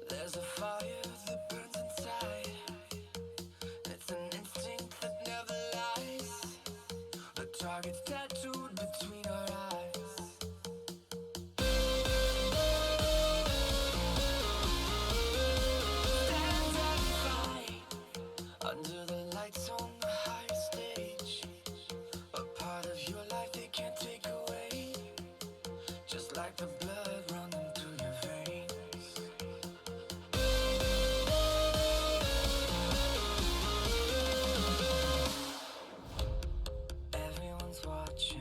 There's a fire that burns inside. It's an instinct that never lies. The target's tattooed between our eyes. Stand and fight under the lights on the high stage. A part of your life they can't take away. Just like the blood running through your veins. Everyone's watching.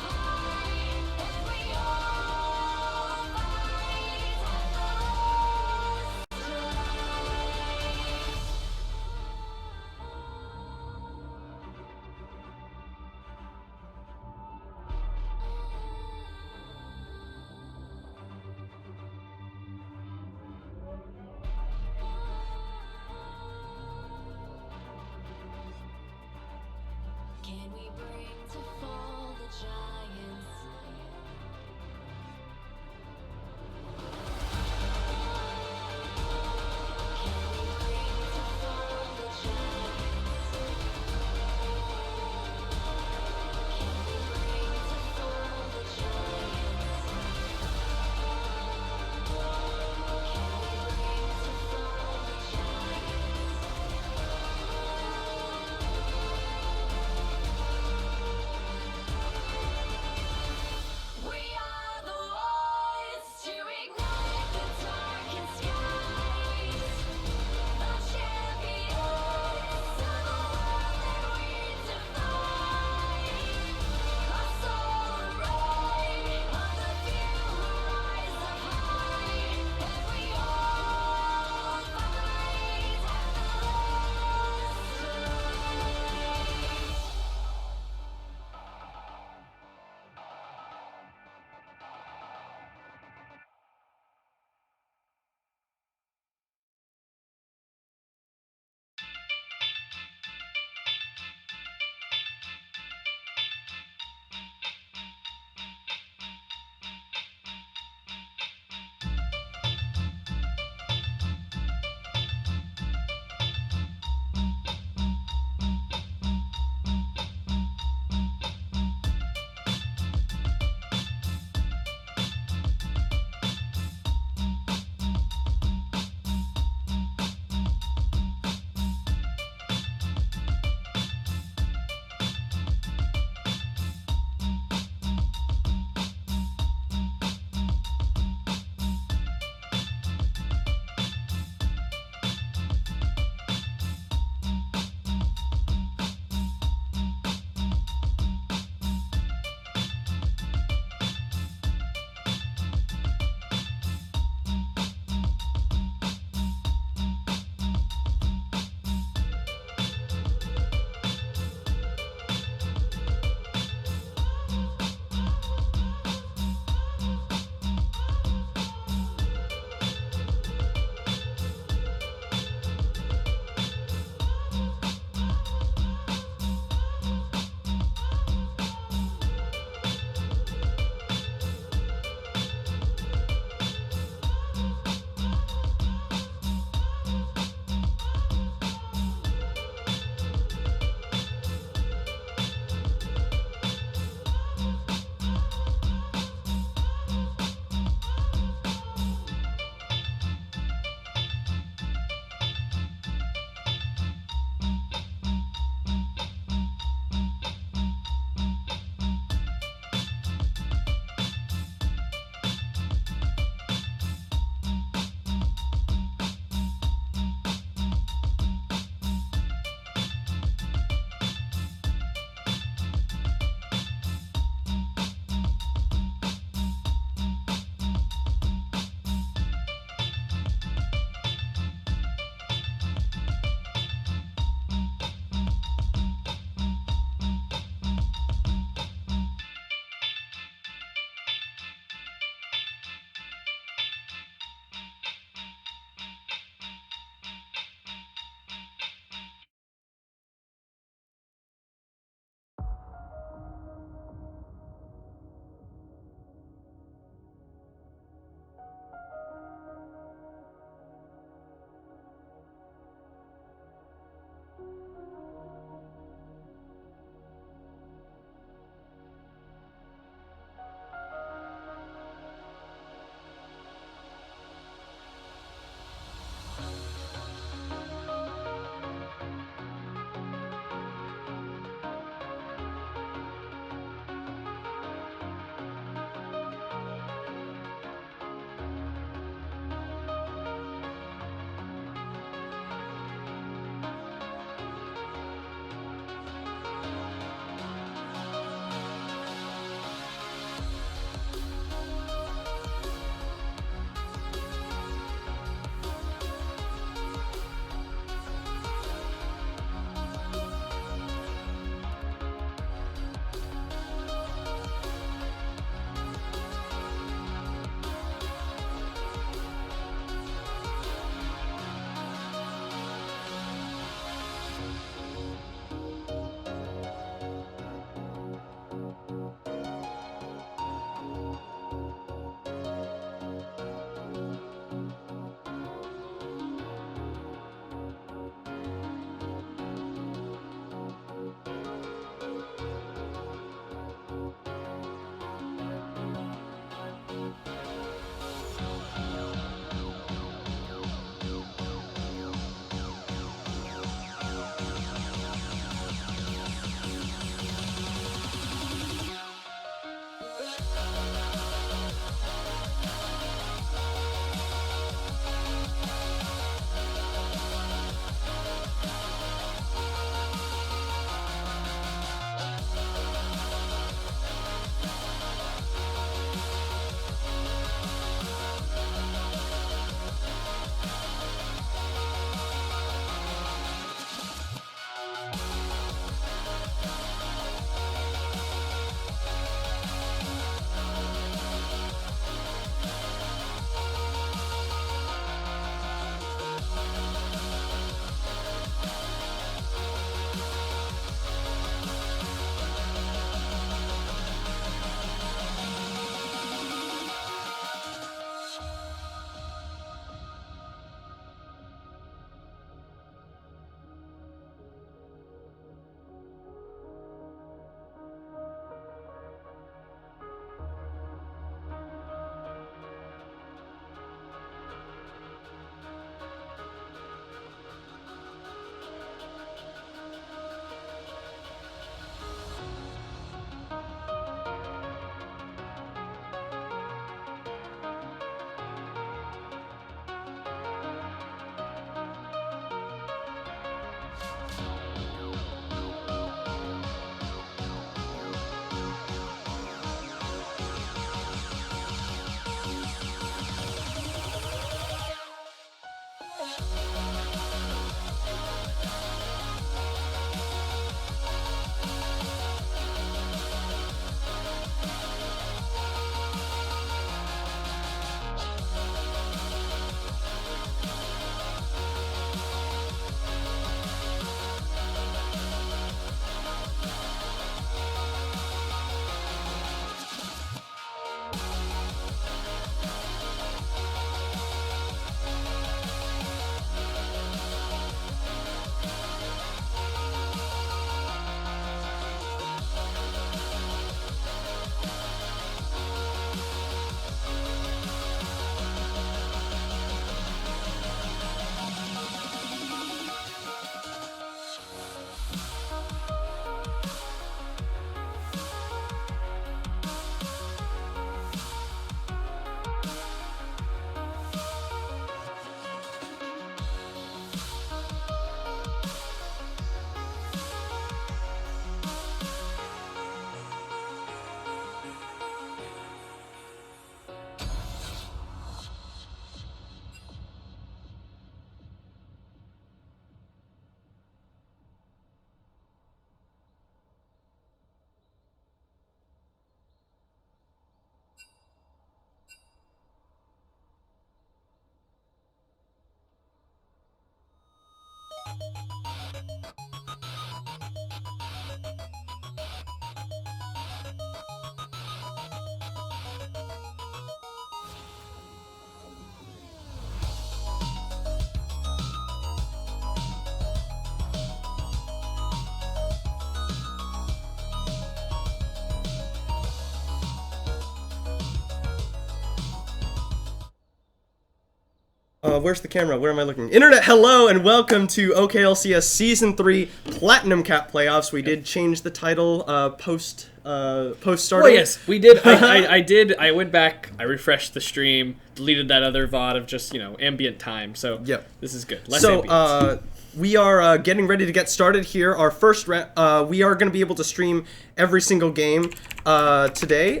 Where's the camera? Where am I looking? Internet, hello, and welcome to OKLCS Season 3 Platinum Cap Playoffs. We did change the title post starting. Oh, yes, we did. I did. I went back, I refreshed the stream, deleted that other VOD of just, ambient time. So, yep. This is good. Less ambience. We are getting ready to get started here. Our first we are going to be able to stream every single game today.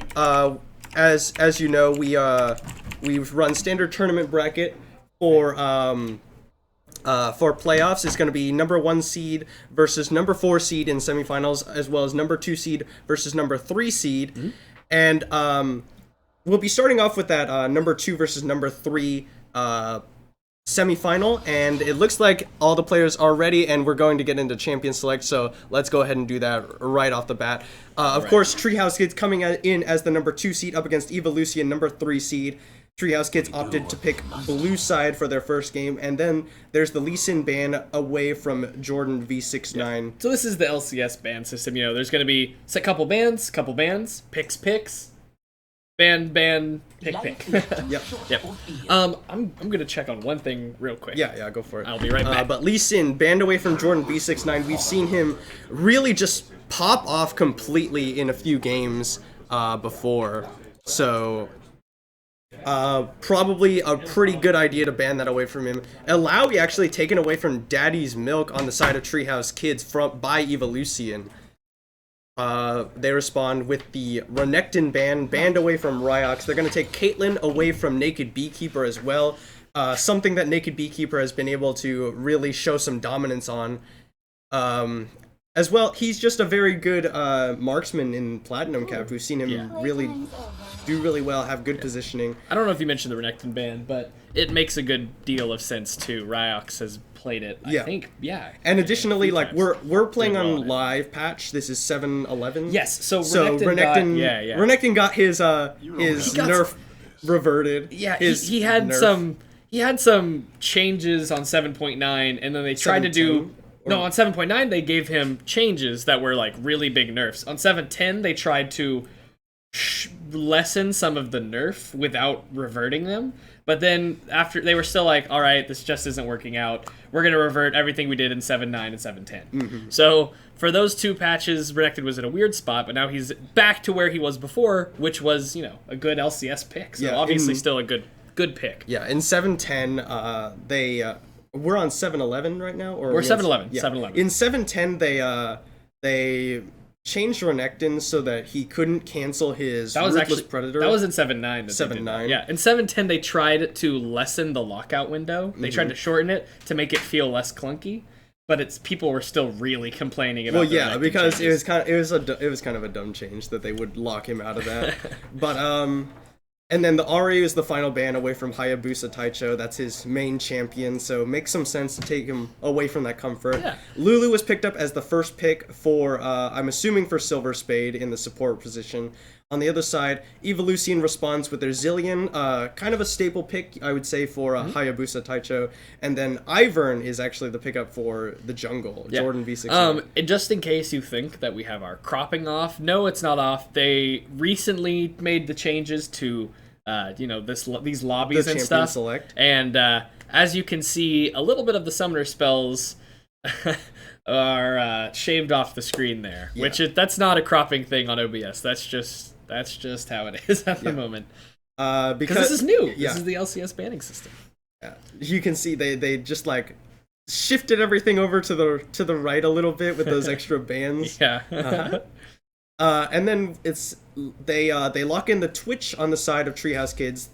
As you know, we've run standard tournament bracket for playoffs. Is going to be number 1 seed versus number 4 seed in semifinals, as well as number 2 seed versus number 3 seed. Mm-hmm. And we'll be starting off with that number 2 versus number 3 semifinal, and it looks like all the players are ready, and we're going to get into champion select, so let's go ahead and do that right off the bat. Of course, Treehouse Kids coming in as the number 2 seed up against Evolution, number 3 seed. Treehouse Kids opted to pick blue side for their first game, and then there's the Lee Sin ban away from Jordan V69. Yeah. So this is the LCS ban system. There's going to be a couple bans, picks, ban, pick. Yep. I'm gonna check on one thing real quick. Yeah, go for it. I'll be right back. But Lee Sin banned away from Jordan V69. We've seen him really just pop off completely in a few games before, so probably a pretty good idea to ban that away from him. Alawi actually taken away from Daddy's Milk on the side of Treehouse Kids by Evolution. They respond with the Renekton banned away from Ryox. They're going to take Caitlyn away from Naked Beekeeper as well. Something that Naked Beekeeper has been able to really show some dominance on. As well, he's just a very good marksman in Platinum Cap. We've seen him really do really well, have good positioning. I don't know if you mentioned the Renekton ban, but it makes a good deal of sense too. Ryox has played it, I think, And additionally, like we're playing on live patch. This is 7-11. Yes, so Renekton got his nerf reverted. Yeah, he had some changes on 7.9, and then they tried to do. No, on 7.9 they gave him changes that were like really big nerfs. On 7.10 they tried to lessen some of the nerf without reverting them. But then after they were still like, all right, this just isn't working out. We're going to revert everything we did in 7.9 and 7.10. Mm-hmm. So for those two patches, Renekton was in a weird spot, but now he's back to where he was before, which was, a good LCS pick. So obviously still a good pick. Yeah, in 7.10, we're on 7-11 right now? Or we're 7-11. Yeah. 7-11. In 7.10, they changed Renekton so that he couldn't cancel his Ruthless Predator. That was in 7.9. 7.9? Yeah. In 7.10, they tried to lessen the lockout window. They tried to shorten it to make it feel less clunky. But people were still really complaining about. Well, yeah, because changes. it was kind of a dumb change that they would lock him out of that. But and then the RA is the final ban away from Hayabusa Taicho. That's his main champion, so it makes some sense to take him away from that comfort. Yeah. Lulu was picked up as the first pick for, I'm assuming for Silver Spade in the support position. On the other side, Evolution responds with their Zillion, kind of a staple pick, I would say, for Hayabusa Taicho. And then Ivern is actually the pickup for the jungle, Jordan V6. And just in case you think that we have our cropping off, no, it's not off. They recently made the changes to, these lobbies and stuff. Select. And as you can see, a little bit of the summoner spells are shaved off the screen there, which that's not a cropping thing on OBS. That's just how it is at the moment. Because this is new. This is the LCS banning system. Yeah. You can see they just like shifted everything over to the right a little bit with those extra bands. Yeah. And then they lock in the Twitch on the side of Treehouse Kids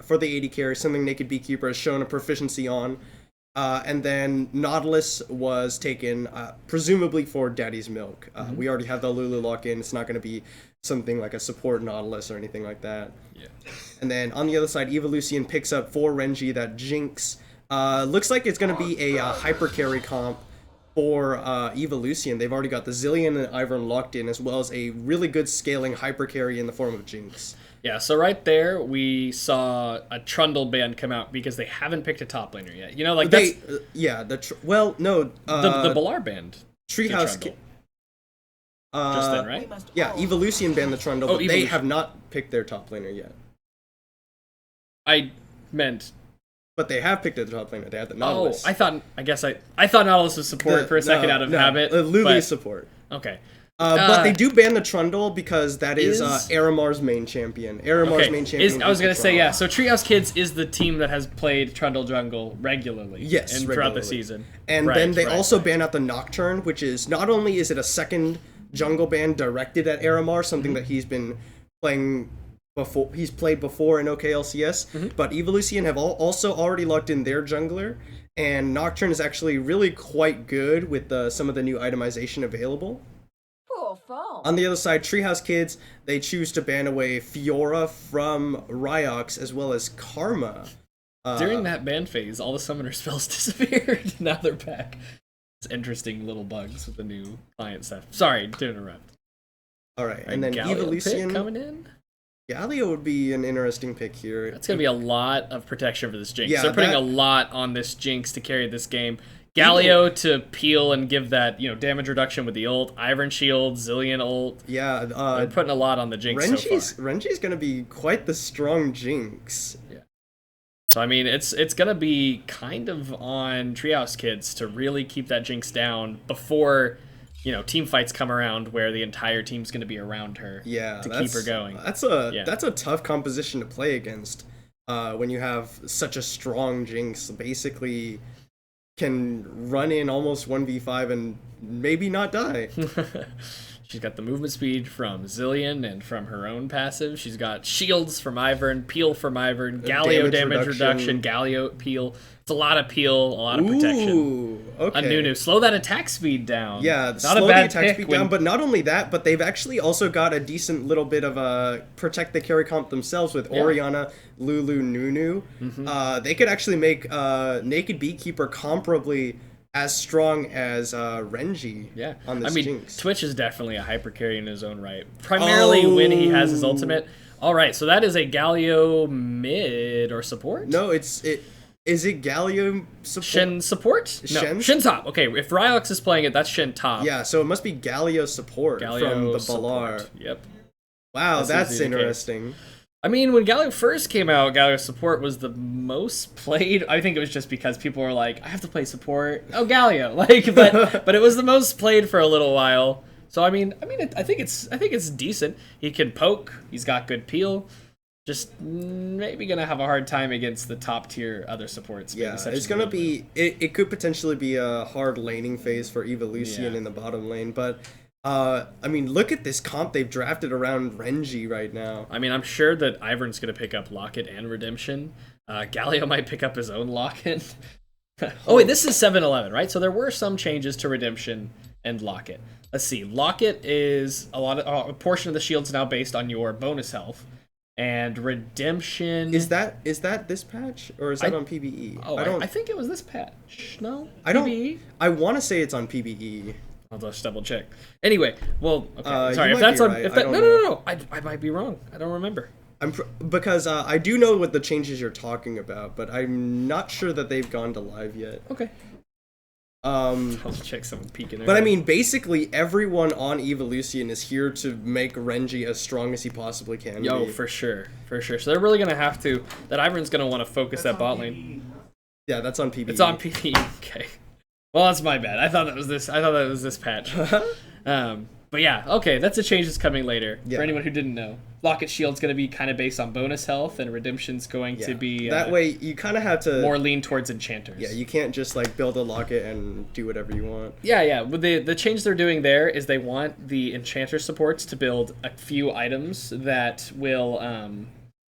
for the AD carry, something Naked Beekeeper has shown a proficiency on. And then Nautilus was taken, presumably for Daddy's Milk. We already have the Lulu lock in. It's not going to be something like a support Nautilus or anything like that. Yeah. And then on the other side, Evolution picks up for Renji that Jinx. Looks like it's going to be a hyper carry comp for Evolution. They've already got the Zillion and Ivern locked in, as well as a really good scaling hyper carry in the form of Jinx. Yeah, so right there, we saw a Trundle band come out because they haven't picked a top laner yet. The Balar band. Treehouse. Just then, right? Yeah, Evolution banned the Trundle, but they have not picked their top laner yet. I meant but they have picked a top laner. They had the Oh, Nautilus. I thought Nautilus was support for a second out of habit. Lulu support. Okay. But they do ban the Trundle because that is Aramar's main champion. Main champion. I was gonna say, yeah. So Treehouse Kids is the team that has played Trundle jungle regularly. Yes, and throughout the season. And then they also ban out the Nocturne, which is not only is it a second jungle ban directed at Aramar, something that he's been playing before. He's played before in OKLCS, but Evolution have also already locked in their jungler, and Nocturne is actually really quite good with some of the new itemization available. On the other side, Treehouse Kids, they choose to ban away Fiora from Ryox as well as Karma. During that ban phase, all the summoner spells disappeared. Now they're back. It's interesting little bugs with the new client stuff. Sorry to interrupt. All right, and then Evolution coming in. Galio would be an interesting pick here. That's gonna be a lot of protection for this Jinx. Yeah, they're putting a lot on this Jinx to carry this game. Galio to peel and give that damage reduction with the ult. Ivern shield, Zillion ult. Yeah, they're putting a lot on the Jinx so far. Renji's gonna be quite the strong Jinx. Yeah. So I mean, it's gonna be kind of on Treehouse Kids to really keep that Jinx down before team fights come around where the entire team's gonna be around her. Yeah, to keep her going. That's a tough composition to play against when you have such a strong Jinx. Basically, can run in almost 1v5 and maybe not die. She's got the movement speed from Zillion and from her own passive. She's got shields from Ivern, peel from Ivern, Galio damage reduction, Galio peel. It's a lot of peel, a lot of protection. Ooh, okay. A Nunu. Slow that attack speed down. Yeah, not slow a bad the attack speed down, but not only that, but they've actually also got a decent little bit of a protect the carry comp themselves with Orianna, Lulu, Nunu. They could actually make Naked Beekeeper comparably as strong as Renji on this Jinx. Twitch is definitely a hyper carry in his own right. Primarily when he has his ultimate. All right, so that is a Galio mid or support? No, is it Galio support? Shen support? No, Shen top. Okay, if Ryox is playing it, that's Shen top. Yeah, so it must be Galio support from the Balar. Yep. Wow, that's interesting. I mean, when Galio first came out, Galio support was the most played. I think it was just because people were like, I have to play support. Oh, Galio. But it was the most played for a little while. So I mean, I think it's decent. He can poke. He's got good peel. Just maybe gonna have a hard time against the top tier other supports. Yeah, it's gonna be. It could potentially be a hard laning phase for Evolution in the bottom lane, but I mean, look at this comp they've drafted around Renji right now. I mean, I'm sure that Ivern's gonna pick up Locket and Redemption. Galio might pick up his own Locket. Oh wait, this is 7-11, right? So there were some changes to Redemption and Locket. Let's see. Locket is a portion of the shield's now based on your bonus health. And Redemption... Is that this patch? Or is that on PBE? Oh, I think it was this patch. No? I don't... PBE? I want to say it's on PBE. I'll just double check. Anyway, well, okay. Sorry, if that's on... Right. No. I might be wrong. I don't remember. Because I do know what the changes you're talking about, but I'm not sure that they've gone to live yet. Okay. I'll check someone peeking there. But I mean, basically everyone on Evolution is here to make Renji as strong as he possibly can. Yo, for sure. So they're really gonna have to. That Ivern's gonna want to focus that bot lane. Yeah, that's on PBE. It's on PBE. Okay. Well, that's my bad. I thought that was this patch. But yeah, okay, that's a change that's coming later. Yeah. For anyone who didn't know, Locket Shield's going to be kind of based on bonus health, and Redemption's going to be that way. You kind of have to more lean towards enchanters. Yeah, you can't just like build a Locket and do whatever you want. Yeah. But the change they're doing there is they want the enchanter supports to build a few items that will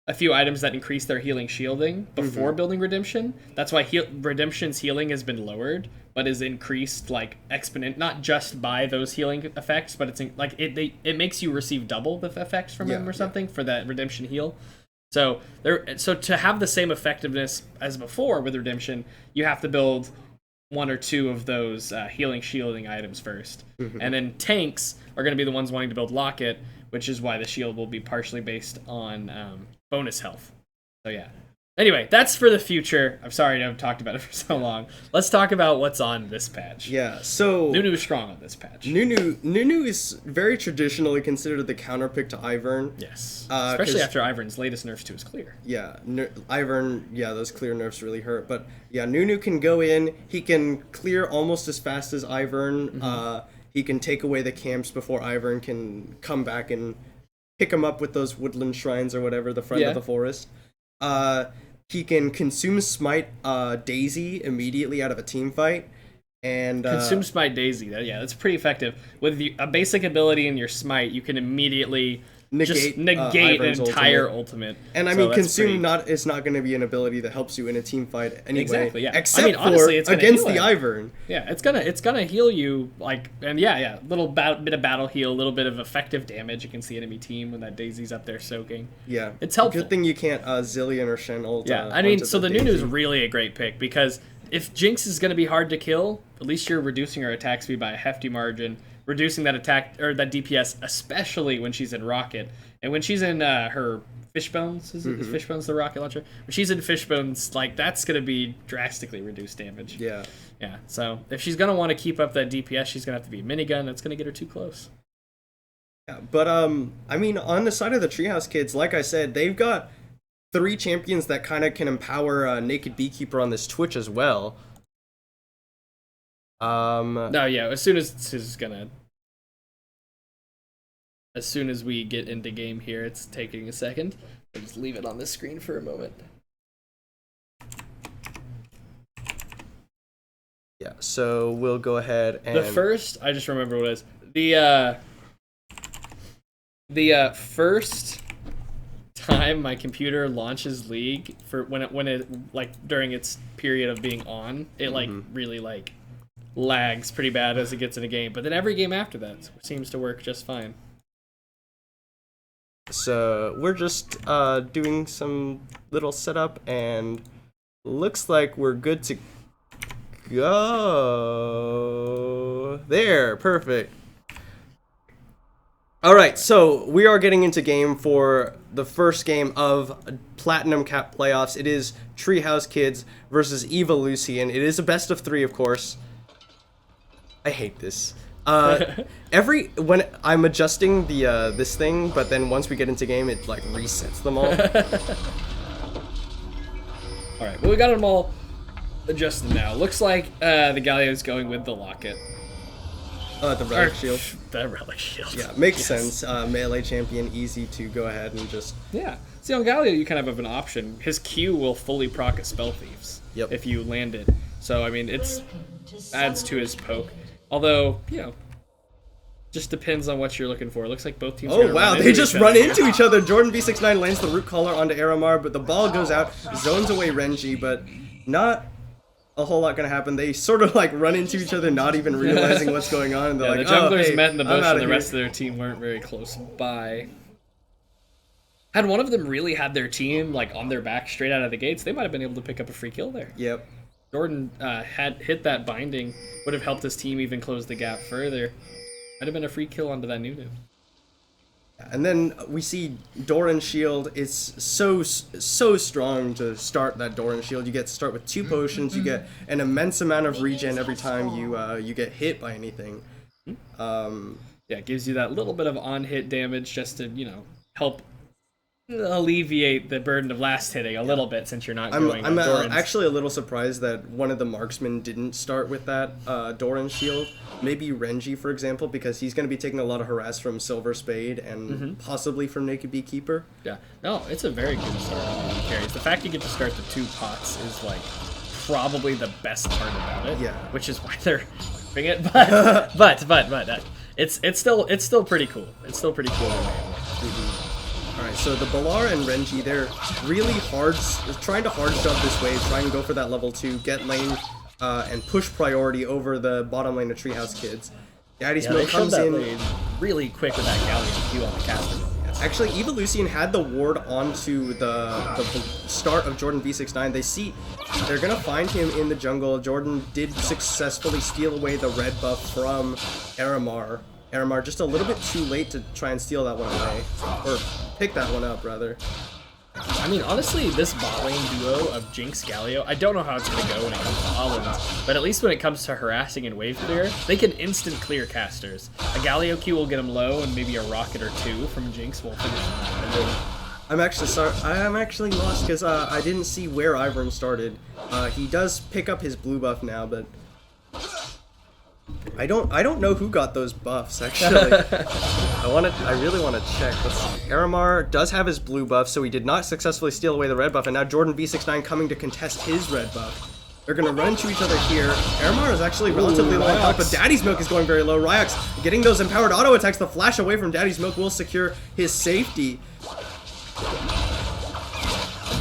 increase their healing shielding before building Redemption. That's why Redemption's healing has been lowered, but is increased like exponent, not just by those healing effects, but it's like it makes you receive double the effects from him or something for that Redemption heal. So to have the same effectiveness as before with Redemption, you have to build one or two of those healing shielding items first, and then tanks are going to be the ones wanting to build Locket, which is why the shield will be partially based on bonus health. So yeah, Anyway, that's for the future. I'm sorry to have talked about it for so long. Let's talk about what's on this patch. Yeah, so Nunu is strong on this patch. Nunu is very traditionally considered the counter pick to Ivern. Yes. Especially 'cause- after Ivern's latest nerfs to his clear. Yeah, Ivern, yeah, those clear nerfs really hurt. But yeah, Nunu can go in. He can clear almost as fast as Ivern. He can take away the camps before Ivern can come back and pick him up with those woodland shrines or whatever, the friend of the forest. He can consume Smite Daisy immediately out of a team fight. And Consume Smite Daisy. That's pretty effective. With a basic ability in your Smite, you can immediately negate an Ivern's entire ultimate. And I mean, Consume is not going to be an ability that helps you in a team fight anyway. Exactly, yeah. Except honestly, it's against heal the him. Ivern. Yeah, it's gonna heal you, little bit of battle heal, a little bit of effective damage against the enemy team when that Daisy's up there soaking. Yeah, it's helpful. Good thing you can't Zillion or Shen ult. Yeah, I mean, so the Nunu is really a great pick because if Jinx is gonna be hard to kill, at least you're reducing her attack speed by a hefty margin, reducing that attack or that DPS, especially when she's in Rocket. And when she's in her Fishbones, is Fishbones the rocket launcher? When she's in Fishbones, that's going to be drastically reduced damage. Yeah. Yeah, so if she's going to want to keep up that DPS, she's going to have to be a minigun. That's going to get her too close. Yeah, but, I mean, on the side of the Treehouse Kids, like I said, they've got 3 champions that kind of can empower Naked Beekeeper on this Twitch as well. No, yeah, as soon as we get into game here, it's taking a second. I'll just leave it on this screen for a moment. Yeah, so we'll go ahead and... The first, I just remember what it is. The first time my computer launches League, for when it during its period of being on, it really lags pretty bad as it gets in a game. But then every game after that seems to work just fine. So we're just doing some little setup, and looks like we're good to go. There, perfect. All right, so we are getting into game for the first game of Platinum Cap playoffs. It is Treehouse Kids versus Evolution. It is a best of 3, of course. I hate this. When I'm adjusting the this thing, but then once we get into game, it resets them all. All right, well, we got them all adjusted now. Looks like the Galio's going with the Locket. The Relic Shield. The Relic Shield. Yeah, makes sense. Melee champion, easy to go ahead and just... Yeah. See, on Galio, you kind of have an option. His Q will fully proc a Spell Thieves if you land it. So, I mean, it adds to his poke. Although, just depends on what you're looking for. It looks like both teams are wow, they just run into each other. Jordan B69 lands the Root Collar onto Aramar, but the ball goes out, zones away Renji, but not a whole lot gonna happen. They sort of run into each other, not even realizing what's going on. And they're the junglers hey, met in the bush and the here. rest of their team weren't very close by. Had one of them really had their team on their back straight out of the gates, they might have been able to pick up a free kill there. Yep. Jordan had hit that binding, would have helped his team even close the gap further. Might have been a free kill onto that Nunu. And then we see Doran Shield is so strong to start that Doran Shield. You get to start with 2 potions. You get an immense amount of regen every time you get hit by anything. Yeah, it gives you that little bit of on-hit damage just to help alleviate the burden of last hitting a little bit since you're not going I'm Doran's. actually a little surprised that one of the marksmen didn't start with that Doran Shield. Maybe Renji, for example, because he's going to be taking a lot of harass from Silver Spade and possibly from Naked Beekeeper. Yeah, no, it's a very good start on the carries. The fact you get to start the 2 pots is probably the best part about it. Yeah. Which is why they're doing it, but it's still pretty cool. It's still pretty cool. Alright, so the Balar and Renji, they're really trying to hard shove this wave, trying to go for that level 2, get lane, and push priority over the bottom lane of Treehouse Kids. Daddy Smoke comes in really quick with that Galleon Q on the caster. Actually, Evolution had the ward onto the start of Jordan B69. They see they're gonna find him in the jungle. Jordan did successfully steal away the red buff from Aramar. Aramar just a little bit too late to try and steal that one away, or pick that one up rather. I mean, honestly, this bot lane duo of Jinx, Galio, I don't know how it's going to go when it comes to Holland, but at least when it comes to harassing and wave clear, they can instant clear casters. A Galio Q will get them low, and maybe a rocket or two from Jinx will finish them. And then I'm actually sorry. I'm actually lost because I didn't see where Ivern started. He does pick up his blue buff now, but I don't know who got those buffs actually. I really want to check. Let's see. Aramar does have his blue buff, so he did not successfully steal away the red buff, and now Jordan V69 coming to contest his red buff. They're gonna run into each other here. Aramar is actually relatively low on health, but Daddy's Milk is going very low. Ryox getting those empowered auto attacks. The flash away from Daddy's Milk will secure his safety.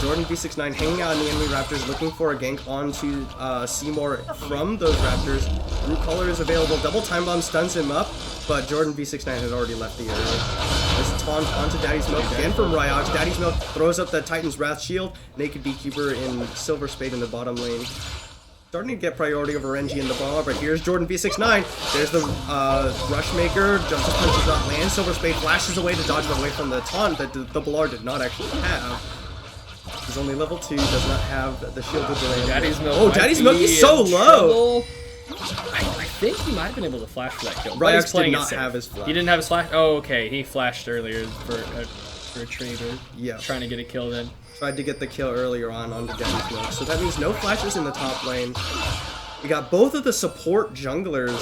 Jordan V69 hanging out in the enemy Raptors, looking for a gank onto Seymour from those Raptors. Root Collar is available. Double Time Bomb stuns him up, but Jordan V69 had already left the area. This taunt onto Daddy's Milk again from Ryox. Daddy's Milk throws up the Titan's Wrath Shield. Naked Beekeeper in Silver Spade in the bottom lane. Starting to get priority over Renji in the ball, but here's Jordan V69. There's the Rushmaker. Justice Punch does not land. Silver Spade flashes away to dodge away from the taunt that the Ballard did not actually have. He's only level 2, does not have the shield of delay. Daddy's Milk. Oh, Daddy's Milk, he's so low! I think he might have been able to flash for that kill. Ryox did not have his flash. He didn't have his flash? Oh, okay. He flashed earlier for a trader. Yeah. Trying to get a kill then. Tried to get the kill earlier on onto Daddy's Milk. So that means no flashes in the top lane. We got both of the support junglers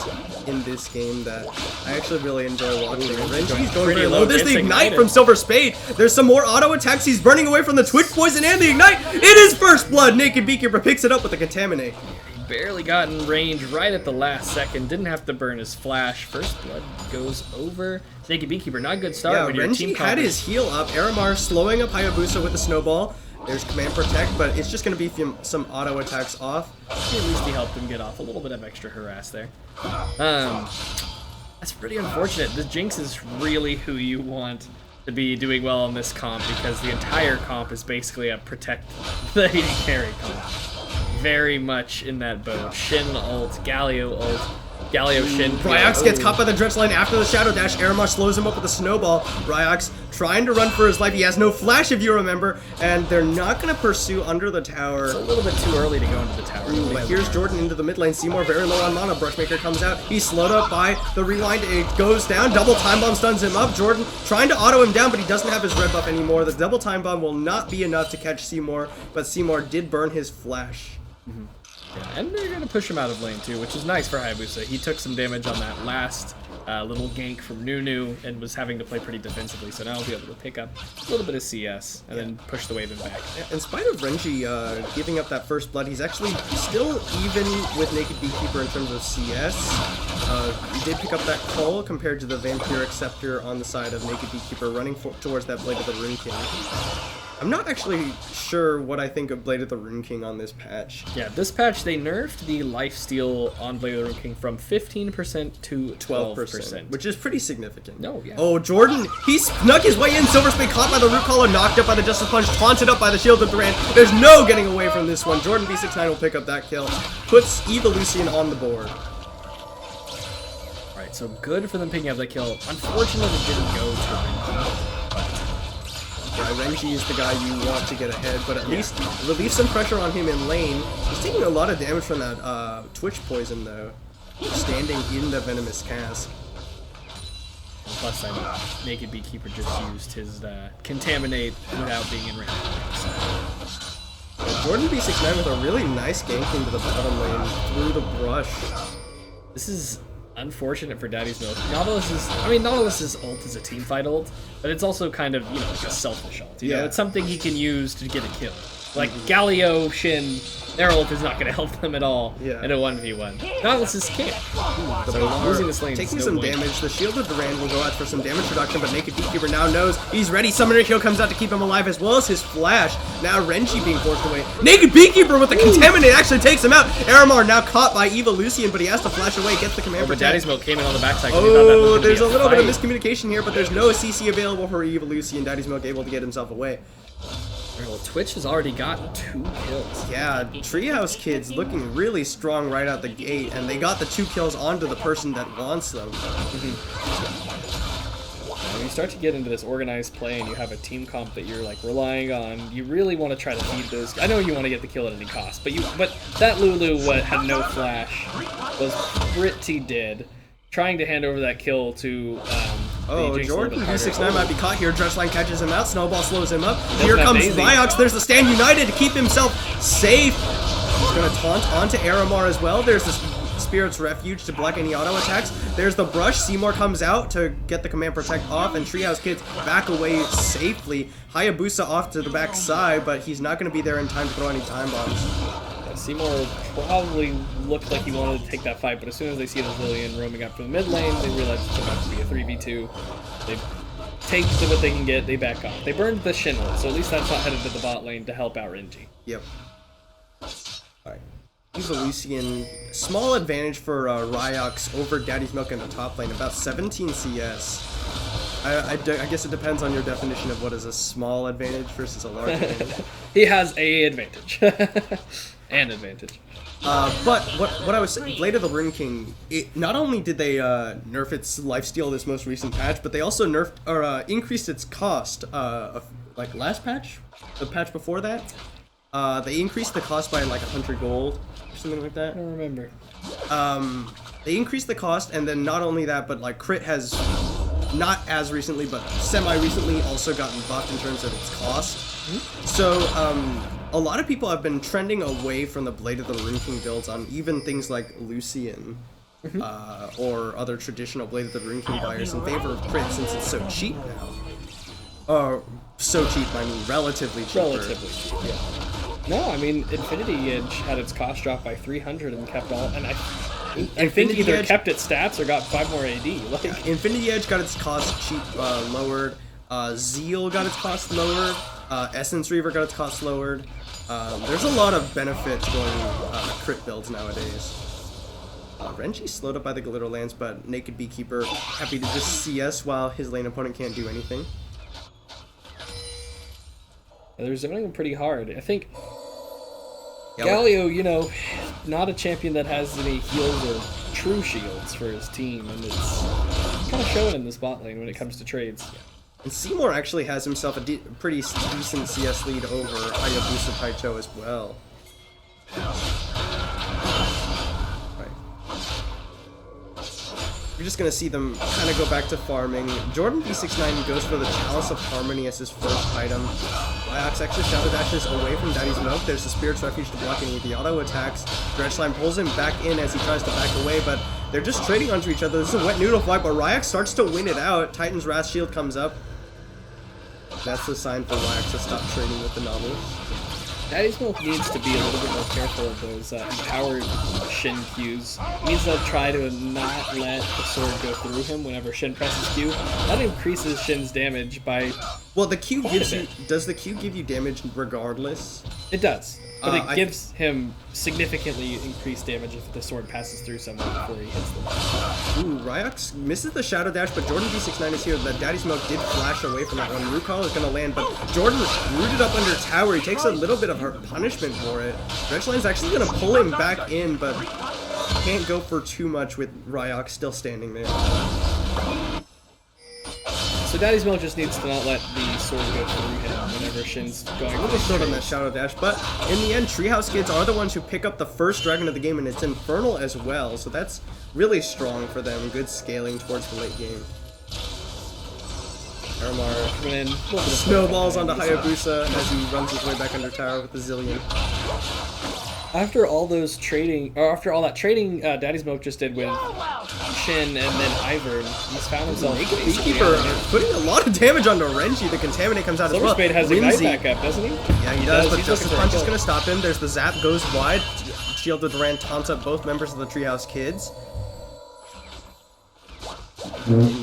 in this game that I actually really enjoy watching. Renji's going very low. There's the Ignite from Silver Spade. There's some more auto attacks. He's running away from the Twitch Poison and the Ignite. It is first blood. Naked Beekeeper picks it up with the Contaminate. He barely got in range right at the last second. Didn't have to burn his flash. First blood goes over. Naked Beekeeper, not a good start when your team had his heal up. Aramar slowing up Hayabusa with the snowball. There's Command Protect, but it's just going to be some auto attacks off. At least he helped him get off. A little bit of extra harass there. That's pretty unfortunate. The Jinx is really who you want to be doing well on this comp because the entire comp is basically a protect the AD carry comp. Very much in that boat. Shin ult, Galio ult. Galio Shin. Ryox gets caught by the Drench Line after the Shadow Dash. Aramar slows him up with a snowball. Ryox trying to run for his life. He has no flash, if you remember, and they're not going to pursue under the tower. It's a little bit too early to go into the tower. But here's Jordan into the mid lane. Seymour very low on mana. Brushmaker comes out. He's slowed up by the rewind. It goes down. Double Time Bomb stuns him up. Jordan trying to auto him down, but he doesn't have his red buff anymore. The Double Time Bomb will not be enough to catch Seymour, but Seymour did burn his flash. Yeah, and they're going to push him out of lane too, which is nice for Hayabusa. He took some damage on that last little gank from Nunu and was having to play pretty defensively, so now he'll be able to pick up a little bit of CS and then push the wave in back. In spite of Renji giving up that first blood, he's actually still even with Naked Beekeeper in terms of CS. He did pick up that call compared to the Vampiric Scepter on the side of Naked Beekeeper running towards that Blade of the Rune King. I'm not actually sure what I think of Blade of the Rune King on this patch. Yeah, this patch they nerfed the lifesteal on Blade of the Rune King from 15% to 12%. Which is pretty significant. No, yeah. Oh, Jordan, he snuck his way in. Silver Spade caught by the Root Collar, knocked up by the Justice Punch, taunted up by the Shield of Durant. There's no getting away from this one. Jordan V69 will pick up that kill. Puts Evolution on the board. Alright, so good for them picking up that kill. Unfortunately, it didn't go to him. Yeah, Renji is the guy you want to get ahead, but at least relieve some pressure on him in lane. He's taking a lot of damage from that Twitch Poison, though, standing in the Venomous Cask. Plus, Naked Beekeeper just used his Contaminate without being in range. Jordan B69 with a really nice gank into the bottom lane through the brush. This is unfortunate for Daddy's Milk. Nautilus's ult is a teamfight ult, but it's also kind of, like a selfish ult. You know, it's something he can use to get a kill. Like Galio, Shin, their ult is not going to help them at all in a 1v1. Nautilus's can't. So losing this lane taking is some damage. The Shield of Durand will go out for some damage reduction, but Naked Beekeeper now knows he's ready. Summoner Kill comes out to keep him alive, as well as his flash. Now Renji being forced away. Naked Beekeeper with the Contaminate actually takes him out. Aramar now caught by Evolution, but he has to flash away, gets the command protect. Daddy's Milk came in on the backside. Oh, there's a little bit of miscommunication here, but there's no CC available for Evolution. Daddy's Milk able to get himself away. Well, Twitch has already got 2 kills. Yeah, Treehouse Kids looking really strong right out the gate, and they got the 2 kills onto the person that wants them. When you start to get into this organized play and you have a team comp that you're like relying on, you really want to try to feed those. I know you want to get the kill at any cost, but that Lulu had no flash, was pretty dead. Trying to hand over that kill to Jordan V69 might be caught here. Dressline catches him out. Snowball slows him up. Here comes Ryox. There's the Stand United to keep himself safe. He's going to taunt onto Aramar as well. There's this Spirit's Refuge to block any auto attacks. There's the brush. Seymour comes out to get the Command Protect off, and Treehouse Kids back away safely. Hayabusa off to the back side, but he's not going to be there in time to throw any time bombs. Seymour probably looked like he wanted to take that fight, but as soon as they see the Lillian roaming up from the mid lane, they realize it's about to be a 3v2. They take what they can get, they back off. They burned the Shin ult, so at least that's not headed to the bot lane to help out Renji. Yep. Alright. Use the Lucian. Small advantage for Ryox over Daddy's Milk in the top lane, about 17 CS. I guess it depends on your definition of what is a small advantage versus a large advantage. He has a advantage. An advantage. But what I was saying, Blade of the Rune King, not only did they nerf its lifesteal this most recent patch, but they also nerfed or increased its cost. Like last patch, the patch before that, they increased the cost by like 100 gold or something like that. I don't remember. They increased the cost, and then not only that, but like Crit has not as recently, but semi-recently also gotten buffed in terms of its cost. So, a lot of people have been trending away from the Blade of the Rune King builds on even things like Lucian, or other traditional Blade of the Rune King buyers in favor of Crit since it's so cheap now. So cheap, I mean relatively cheaper. Relatively cheap, yeah. No, I mean, Infinity Edge had its cost drop by 300 and kept all, and I think either kept its stats or got 5 more AD. Like, Infinity Edge got its cost lowered. Zeal got its cost lowered. Essence Reaver got its cost lowered. There's a lot of benefit to going Crit builds nowadays. Renji slowed up by the Glitter Lance, but Naked Beekeeper happy to just CS while his lane opponent can't do anything. they're zoning pretty hard. I think Galio, you know, not a champion that has any heals or true shields for his team, and it's kind of showing in this bot lane when it comes to trades. And Seymour actually has himself a pretty decent CS lead over Hayabusa Taicho as well. Right. We're just going to see them kind of go back to farming. Jordan B69 goes for the Chalice of Harmony as his first item. Ryox actually shadow dashes away from Daddy's Milk. There's the Spirit's Refuge to block any of the auto attacks. Dredgeline pulls him back in as he tries to back away, but they're just trading onto each other. This is a wet noodle fight, but Ryox starts to win it out. Titan's Wrath Shield comes up. That's the sign for Ryox to stop trading with the Nautilus. Daddy's Milk needs to be a little bit more careful of those empowered Shin Qs. He needs to try to not let the sword go through him whenever Shin presses Q. That increases Shin's damage by... Well, the Q gives you... Does the Q give you damage regardless? It does. But it gives him significantly increased damage if the sword passes through someone before he hits them. Ooh, Ryox misses the Shadow Dash, but Jordan B69 is here. The Daddy's Milk did flash away from that one. Rukal is going to land, but Jordan rooted up under tower. He takes a little bit of her punishment for it. Dredgeline's actually going to pull him back in, but can't go for too much with Ryox still standing there. So Daddy's Milk just needs to not let the sword go through him whenever Shin's going. A little short on that Shadow Dash, but in the end, Treehouse Kids are the ones who pick up the first dragon of the game, and it's Infernal as well, so that's really strong for them. Good scaling towards the late game. Aramar coming in. Snowballs onto Hayabusa as he runs his way back under tower with the Zillion. After all those trading, or after all that trading Daddy's Milk just did with Shin and then Ivern, he's found himself Beekeeper putting a lot of damage onto Renji. The Contaminate comes out as well. Silverspade has Ignite back up, doesn't he? Yeah, he does, but Justice Punch is going to stop him. There's the Zap, goes wide. Shield with Rand taunts up both members of the Treehouse Kids.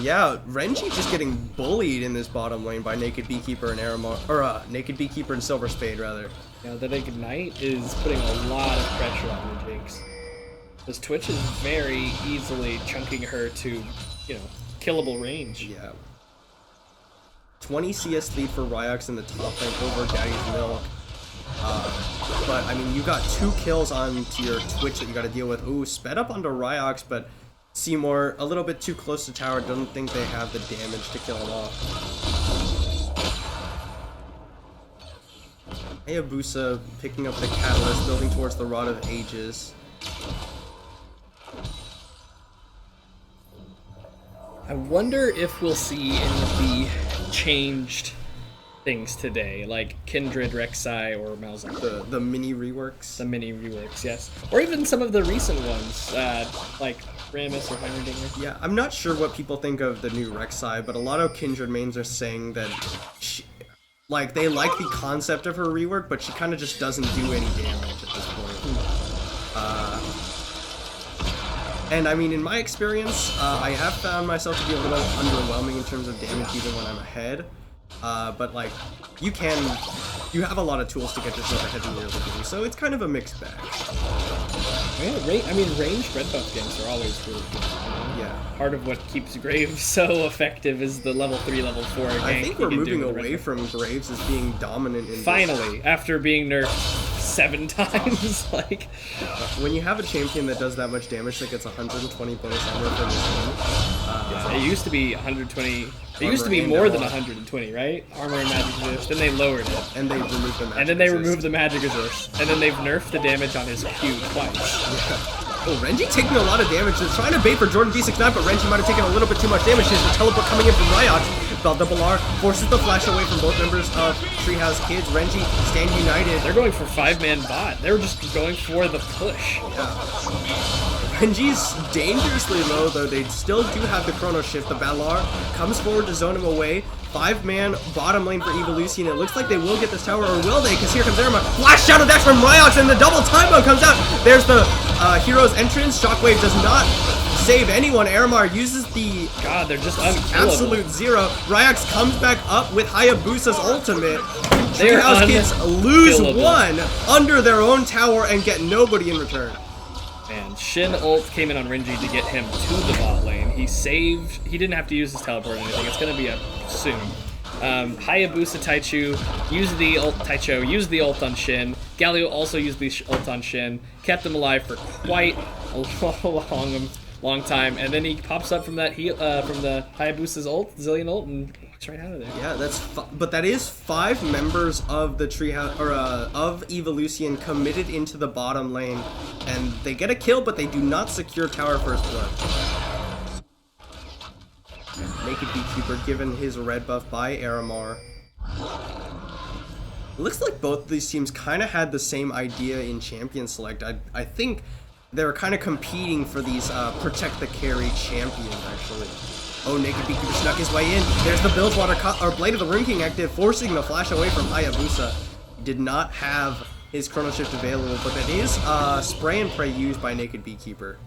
Yeah, Renji just getting bullied in this bottom lane by Naked Beekeeper and Aramar, or Naked Beekeeper and Silverspade, rather. Yeah, that Ignite is putting a lot of pressure on the Jinx. This Twitch is very easily chunking her to, you know, killable range. Yeah. 20 CS lead for Ryox in the top lane over Daddy's Milk. But, I mean, you got 2 kills onto your Twitch that you got to deal with. Ooh, sped up onto Ryox, but Seymour, a little bit too close to tower, doesn't think they have the damage to kill him off. Hayabusa picking up the Catalyst, building towards the Rod of Ages. I wonder if we'll see any of the changed things today, like Kindred, Rek'Sai, or Malzahar. The mini reworks? The mini reworks, yes. Or even some of the recent ones, like Rammus or Heimerdinger. Yeah, I'm not sure what people think of the new Rek'Sai, but a lot of Kindred mains are saying that like, they like the concept of her rework, but she kind of just doesn't do any damage at this point. And I mean, in my experience, I have found myself to be a little underwhelming in terms of damage even when I'm ahead. But like, you have a lot of tools to get yourself ahead in the early game, so it's kind of a mixed bag. Yeah, I mean, ranged red buff ganks are always really good. Yeah. Part of what keeps Graves so effective is the level 3, level 4 gank. I think we're moving away from Graves as being dominant in finally, after being nerfed 7 times, like... When you have a champion that does that much damage that gets 120 bonus armor from his yeah, it used to be 120... It used to be more than 120, right? Armor and magic resist. Then they lowered it. And they removed the magic And then they removed the magic resist. And then they've nerfed the damage on his Q twice. Oh, Renji taking a lot of damage. They're trying to bait for Jordan B69, but Renji might have taken a little bit too much damage. There's the teleport coming in from Ryox. Double R forces the flash away from both members of Treehouse Kids. Renji stand united. They're going for 5-man bot. They were just going for the push. Yeah. Renji's dangerously low, though. They still do have the Chrono Shift. The Valar comes forward to zone him away. 5-man bottom lane for Evolution. It looks like they will get this tower, or will they? Because here comes Erma. Flash Shadow Dash from Ryox, and the double time bomb comes out. There's the hero's entrance. Shockwave does not save anyone. Aramar uses the God, they're just unkillable. Absolute zero. Ryox comes back up with Hayabusa's ultimate. They're Treehouse Kids lose one under their own tower and get nobody in return. And Shin ult came in on Renji to get him to the bot lane. He saved. He didn't have to use his teleport or anything. It's gonna be up soon. Hayabusa Taichu used the ult. Taicho used the ult on Shin. Galio also used the ult on Shin. Kept him alive for quite a long time, and then he pops up from that from the Hayabusa's ult, Zillion ult, and walks right out of there. Yeah, but that is 5 members of the treehouse or of Evolution committed into the bottom lane, and they get a kill, but they do not secure tower first blood. Naked Beekeeper given his red buff by Aramar. It looks like both of these teams kind of had the same idea in Champion Select. I think they're kind of competing for these protect the carry champions, actually. Oh, Naked Beekeeper snuck his way in. There's the Bilgewater Blade of the Rune King active, forcing the flash away from Hayabusa. He did not have his Chrono Shift available, but that is spray and pray used by Naked Beekeeper.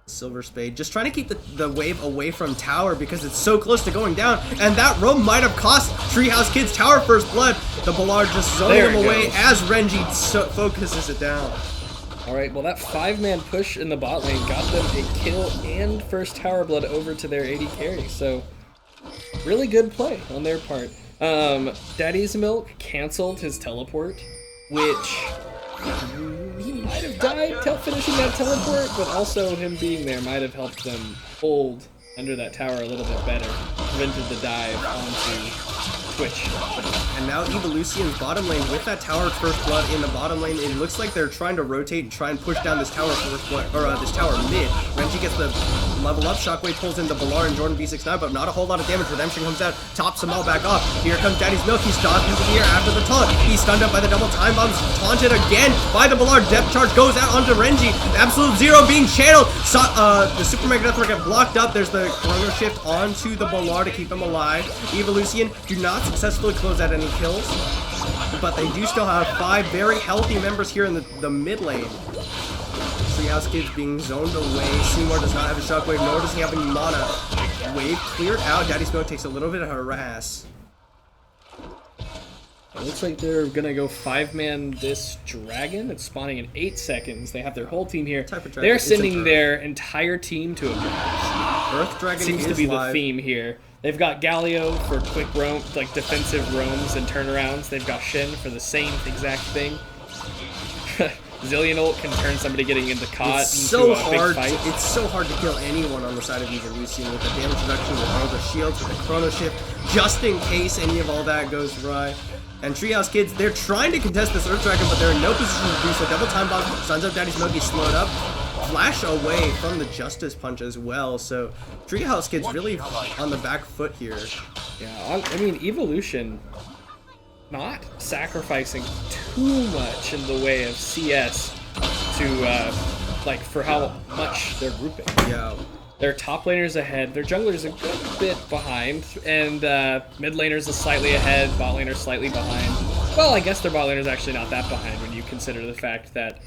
Silver Spade just trying to keep the wave away from tower because it's so close to going down, and that roam might have cost Treehouse Kids tower first blood. The Ballard just zoning him away as Renji focuses it down. Alright, well that 5-man push in the bot lane got them a kill and first tower blood over to their AD carry, so really good play on their part. Daddy's Milk canceled his teleport, which he might have died finishing that teleport, but also him being there might have helped them hold under that tower a little bit better, prevented the dive onto Twitch. And now Evolution's bottom lane with that tower first blood in the bottom lane. It looks like they're trying to rotate and try and push down this tower first blood, or this tower mid. Renji gets the level up. Shockwave pulls into Balar and Jordan B69, but not a whole lot of damage. Redemption comes out, tops them all back off. Here comes Daddy's Milk. He's dodged into the air after the taunt. He's stunned up by the double time bombs. Taunted again by the Balar. Depth charge goes out onto Renji. Absolute Zero being channeled. The Super Mega Death get blocked up. There's the Chrono Shift onto the Balar to keep him alive. Evolution do not successfully close out any kills, but they do still have 5 very healthy members here in the mid lane. Treehouse Kids being zoned away. Seymour does not have a shockwave, nor does he have any mana. Wave cleared out. Daddy Smoke takes a little bit of harass. It looks like they're gonna go 5-man this dragon. It's spawning in 8 seconds. They have their whole team here. They're sending their entire team to a Earth Dragon seems to be live. the theme here. They've got Galio for quick roam, like defensive roams and turnarounds. They've got Shin for the same exact thing. Zillion ult can turn somebody getting into caught It's into so a hard. big fight. It's so hard to kill anyone on the side of Evolution with the damage reduction, with all the shields, with the chrono shift, just in case any of all that goes awry. And Treehouse Kids, they're trying to contest this Earth Dragon, but they're in no position to do so. Double time bomb, Sons of Daddy Smokey slowed up. Flash away from the Justice Punch as well, so Treehouse Kids really on the back foot here. Yeah, I mean, Evolution not sacrificing too much in the way of CS to, like, for how much they're grouping. Yeah. Their top laner's ahead, their jungler's a good bit behind, and mid laner's is slightly ahead, bot laner's slightly behind. Well, I guess their bot laner's actually not that behind when you consider the fact that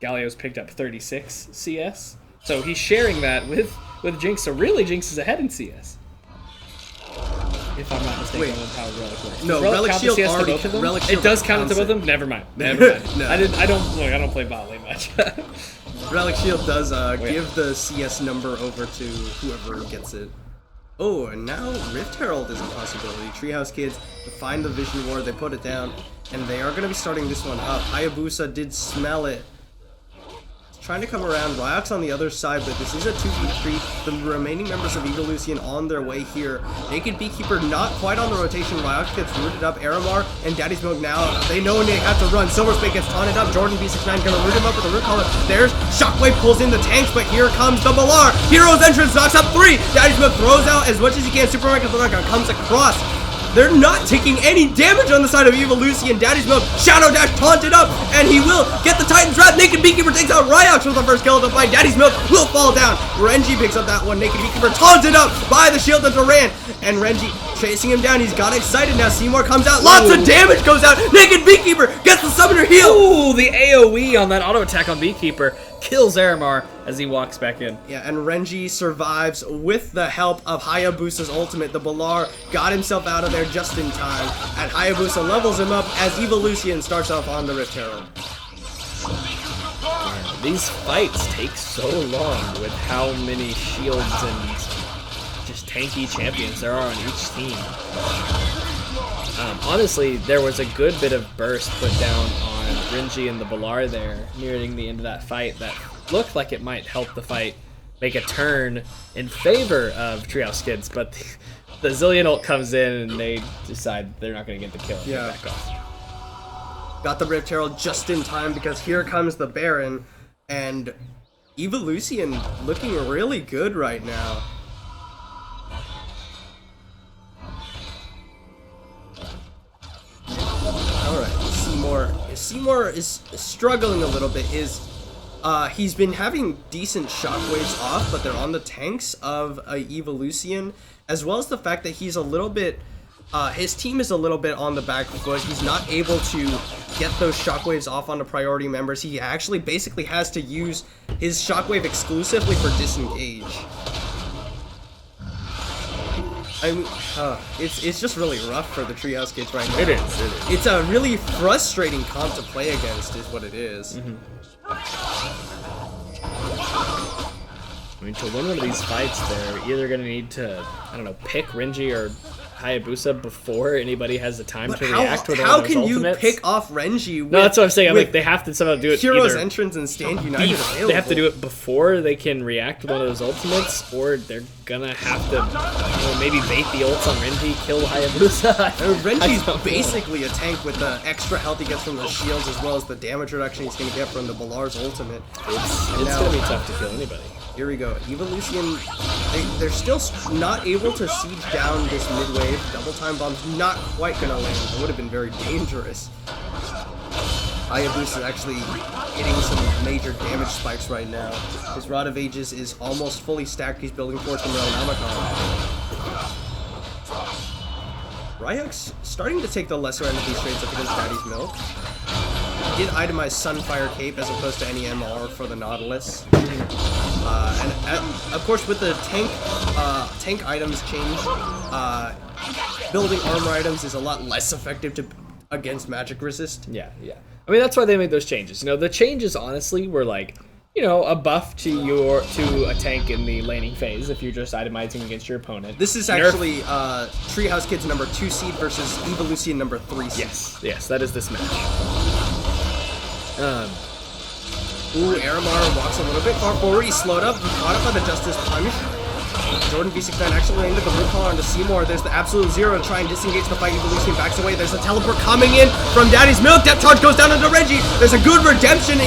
Galio's picked up 36 CS. So he's sharing that with Jinx, so really Jinx is ahead in CS. If I'm not mistaken with how Relic works. No, Does Relic count the Shield CS to already both of them? Relic Shield It does count it to counts both of them? Never mind. Never mind. No. I don't play bot lane much. Relic Shield does give the CS number over to whoever gets it. Oh, and now Rift Herald is a possibility. Treehouse Kids find the Vision Ward, they put it down, and they are going to be starting this one up. Hayabusa did smell it. Trying to come around. Ryok's on the other side, but this is a 2v3. The remaining members of Evolution on their way here. Naked Beekeeper not quite on the rotation. Ryok gets rooted up. Aramar and Daddy Smoke now, they know when they have to run. Silver Spade gets taunted up. Jordan B69 gonna root him up with a root collar. There's Shockwave pulls in the tanks, but here comes the Malar. Hero's entrance knocks up 3. Daddy Smoke throws out as much as he can. Supermarket comes across. They're not taking any damage on the side of Evolution. Daddy's Milk, Shadow Dash taunted up, and he will get the Titan's Wrath. Naked Beekeeper takes out Ryox with the first kill of the fight. Daddy's Milk will fall down. Renji picks up that one. Naked Beekeeper taunted up by the shield of Duran, and Renji chasing him down. He's got excited now. Seymour comes out. Lots of damage goes out. Naked Beekeeper gets the Summoner heal. Ooh, the AoE on that auto attack on Beekeeper kills Aramar as he walks back in. Yeah, and Renji survives with the help of Hayabusa's ultimate. The Balar got himself out of there just in time, and Hayabusa levels him up as Evolution starts off on the Rift Herald. These fights take so long with how many shields and just tanky champions there are on each team. Honestly, there was a good bit of burst put down on Renji and the Balar there, nearing the end of that fight, that looked like it might help the fight make a turn in favor of Treehouse Kids, but the Zillion ult comes in and they decide they're not going to get the kill and Yeah. get back off. Got the Rift Herald just in time because here comes the Baron, and Evolution looking really good right now. Alright, Seymour is struggling a little bit. He's been having decent shockwaves off, but they're on the tanks of Evolution, as well as the fact that he's a little bit, his team is a little bit on the back foot. He's not able to get those shockwaves off onto priority members. He actually basically has to use his shockwave exclusively for disengage. I mean, it's just really rough for the Treehouse Kids right now. It is. It's a really frustrating comp to play against, is what it is. I mean, to win one of these fights, they're either going to need to, I don't know, pick Renji or Hayabusa before anybody has the time to react with one of those How can ultimates. you pick off Renji with, No, that's what I'm saying. I'm like, they have to somehow do it Hero's either entrance and Stand United available. They have to do it before they can react with one of those ultimates, or they're gonna have to, you know, maybe bait the ults on Renji, kill Hayabusa. Renji's basically a tank with the extra health he gets from the shields, as well as the damage reduction he's going to get from the Balar's ultimate. It's gonna be tough to kill anybody. Here we go. Evolution, they're still not able to siege down this mid-wave. Double time bomb's not quite going to land. It would have been very dangerous. Hayabusa is actually hitting some major damage spikes right now. His Rod of Ages is almost fully stacked. He's building towards the Realnomicon. Ryok's starting to take the lesser end of these trades up against Daddy's Milk. He did itemize Sunfire Cape as opposed to any MR for the Nautilus. And of course, with the tank items change, building armor items is a lot less effective against magic resist. Yeah. I mean, that's why they made those changes. You know, the changes honestly were like, you know, a buff to a tank in the laning phase if you're just itemizing against your opponent. This is actually Treehouse Kids number 2 seed versus Evolution number 3 seed. Yes, that is this match. Ooh, Aramar walks a little bit far forward. He's slowed up. He's caught up by the Justice Punch. Jordan V69 actually landed the recall onto Seymour. There's the Absolute Zero to try and disengage the fight. Evolution backs away. There's a teleport coming in from Daddy's Milk. Depth charge goes down into Reggie. There's a good redemption.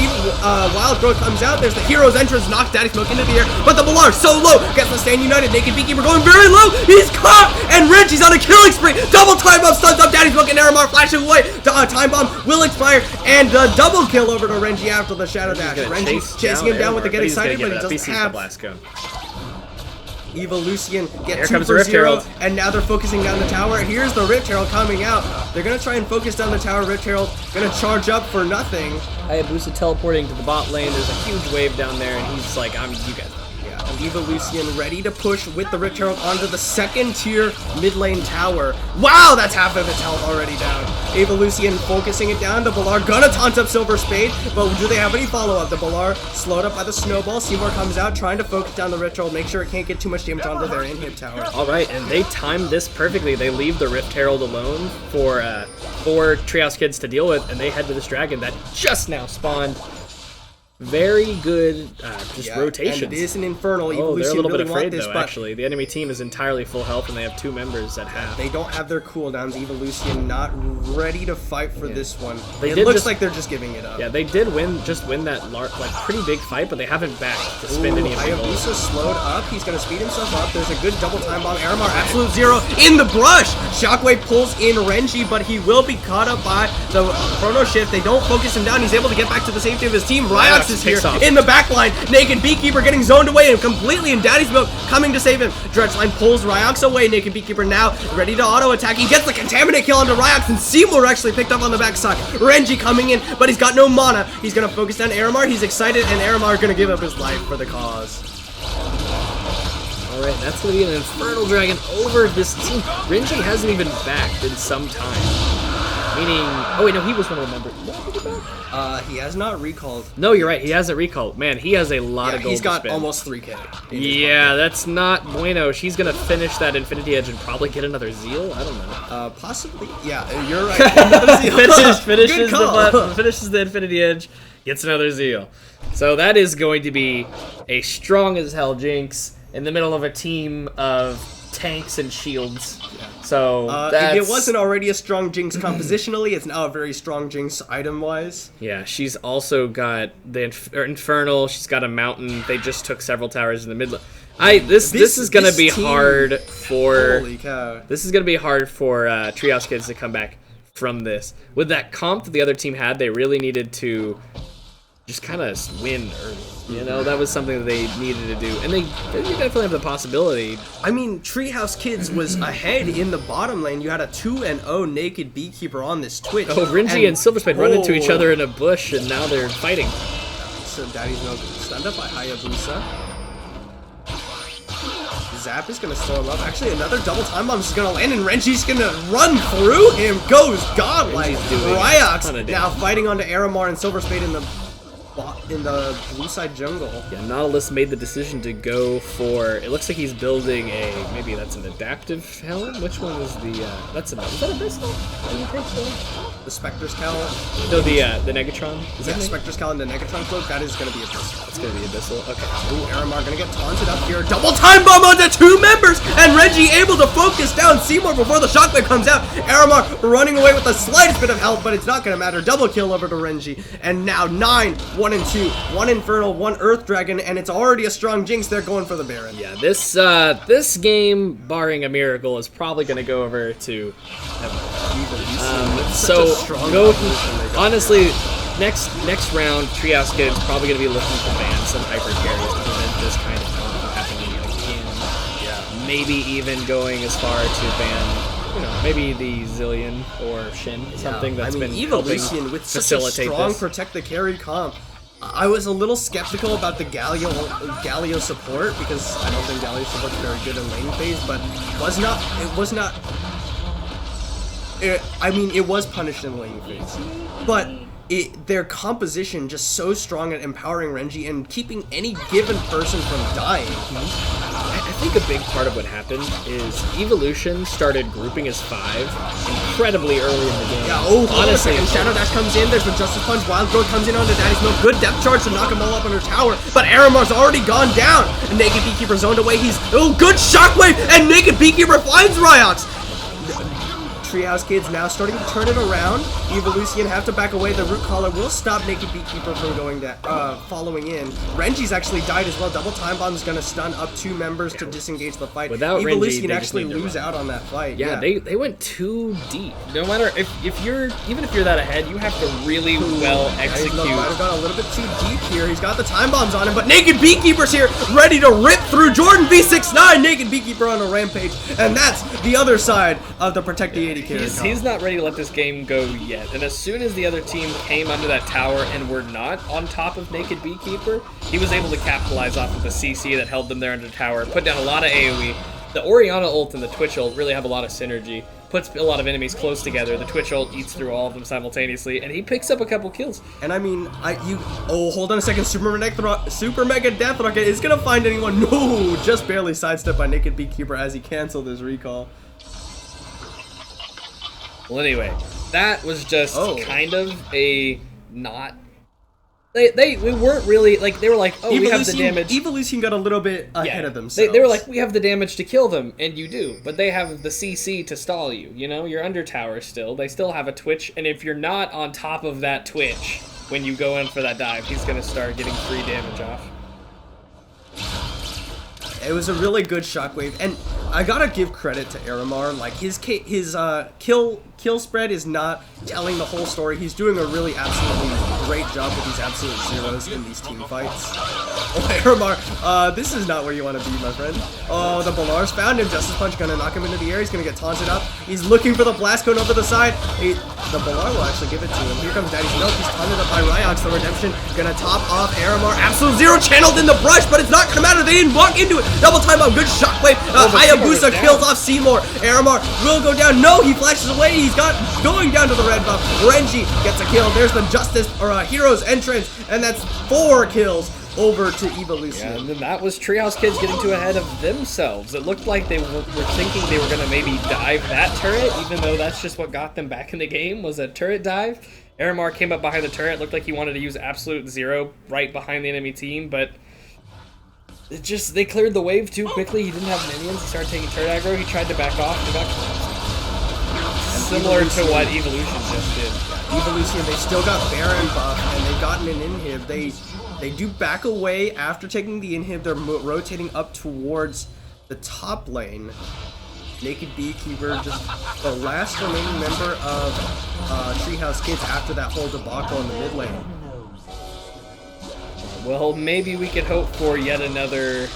Wild Growth comes out. There's the Hero's Entrance. Knocks Daddy's Milk into the air. But the Balar so low. Gets the Stand United. Naked Beekeeper going very low. He's caught. And Reggie's on a killing spree. Double time up. Stuns up Daddy's Milk and Aramar flashing away. Time Bomb will expire. And the double kill over to Renji after the Shadow Dash. Renji chasing him down with the Get Excited, but he doesn't have... Evolution get 2 for 0, and now they're focusing down the tower. Here's the Rift Herald coming out. They're gonna try and focus down the tower. Rift Herald gonna charge up for nothing. Hayabusa teleporting to the bot lane. There's a huge wave down there, and he's like, you guys. Evolution ready to push with the Rift Herald onto the second tier mid lane tower. Wow, that's half of its health already down. Evolution focusing it down. The Balar gonna taunt up Silver Spade, but do they have any follow-up? The Balar slowed up by the Snowball. Seymour comes out trying to focus down the Rift Herald, make sure it can't get too much damage onto their inhib tower. Alright, and they timed this perfectly. They leave the Rift Herald alone for Treehouse Kids to deal with, and they head to this dragon that just now spawned. Very good rotations. And it is an Infernal. Oh, they're a little bit afraid though, actually. The enemy team is entirely full health and they have 2 members at half. They don't have their cooldowns. Evolution not ready to fight for this one. It looks like they're just giving it up. Yeah, they did win that pretty big fight, but they haven't backed to spend any of the gold. Hayabusa slowed up. He's going to speed himself up. There's a good double time bomb. Aramar, Absolute Zero in the brush. Shockwave pulls in Renji, but he will be caught up by the Chrono Shift. They don't focus him down. He's able to get back to the safety of his team. Ryox is here in the back line. Naked Beekeeper getting zoned away and completely, and Daddy's Milk coming to save him. Dredgeline pulls Ryox away. Naked Beekeeper now ready to auto attack. He gets the Contaminate kill onto Ryox, and Seymour actually picked up on the backside. Renji coming in, but he's got no mana. He's gonna focus down Aramar. He's excited, and Aramar gonna give up his life for the cause. Alright, that's gonna be an Infernal Dragon over this team. Renji hasn't even backed in some time. Meaning, oh wait, no, he was one of the members. He has not recalled. No, you're right, he hasn't recalled. Man, he has a lot of gold he's got to spend. almost 3k. Yeah, that's not bueno. She's gonna finish that Infinity Edge and probably get another Zeal? I don't know. Possibly. Yeah, you're right. finishes the Infinity Edge, gets another Zeal. So that is going to be a strong as hell Jinx in the middle of a team of tanks and shields. So if it wasn't already a strong Jinx compositionally, it's now a very strong Jinx item-wise. Yeah, she's also got the Infernal. She's got a mountain. They just took several towers in the mid. This is gonna be hard for. Holy cow! This is gonna be hard for Treehouse Kids to come back from this. With that comp that the other team had, they really needed to just kind of win early. You know, that was something that they needed to do. And they definitely have the possibility. I mean, Treehouse Kids was ahead in the bottom lane. You had a 2-0 Naked Beekeeper on this Twitch. Oh, Renji and Silver Spade run into each other in a bush, and now they're fighting. So Daddy's Milk stunned up by Hayabusa. Zap is going to slow him up. Actually, another double time bomb is going to land, and Renji's going to run through him. Goes godlike. Ryox now fighting onto Aramar and Silver Spade in the blue side jungle. Yeah, Nautilus made the decision to go for, it looks like he's building maybe that's an adaptive helm? Which one is the, is that Abyssal? Do you think so? The Spectre's Cowl? No, the Negatron? Is that Spectre's Cowl and the Negatron cloak? That is going to be Abyssal. That's going to be Abyssal, okay. Ooh, Aramar going to get taunted up here. Double time bomb onto 2 members, and Renji able to focus down Seymour before the shockwave comes out. Aramar running away with the slightest bit of health, but it's not going to matter. Double kill over to Renji, and now 9, 1 and 2, 1 Infernal, 1 Earth Dragon, and it's already a strong Jinx. They're going for the Baron. Yeah, this game, barring a miracle, is probably going to go over to honestly, next round, Treehouse Kids probably going to be looking to ban some hyper carries to prevent this kind of comp from happening again. Yeah, maybe even going as far to ban, maybe the Zillion or Shin, something that's been Evolution with such a strong protect the carry comp. I was a little skeptical about the Galio support because I don't think Galio support's very good in lane phase, but it was punished in lane phase, but their composition just so strong at empowering Renji and keeping any given person from dying. I think a big part of what happened is Evolution started grouping as 5 incredibly early in the game. Yeah, oh, honestly. And Shadow Dash comes in, there's the Justice Punch, Wild Growth comes in onto Daddy's Milk, good depth charge to knock him all up under tower, but Aramar's already gone down, and Naked Beekeeper zoned away, he's, good Shockwave, and Naked Beekeeper finds Ryox! Treehouse Kids now starting to turn it around. Evolution have to back away. The Root Collar will stop Naked Beekeeper from going that, following in. Renji's actually died as well. Double Time Bomb is going to stun up 2 members to disengage the fight. Without Evolution Renji, they actually just need to lose run. out on that fight. Yeah, they went too deep. No matter if you're even if you're that ahead, you have to really well execute. Might have gone a little bit too deep here. He's got the time bombs on him, but Naked Beekeeper's here, ready to rip through Jordan V69. Naked Beekeeper on a rampage, and that's the other side of the Protect the 80 character. He's not ready to let this game go yet. And as soon as the other team came under that tower and were not on top of Naked Beekeeper, he was able to capitalize off of the CC that held them there under tower, put down a lot of AoE. The Orianna ult and the Twitch ult really have a lot of synergy. Puts a lot of enemies close together. The Twitch ult eats through all of them simultaneously, and he picks up a couple kills. And I mean, hold on a second. Super Mega Death Rocket is gonna find anyone. No, just barely sidestepped by Naked Beekeeper as he canceled his recall. Well, anyway, that was just kind of a not. We weren't really like they were like, oh, we have the damage. Evolution got a little bit ahead of themselves. They were like, we have the damage to kill them, and you do, but they have the CC to stall you. You know, you're under tower still. They still have a Twitch, and if you're not on top of that Twitch when you go in for that dive, he's gonna start getting free damage off. It was a really good Shockwave, and I gotta give credit to Aramar. Like his kill spread is not telling the whole story. He's doing a really absolutely great job with these absolute zeros in these team fights. Oh, Aramar, this is not where you want to be, my friend. Oh, the Balar's found him. Justice Punch gonna knock him into the air. He's gonna get taunted up. He's looking for the Blast Cone over the side. The Balar will actually give it to him. Here comes Daddy's Milk. He's taunted up by Ryox. The Redemption gonna top off Aramar. Absolute Zero channeled in the brush, but it's not gonna matter. They didn't walk into it. Double time bomb. Good Shockwave. Hayabusa kills off Seymour. Aramar will go down. No, he flashes away. He's got going down to the red buff. Renji gets a kill. There's the Justice or Hero's entrance, and that's 4 kills over to Evolution. Yeah, and then that was Treehouse Kids getting too ahead of themselves. It looked like they were thinking they were going to maybe dive that turret, even though that's just what got them back in the game, was a turret dive. Aramar came up behind the turret. Looked like he wanted to use Absolute Zero right behind the enemy team, but they cleared the wave too quickly. He didn't have minions. He started taking turret aggro. He tried to back off and got similar to what Evolution just did. Evolution, they still got Baron buff, and they've gotten an inhib. They do back away after taking the inhib. They're rotating up towards the top lane. Naked Beekeeper, just the last remaining member of Treehouse Kids after that whole debacle in the mid lane. Well, maybe we could hope for yet another,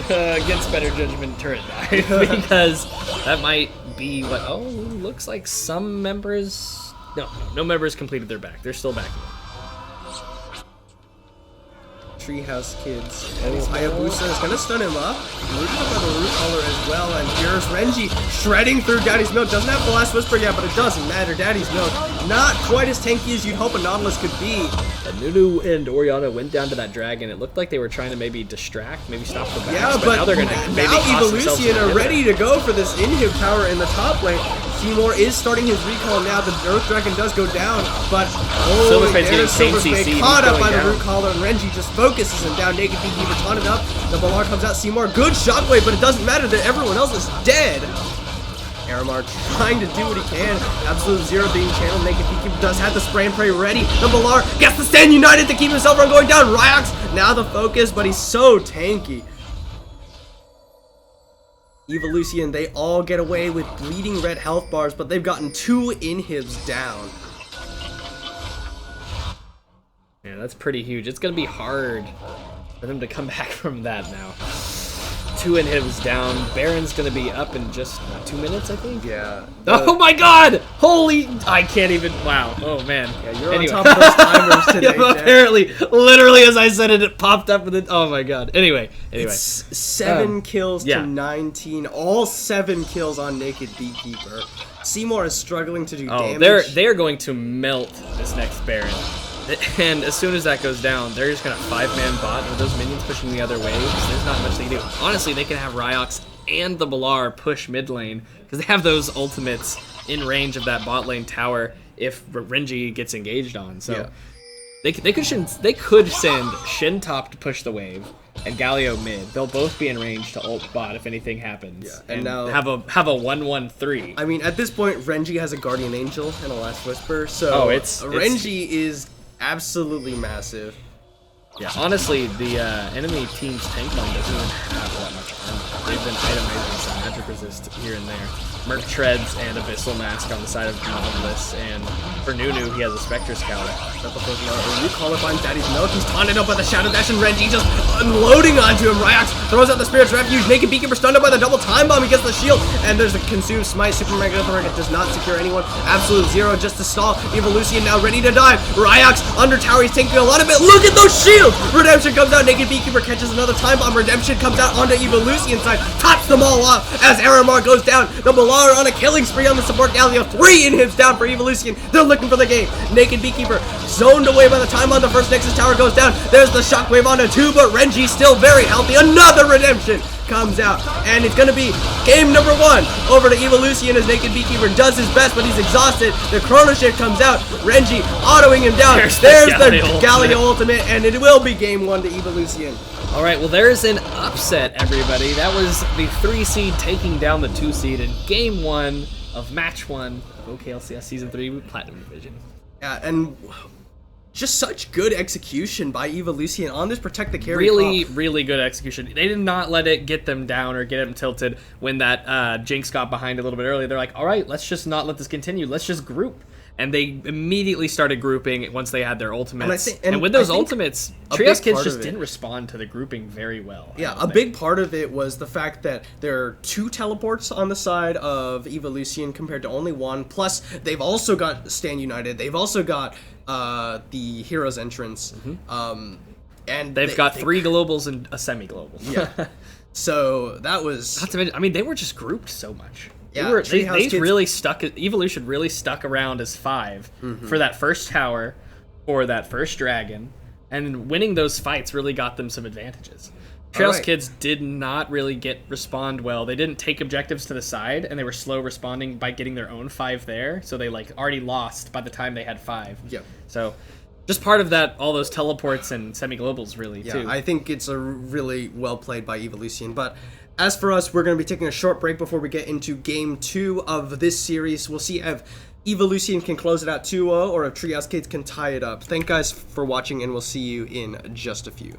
against better judgment turret dive, because that might be what. Oh, looks like some members. No members completed their back. They're still back. Treehouse Kids. And Hayabusa is gonna stun him up. Rooted up by the Root Collar as well. And here's Renji shredding through Daddy's Milk. Doesn't have the last Whisper yet, but it doesn't matter. Daddy's Milk, not quite as tanky as you'd hope a Nautilus could be. And Nunu and Orianna went down to that dragon. It looked like they were trying to maybe distract, maybe stop the back. Yeah, but now they're gonna maybe Evolution are ready to go for this inhib tower in the top lane. Seymour is starting his recall now. The Earth Dragon does go down, but there's Silver Spade caught up by the Root Collar, and Renji just focuses him down. Naked Beekeeper taunted up. The Balar comes out. Seymour, good Shockwave, but it doesn't matter that everyone else is dead. Aramar trying to do what he can. Absolute Zero being channeled. Naked Beekeeper does have the spray and pray ready. The Balar gets the stand united to keep himself from going down. Ryox now the focus, but he's so tanky. Evolution, they all get away with bleeding red health bars, but they've gotten 2 inhibs down. Yeah, that's pretty huge. It's going to be hard for them to come back from that now. 2 inhibs down. Baron's going to be up in just 2 minutes, I think? Yeah. Oh my god! Holy... I can't even... Wow. Oh, man. Yeah, you're on top of those timers today, yeah, apparently, literally as I said it, it popped up with it. Oh my god. Anyway. It's 7 kills to 19. All 7 kills on Naked Beekeeper. Seymour is struggling to do damage. They're going to melt this next Baron. And as soon as that goes down, they're just gonna 5-man bot, and with those minions pushing the other way, there's not much they can do. Honestly, they can have Ryox and the Balar push mid lane, because they have those ultimates in range of that bot lane tower if Renji gets engaged on. So Yeah. they could send Shin top to push the wave and Galio mid. They'll both be in range to ult bot if anything happens. Yeah, and now have a 1-1-3. I mean, at this point, Renji has a Guardian Angel and a Last Whisper, so Renji is absolutely massive. Yeah, honestly, the enemy team's tank line doesn't even have that much armor. They've been itemizing some magic resist here and there. Merc Treads and Abyssal Mask on the side of Nautilus, and for Nunu, he has a Spectre Scout. You call it on Daddy's Milk. He's taunted up by the Shadow Dash, and Renji just unloading onto him. Ryox throws out the Spirit's Refuge. Naked Beekeeper stunned up by the double time bomb. He gets the shield, and there's a Consume Smite. Super Mega Thorn. It does not secure anyone. Absolute Zero just to stall. Evolution now ready to dive. Ryox under tower. He's taking a lot of it. Look at those shields! Redemption comes out. Naked Beekeeper catches another time bomb. Redemption comes out onto Evolution side. Tops them all off as Aramar goes down. The Balar on a killing spree on the support Galio. 3 inhibs down for Evolution. They're looking for the game. Naked Beekeeper zoned away by the time on the first Nexus tower goes down. There's the shockwave onto 2, but Renji still very healthy. Another Redemption comes out, and it's gonna be game number 1 over to Evolution as Naked Beekeeper does his best, but he's exhausted. The Chrono Shift comes out. Renji autoing him down. There's the Galio ultimate, and it will be game 1 to Evolution. All right, well, there's an upset, everybody. That was the 3 seed taking down the 2 seed in game 1 of match 1 of OKLCS Season 3 Platinum Division. Yeah, and just such good execution by Evolution on this Protect the Carry prop. Really good execution. They did not let it get them down or get them tilted when that Jinx got behind a little bit early. They're like, all right, let's just not let this continue. Let's just group. And they immediately started grouping once they had their ultimates. And with those ultimates, Trios Kids just didn't respond to the grouping very well. Yeah, a big part of it was the fact that there are 2 teleports on the side of Evolution compared to only 1. Plus, they've also got Stand United. They've also got the Heroes Entrance. And they've got 3 globals and a semi-global. Yeah. So that was... Not to mention, I mean, they were just grouped so much. Yeah, they really stuck. Evolution really stuck around as 5 for that first tower, or that first dragon, and winning those fights really got them some advantages. Trails Kids did not really respond well. They didn't take objectives to the side, and they were slow responding by getting their own 5 there. So they already lost by the time they had 5. Yep. So just part of that, all those teleports and semi-globals really too. I think it's a really well played by Evolution, but. As for us, we're going to be taking a short break before we get into game 2 of this series. We'll see if Evolution can close it out 2-0 or if Treehouse Kids can tie it up. Thank guys for watching, and we'll see you in just a few.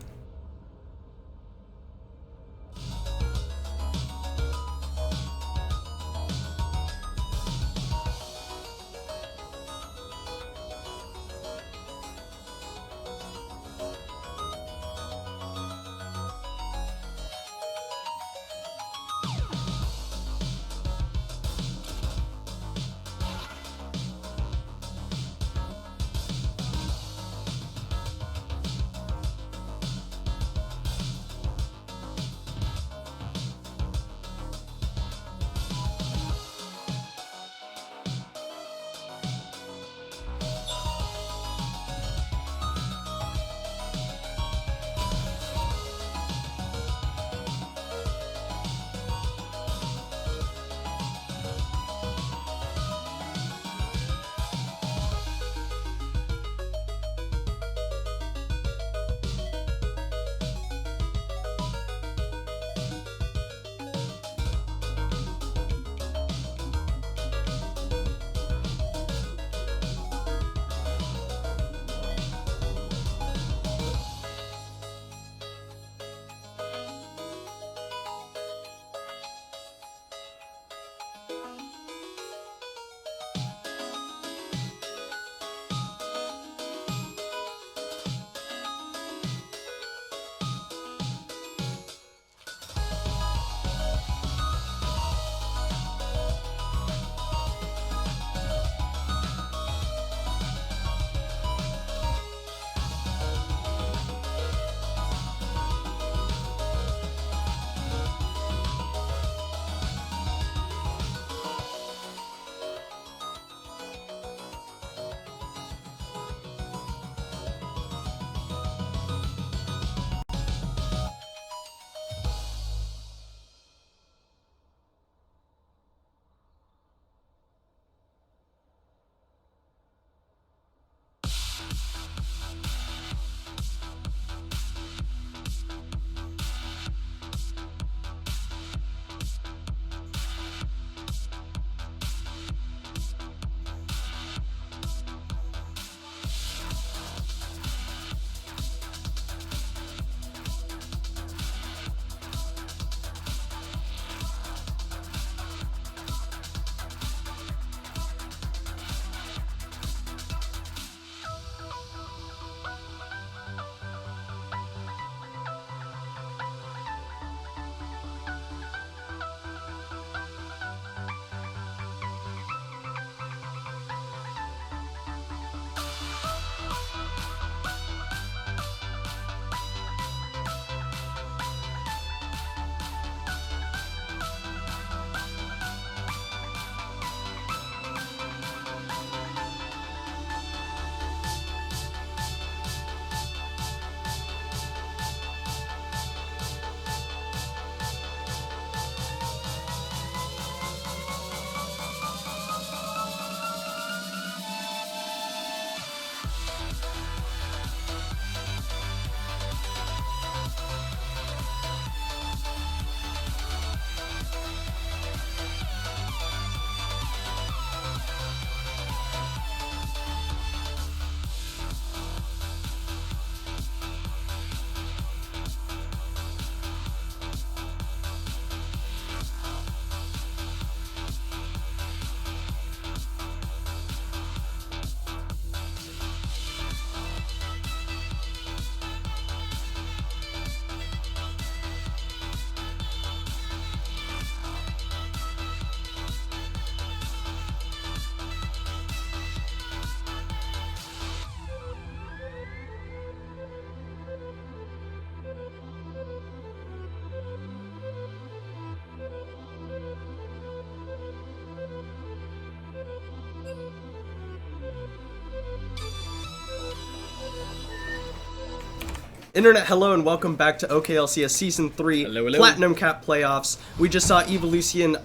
Internet, hello and welcome back to OKLCS Season 3 Hello, hello. Platinum Cap Playoffs. We just saw Evolution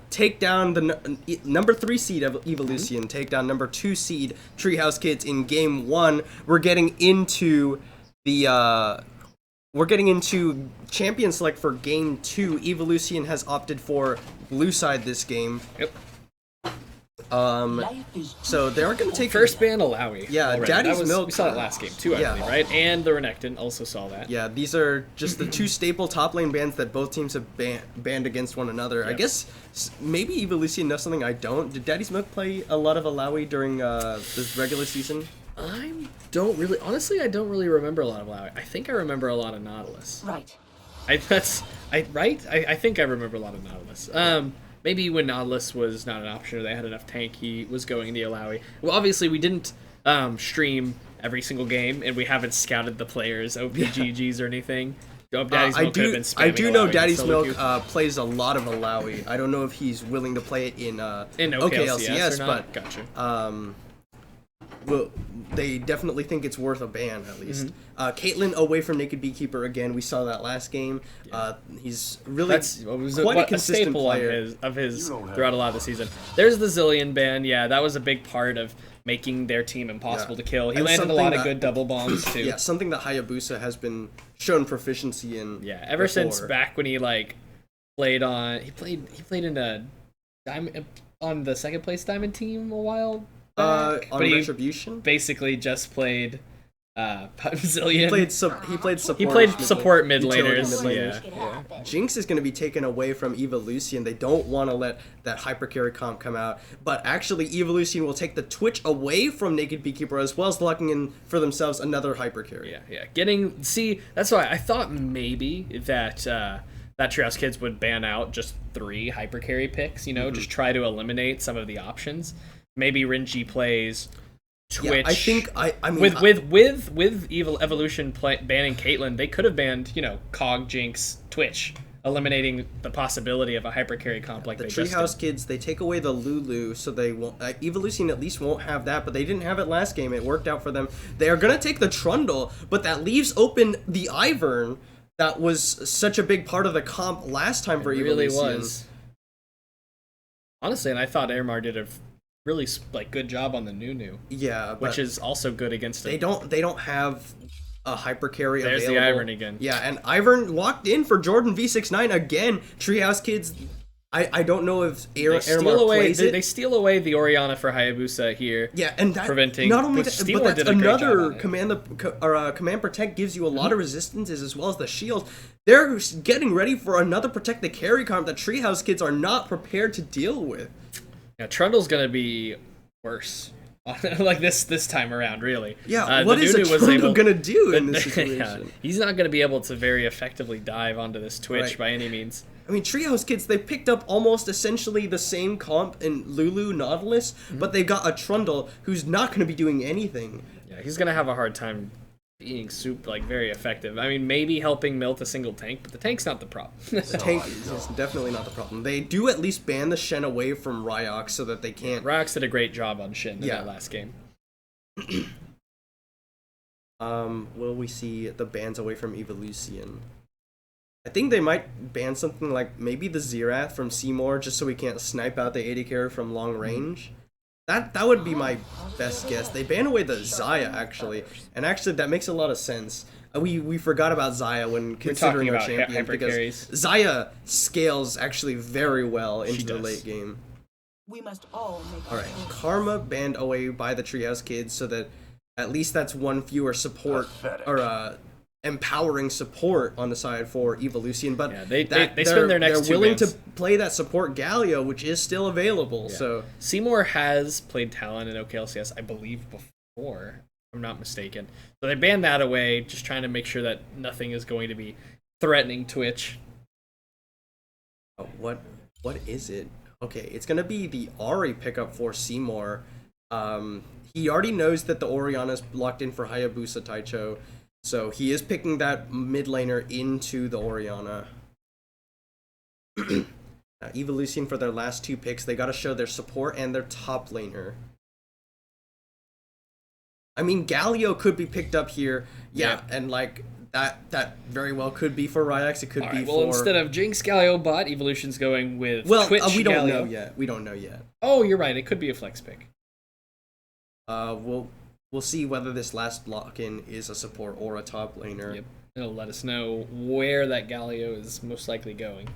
take down the number 3 seed of Evolution, take down number 2 seed Treehouse Kids in Game 1. We're getting into the champion select for Game 2. Evolution has opted for blue side this game. Yep. So they are going to take First ban Alawi. Yeah, already. Daddy's that was, Milk. We saw that last game too, I Yeah. believe, right? And the Renekton also saw that. Yeah, these are just the two staple top lane bans that both teams have banned against one another. I Yep. guess maybe Evolution knows something I don't. Did Daddy's Milk play a lot of Alawi during this regular season? I don't really remember a lot of Alawi. I think I remember a lot of Nautilus. Right. I think I remember a lot of Nautilus. Maybe when Nautilus was not an option or they had enough tank, he was going the Alawi. Well, obviously we didn't stream every single game, and we haven't scouted the players, OPGGs or anything. Daddy's Milk could have been I spamming do know Alawi in Daddy's solo Milk queue. plays a lot of Alawi. I don't know if he's willing to play it in OKLCS OKLCS, or but not? Gotcha. well, they definitely think it's worth a ban at least. Mm-hmm. Caitlyn away from Naked Beekeeper again. We saw that last game. He's really That's quite a a consistent staple player. of his throughout a lot of the season. There's the Zillion ban. Yeah, that was a big part of making their team impossible Yeah. to kill. He And landed a something lot of that- good double bombs too. Yeah, something that Hayabusa has been shown proficiency in. Yeah, ever since before. back when he played in a diamond on the second place diamond team a while back. On but he Retribution. basically just played Zillion. He played support. He played support mid utility laners. mid Yeah. laners. Make it happen. Jinx is going to be taken away from Evolution. They don't want to let that hyper carry comp come out. But actually, Evolution will take the Twitch away from Naked Beekeeper as well as locking in for themselves another hyper carry. Yeah. That's why I thought maybe that that Treehouse Kids would ban out just 3 hyper carry picks. Just try to eliminate some of the options. Maybe Renji plays Twitch. Yeah, I think I mean with Evolution banning Caitlyn, they could have banned Cog, Jinx, Twitch, eliminating the possibility of a hyper carry comp like the they just Treehouse did. Kids, they take away the Lulu, so they won't. Evolution at least won't have that, but they didn't have it last game. It worked out for them. They are gonna take the Trundle, but that leaves open the Ivern. That was such a big part of the comp last time for It really Evolution. was. Honestly, and I thought Airmar did a really good job on the Nunu, Yeah, but which is also good against they don't have a hyper carry There's the available. Ivern again. Yeah, and Ivern locked in for Jordan V69 again. Treehouse Kids. I don't know if Airmar plays it. They steal away the Orianna for Hayabusa here. Yeah, and that preventing- not only which that, Stealer but that's did a great job another on it. command protect gives you a lot of resistances as well as the shields. They're getting ready for another protect the carry comp that Treehouse Kids are not prepared to deal with. Yeah, Trundle's gonna be worse. this time around, really. Yeah, The what is a Nunu was Trundle able- gonna do in the- this situation? yeah, he's not gonna be able to very effectively dive onto this Twitch Right. by any means. I mean, Treehouse Kids, they picked up almost essentially the same comp in Lulu Nautilus, but they got a Trundle who's not going to be doing anything. Yeah, he's gonna have a hard time being very effective. I mean, maybe helping Milt a single tank, but the tank's not the problem. The tank is definitely not the problem. They do at least ban the Shen away from Ryox so that they can't... Rox did a great job on Shin in Yeah. that last game. Will we see the bans away from Evolution? I think they might ban something like maybe the Xerath from Seymour just so we can't snipe out the AD carry from long range. That would be my best guess. They ban away the Xayah actually, and actually that makes a lot of sense. We forgot about Xayah when considering our about champion hyper because carries. Xayah scales actually very well into the does. late game. We must all make All our right, choice. Karma banned away by the Treehouse Kids so that at least that's one fewer support or empowering support on the side for Evolution. But Yeah, they they're- spend their next they're 2 willing bans. to play that support Galio, which is still available. Yeah. So Seymour has played Talon in OKLCS, I believe, before, if I'm not mistaken. So they banned that away, just trying to make sure that nothing is going to be threatening Twitch. what is it? Okay, it's gonna be the Ari pickup for Seymour. He already knows that the Orianna's locked in for Hayabusa Taicho, so he is picking that mid laner into the Orianna. Evolution for their last 2 picks, they gotta show their support and their top laner. I mean, Galio could be picked up here, yeah, and that very well could be for Ryax. It could All be right, well, for... instead of Jinx Galio bot, Evolution's going with Twitch we don't know Galio. yet. We don't know yet. Oh, you're right. It could be a flex pick. We'll see whether this last lock-in is a support or a top laner. Yep. It'll let us know where that Galio is most likely going.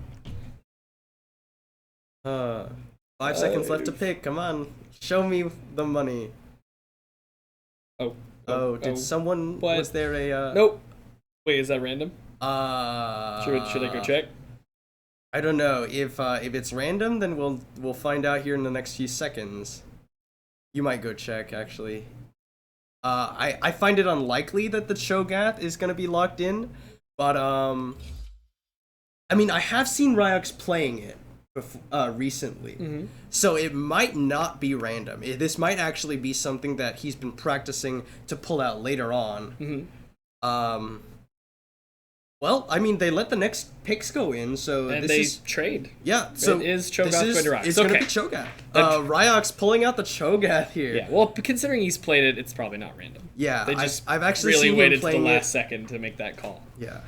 5 seconds left to pick. Come on, show me the money. Did someone? What? Was there a? Nope. Wait, is that random? Should I go check? I don't know. If it's random, then we'll find out here in the next few seconds. You might go check actually. I find it unlikely that the Cho'Gath is gonna be locked in, but I mean I have seen Ryox playing it recently, so it might not be random. This might actually be something that he's been practicing to pull out later on. Well, I mean, they let the next picks go in, so and this they is trade. Yeah, so it is Cho'Gath going to Ryox. It's going to be Cho'Gath. Ryox pulling out the Cho'Gath here. Yeah, well, considering he's played it, it's probably not random. Yeah, they just I've actually really seen waited him to the playing last second to make that call. Yeah.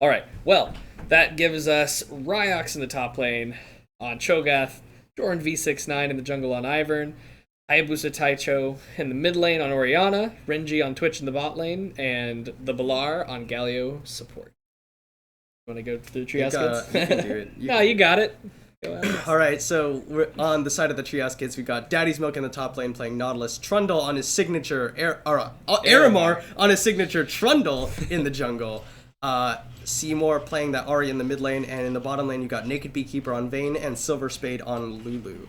All right, well, that gives us Ryox in the top lane on Cho'Gath, Jordan V69 in the jungle on Ivern, Hayabusa Taicho in the mid lane on Orianna, Renji on Twitch in the bot lane, and the Balar on Galio support. You want to go through the Treehouse Kids? You can do it. You got it. Go ahead. All right, so we're on the side of the Treehouse Kids. We got Daddy's Milk in the top lane playing Nautilus, Trundle on his signature, Aramar on his signature Trundle in the jungle. Seymour playing that Ahri in the mid lane, and in the bottom lane you got Naked Beekeeper on Vayne and Silver Spade on Lulu.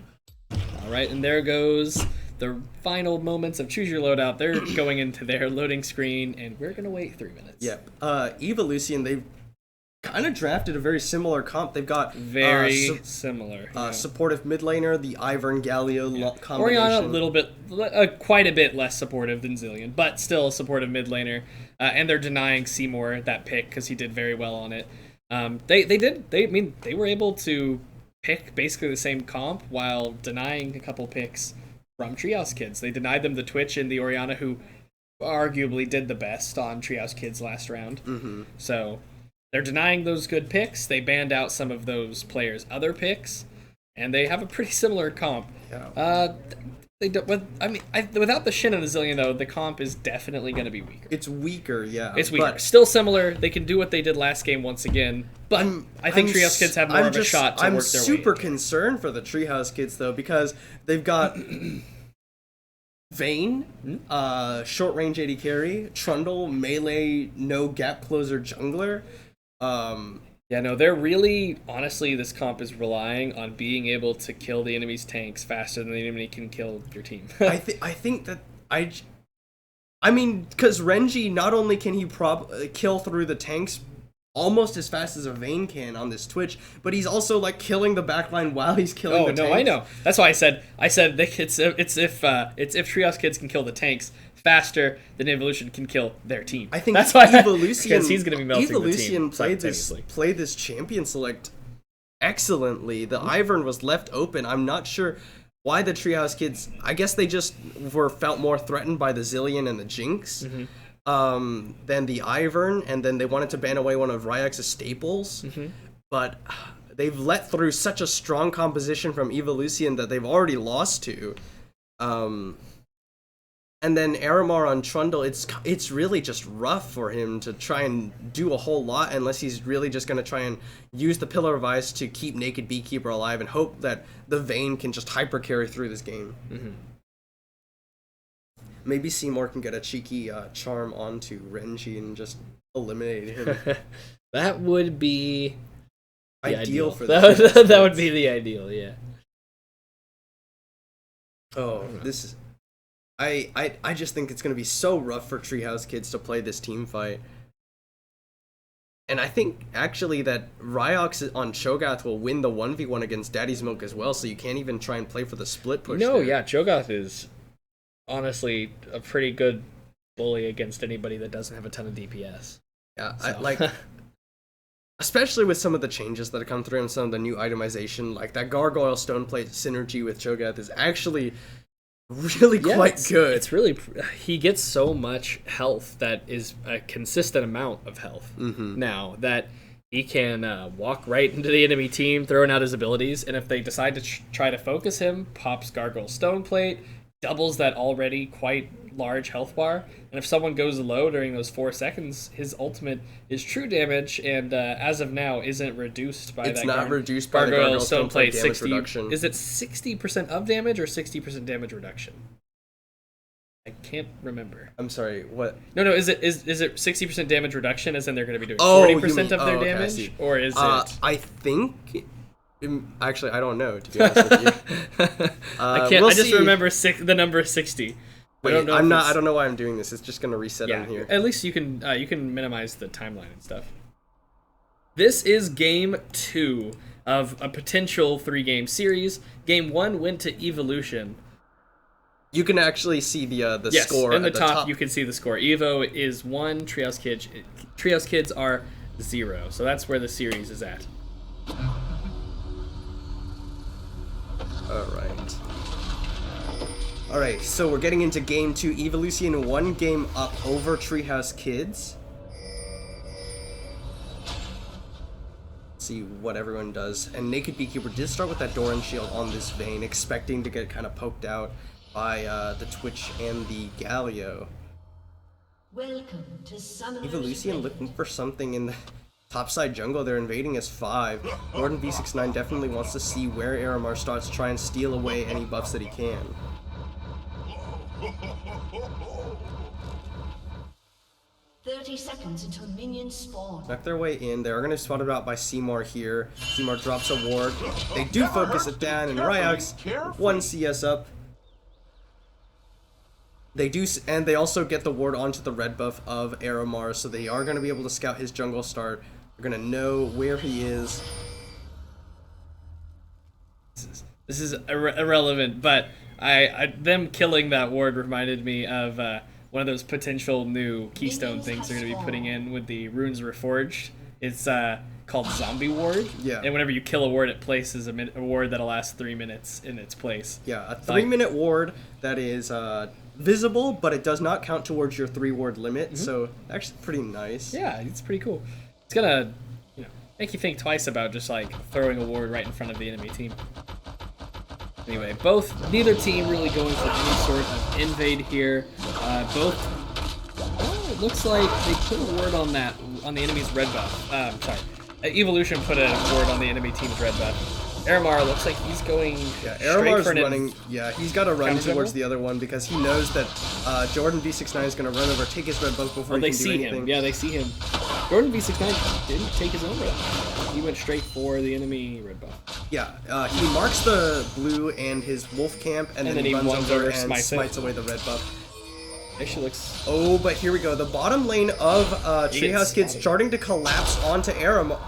All right, and there goes the final moments of Choose Your Loadout. They're going into their loading screen, and we're going to wait 3 minutes. Yep. Evolution, they've kind of drafted a very similar comp. They've got very similar. Supportive mid laner, the Ivern Galio combination. Orianna, a little bit, quite a bit less supportive than Zillion, but still a supportive mid laner. And they're denying Seymour that pick because he did very well on it. They were able to pick basically the same comp while denying a couple picks from Treehouse Kids. They denied them the Twitch and the Orianna, who arguably did the best on Treehouse Kids last round. Mm-hmm. So they're denying those good picks. They banned out some of those players' other picks, and they have a pretty similar comp. Yeah. Without the Shin and the Zillion, though, the comp is definitely going to be weaker. It's weaker, yeah. It's weaker. But Still similar. They can do what they did last game once again, but I think Treehouse Kids have more of a shot to work their way. I'm super concerned for the Treehouse Kids, though, because they've got Vayne, short range AD carry, Trundle, melee, no gap closer jungler. They're really, honestly, this comp is relying on being able to kill the enemy's tanks faster than the enemy can kill your team. I think that I mean, because Renji, not only can he kill through the tanks almost as fast as a Vayne can on this Twitch, but he's also like killing the backline while he's killing the tanks. I know. That's why I said it's if Treehouse Kids can kill the tanks faster than Evolution can kill their team. I think that's why Evolution, because he's going to be melting Evolution the team. played this champion select excellently. The Ivern was left open. I'm not sure why the Treehouse Kids. I guess they just felt more threatened by the Zillion and the Jinx than the Ivern, and then they wanted to ban away one of Ryox's staples. But they've let through such a strong composition from Evolution that they've already lost to. And then Aramar on Trundle, it's really just rough for him to try and do a whole lot unless he's really just going to try and use the Pillar of Ice to keep Naked Beekeeper alive and hope that the Vayne can just hyper carry through this game. Maybe Seymour can get a cheeky charm onto Renji and just eliminate him. That would be ideal for that would be the ideal, yeah. Oh, this is... I just think it's going to be so rough for Treehouse Kids to play this team fight. And I think, actually, that Ryox on Cho'Gath will win the 1v1 against Daddy's Milk as well, so you can't even try and play for the split push there. Yeah, Cho'Gath is honestly a pretty good bully against anybody that doesn't have a ton of DPS. Yeah, so. Especially with some of the changes that have come through and some of the new itemization, like that Gargoyle Stoneplate synergy with Cho'Gath is actually really quite good. It's really, he gets so much health that is a consistent amount of health now that he can walk right into the enemy team, throwing out his abilities, and if they decide to try to focus him, pops Gargoyle Stone Plate, doubles that already quite large health bar, and if someone goes low during those 4 seconds, his ultimate is true damage, and as of now isn't reduced by it's not reduced by the Gargoyle Stone Plate damage 60, reduction. Is it 60% of damage or 60% damage reduction? I can't remember. I'm sorry, what? No, is it 60% damage reduction, as in they're going to be doing 40% of their damage, or is it? I think. Actually, I don't know, to be honest with you. I can't. I just remember the number 60. Wait, I don't know why I'm doing this. It's just gonna reset on here. At least you can minimize the timeline and stuff. This is game 2 of a potential 3-game series. Game 1 went to Evolution. You can actually see the score in the at top. You can see the score. Evo is 1. Treehouse Kids are 0. So that's where the series is at. All right, so we're getting into game 2. Evolution 1 game up over Treehouse Kids. Let's see what everyone does. And Naked Beekeeper did start with that Doran Shield on this Vayne, expecting to get kind of poked out by the Twitch and the Galio. Welcome to Summoner's Evolution Rift. looking for something in the topside jungle. They're invading as 5. Jordan V69 definitely wants to see where Aramar starts to try and steal away any buffs that he can. 30 seconds until minions spawn. Snuck their way in. They are going to be spotted out by Seymour here. Seymour drops a ward. They do focus it down, and Ryox, 1 CS up. They do, and they also get the ward onto the red buff of Aramar, so they are going to be able to scout his jungle start. They're going to know where he is. This is irrelevant, but them killing that ward reminded me of one of those potential new keystone things they're going to be putting in with the Runes Reforged. It's called Zombie Ward. Yeah. And whenever you kill a ward, it places a ward that'll last 3 minutes in its place. Yeah, a 3-minute ward that is visible, but it does not count towards your 3-ward limit, so actually pretty nice. Yeah, it's pretty cool. It's gonna, make you think twice about just like throwing a ward right in front of the enemy team. Anyway, neither team really going for any sort of invade here. It looks like they put a ward on the enemy's red buff. Evolution put a ward on the enemy team's red buff. Aramar looks like he's going Aramar's running. Yeah, he's got to run towards the other one because he knows that Jordan V69 is going to run over, take his red buff before he can do anything. Yeah, they see him. Jordan V69 didn't take his own red buff. He went straight for the enemy red buff. Yeah, he marks the blue and his wolf camp, and then he runs over and smites away the red buff. Actually looks... Oh, but here we go. The bottom lane of Treehouse Kids starting to collapse onto Aramar.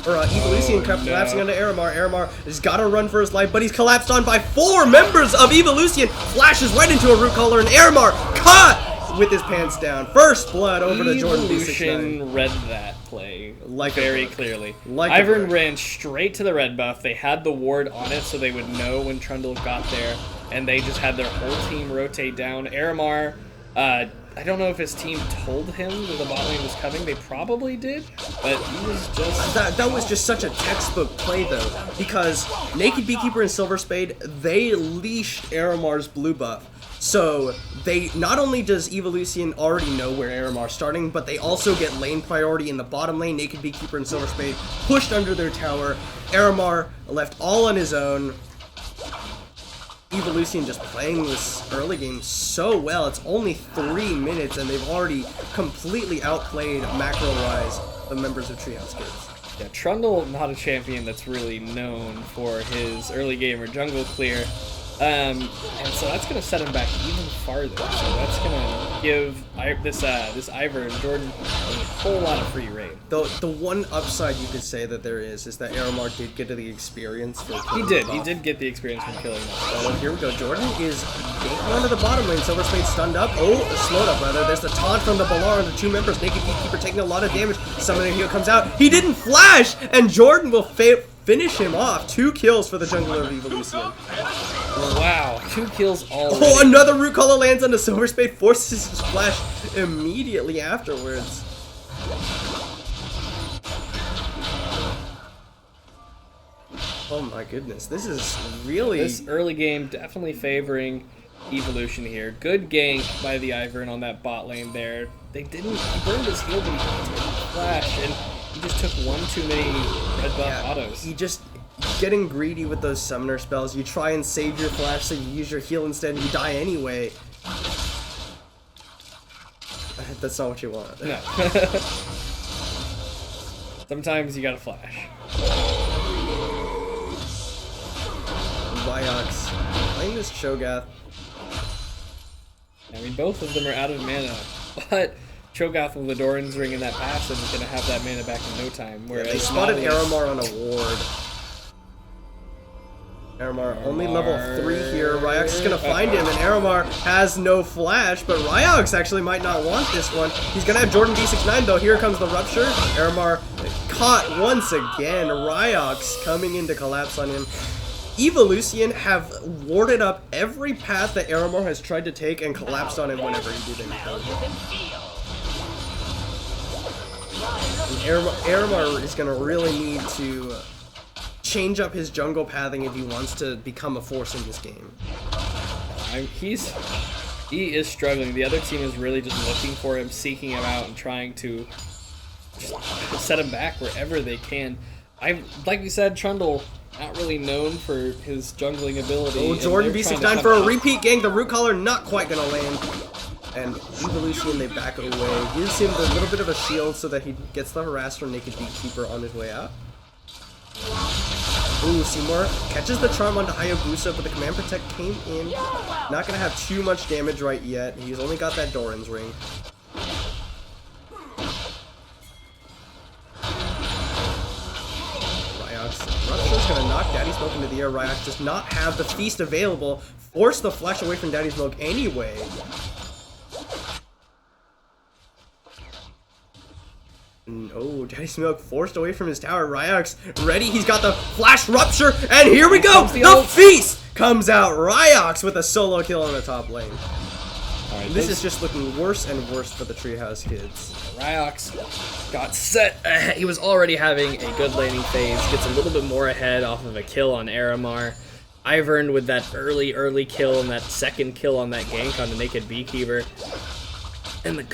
Evolution collapsing onto Aramar. Aramar has got to run for his life, but he's collapsed on by 4 members of Evolution. Flashes right into a root collar, and Aramar caught with his pants down. First blood over to Jordan V69. Evolution read that play very clearly. Like Ivern ran straight to the red buff. They had the ward on it so they would know when Trundle got there, and they just had their whole team rotate down. Aramar... I don't know if his team told him that the bot lane was coming. They probably did, but he was just... That was just such a textbook play, though, because Naked Beekeeper and Silver Spade, they leashed Aramar's blue buff. So, they not only does Evolution already know where Aramar's starting, but they also get lane priority in the bottom lane. Naked Beekeeper and Silver Spade pushed under their tower. Aramar left all on his own. Evolution just playing this early game so well. It's only 3 minutes and they've already completely outplayed macro-wise the members of Treehouse Kids. Yeah, Trundle, not a champion that's really known for his early game or jungle clear. And so that's going to set him back even farther. So that's going to give this Ivor and Jordan a whole lot of free reign. The one upside you could say that there is that Aramar did get to the experience for killing the buff. He did get the experience from killing them. Oh, here we go. Jordan is getting onto the bottom lane. Silver Spade stunned up. Oh, slowed up rather. There's the taunt from the Balar on the 2 members. Naked Beekeeper taking a lot of damage. Summoning Heal comes out. He didn't flash, and Jordan will finish him off. 2 kills for the jungler of Evolution. Wow, 2 kills already. Oh, another root collar lands on the Silver Spade, forces his splash immediately afterwards. Oh my goodness, this is really... This early game definitely favoring Evolution here. Good gank by the Ivern on that bot lane there. They didn't... He burned his heal, but he didn't flash, and he just took one too many red buff autos. He just... Getting greedy with those summoner spells. You try and save your flash so you use your heal instead and you die anyway. That's not what you want. No. Sometimes you gotta flash. Viox playing this Cho'Gath. I mean, both of them are out of mana, but Cho'Gath with the Doran's Ring in that passive is gonna have that mana back in no time. Whereas They spotted Aramar on a ward. Aramar only level 3 here. Ryox is gonna find him, and Aramar has no flash, but Ryox actually might not want this one. He's gonna have Jordan V69 though. Here comes the Rupture. Aramar caught once again. Ryox coming in to collapse on him. Evolution have warded up every path that Aramar has tried to take and collapsed on him whenever he did anything. Aramar is gonna really need to change up his jungle pathing if he wants to become a force in this game. He is struggling. The other team is really just looking for him, seeking him out, and trying to just set him back wherever they can. Like we said, Trundle, not really known for his jungling ability. Oh, Jordan V69 for a repeat gank. The root collar not quite gonna land. And Evolution, they back it away. Gives him a little bit of a shield so that he gets the harass from Naked Beekeeper on his way out. Ooh, Seymour catches the charm onto Hayabusa, but the command protect came in. Not gonna have too much damage right yet. He's only got that Doran's Ring. Rupture's gonna knock Daddy's Milk into the air. Ryox does not have the feast available. Force the flash away from Daddy's Milk anyway. Oh, Daddy's Milk forced away from his tower. Ryox ready. He's got the flash Rupture, and here we go. The feast comes out. Ryox with a solo kill on the top lane. All right, this is just looking worse and worse for the Treehouse kids. Ryox got set. He was already having a good laning phase. Gets a little bit more ahead off of a kill on Aramar. Ivern with that early kill and that second kill on that gank on the Naked Beekeeper. And the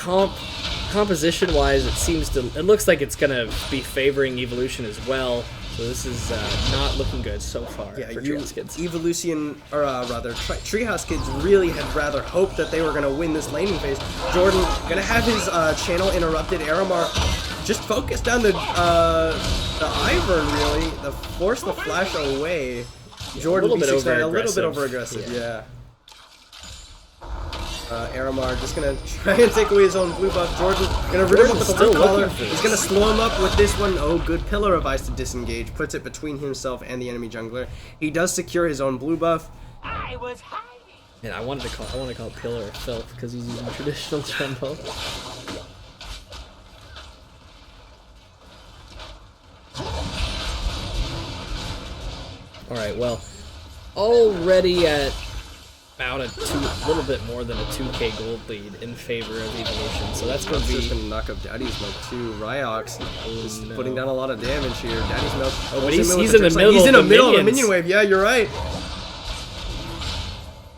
composition-wise, it looks like it's gonna be favoring Evolution as well. So this is not looking good so far for Treehouse kids. Evolution, or rather, Treehouse kids really had rather hoped that they were gonna win this laning phase. Jordan gonna have his channel interrupted. Aramar just focused on the Ivern really. Force the flash away. Jordan a little bit over aggressive, yeah. Aramar just gonna try and take away his own blue buff. Jordan gonna rid him up with the root collar. He's gonna slow him up with this one. Oh, good Pillar of Ice to disengage. Puts it between himself and the enemy jungler. He does secure his own blue buff. I was hiding. And I want to call it Pillar of Filth because he's using traditional Trundle. All right, well, already at about a little bit more than a 2k gold lead in favor of Evolution, so that's going to be... just going to knock up Daddy's Milk too. Ryox is putting down a lot of damage here. Daddy's Milk... Oh, but he's in the middle of a minion wave. Yeah, you're right.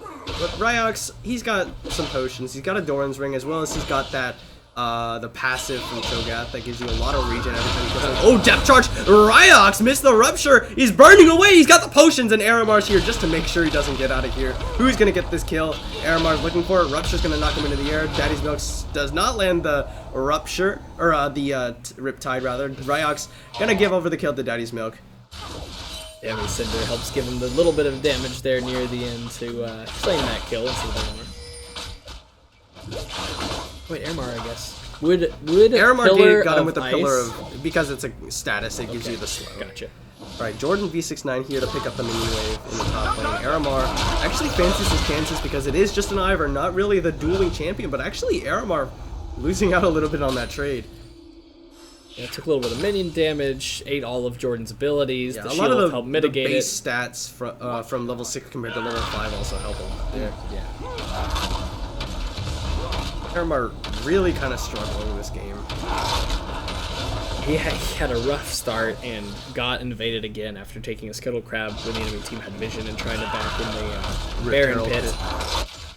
But Ryox, he's got some potions. He's got a Doran's Ring, as well as he's got that... the passive from Cho'Gath that gives you a lot of regen every time he goes on. Oh, Depth Charge! Ryox missed the Rupture! He's burning away! He's got the potions, and Aramar's here just to make sure he doesn't get out of here. Who's gonna get this kill? Aramar's looking for it. Rupture's gonna knock him into the air. Daddy's Milk does not land the Rupture, or the Riptide rather. Ryox gonna give over the kill to Daddy's Milk. Damage Cinder helps give him the little bit of damage there near the end to claim that kill instead of Aramar. Wait, Aramar, I guess. Would Aramar got him with the ice? Pillar of... Because it's a status, it gives you the slow. Gotcha. Alright, Jordan V69 here to pick up the mini wave in the top lane. Aramar actually fancies his chances because it is just an Ivern, not really the dueling champion, but actually Aramar losing out a little bit on that trade. Yeah, took a little bit of minion damage, ate all of Jordan's abilities. Yeah, the a shield lot of helped the mitigate base it. stats from level 6 compared to level 5 also help him. Yeah. Aramar really kind of struggling this game. He had a rough start and got invaded again after taking a Skittle Crab when the enemy team had vision and trying to back in the Baron Pit.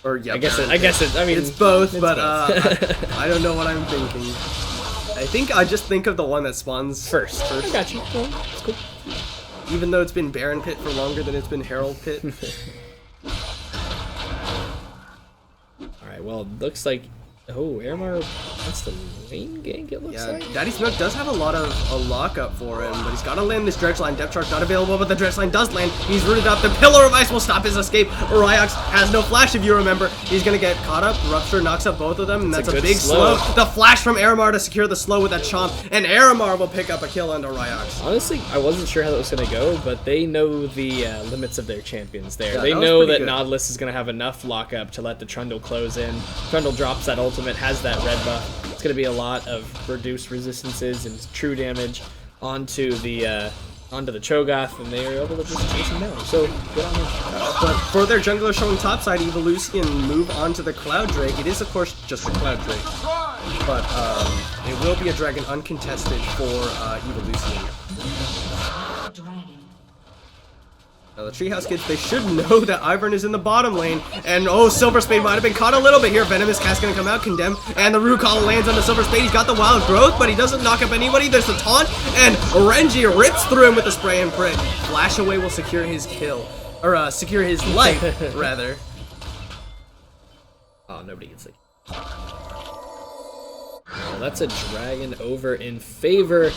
Or yeah, I guess it. I mean, it's both, it's but both. I don't know what I'm thinking. I think I just think of the one that spawns First. I got you. Well, it's cool. even though it's been Baron Pit for longer than it's been Herald Pit. Alright, well, it looks like... Oh, Aramar wants the lane gank, it looks Yeah, like. Daddy Smoke does have a lot of a lockup for him, but he's got to land this Dredge Line. Depth Charge not available, but the Dredge Line does land. He's rooted up. The Pillar of Ice will stop his escape. Ryox has no flash, if you remember. He's going to get caught up. Rupture knocks up both of them, and that's a good big slow. The flash from Aramar to secure the slow with that chomp, and Aramar will pick up a kill onto Ryox. Honestly, I wasn't sure how that was going to go, but they know the limits of their champions there. Yeah, they that was know pretty that good. Nautilus is going to have enough lockup to let the Trundle close in. Trundle drops that ultimate, has that red buff. It's going to be a lot of reduced resistances and true damage onto the Cho'Gath, and they are able to just chase him down. So, good on them. But for their jungler showing topside, Evolution move on to the Cloud Drake. It is, of course, just a Cloud Drake. But it will be a dragon uncontested for Evolution. Dragon. Now, the Treehouse kids, they should know that Ivern is in the bottom lane. And, oh, Silver Spade might have been caught a little bit here. Venomous Cast going to come out, Condemn. And the Rukal lands on the Silver Spade. He's got the Wild Growth, but he doesn't knock up anybody. There's the taunt, and Renji rips through him with the Spray and Prick. Flash Away will secure his kill. Or, secure his life, rather. Oh, nobody gets it. Well, that's a dragon over in favor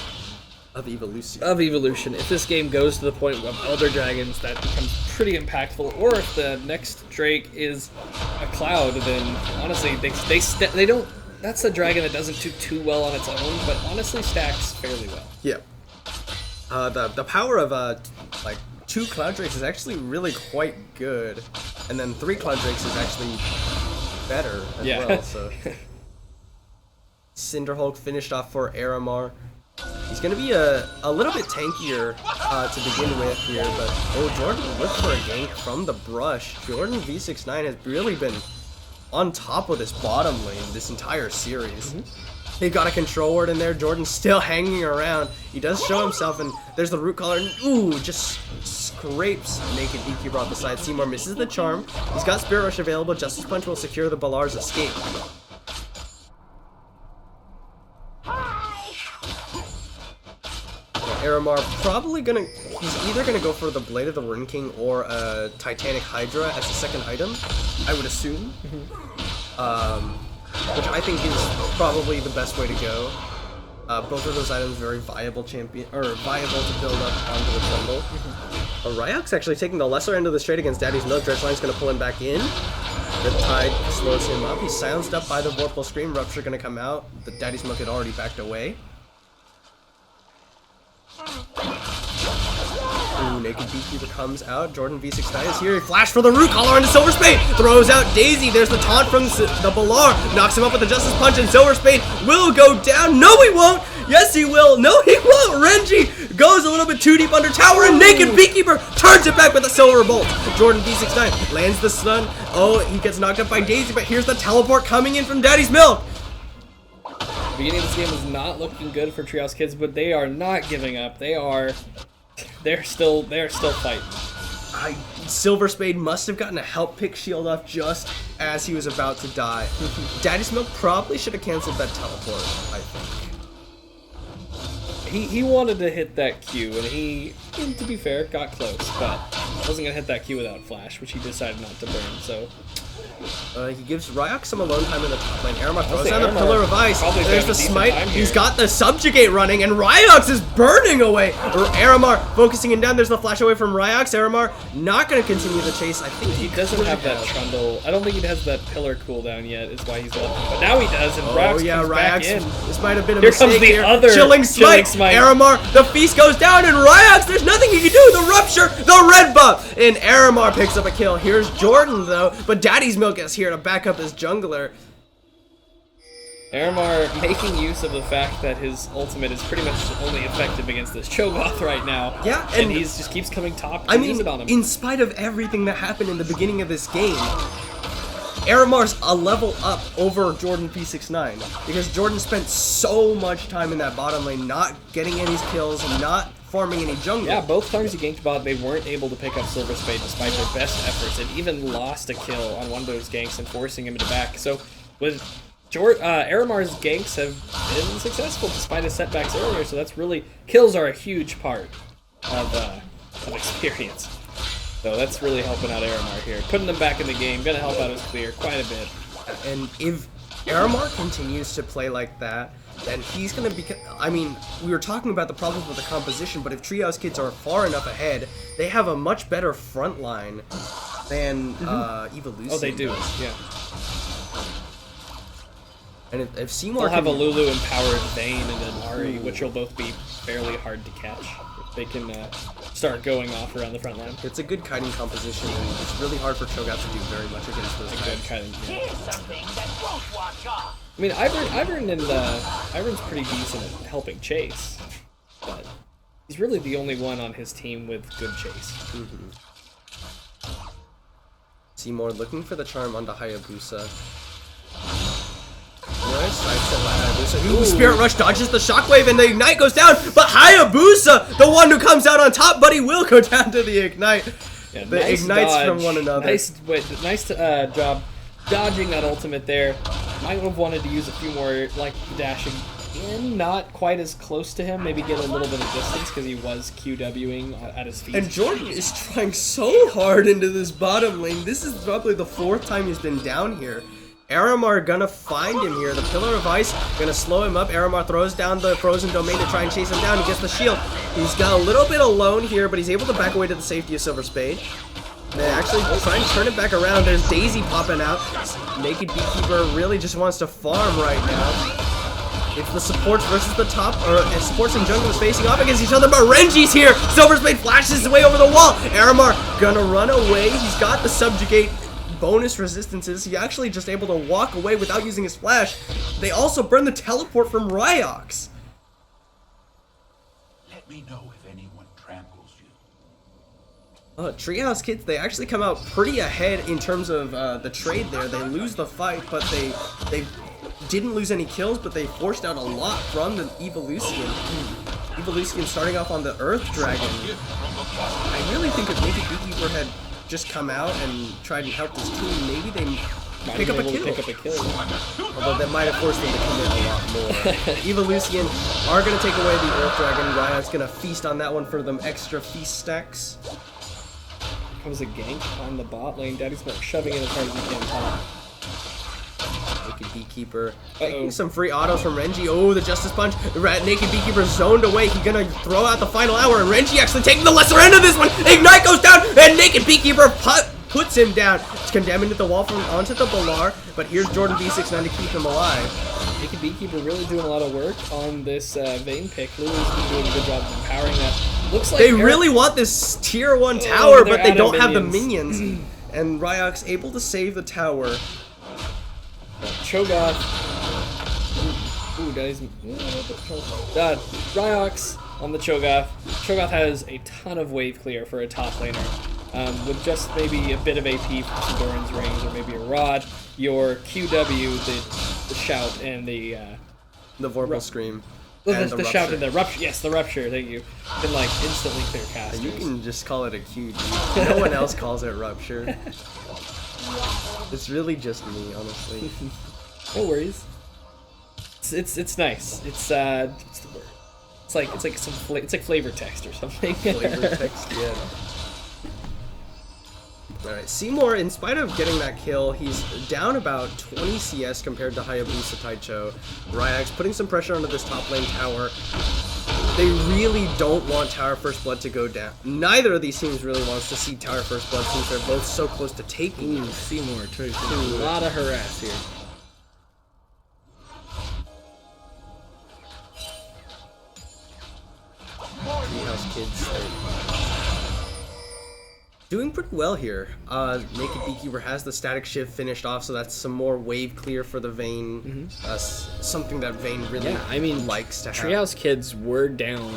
Of Evolution. of Evolution. If this game goes to the point of Elder Dragons, that becomes pretty impactful. Or if the next Drake is a Cloud, then honestly, they don't. That's a dragon that doesn't do too well on its own, but honestly stacks fairly well. Yeah. The power of like 2 Cloud Drakes is actually really quite good, and then 3 Cloud Drakes is actually better as Yeah. well. So Cinderhulk finished off for Aramar. He's gonna be a little bit tankier to begin with here, but oh, Jordan looked for a gank from the brush. Jordan V69 has really been on top of this bottom lane this entire series. He got a control ward in there. Jordan's still hanging around. He does show himself, and there's the root collar. And, ooh, just scrapes Naked Beekeeper off the side. Seymour misses the charm. He's got Spirit Rush available. Justice Punch will secure the Balar's escape. Aramar probably gonna, he's either gonna go for the Blade of the Ruin King or a Titanic Hydra as a second item, I would assume. Which I think is probably the best way to go. Both of those items very viable champion, or viable to build up onto the jungle. Ryox actually taking the lesser end of the straight against Daddy's Milk. Dredgeline's gonna pull him back in. Riptide slows him up. He's silenced up by the Vorpal Scream. Rupture gonna come out. The Daddy's Milk had already backed away. Ooh, Naked Beekeeper comes out. Jordan V69 is here. He flashed for the Root Collar into Silver Spade. Throws out Daisy. There's the taunt from the Balar. Knocks him up with the Justice Punch, and Silver Spade will go down. No, he won't. Yes, he will. No, he won't. Renji goes a little bit too deep under tower, and Naked Beekeeper turns it back with a Silver Bolt. Jordan V69 lands the stun. Oh, he gets knocked up by Daisy, but here's the teleport coming in from Daddy's Milk. The beginning of this game is not looking good for Treehouse Kids, but they are not giving up. They're still fighting. Silver Spade must have gotten a help pick shield off just as he was about to die. Daddy's Milk probably should have canceled that teleport, I think. He wanted to hit that Q, and he, to be fair, got close, but wasn't gonna hit that Q without flash, which he decided not to burn. So He gives Ryox some alone time in the top lane. Aramar throws say down the Aramar Pillar of Ice. probably There's having the a decent smite. time He's here. got the Subjugate running, and Ryox is burning away. Aramar focusing him down. There's the flash away from Ryox. Aramar not going to continue the chase. I think he doesn't have that Trundle. I don't think he has that Pillar cooldown yet, is why he's left. But now he does, and Oh Ryox yeah, comes back in. Ryox. This might have been a Here mistake comes the here. other Chilling smite. Aramar, the feast goes down, and Ryox, there's nothing he can do. The Rupture, the red buff, and Aramar picks up a kill. Here's Jordan though, but Daddy's Milk is here to back up his jungler. Aramar making use of the fact that his ultimate is pretty much only effective against this Cho'Gath right now. Yeah, and and he's just keeps coming top I and mean, use it on him. in spite of everything that happened in the beginning of this game, Aramar's a level up over Jordan P69 because Jordan spent so much time in that bottom lane not getting any kills, not farming any jungle. Yeah, both times he ganked bot, they weren't able to pick up Silver Spade despite their best efforts, and even lost a kill on one of those ganks and forcing him to back. So with Aramar's ganks have been successful despite his setbacks earlier, so that's really... Kills are a huge part of experience. So that's really helping out Aramar here. Putting them back in the game, gonna help out his clear quite a bit. And if Aramar continues to play like that, then he's gonna be... I mean, we were talking about the problems with the composition, but if Treehouse Kids are far enough ahead, they have a much better front line than Evolution. Oh, they do, does. yeah. And if Seymour They'll have a can- Lulu empowered Vayne and an Ahri, which will both be fairly hard to catch. If they can start going off around the front line. It's a good kiting composition, and it's really hard for Cho'Gath to do very much against those Good guys. kind of, yeah. Here's something that won't wash off. I mean, Ivern's pretty decent at helping chase, but he's really the only one on his team with good chase. Seymour looking for the charm onto Hayabusa. Nice sidestep by Hayabusa. Ooh, Spirit Rush dodges the shockwave and the Ignite goes down, but Hayabusa, the one who comes out on top, but he will go down to the Ignite. Yeah, The nice Ignites dodge. from one another. Nice job dodging that ultimate there. Might have wanted to use a few more, like, dashing in, not quite as close to him, maybe get a little bit of distance because he was QWing at his feet. And Jordan is trying so hard into this bottom lane. This is probably the 4th time he's been down here. Aramar gonna find him here. The Pillar of Ice gonna slow him up. Aramar throws down the Frozen Domain to try and chase him down. He gets the shield. He's got a little bit alone here, but he's able to back away to the safety of Silver Spade. They actually try and turn it back around. There's Daisy popping out. Naked Beekeeper really just wants to farm right now. It's the supports versus the top, and supports and jungle is facing off against each other, but Renji's here! Silver Spade flashes his way over the wall! Aramar gonna run away. He's got the subjugate bonus resistances. He's actually just able to walk away without using his flash. They also burn the teleport from Ryox. Let me know if anyone tramples you. Treehouse Kids, they actually come out pretty ahead in terms of the trade there. They lose the fight, but they didn't lose any kills, but they forced out a lot from the Evolution. Evolution starting off on the Earth Dragon. I really think if Naked Beekeeper had just come out and tried and help his team, maybe they pick up a kill. Although that might have forced them to commit a lot more. Evolution are going to take away the Earth Dragon. Riot's going to feast on that one for them extra feast stacks. Comes a gank on the bot lane. Daddy's been shoving in as hard as he can top. Naked Beekeeper taking some free autos from Renji. Oh, the Justice Punch. The Naked Beekeeper zoned away. He's gonna throw out the final hour, and Renji actually taking the lesser end of this one. Ignite goes down, and Naked Beekeeper puts him down. It's condemned into the wall from onto the Balar, but here's Jordan B69 to keep him alive. Naked Beekeeper really doing a lot of work on this Vayne pick. Lulu's been doing a good job of empowering that. Looks like They really want this tier 1 tower, they're but they out of don't have the minions. minions. And Ryox able to save the tower. Cho'Gath. Ooh, Daddy's. Ryox on the Cho'Gath. Cho'Gath has a ton of wave clear for a top laner. With just maybe a bit of AP from some Doran's Rings or maybe a Rod, your QW, the shout, and the Vorpal Scream. the shout and the rupture. Yes, the rupture. Thank you. Can like instantly clear casters. You can just call it a QG. No one else calls it Rupture. It's really just me, honestly. No worries. It's nice. It's what's the word? It's like some it's like flavor text or something. Flavor text, yeah. Alright, Seymour, in spite of getting that kill, he's down about 20 CS compared to Hayabusa Taicho. Ryox putting some pressure onto this top lane tower. They really don't want Tower First Blood to go down. Neither of these teams really wants to see Tower First Blood since they're both so close to taking it. Seymour tries to do a lot of harass here. Treehouse Kids. Doing pretty well here. Naked Beekeeper has the static shift finished off, so that's some more wave clear for the Vayne. Something that Vayne really likes to have. Treehouse Kids were down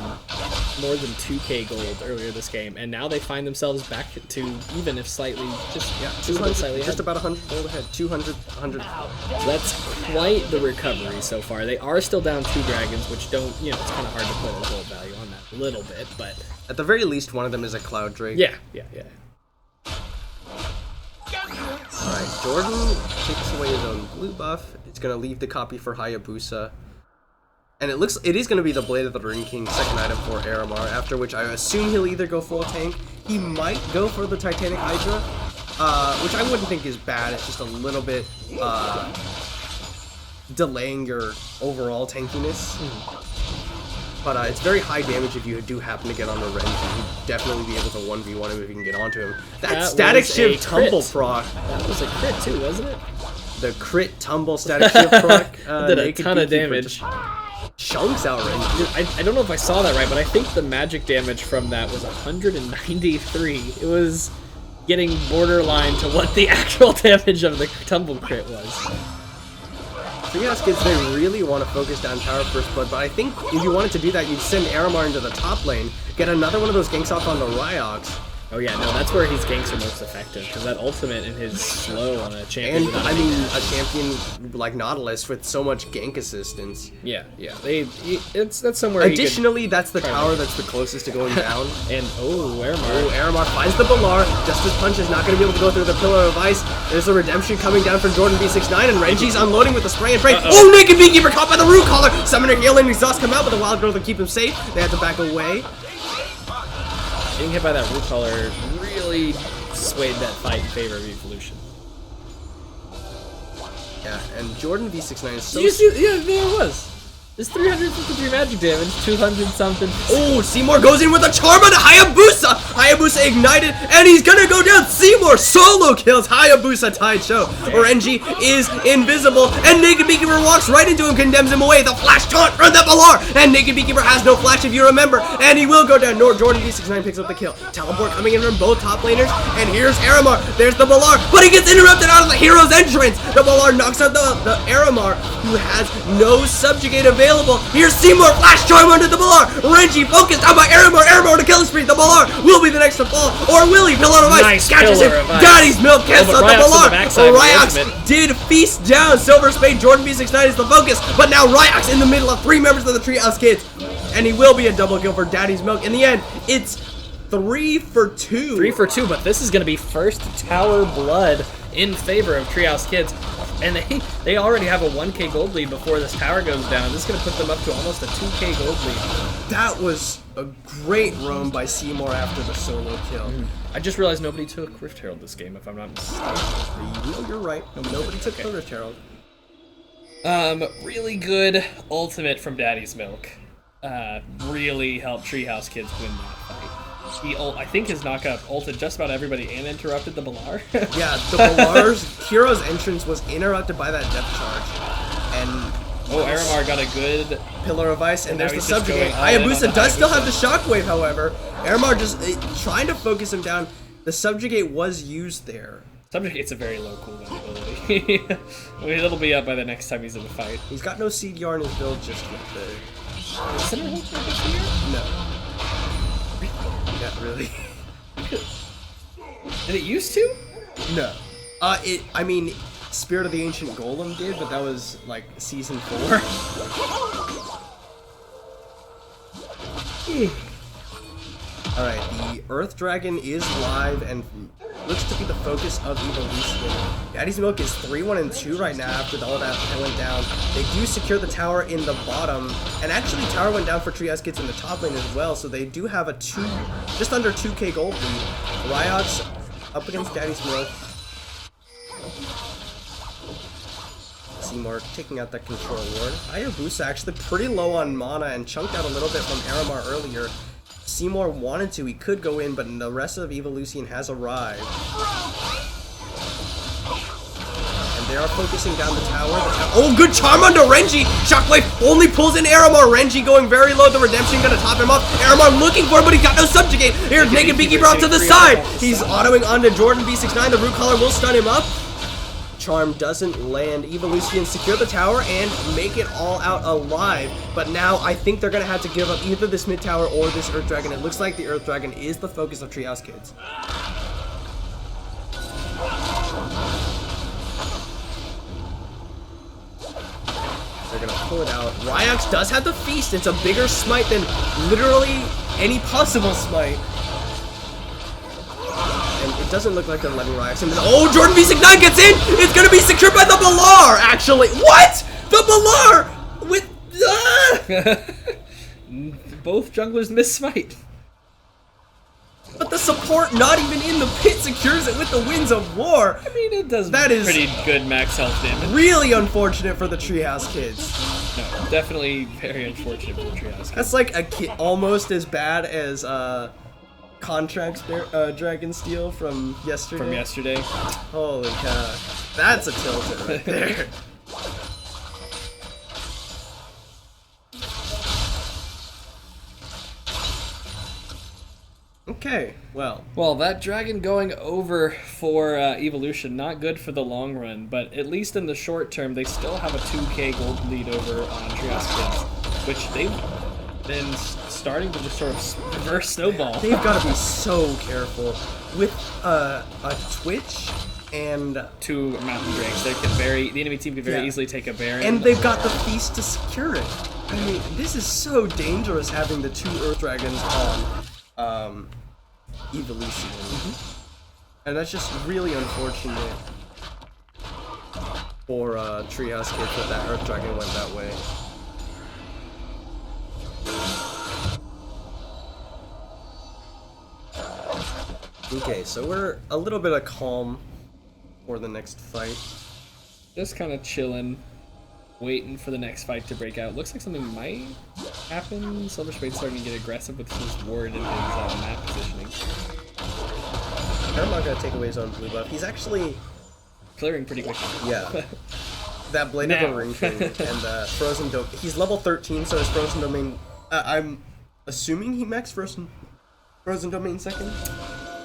more than 2k gold earlier this game, and now they find themselves back to even if slightly, just 200, slightly ahead. just about 100 gold ahead. 200, 100. So that's quite the recovery so far. They are still down 2 dragons, which don't, it's kind of hard to put a gold value on that a little bit, but at the very least, one of them is a Cloud Drake. Yeah. Alright, Jordan takes away his own blue buff. It's gonna leave the copy for Hayabusa. And it is gonna be the Blade of the Ring King, second item for Aramar, after which I assume he'll either go full tank. He might go for the Titanic Hydra, which I wouldn't think is bad. It's just a little bit delaying your overall tankiness. But it's very high damage if you do happen to get on the Renji. You'd definitely be able to 1v1 him if you can get onto him. That static shift tumble proc. That was a crit too, wasn't it? The crit tumble static shift proc. Did a ton of damage. Chunks out Renji. I don't know if I saw that right, but I think the magic damage from that was 193. It was getting borderline to what the actual damage of the tumble crit was. Treehouse Kids, they really want to focus down Tower First Blood, but I think if you wanted to do that, you'd send Aramar into the top lane, get another one of those ganks off on the Ryox. Oh yeah, no, that's where his ganks are most effective, because that ultimate and his slow on a champion. And, I mean, a champion like Nautilus with so much gank assistance. Yeah. That's somewhere. Additionally, that's the tower that's the closest to going down. And, Aramar. Aramar finds the Balar. Justice Punch is not going to be able to go through the Pillar of Ice. There's a redemption coming down from Jordan B69, and Renji's unloading with the spray and pray. Oh, Naked Beekeeper caught by the Root Collar. Summoner Gale and Exhaust come out, but the Wild Girl to keep him safe. They have to back away. Getting hit by that root color really swayed that fight in favor of Evolution. Yeah, and Jordan V69 is so... Did you see? Yeah, there it was. It's 353 magic damage, 200 something. Oh, Seymour goes in with a charm on Hayabusa! Hayabusa ignited, and he's gonna go down! Seymour solo kills Hayabusa Taicho. Renji is invisible, and Naked Beekeeper walks right into him, condemns him away. The flash taunt from the Balar! And Naked Beekeeper has no flash if you remember, and he will go down. Jordan V69 picks up the kill. Teleport coming in from both top laners, and here's Aramar. There's the Balar, but he gets interrupted out of the hero's entrance! The Balar knocks out the Aramar, who has no subjugate available. Here's Seymour, flash charm under the Balar. Renji focused on by Aramar. Aramar to kill spree. The Balar will be the next to fall, or will he? Pillar of Ice nice catches him. Daddy's Milk cancels out the Balar. Ryox did feast down Silver Spade. Jordan B69 is the focus, but now Ryox in the middle of 3 members of the Treehouse Kids, and he will be a double kill for Daddy's Milk. In the end, it's 3 for 2. 3 for 2, but this is going to be first tower blood in favor of Treehouse Kids. And they already have a 1k gold lead before this tower goes down. This is going to put them up to almost a 2k gold lead. That was a great roam by Seymour after the solo kill. I just realized nobody took Rift Herald this game, if I'm not mistaken. No, you're right. Nobody took the Rift Herald. Really good ultimate from Daddy's Milk. Really helped Treehouse Kids win that fight. I think his knockup ulted just about everybody and interrupted the Balar. Yeah, the Balar's hero's entrance was interrupted by that depth charge. And Aramar got a good Pillar of Ice, and there's the subjugate. Hayabusa does still have the shockwave, however. Aramar just trying to focus him down. The subjugate was used there. Subjugate's a very low cooldown ability. I mean, it'll be up by the next time he's in the fight. He's got no Seed Yarn in his build just yet. Center hold for this year? No. Not really. Did it used to? No. I mean, Spirit of the Ancient Golem did, but that was like season 4. Alright, the Earth Dragon is live and looks to be the focus of Evolution. Daddy's Milk is 3-1-2 right now after all that went down. They do secure the tower in the bottom, and actually tower went down for Treehouse Kids in the top lane as well, so they do have a just under 2k gold lead. Ryox up against Daddy's Milk. Seymour taking out that control ward. Hayabusa actually pretty low on mana and chunked out a little bit from Aramar earlier. Seymour wanted to, he could go in, but the rest of Evolution has arrived. And They are focusing down the tower. Oh, good charm onto Renji. Shockwave only pulls in Aramar. Renji going very low. The Redemption gonna top him off. Aramar looking for him, but he's got no subjugate. Here's Naked Beekeeper out to the side. He's autoing onto Jordan B69. The Root Collar will stun him up. Charm doesn't land. Evolution secure the tower and make it all out alive. But now I think they're gonna have to give up either this mid tower or this Earth Dragon. It looks like the Earth Dragon is the focus of Treehouse Kids. They're gonna pull it out. Ryox does have the feast. It's a bigger smite than literally any possible smite. And it doesn't look like they're letting Ryox in. Oh, Jordan V69 gets in! It's gonna be secured by the Balar, actually! What? The Balar! With... Both junglers miss smite. But the support not even in the pit secures it with the Winds of War. I mean, it does That is pretty good max health damage. really unfortunate for the Treehouse Kids. No, definitely very unfortunate for the Treehouse Kids. That's like a almost as bad as Contracts Dragon Steel from yesterday. Holy cow. That's a tilted right there. Okay, well. Well, that dragon going over for Evolution, not good for the long run, but at least in the short term, they still have a 2k gold lead over on Treehouse Kids, which they've been starting to just sort of reverse snowball. They've got to be so careful with a Twitch and 2 Mountain Drakes. The enemy team can very easily take a Baron. And they've got the feast to secure it. I mean, this is so dangerous having the 2 Earth Dragons on Evolution. And that's just really unfortunate for Treehouse Kids that Earth Dragon went that way. Okay, so we're a little bit of calm for the next fight. Just kind of chilling, waiting for the next fight to break out. Looks like something might happen. Silver Spade's starting to get aggressive with his ward and his map positioning. I'm not gonna take away his own blue buff. He's actually clearing pretty quickly. Yeah. That Blade of the Ring thing and Frozen Domain. He's level 13, so his Frozen Domain. I'm assuming he maxed Frozen Domain second.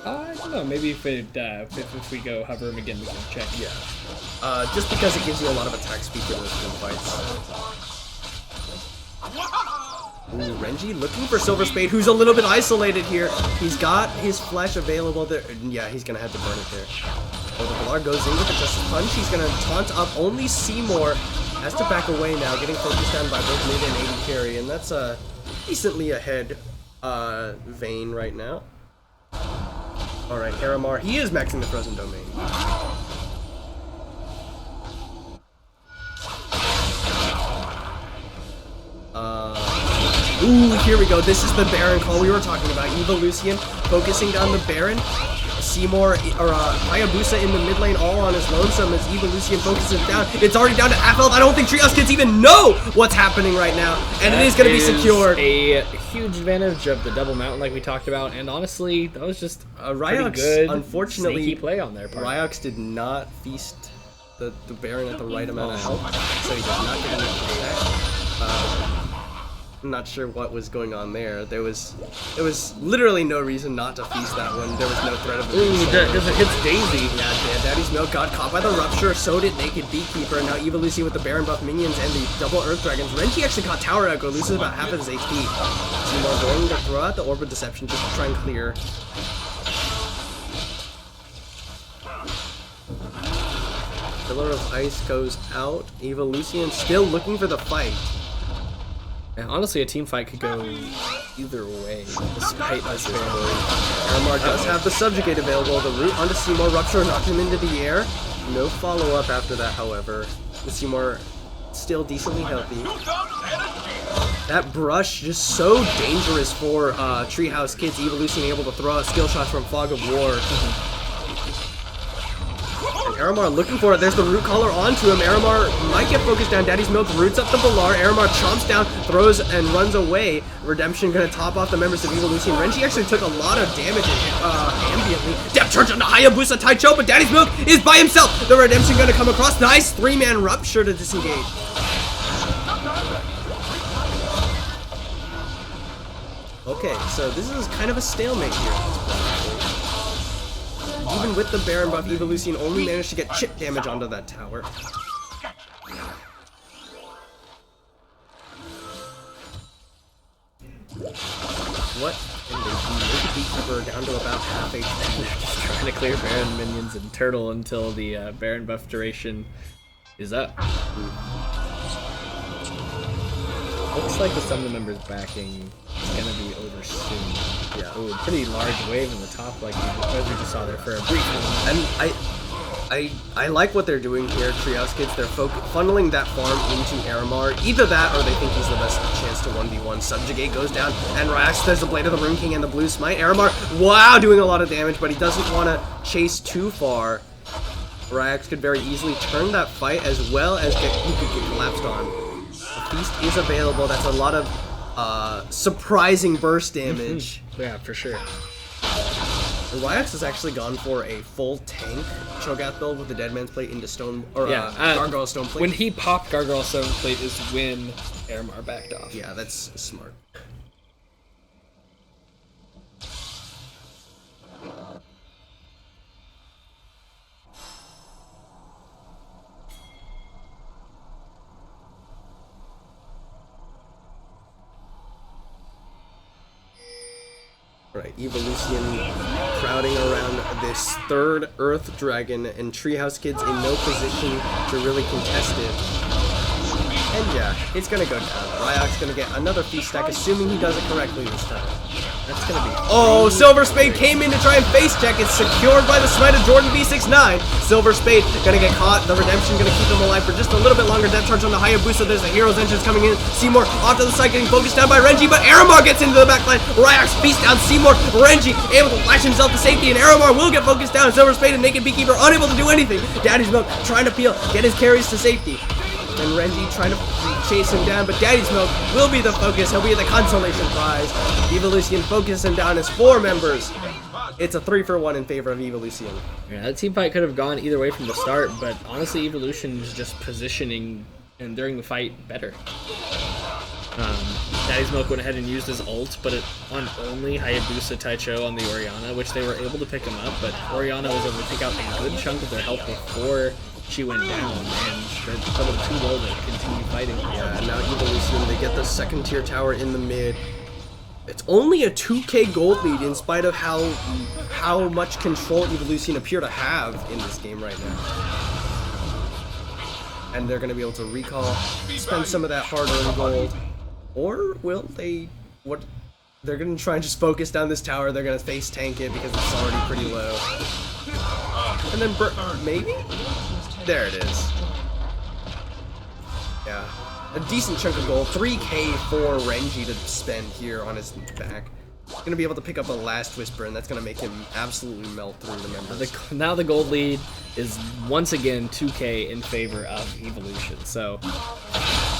I don't know. Maybe if we go hover him again, we can check. Yeah. Just because it gives you a lot of attack speed for those fights. Ooh, Renji looking for Silver Spade, who's a little bit isolated here. He's got his flesh available there. Yeah, he's gonna have to burn it there. Oh, the Valar goes in with the Justice Punch. He's gonna taunt up only Seymour. Has to back away now, getting focused on by both mid and AD carry, and that's decently ahead Vayne right now. Alright, Aramar, he is maxing the Frozen Domain. Ooh, here we go. This is the Baron call we were talking about. Evolution focusing down the Baron. Seymour, or Hayabusa in the mid lane all on his lonesome as Evolution focuses down. It's already down to half health. I don't think Treehouse Kids even know what's happening right now. And it is going to be secured. A huge advantage of the double mountain like we talked about. And honestly, that was just a pretty good, unfortunately, sneaky play on their part. Ryox did not feast the Baron at the right amount of health, so he does not get enough attack. I'm not sure what was going on there. There was literally no reason not to feast that one. There was no threat of it. Ooh, because it hits Daisy. Yeah, Daddy's Milk got caught by the Rupture, so did Naked Beekeeper. Now Evolution with the Baron buff minions and the double Earth Dragons. Renji actually caught Tower Echo, loses about half of his HP. Seymour going to throw out the Orb of Deception just to try and clear. Pillar of Ice goes out. Evolution still looking for the fight. And honestly, a team fight could go either way, despite us being Aramar does have the Subjugate available. The root onto Seymour. Rupture knocked him into the air. No follow-up after that, however. The Seymour still decently healthy. That brush just so dangerous for Treehouse Kids. Evolution able to throw out skill shots from Fog of War. And Aramar looking for it. There's the root collar onto him. Aramar might get focused down. Daddy's Milk roots up the Balar. Aramar chomps down, throws, and runs away. Redemption gonna top off the members of Evolution. Renji actually took a lot of damage ambiently. Depth charge on the Hayabusa Taicho, but Daddy's Milk is by himself. The Redemption gonna come across. Nice 3-man rupture to disengage. Okay, so this is kind of a stalemate here. Even with the Baron buff, Evolution only managed to get chip damage onto that tower. What can they do? They could Beekeeper down to about half HP. Trying to clear Baron minions and Turtle until the Baron buff duration is up. Looks like with some of the members backing, it's gonna be over soon. Yeah. Ooh, pretty large wave in the top, like we just saw there for a brief moment. And I like what they're doing here, Treehouse Kids. They're funneling that farm into Aramar. Either that, or they think he's the best chance to 1v1. Subjugate goes down, and Ryax does the Blade of the Rune King and the Blue Smite. Aramar, wow, doing a lot of damage, but he doesn't want to chase too far. Ryax could very easily turn that fight, as well as he could get collapsed on. The Feast is available. That's a lot of surprising burst damage. Yeah, for sure. Ryax has actually gone for a full tank Cho'Gath build with the Dead Man's Plate into stone, or Gargoyle Stone Plate. When he popped Gargoyle Stone Plate is when Aramar backed off. Yeah, that's smart. Right, Evolution crowding around this third Earth Dragon, and Treehouse Kids in no position to really contest it. And yeah, it's gonna go down. Ryok's gonna get another Feast stack, assuming he does it correctly this time. That's gonna be... Oh, Silver Spade came in to try and face check. It's secured by the Smite of Jordan B69. Silver Spade gonna get caught. The Redemption gonna keep him alive for just a little bit longer. Death charge on the Hayabusa. There's the Hero's Entrance coming in. Seymour off to the side, getting focused down by Renji, but Aramar gets into the backline. Ryok's Feast down Seymour. Renji able to lash himself to safety, and Aramar will get focused down. Silver Spade and Naked Beekeeper unable to do anything. Daddy's Milk trying to peel, get his carries to safety. And Renji trying to chase him down, but Daddy's Milk will be the focus. He'll be the consolation prize. Evolution focus him down as 4 members. It's a 3-for-1 in favor of Evolution. Yeah, that team fight could have gone either way from the start, but honestly, Evolution is just positioning and during the fight better. Daddy's Milk went ahead and used his ult, but on only Hayabusa Taicho on the Orianna, which they were able to pick him up, but Orianna was able to take out a good chunk of their health before she went down, and they're probably too low to continue fighting. Yeah, and now Evolution, they get the second tier tower in the mid. It's only a 2k gold lead in spite of how much control Evolution appear to have in this game right now. And they're going to be able to recall, spend some of that hard-earned gold. Or will they... What? They're going to try and just focus down this tower. They're going to face tank it because it's already pretty low. And then maybe? There it is. Yeah. A decent chunk of gold. 3k for Renji to spend here on his back. Gonna be able to pick up a last Whisper, and that's gonna make him absolutely melt through the members. Now the gold lead is once again 2k in favor of Evolution. So,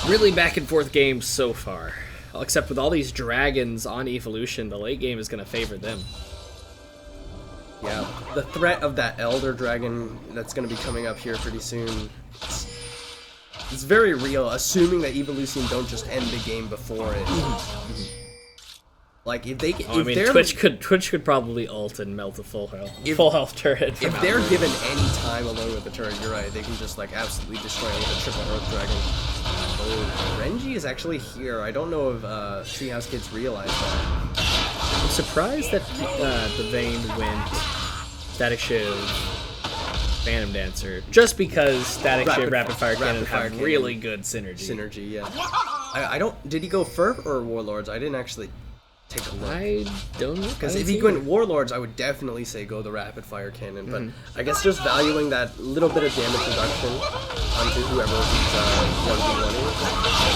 really back and forth games so far. Except with all these dragons on Evolution, the late game is gonna favor them. Yeah, the threat of that Elder Dragon that's going to be coming up here pretty soon, it's very real, assuming that Evolution don't just end the game before it. Like, if they Twitch could probably ult and melt a full health turret. If they're given any time alone with the turret, you're right, they can just, like, absolutely destroy it with a triple Earth Dragon. Oh, Renji is actually here. I don't know if Treehouse Kids realize that. I'm surprised that the Vayne went Static Shiv, Phantom Dancer, just because Static Shiv, Rapid Fire Cannon have really good synergy. Yeah. I don't... Did he go Ferb or Warlords? I didn't actually take a look. I don't know. Because if he went Warlords, I would definitely say go the Rapid Fire Cannon. But I guess just valuing that little bit of damage reduction onto whoever he's 1v1ing.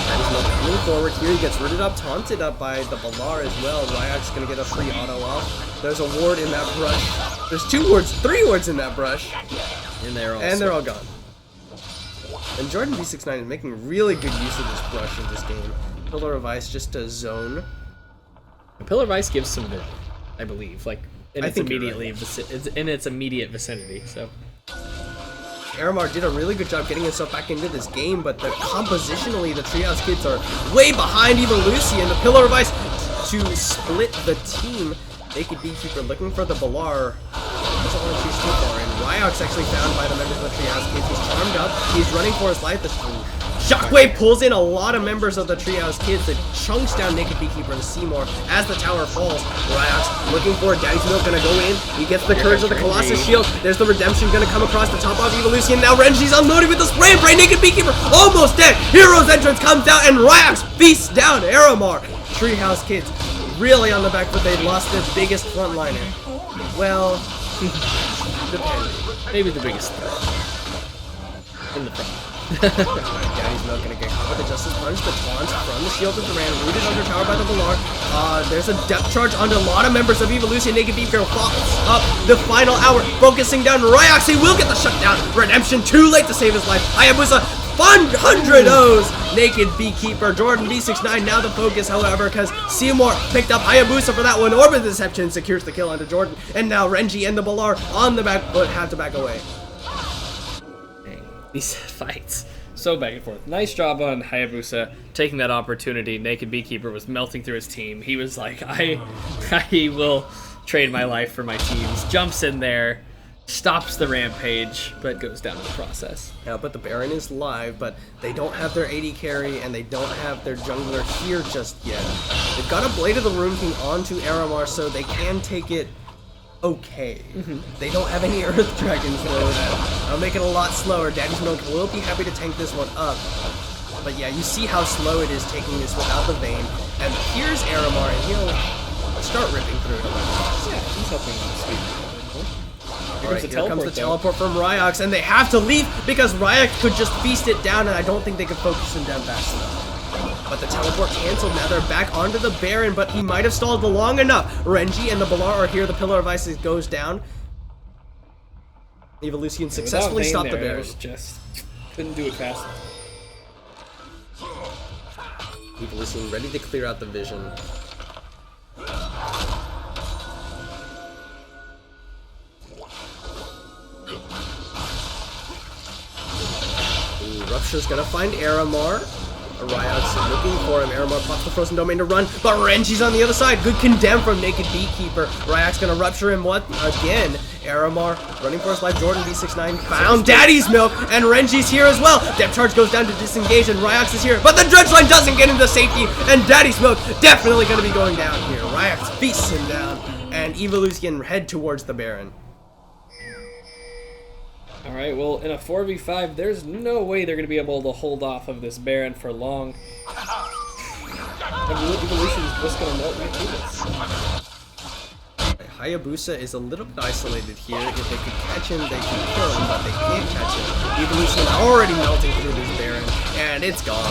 And he's not coming forward here. He gets rooted up, taunted up by the Balar as well. Ryok's going to get a free auto off. There's a ward in that brush. There's 3 wards in that brush. And they're all gone. And Jordan B69 is making really good use of this brush in this game. Pillar of Ice just a zone. Pillar of Ice gives some vision, I believe. Like, in I its think you're immediately it's in its immediate vicinity. So Aramar did a really good job getting himself back into this game, but compositionally, the Treehouse Kids are way behind Evolution. The Pillar of Ice to split the team. Naked Beekeeper looking for the Balar. Doesn't want to choose too far in. Ryox actually found by the members of the Treehouse Kids. He's charmed up. He's running for his life. Shockwave pulls in a lot of members of the Treehouse Kids that chunks down Naked Beekeeper and Seymour as the tower falls. Ryox looking for it. Daddy's Milk gonna go in. He gets the Courage of the Colossus Shield. There's the Redemption gonna come across the top of Evolution. Now Renji's unloading with the spray and pray. Naked Beekeeper almost dead. Hero's Entrance comes out and Ryox feasts down Aramar. Treehouse Kids really on the back foot. They lost their biggest frontliner. Well, depending. maybe the biggest threat in the front. Daddy's Milk gonna get caught with the Justice Punch, the taunt from the Shield of Duran, rooted under tower by the Valar. There's a depth charge onto a lot of members of Evolution. Naked Beekeeper follows up the final hour, focusing down Ryox. He will get the shutdown. Redemption too late to save his life. Hayabusa 100 O's. Naked Beekeeper. Jordan B69 now the focus, however, because Seymour picked up Hayabusa for that one. Orbit Deception secures the kill onto Jordan, and now Renji and the Balar on the back foot have to back away. These fights, so back and forth. Nice job on Hayabusa taking that opportunity. Naked Beekeeper was melting through his team. He was like, I will trade my life for my teams. Jumps in there, stops the rampage, but goes down in the process. Yeah, but the Baron is live, but they don't have their AD carry, and they don't have their jungler here just yet. They've got a Blade of the Rune King onto Aramar, so they can take it okay. They don't have any Earth Dragons, though. That'll make it a lot slower. Daddy's Milk will be happy to tank this one up. But yeah, you see how slow it is taking this without the Vayne. And here's Aramar, and he'll start ripping through it. Yeah, he's helping speed. Alright, here comes the teleport from Ryox, and they have to leave because Ryox could just feast it down, and I don't think they could focus him down fast enough. But the teleport canceled. Now they're back onto the Baron, but he might have stalled long enough. Renji and the Balar are here. The Pillar of Ice goes down. Evolution successfully stopped the Baron. Just couldn't do it fast. Evolution ready to clear out the vision. Ooh, Rupture's gonna find Aramar. Ryox looking for him. Aramar pops the Frozen Domain to run, but Renji's on the other side. Good condemn from Naked Beekeeper. Ryox gonna rupture him again. Aramar running for his life. Jordan B69 found Daddy's Milk, and Renji's here as well. Depth charge goes down to disengage, and Ryox is here, but the Dredge Line doesn't get him to safety, and Daddy's Milk definitely gonna be going down here. Ryox feasts him down, and Evolution head towards the Baron. Alright, well, in a 4v5, there's no way they're going to be able to hold off of this Baron for long. Evolution is just going to melt right through this. Hayabusa is a little bit isolated here. If they could catch him, they could kill him, but they can't catch him. Evolution already melting through this Baron, and it's gone.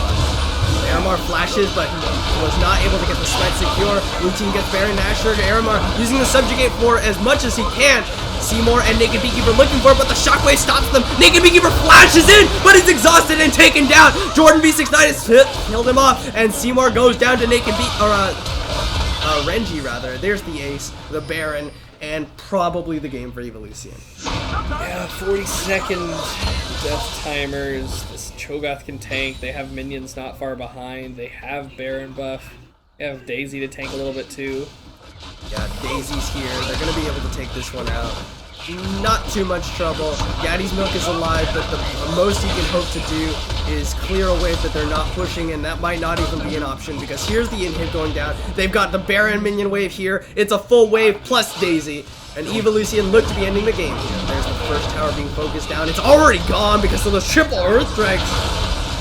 Aramar flashes, but he was not able to get the smite secure. Blue team gets Baron Asher. Aramar using the Subjugate for as much as he can. Seymour and Naked Beekeeper looking for it, but the Shockwave stops them. Naked Beekeeper flashes in, but he's exhausted and taken down. Jordan B69 has killed him off, and Seymour goes down to Renji rather. There's the ace, the Baron, and probably the game for Evolution. Yeah, 40-second death timers. This Cho'Gath can tank. They have minions not far behind. They have Baron buff. They have Daisy to tank a little bit too. Yeah, Daisy's here. They're going to be able to take this one out. Not too much trouble. Daddy's Milk is alive, but the most he can hope to do is clear a wave that they're not pushing, and that might not even be an option, because here's the inhib going down. They've got the Baron minion wave here. It's a full wave plus Daisy, and Evolution look to be ending the game here. There's the first tower being focused down. It's already gone because of those triple Earth Drags.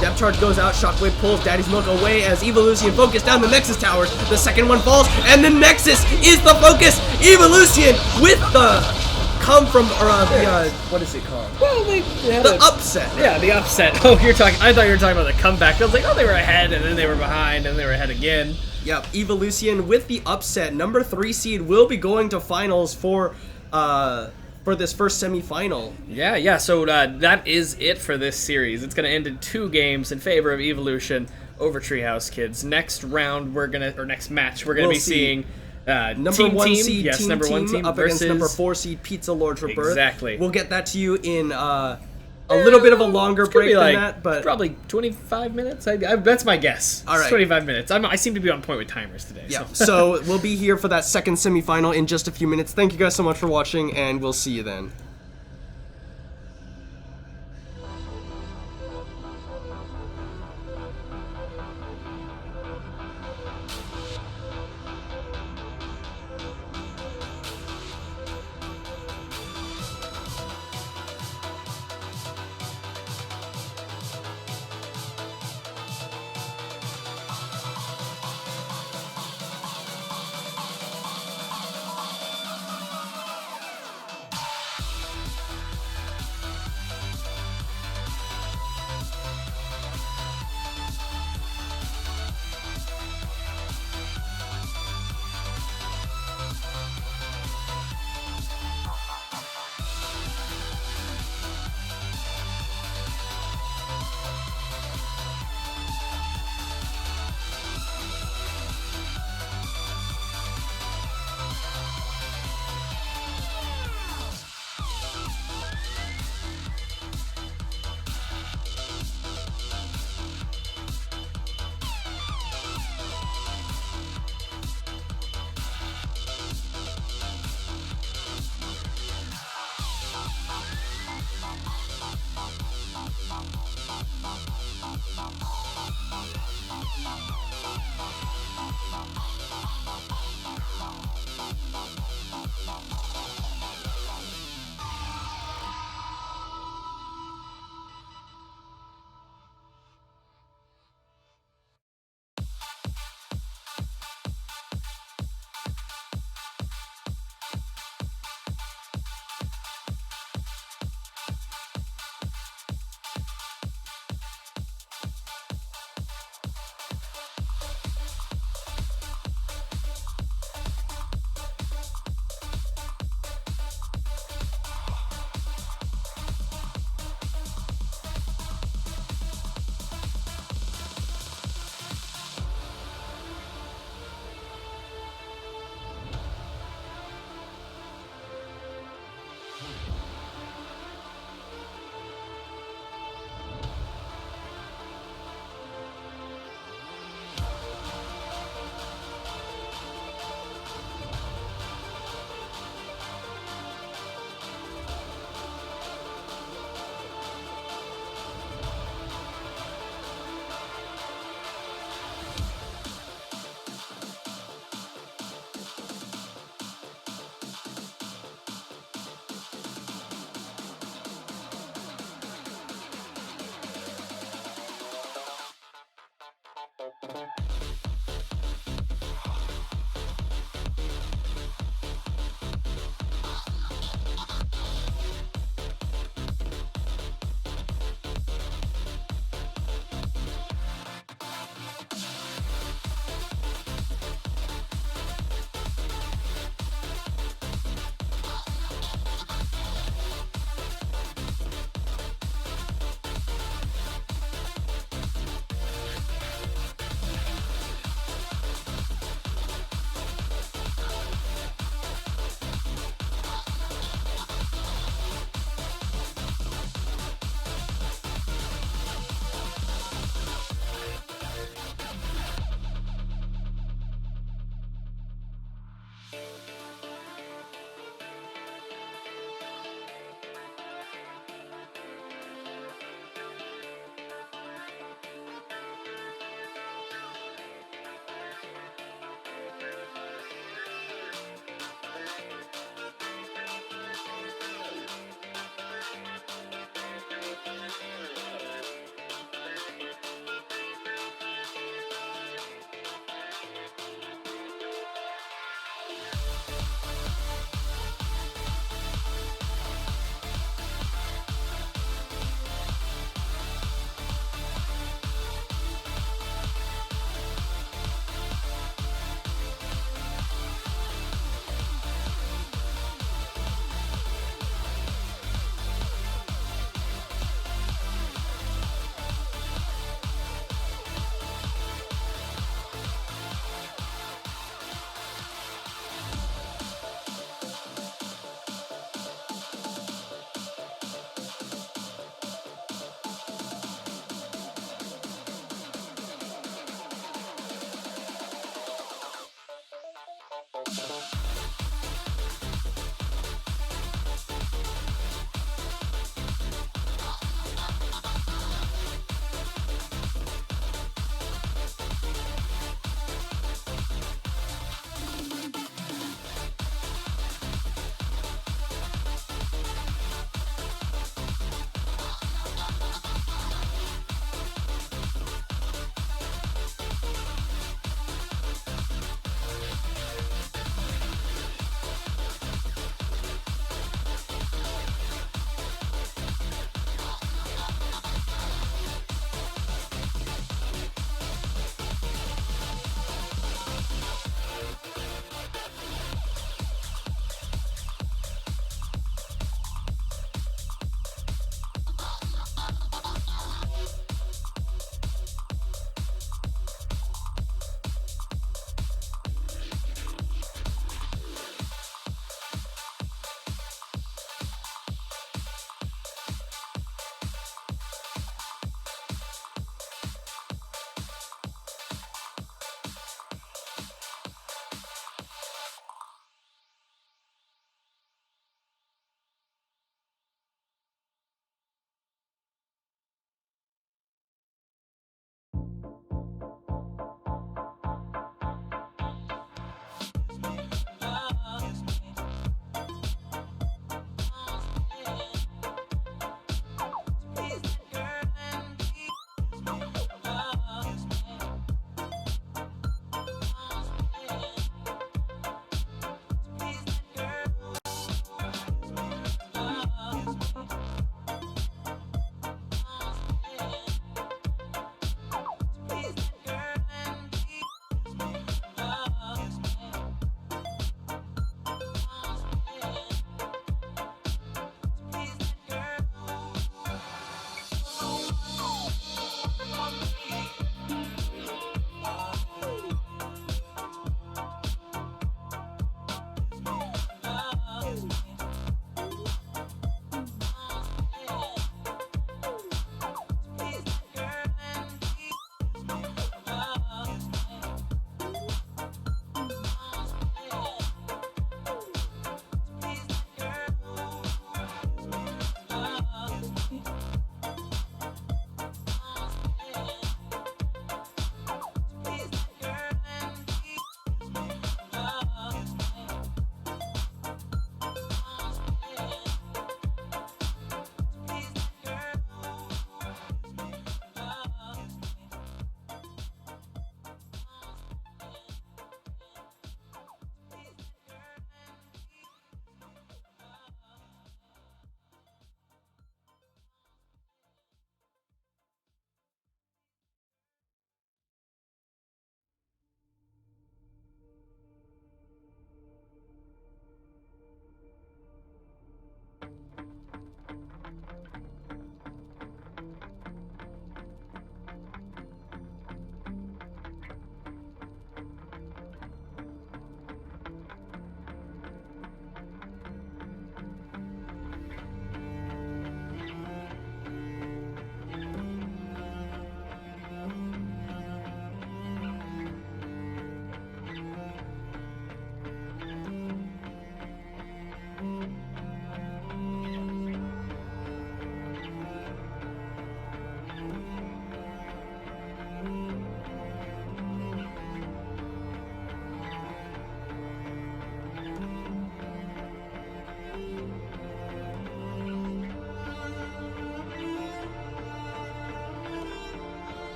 Depth charge goes out, Shockwave pulls Daddy's Milk away as Evolution focus down the Nexus towers. The second one falls, and the Nexus is the focus. Evolution with the come from, what is it called? Well, they had the upset. Yeah, the upset. Oh, I thought you were talking about the comeback. I was like, oh, they were ahead, and then they were behind, and they were ahead again. Yep, Evolution with the upset. Number 3 seed will be going to finals for for this first semifinal. Yeah. So that is it for this series. It's going to end in 2 games in favor of Evolution over Treehouse Kids. Next match, we're going to be seeing number team 1 team. seed Yes, team number 1 team team up versus against number 4 seed Pizza Lord Rebirth. Exactly. We'll get that to you in a little bit of a longer break than that, but probably 25 minutes. That's my guess. All right. 25 minutes. I seem to be on point with timers today. yeah. So. So we'll be here for that second semifinal in just a few minutes. Thank you guys so much for watching, and we'll see you then.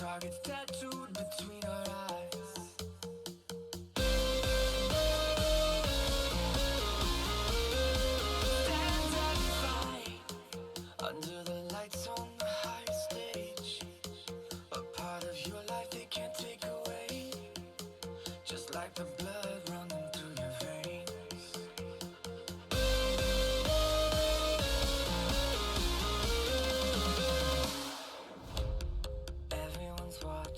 targets tattooed between our eyes. Stand and fight under the lights on the high stage. A part of your life they can't take away. Just like the blood running through your veins. Everyone's watching.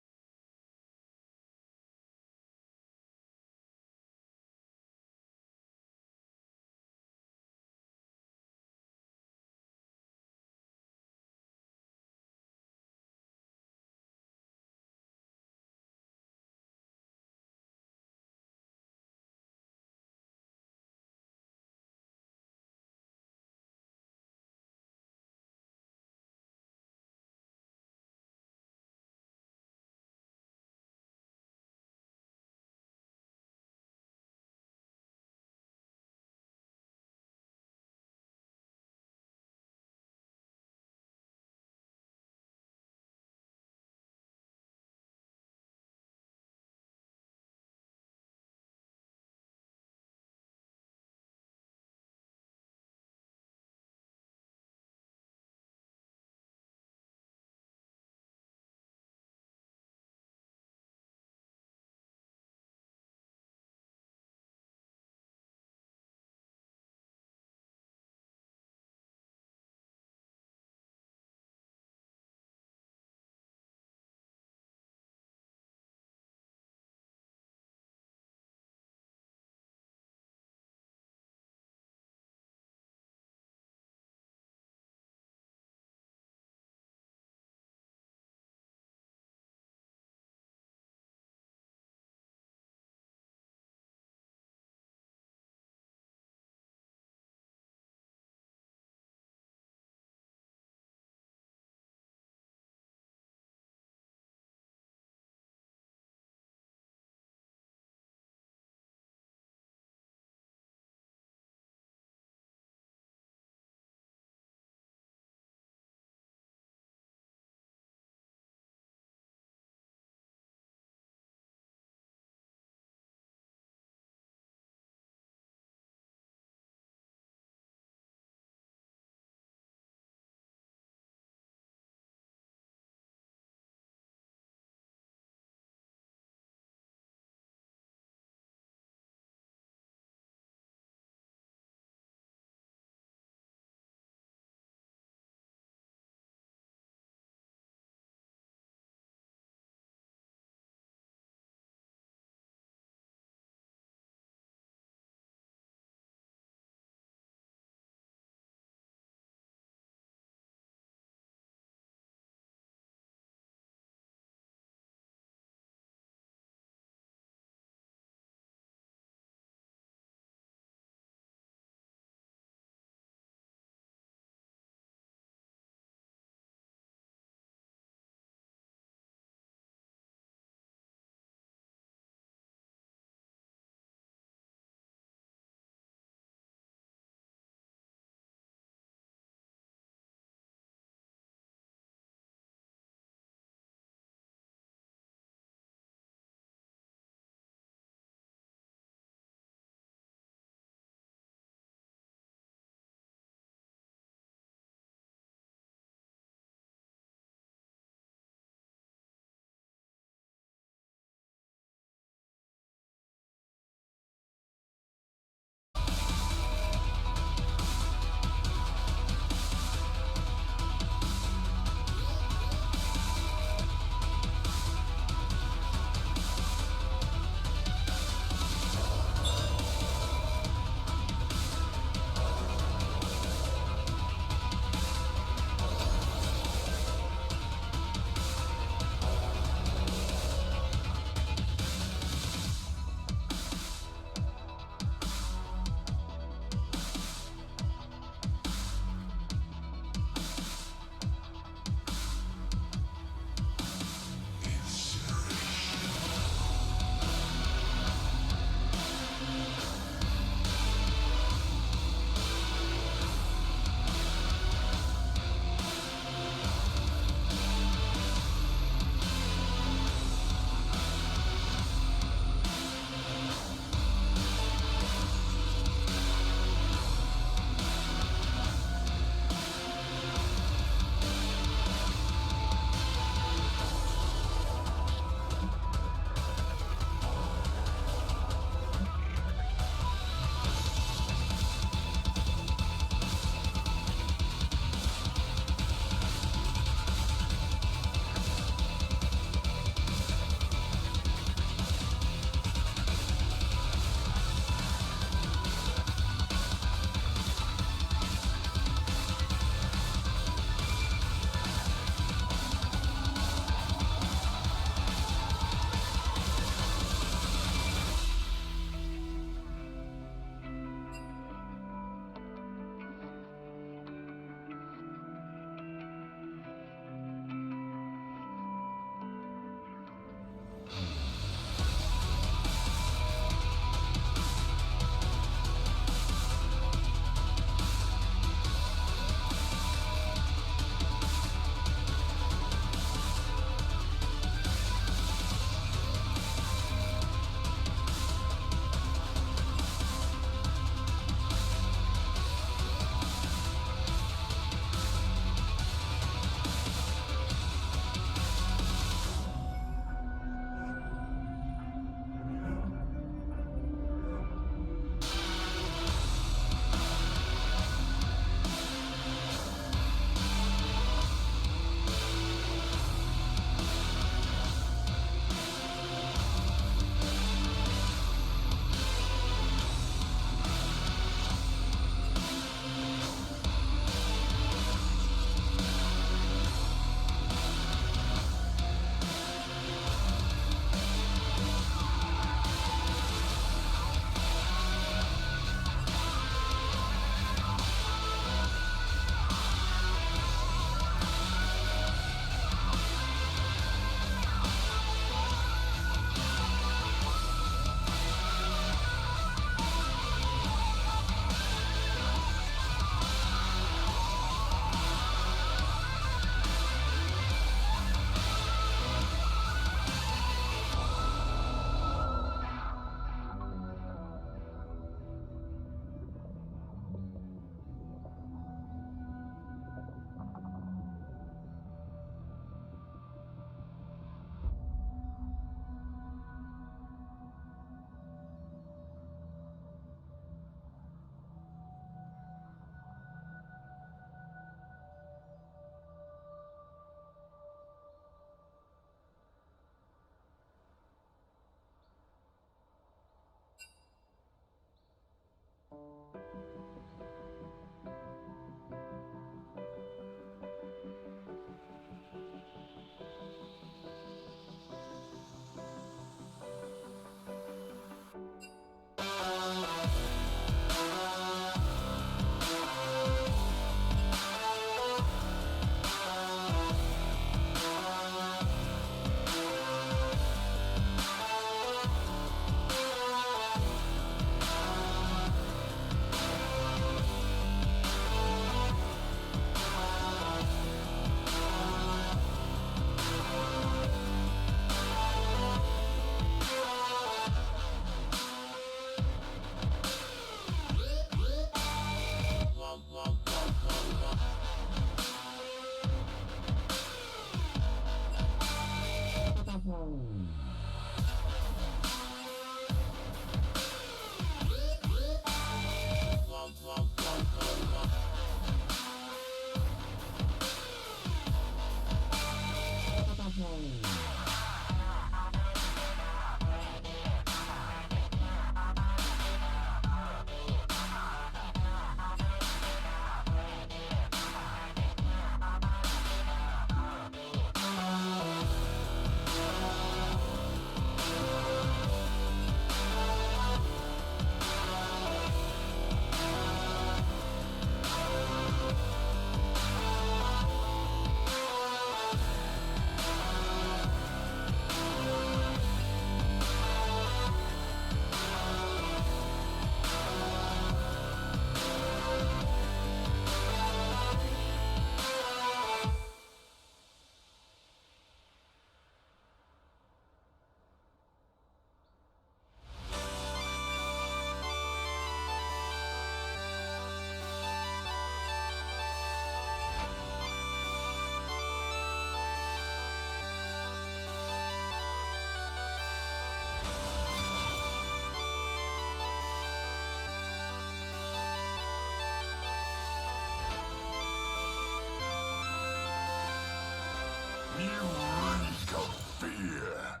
You reek of fear.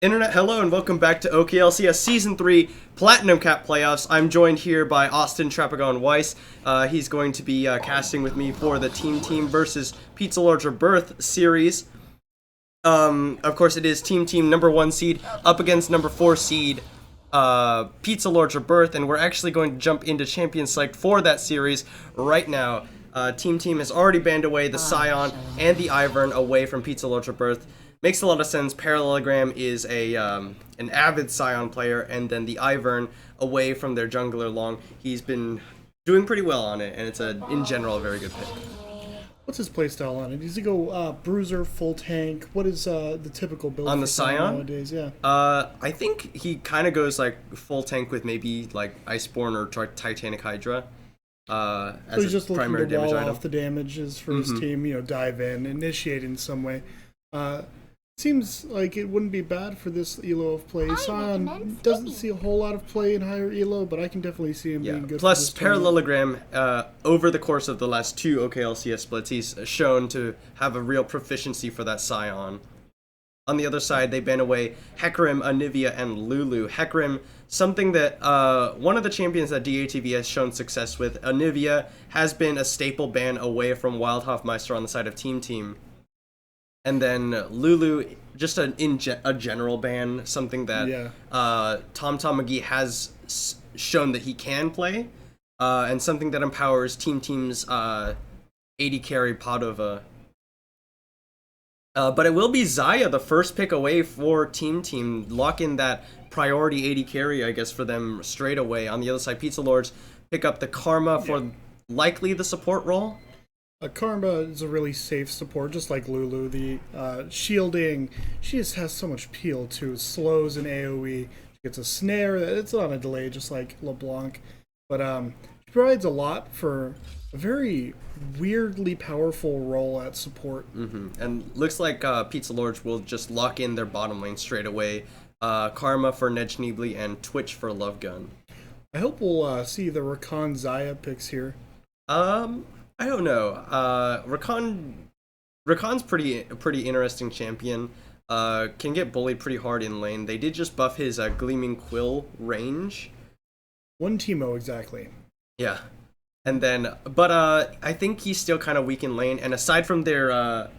Internet, hello and welcome back to OKLCS Season 3 Platinum Cap Playoffs. I'm joined here by Austin Trapagon Weiss. He's going to be casting with me for the Team versus Pizza Larger Birth series. Of course, it is Team number 1 seed up against number 4 seed Pizza Larger Birth, and we're actually going to jump into Champion Select for that series right now. Team has already banned away the Scion and the Ivern away from Pizza Larger Birth. Makes a lot of sense. Parallelogram is an avid Scion player, and then the Ivern away from their jungler Long. He's been doing pretty well on it, and it's in general a very good pick. What's his playstyle on it? Does he go bruiser, full tank? What is the typical build On for the Scion nowadays? Yeah. I think he kind of goes like full tank with maybe like Iceborne or Titanic Hydra. So As he's just looking primary to damage wall item. off the damages for his team, dive in, initiate in some way. Seems like it wouldn't be bad for this elo of play. Scion doesn't see a whole lot of play in higher elo, but I can definitely see him being good. Plus, for this tournament. Parallelogram, over the course of the last 2 OKLCS splits, he's shown to have a real proficiency for that Scion. On the other side, they ban away Hecarim, Anivia, and Lulu. Hecarim, something that one of the champions that DATV has shown success with. Anivia has been a staple ban away from Wild Hofmeister on the side of Team. And then Lulu, just a general ban, something that Tom McGee has shown that he can play, and something that empowers Team's AD carry Padova. But it will be Xayah, the first pick away for Team. Lock in that priority AD carry, I guess, for them straight away. On the other side, Pizza Lords pick up the Karma for likely the support role. Karma is a really safe support, just like Lulu. The shielding, she just has so much peel too. Slows and AoE. She gets a snare. It's on a delay, just like LeBlanc. But she provides a lot for a very weirdly powerful role at support. And looks like Pizza Lords will just lock in their bottom lane straight away. Karma for Nejnibli and Twitch for Love Gun. I hope we'll see the Rakan Xayah picks here. I don't know. Rakan's pretty interesting champion. Can get bullied pretty hard in lane. They did just buff his Gleaming Quill range. 1 Teemo exactly. Yeah. And then, but I think he's still kind of weak in lane. And aside from their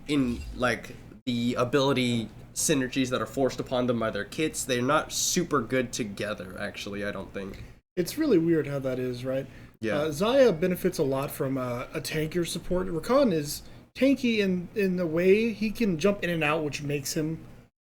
in like the ability synergies that are forced upon them by their kits, they're not super good together. Actually, I don't think. It's really weird how that is, right? Yeah. Xayah benefits a lot from a tankier support. Rakan is tanky in the way he can jump in and out, which makes him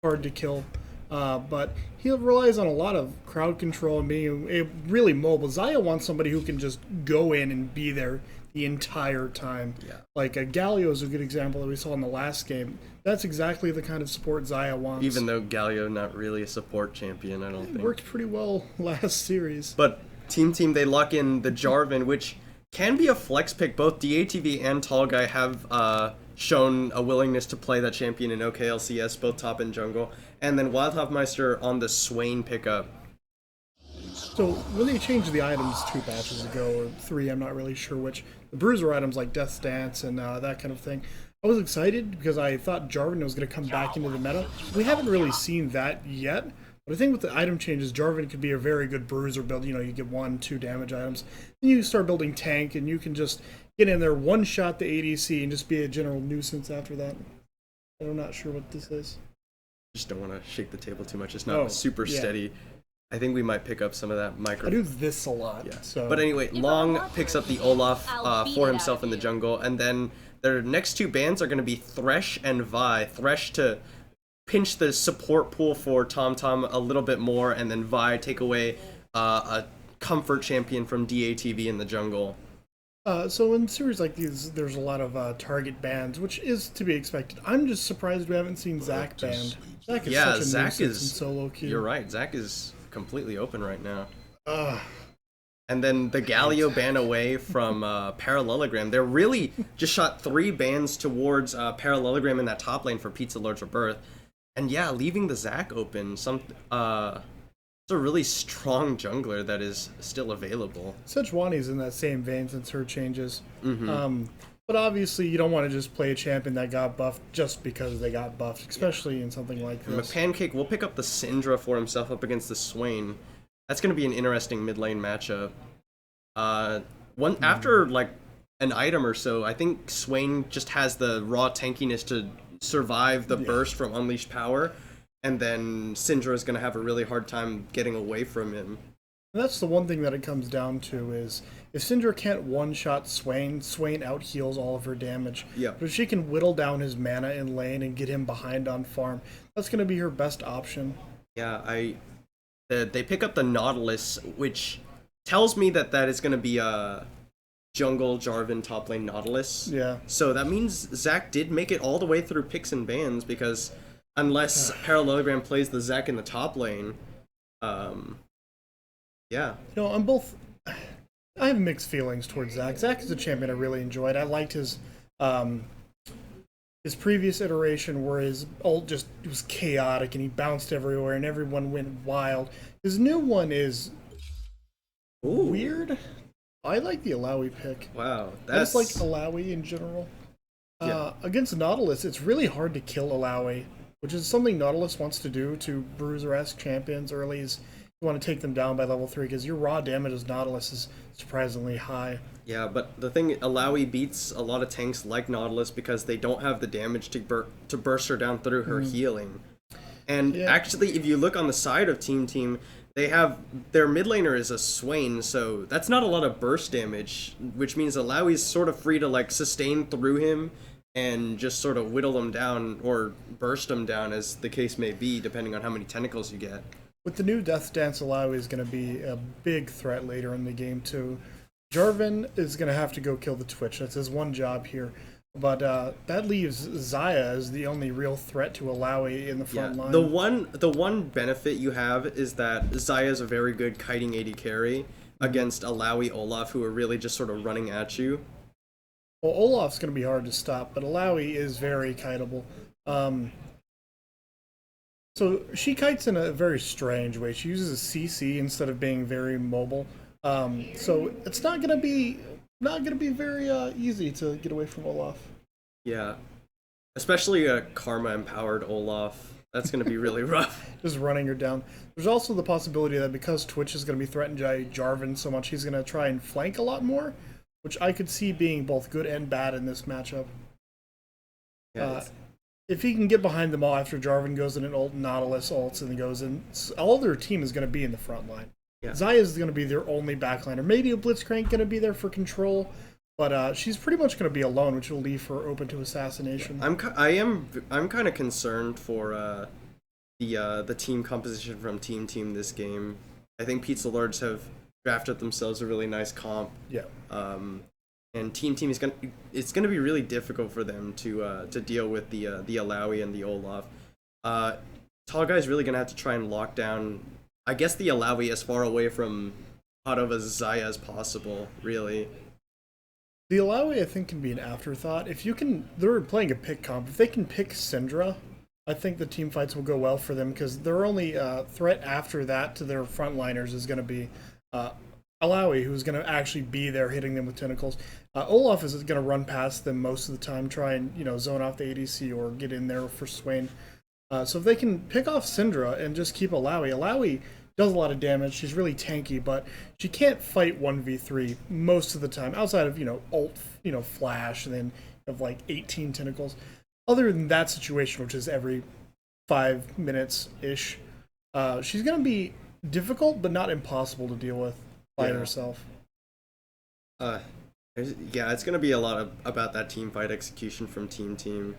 hard to kill. But he relies on a lot of crowd control and being really mobile. Xayah wants somebody who can just go in and be there the entire time. Yeah. Like Galio is a good example that we saw in the last game. That's exactly the kind of support Xayah wants. Even though Galio not really a support champion, I don't think. It worked pretty well last series. But Team, they lock in the Jarvan, which can be a flex pick. Both DATV and Tall Guy have shown a willingness to play that champion in OKLCS, both top and jungle. And then Wild Hofmeister on the Swain pickup. So when they changed the items 2 patches ago, or 3, I'm not really sure which, the Bruiser items like Death's Dance and that kind of thing, I was excited because I thought Jarvan was going to come back into the meta. We haven't really seen that yet, but I think with the item changes, Jarvan could be a very good Bruiser build. You get 1-2 damage items. Then you start building tank, and you can just get in there, one-shot the ADC, and just be a general nuisance after that. I'm not sure what this is. Just don't want to shake the table too much. It's not super steady. I think we might pick up some of that micro. I do this a lot. Yeah. So. But anyway, Long picks up the Olaf for himself in the jungle, and then their next 2 bans are going to be Thresh and Vi. Thresh to pinch the support pool for TomTom a little bit more, and then Vi take away a comfort champion from DATV in the jungle. So in series like these, there's a lot of target bans, which is to be expected. I'm just surprised we haven't seen Zac banned. Zac is such a Zac nuisance in solo queue. You're right. Zac is completely open right now. And then the Galio ban away from Parallelogram. They're really just shot 3 bans towards Parallelogram in that top lane for Pizza Lord's Rebirth. And yeah, leaving the Zac open. It's a really strong jungler that is still available. Sejuani's in that same vein since her changes. Mm-hmm. But obviously, you don't want to just play a champion that got buffed just because they got buffed, especially in something like this. Pancake will pick up the Syndra for himself up against the Swain. That's going to be an interesting mid lane matchup. After like an item or so, I think Swain just has the raw tankiness to survive the burst from Unleashed Power, and then Syndra is going to have a really hard time getting away from him. And that's the one thing that it comes down to is if Syndra can't one-shot Swain, Swain out-heals all of her damage. Yeah. But if she can whittle down his mana in lane and get him behind on farm, that's going to be her best option. Yeah, they pick up the Nautilus, which tells me that is going to be a jungle Jarvan top lane Nautilus. Yeah. So that means Zac did make it all the way through picks and bans, because unless Parallelogram plays the Zac in the top lane, yeah. I have mixed feelings towards Zac. Zac is a champion I really enjoyed. I liked his previous iteration where his ult just was chaotic and he bounced everywhere and everyone went wild. His new one is weird. I like the Alawi pick. Wow. I just like Alawi in general. Against Nautilus, it's really hard to kill Alawi, which is something Nautilus wants to do to Bruiser-esque champions early. Is you want to take them down by level 3 because your raw damage as Nautilus is surprisingly high. Yeah, but the thing, Alawi beats a lot of tanks like Nautilus because they don't have the damage to burst her down through her healing. And actually, if you look on the side of Team, they have their mid laner is a Swain, so that's not a lot of burst damage, which means Alawi's sort of free to like sustain through him and just sort of whittle him down or burst him down, as the case may be, depending on how many tentacles you get. With the new Death Dance, Alawi is going to be a big threat later in the game too. Jarvan is going to have to go kill the Twitch. That's his one job here. But that leaves Xayah as the only real threat to Alawi in the front line. The one benefit you have is that Xayah is a very good kiting AD carry against Alawi Olaf, who are really just sort of running at you. Well, Olaf's going to be hard to stop, but Alawi is very kiteable. So she kites in a very strange way. She uses a CC instead of being very mobile. So it's not going to be very easy to get away from Olaf. Yeah, especially a Karma empowered Olaf. That's going to be really rough. Just running her down. There's also the possibility that because Twitch is going to be threatened by Jarvan so much, he's going to try and flank a lot more, which I could see being both good and bad in this matchup. Yeah, if he can get behind them all after Jarvan goes in an ult, Nautilus ults, and goes in, all their team is going to be in the front line. Yeah. Xayah is going to be their only backliner. Maybe a Blitzcrank going to be there for control, but she's pretty much going to be alone, which will leave her open to assassination. I'm kind of concerned for the team composition from Team this game. I think Pizza Lords have drafted themselves a really nice comp. Yeah. And Team is it's gonna be really difficult for them to deal with the Alawi and the Olaf. Tall Guy's really gonna have to try and lock down, I guess, the Alawi as far away from out of a Xayah as possible, really. The Alawi, I think, can be an afterthought. If you can, they're playing a pick comp. If they can pick Syndra, I think the team fights will go well for them because their only threat after that to their frontliners is going to be Alawi, who's going to actually be there hitting them with tentacles. Olaf is going to run past them most of the time, try and zone off the ADC or get in there for Swain. So if they can pick off Syndra and just keep Alawi does a lot of damage. She's really tanky, but she can't fight 1v3 most of the time, outside of, ult, flash, and then have like 18 tentacles. Other than that situation, which is every 5 minutes-ish, she's going to be difficult, but not impossible to deal with by herself. Yeah, it's going to be a lot about that team fight execution from team.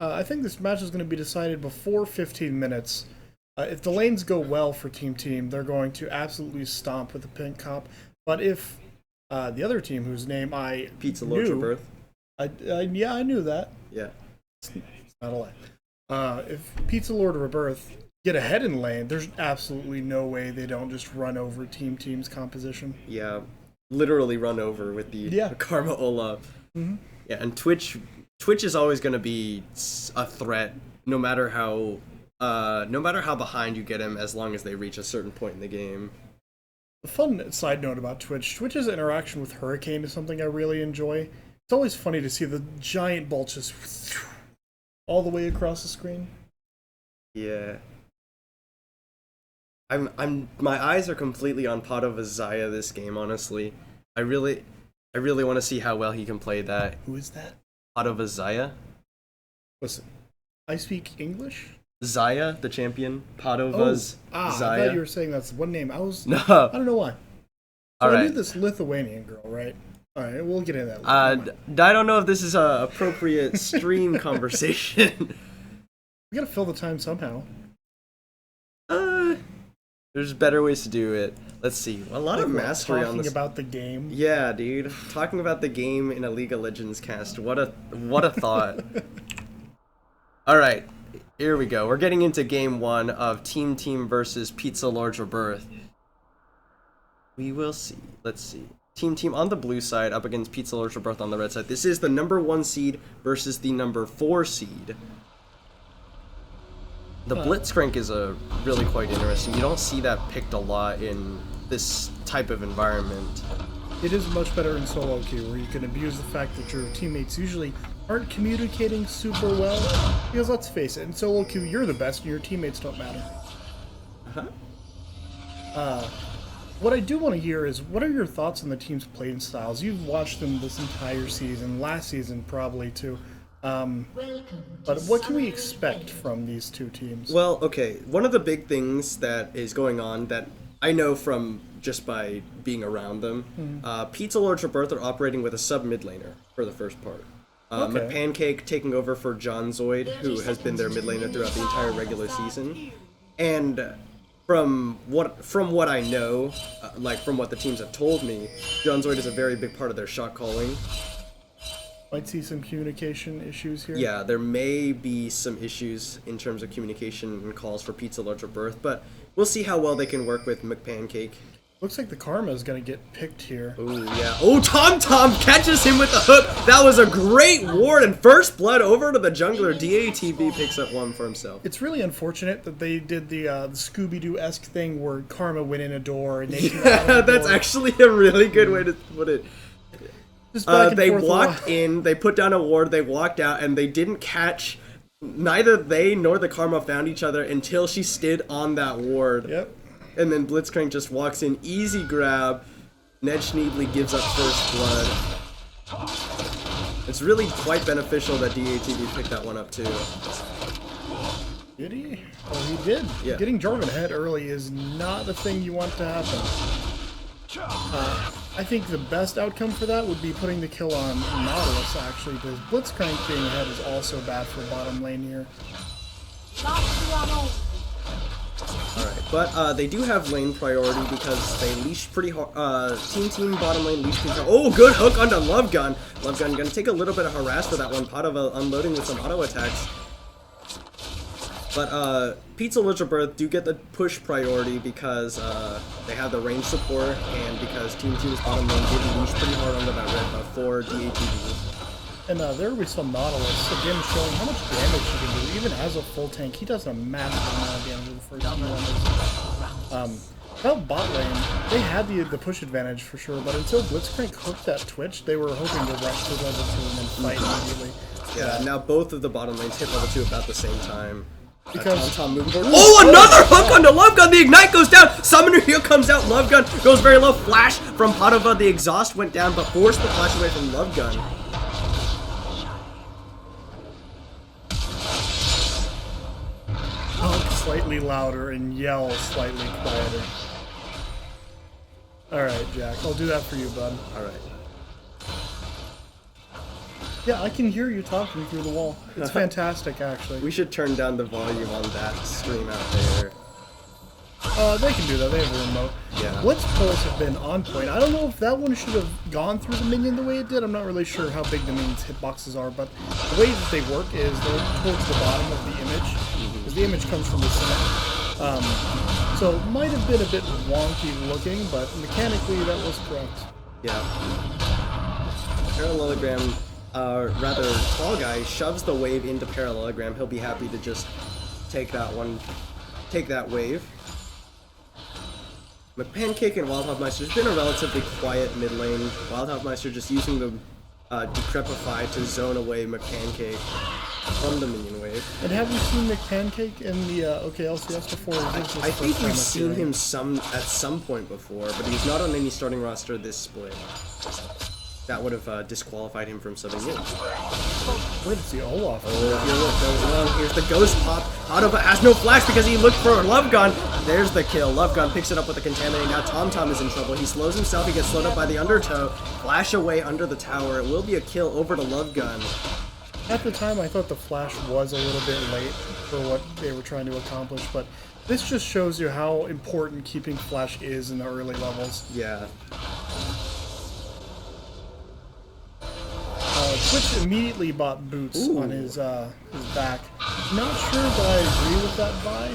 I think this match is going to be decided before 15 minutes. If the lanes go well for team, they're going to absolutely stomp with the pink comp. But if the other team, whose name I Pizza Lord Rebirth. Yeah, I knew that. Yeah. It's not a lie. If Pizza Lord Rebirth get ahead in lane, there's absolutely no way they don't just run over team's composition. Yeah, literally run over with the Karma Olaf. Mm-hmm. Yeah, and Twitch is always going to be a threat, no matter how behind you get him, as long as they reach a certain point in the game. A fun side note about Twitch's interaction with Hurricane is something I really enjoy. It's always funny to see the giant bolt just all the way across the screen. Yeah. My eyes are completely on Padova Zaya this game, honestly. I really want to see how well he can play that. Who is that? Padova Zaya. Listen, I speak English. Zaya, the champion. Padova's Zaya. I thought you were saying that's one name. I No. don't know why. All right. I knew this Lithuanian girl, right? All right, we'll get into that. I don't know if this is a appropriate stream conversation. We gotta fill the time somehow. There's better ways to do it. Let's see. A lot of mastery on this. Talking about the game. Yeah, dude. Talking about the game in a League of Legends cast. What a thought. All right. Here we go. We're getting into game 1 of Team versus Pizza Lord's Rebirth. We will see. Let's see. Team on the blue side up against Pizza Lord's Rebirth on the red side. This is the number 1 seed versus the number 4 seed. The Blitzcrank is really quite interesting. You don't see that picked a lot in this type of environment. It is much better in solo queue, where you can abuse the fact that your teammates usually aren't communicating super well. Because let's face it, in solo queue, you're the best and your teammates don't matter. What I do want to hear is, what are your thoughts on the team's playing styles? You've watched them this entire season, last season probably too. But what can we expect from these two teams? Well, okay, one of the big things that is going on that I know from just by being around them, Pizza Lord's Rebirth are operating with a sub-mid laner for the first part. McPancake taking over for John Zoid, who has been their mid laner throughout the entire regular season. And from what I know, from what the teams have told me, John Zoid is a very big part of their shot calling. Might see some communication issues here. Yeah, there may be some issues in terms of communication and calls for Pizza Lord's Rebirth, but we'll see how well they can work with McPancake. Looks like the Karma is going to get picked here. Oh, yeah. Oh, Tom catches him with the hook. That was a great ward, and first blood over to the jungler. DATV picks up one for himself. It's really unfortunate that they did the Scooby-Doo-esque thing where Karma went in a door and they that's actually a really good way to put it. They walked in, they put down a ward, they walked out, and they didn't catch. Neither they nor the Karma found each other until she stood on that ward. Yep. And then Blitzcrank just walks in, easy grab. Ned Schneebly gives up first blood. It's really quite beneficial that DATV picked that one up too. Did he? Oh, he did. Yeah. Getting Jarvan ahead early is not the thing you want to happen. I think the best outcome for that would be putting the kill on Nautilus, actually, because Blitzcrank being ahead is also bad for bottom lane here. Alright, but they do have lane priority because they leash pretty hard. Team bottom lane leash pretty hard. Oh, good hook onto Love Gun. Love Gun gonna take a little bit of harass for that one. Padova unloading with some auto attacks. But Pizza Elizabeth do get the push priority because they have the range support and because Team Team's bottom lane did leash pretty hard onto that red buff for DATV. And there we saw Nautilus again showing how much damage he can do. Even as a full tank, he does a massive amount of damage in the first few rounds. Without bot lane, they had the push advantage for sure, but until Blitzcrank hooked that Twitch, they were hoping to rush to level 2 and then fight immediately. Yeah, now both of the bottom lanes hit level 2 about the same time. Because Tom moving forward. Oh, another hook onto Love Gun! The Ignite goes down! Summoner Heal comes out, Love Gun goes very low. Flash from Padova, the exhaust went down, but forced the flash away from Love Gun. honk slightly louder and yell slightly quieter. Alright, Jack, I'll do that for you, bud. Alright. Yeah, I can hear you talking through the wall. It's fantastic, actually. We should turn down the volume on that stream out there. They can do that. They have a remote. Yeah. Blitz pulls have been on point. I don't know if that one should have gone through the minion the way it did. I'm not really sure how big the minion's hitboxes are, but the way that they work is they're towards the bottom of the image, because the image comes from the center. So it might have been a bit wonky looking, but mechanically that was correct. Yeah. Parallelogram, rather Tall Guy shoves the wave into Parallelogram. He'll be happy to just take that wave. But Pancake and Wildhoffmeister has been a relatively quiet mid lane. Wildhoffmeister just using the Decrepify to zone away McPancake from the minion wave. And have you seen McPancake in the OKLCS before? I think we've seen him at some point before, but he's not on any starting roster this split. That would have disqualified him from subbing in. Where did see Olaf? Oh, here's the ghost pop. Padova has no flash because he looked for Love Gun. There's the kill. Love Gun picks it up with the Contaminate. Now TomTom is in trouble. He slows himself. He gets slowed up by the Undertow. Flash away under the tower. It will be a kill over to Love Gun. At the time, I thought the flash was a little bit late for what they were trying to accomplish, but this just shows you how important keeping flash is in the early levels. Yeah. Twitch immediately bought boots on his back. Not sure that I agree with that buy.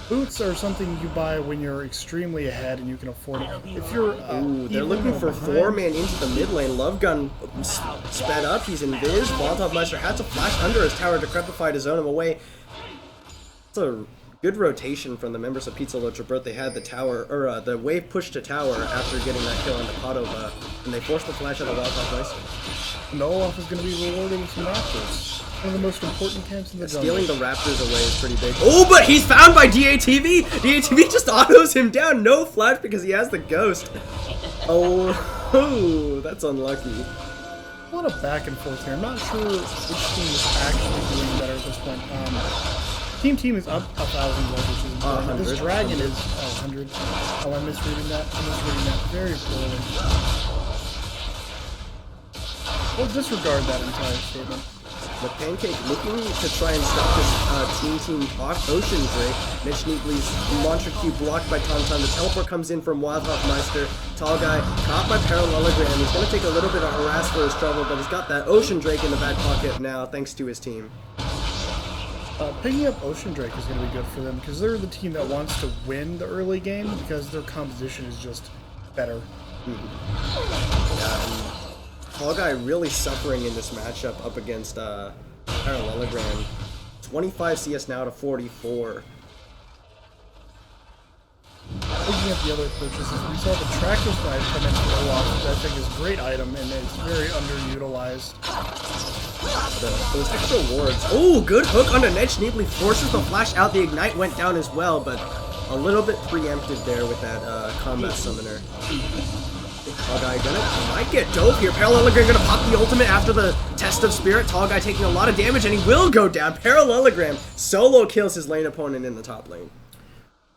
Boots are something you buy when you're extremely ahead and you can afford it. If you're they're looking for behind, 4-man into the mid lane. Love Gun sped up. He's in Viz. Wildhoffmeister had to flash under his tower. Decrepify to zone him away. It's a good rotation from the members of Pizza Locha Birth. They had the tower, or the wave pushed to tower after getting that kill into Padova, and they forced the flash out of Wildhoffmeister. And Olaf is going to be rewarded with some Raptors. One of the most important camps in the jungle. Stealing the Raptors away is pretty big. Oh, but he's found by DATV! DATV just autos him down. No flash because he has the ghost. Oh, that's unlucky. A lot of back and forth here. I'm not sure which team is actually doing better at this point. Team is up 1,000 gold, which is important. This dragon is 100. Oh, I'm misreading that. I'm misreading that very poorly. We'll disregard that entire statement. The Pancake looking to try and stop this Team Ocean Drake. Mitch Neatly's launcher Q blocked by TomTom. The teleport comes in from Wildhoffmeister. Tall Guy caught by Parallelogram. He's going to take a little bit of harass for his trouble, but he's got that Ocean Drake in the back pocket now, thanks to his team. Picking up Ocean Drake is going to be good for them because they're the team that wants to win the early game because their composition is just better. Tall Guy really suffering in this matchup up against Parallelogram. 25 CS now to 44. Looking at the other purchases, we saw the Tractor Knife come in for Olaf, which I think is a great item and it's very underutilized. Those extra wards. Oh, good hook onto Mitch Neatly. Forces the flash out. The Ignite went down as well, but a little bit preempted there with that combat summoner. Tall Guy might get dove here. Parallelogram gonna pop the ultimate after the Test of Spirit. Tall Guy taking a lot of damage and he will go down. Parallelogram solo kills his lane opponent in the top lane.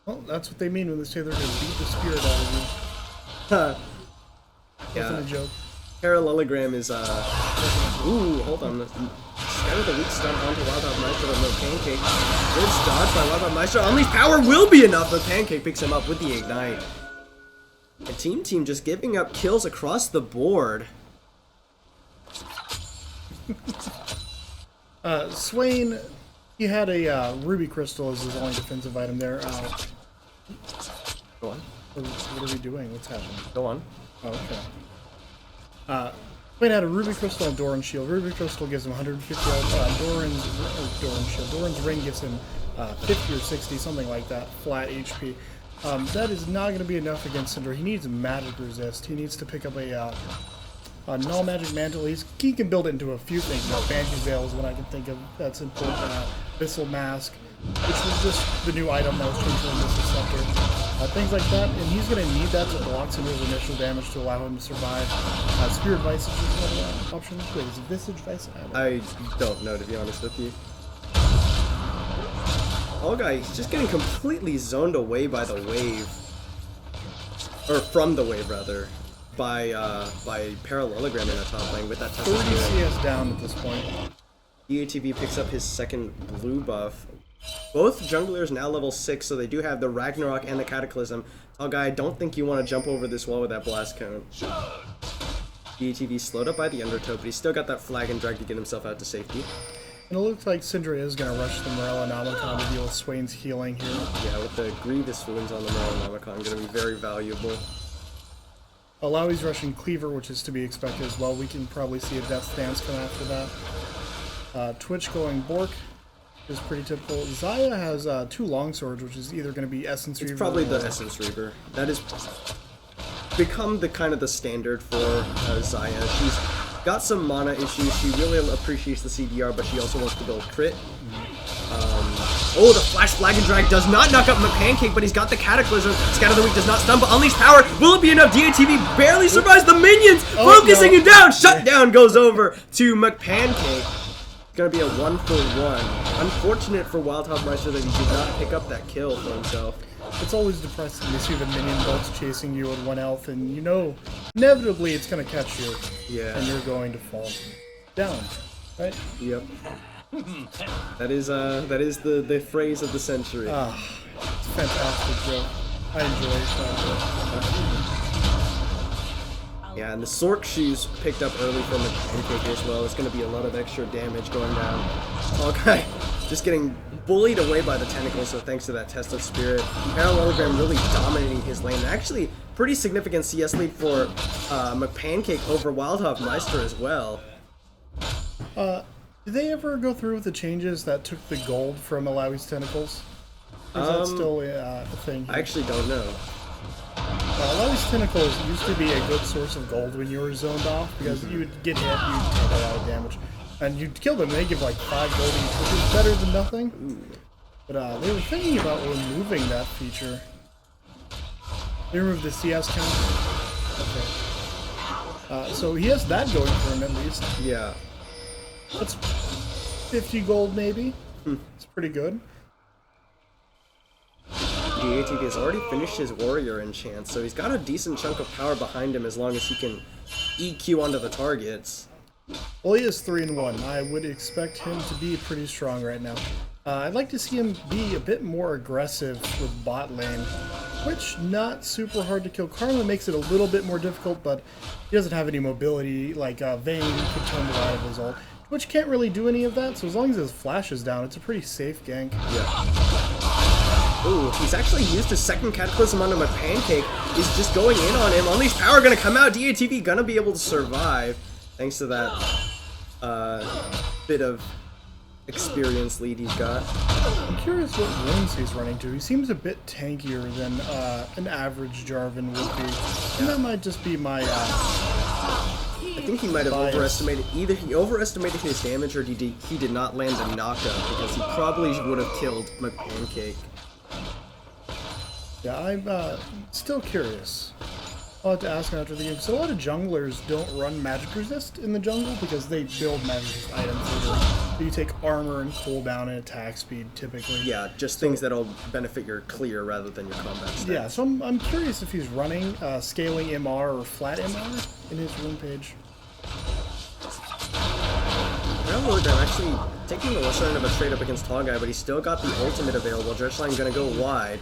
Well, that's what they mean when they say they're going to beat the spirit out of you. Wasn't a joke. Parallelogram is ooh, hold on. Scatter the weak stun onto Wildhoffmeister with no Pancake. Good dodge by Wildhoffmeister. Unleash power will be enough, but Pancake picks him up with the Ignite. A team just giving up kills across the board. Swain He had a ruby crystal as his only defensive item there. Go on. What are we doing? What's happening? Go on. Oh, okay. Quinn had a ruby crystal and Doran's shield. Ruby crystal gives him 150 Doran's shield. Doran's ring gives him 50 or 60, something like that, flat HP. That is not going to be enough against Syndra. He needs magic resist. He needs to pick up a null magic mantle. He can build it into a few things. Banshee Veil is what I can think of that's important. Abyssal Mask, which was just the new item that was changed in this Scepter. Things like that, and he's going to need that to block some of his initial damage to allow him to survive. Spirit Vice is just another option. Wait, is it Visage Vice? I don't know, to be honest with you. Oh, guy, he's just getting completely zoned away by the wave. Or from the wave, rather. By Parallelogram in the top lane with that 30 CS down at this point. DATV picks up his second blue buff. Both junglers now level 6, so they do have the Ragnarok and the Cataclysm. Tall guy, I don't think you want to jump over this wall with that blast cone. DATV slowed up by the Undertow, but he's still got that flag and drag to get himself out to safety. And it looks like Syndra is going to rush the Morellonomicon to deal with Swain's healing here. Yeah, with the grievous wounds on the Morellonomicon, going to be very valuable. Alawi's rushing Cleaver, which is to be expected as well. We can probably see a Death Stance come after that. Twitch going Bork is pretty typical. Xayah has 2 longswords, which is either going to be Essence Reaver. It's probably the Essence Reaver. That has become the kind of the standard for Xayah. She's got some mana issues. She really appreciates the CDR, but she also wants to build crit. Oh, the Flash Flag and Drag does not knock up McPancake, but he's got the Cataclysm. Scatter the Weak does not stun, but Unleash Power. Will it be enough? DATV barely survives the minions, focusing him down. Shutdown goes over to McPancake. Gonna be a 1-for-1. Unfortunate for Wildhog Meister that he did not pick up that kill for himself. It's always depressing to see the minion bolts chasing you at 1 health, and you know inevitably it's gonna catch you. Yeah. And you're going to fall down, right? Yep. That is the phrase of the century. It's fantastic, Joe. I enjoy it. Yeah, and the Sork shoes picked up early from the Pancake as well. It's going to be a lot of extra damage going down. Tall guy just getting bullied away by the tentacles, so thanks to that Test of Spirit. Parallelogram really dominating his lane. Actually, pretty significant CS lead for McPancake over Wildhog Meister as well. Did they ever go through with the changes that took the gold from Alawi's tentacles? Or is that still a thing? I actually don't know. Alawi's tentacles used to be a good source of gold when you were zoned off, because you would get hit, you'd take a lot of damage. And you'd kill them, they give like 5 gold each, which is better than nothing. Ooh. But they were thinking about removing that feature. They removed the CS count. Okay. So he has that going for him at least. Yeah. That's 50 gold maybe. It's pretty good. DATV has already finished his Warrior enchant, so he's got a decent chunk of power behind him as long as he can EQ onto the targets. Well, he is 3-1. I would expect him to be pretty strong right now. I'd like to see him be a bit more aggressive with bot lane, which not super hard to kill. Karma makes it a little bit more difficult, but he doesn't have any mobility like Vayne could turn it out of his ult, which can't really do any of that, so as long as his flash is down, it's a pretty safe gank. Yeah. Ooh, he's actually used his second Cataclysm onto McPancake. He's just going in on him. Unleash Power gonna come out. DATV gonna be able to survive thanks to that bit of experience lead he's got. I'm curious what runes he's running to. He seems a bit tankier than an average Jarvan would be. And that might just be my I think he might have overestimated, either he overestimated his damage or he did not land a knockup, because he probably would have killed McPancake. Yeah, I'm still curious. I'll have to ask him after the game. So a lot of junglers don't run magic resist in the jungle because they build magic resist items later. So you take armor and cooldown and attack speed typically. Yeah, just things that'll benefit your clear rather than your combat stats. Yeah, so I'm curious if he's running scaling MR or flat MR in his rune page. Parallelogram actually taking the lesser end of a trade up against Tall Guy, but he's still got the ultimate available. Dredgeline gonna go wide.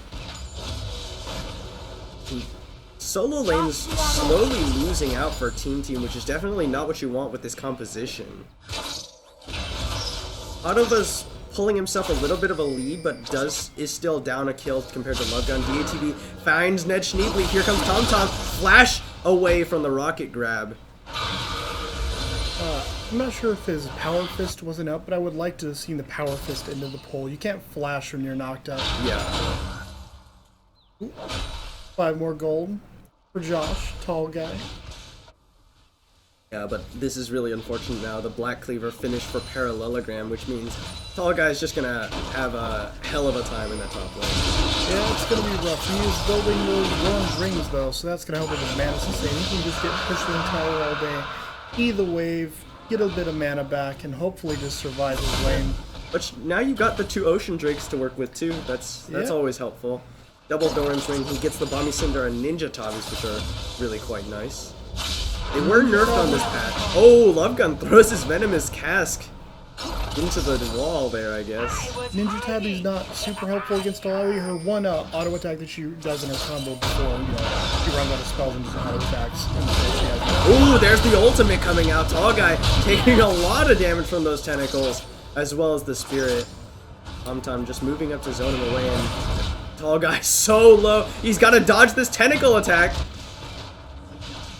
Solo lane's slowly losing out for Team, which is definitely not what you want with this composition. Padova's pulling himself a little bit of a lead, but is still down a kill compared to Love Gun. DATV finds Ned Schneebly. Here comes Tom Tom. Flash away from the rocket grab. I'm not sure if his Power Fist wasn't up, but I would like to have seen the Power Fist into the pole. You can't flash when you're knocked out. Yeah. Ooh. 5 more gold for Josh, tall guy. Yeah, but this is really unfortunate now. The Black Cleaver finished for Parallelogram, which means Tall Guy's just gonna have a hell of a time in that top lane. Yeah, it's gonna be rough. He is building those bronze rings though, so that's gonna help with his mana sustain. He can just get pushed in the tower all day, either wave, get a bit of mana back, and hopefully just survive his lane. But now you got the 2 Ocean Drakes to work with too. That's always helpful. Double Doran's Ring, he gets the Bomby Cinder and Ninja Tabis, which are really quite nice. They were nerfed on this patch. Oh, Love Gun throws his Venomous Cask into the wall there, I guess. Ninja Tabby's not super helpful against Alawi. Her one auto attack that she does in her combo before, she runs out of spells and just auto attacks. Ooh, there's the ultimate coming out. Tall Guy taking a lot of damage from those tentacles, as well as the spirit. Tom just moving up to zone him away, and Tall Guy's so low. He's got to dodge this tentacle attack.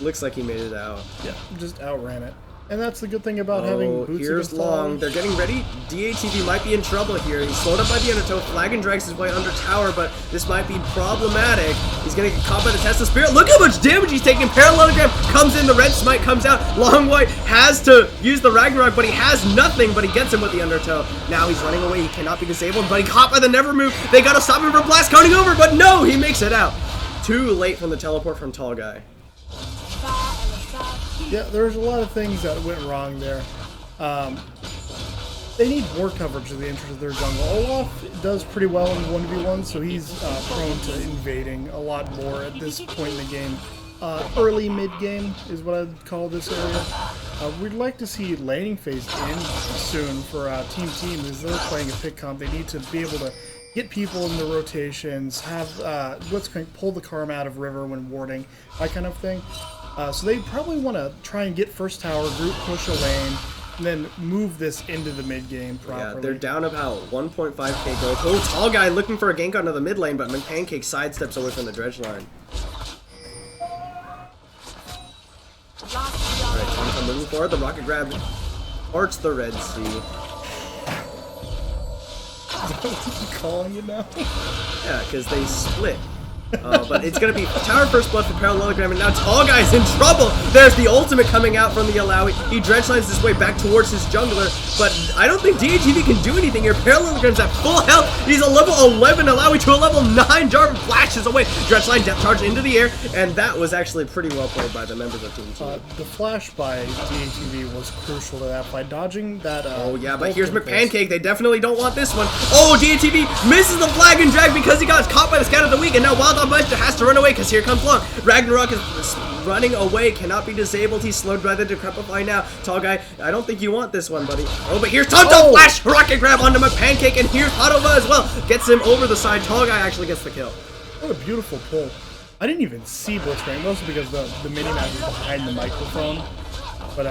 Looks like he made it out. Yeah, just outran it. And that's the good thing about having boots here's against Long. They're getting ready. DATV might be in trouble here. He's slowed up by the Undertow. Flag and drags his way under tower, but this might be problematic. He's gonna get caught by the Tesla Spirit. Look how much damage he's taking. Parallelogram comes in. The red smite comes out. Long White has to use the Ragnarok, but he has nothing, but he gets him with the Undertow. Now he's running away. He cannot be disabled, but he caught by the Never Move. They gotta stop him from blast counting over, but no, he makes it out. Too late from the teleport from Tall Guy. Yeah, there's a lot of things that went wrong there. They need more coverage of the interest of their jungle. Olaf does pretty well in 1v1, so he's prone to invading a lot more at this point in the game. Early mid-game is what I'd call this area. We'd like to see laning phase in soon for Team as they're playing a pick comp. They need to be able to get people in the rotations, have pull the Karma out of river when warding, that kind of thing. So they probably want to try and get first tower, group push a lane, and then move this into the mid game properly. Yeah, they're down about 1.5k gold. Oh, Tall Guy looking for a gank onto the mid lane, but Pancake sidesteps away from the dredge line. Alright, Tom moving forward. The rocket grab parts the Red Sea. Calling you now? Yeah, because they split. But it's going to be tower first blood for Parallelogram, and now Tall Guy's in trouble. There's the ultimate coming out from the Alawi. He dredge lines his way back towards his jungler, but I don't think DATV can do anything here. Parallelogram's at full health. He's a level 11 Alawi to a level 9. Jarvan flashes away. Dredge line depth charge into the air, and that was actually pretty well played by the members of Team T. The flash by DATV was crucial to that. By dodging that... oh yeah, but here's McPancake. They definitely don't want this one. Oh, DATV misses the flag and drag because he got caught by the scout of the week, and now Wild Meister has to run away because here comes Long. Ragnarok is running away, cannot be disabled. He's slowed by the Decrepify now. Tall Guy, I don't think you want this one, buddy. Oh, but here's Tonto Flash! Rocket grab onto my Pancake, and here's Padova as well. Gets him over the side. Tall Guy actually gets the kill. What a beautiful pull. I didn't even see Blitzcrank, mostly because the mini-map is behind the microphone. But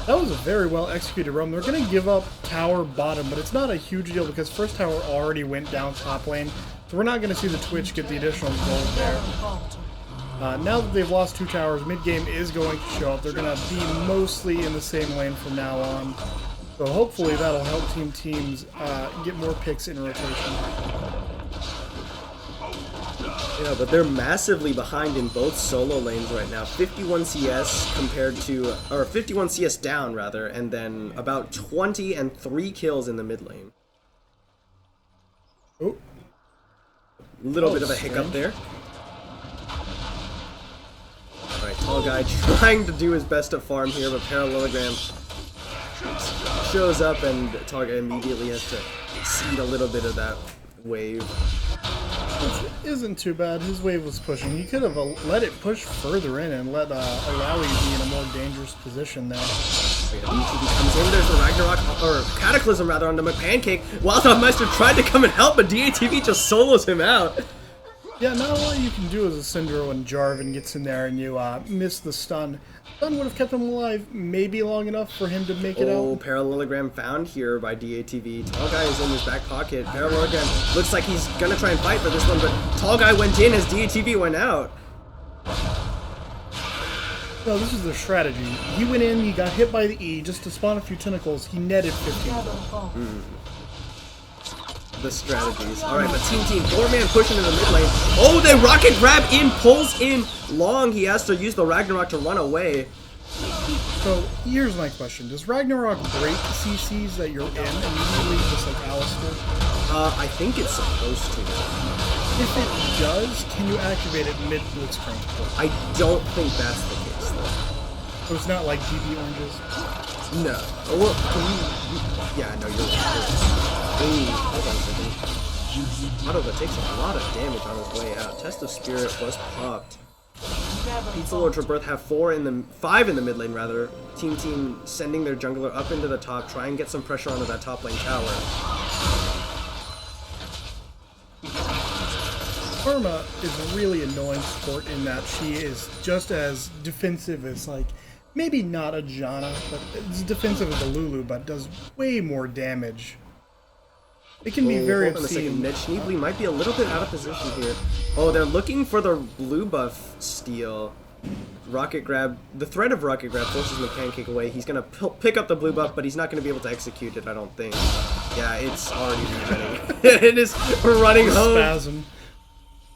that was a very well executed roam. They're going to give up tower bottom, but it's not a huge deal because first tower already went down top lane. So we're not going to see the Twitch get the additional gold there. Now that they've lost 2 towers, mid-game is going to show up. They're going to be mostly in the same lane from now on. So hopefully that'll help teams get more picks in rotation. Yeah, but they're massively behind in both solo lanes right now. 51 CS compared to, or 51 CS down rather, and then about 20 and 3 kills in the mid lane. Oh. Little bit of a hiccup there. Alright, Tall Guy trying to do his best to farm here, but Parallelogram shows up and Tall Guy immediately has to cede a little bit of that wave. Which isn't too bad. His wave was pushing. He could have let it push further in and let Alawi be in a more dangerous position there. DATV comes in, there's the Ragnarok, or Cataclysm rather, onto McPancake. Wildmeister tried to come and help, but DATV just solos him out. Yeah, not all you can do is a Syndro and Jarvan gets in there and you miss the stun. Stun would have kept him alive maybe long enough for him to make it Oh, out. parallelogram found here by DATV. Tall Guy is in his back pocket. Parallelogram looks like he's gonna try and fight for this one, but Tall Guy went in as DATV went out. No, this is their strategy. He went in, he got hit by the E just to spawn a few tentacles. He netted 15. The strategies. Alright, but Team, 4-man pushing in the mid lane. Oh, the rocket grab in, pulls in long. He has to use the Ragnarok to run away. So here's my question: does Ragnarok break CCs that you're in immediately, just like Alistair? I think it's supposed to. If it does, can you activate it mid Blitzcrank? I don't think that's the case, though. So it's not like GB oranges. No. Oh, well, can you... Yeah, no, you're right. Ooh, hold on a second. Auto that takes a lot of damage on his way out. Test of Spirit was popped. Pizza Lord Rebirth have 5 in the mid lane rather. Team sending their jungler up into the top, try and get some pressure onto that top lane tower. Karma is a really annoying sport in that she is just as defensive as, like, maybe not a Janna, but as defensive as a Lulu, but does way more damage. It can be very hold on a second. obscene. Ned Schneebly might be a little bit out of position here. Oh, they're looking for the blue buff steal. Rocket grab. The threat of rocket grab forces him to pancake away. He's gonna pick up the blue buff, but he's not gonna be able to execute it, I don't think. Yeah, it's already running. It is running home. Spasm.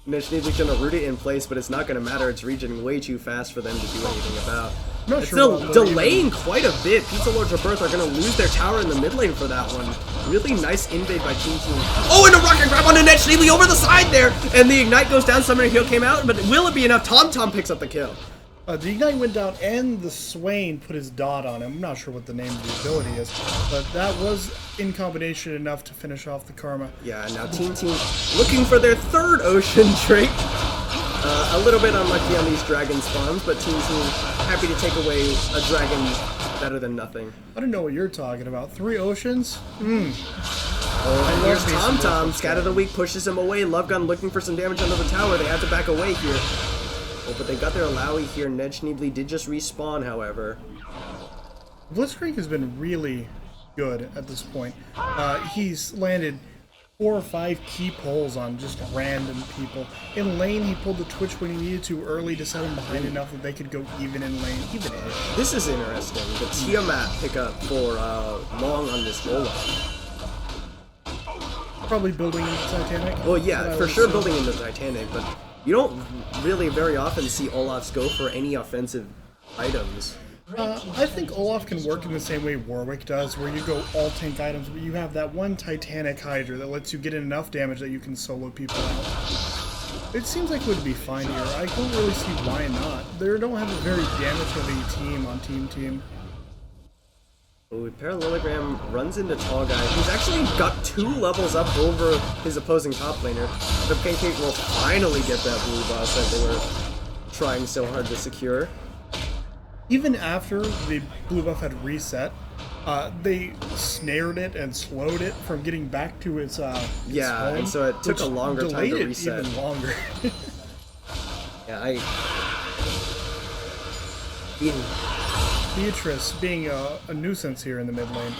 Ned Schneebly's gonna root it in place, but it's not gonna matter. It's reaching way too fast for them to do anything about. Not It's sure still about delaying quite a bit. Pizza Lord's Rebirth are going to lose their tower in the mid lane for that one. Really nice invade by Team. Oh, and a rocket grab onto Ned Schneebly over the side there! And the Ignite goes down, Summoner Heal came out, but will it be enough? Tom picks up the kill. The Ignite went down and the Swain put his dot on him. I'm not sure what the name of the ability is, but that was in combination enough to finish off the Karma. Yeah, now Team looking for their third Ocean Drake. A little bit unlucky on these dragon spawns, but Team happy to take away a dragon better than nothing. I don't know what you're talking about. 3 oceans? Oh, and here's me some Tom. Scat of the Week pushes him away. Love Gun looking for some damage under the tower. They have to back away here. Oh, but they got their Alawi here. Ned Schneebly did just respawn, however. Blitzcrank has been really good at this point. He's landed 4 or 5 key pulls on just random people. In lane, he pulled the Twitch when he needed to early to set him behind enough that they could go even in lane, even-ish. This is interesting. The Tiamat pickup for Long on this Olaf. Probably building into Titanic. Well, yeah, for sure building into Titanic, but you don't really very often see Olafs go for any offensive items. I think Olaf can work in the same way Warwick does, where you go all tank items, but you have that one Titanic Hydra that lets you get in enough damage that you can solo people out. It seems like it would be fine here. I don't really see why not. They don't have a very damage-heavy team on Team. Oh, Parallelogram runs into Tall Guy. He's actually got 2 levels up over his opposing top laner. The Pancake will finally get that blue buff that they were trying so hard to secure. Even after the blue buff had reset, they snared it and slowed it from getting back to its Yeah, home, and so it took a which longer time to delayed it reset. even longer. Yeah, Beatrice being a nuisance here in the mid lane.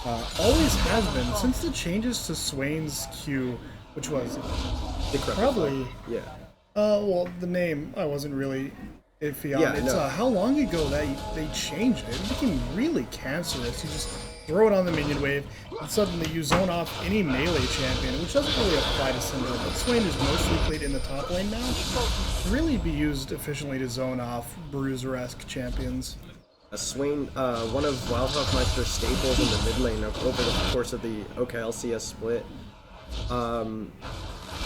Always has been, since the changes to Swain's Q, which was probably... Yeah. Well, the name I wasn't really iffy on. Yeah, It's no. how long ago that they changed it. It became really cancerous. You just throw it on the minion wave, and suddenly you zone off any melee champion, which doesn't really apply to Syndra, but Swain is mostly played in the top lane now. To really be used efficiently to zone off Bruiser-esque champions. Swain, one of Wildhawkmeister's staples in the mid lane over the course of the OKLCS split.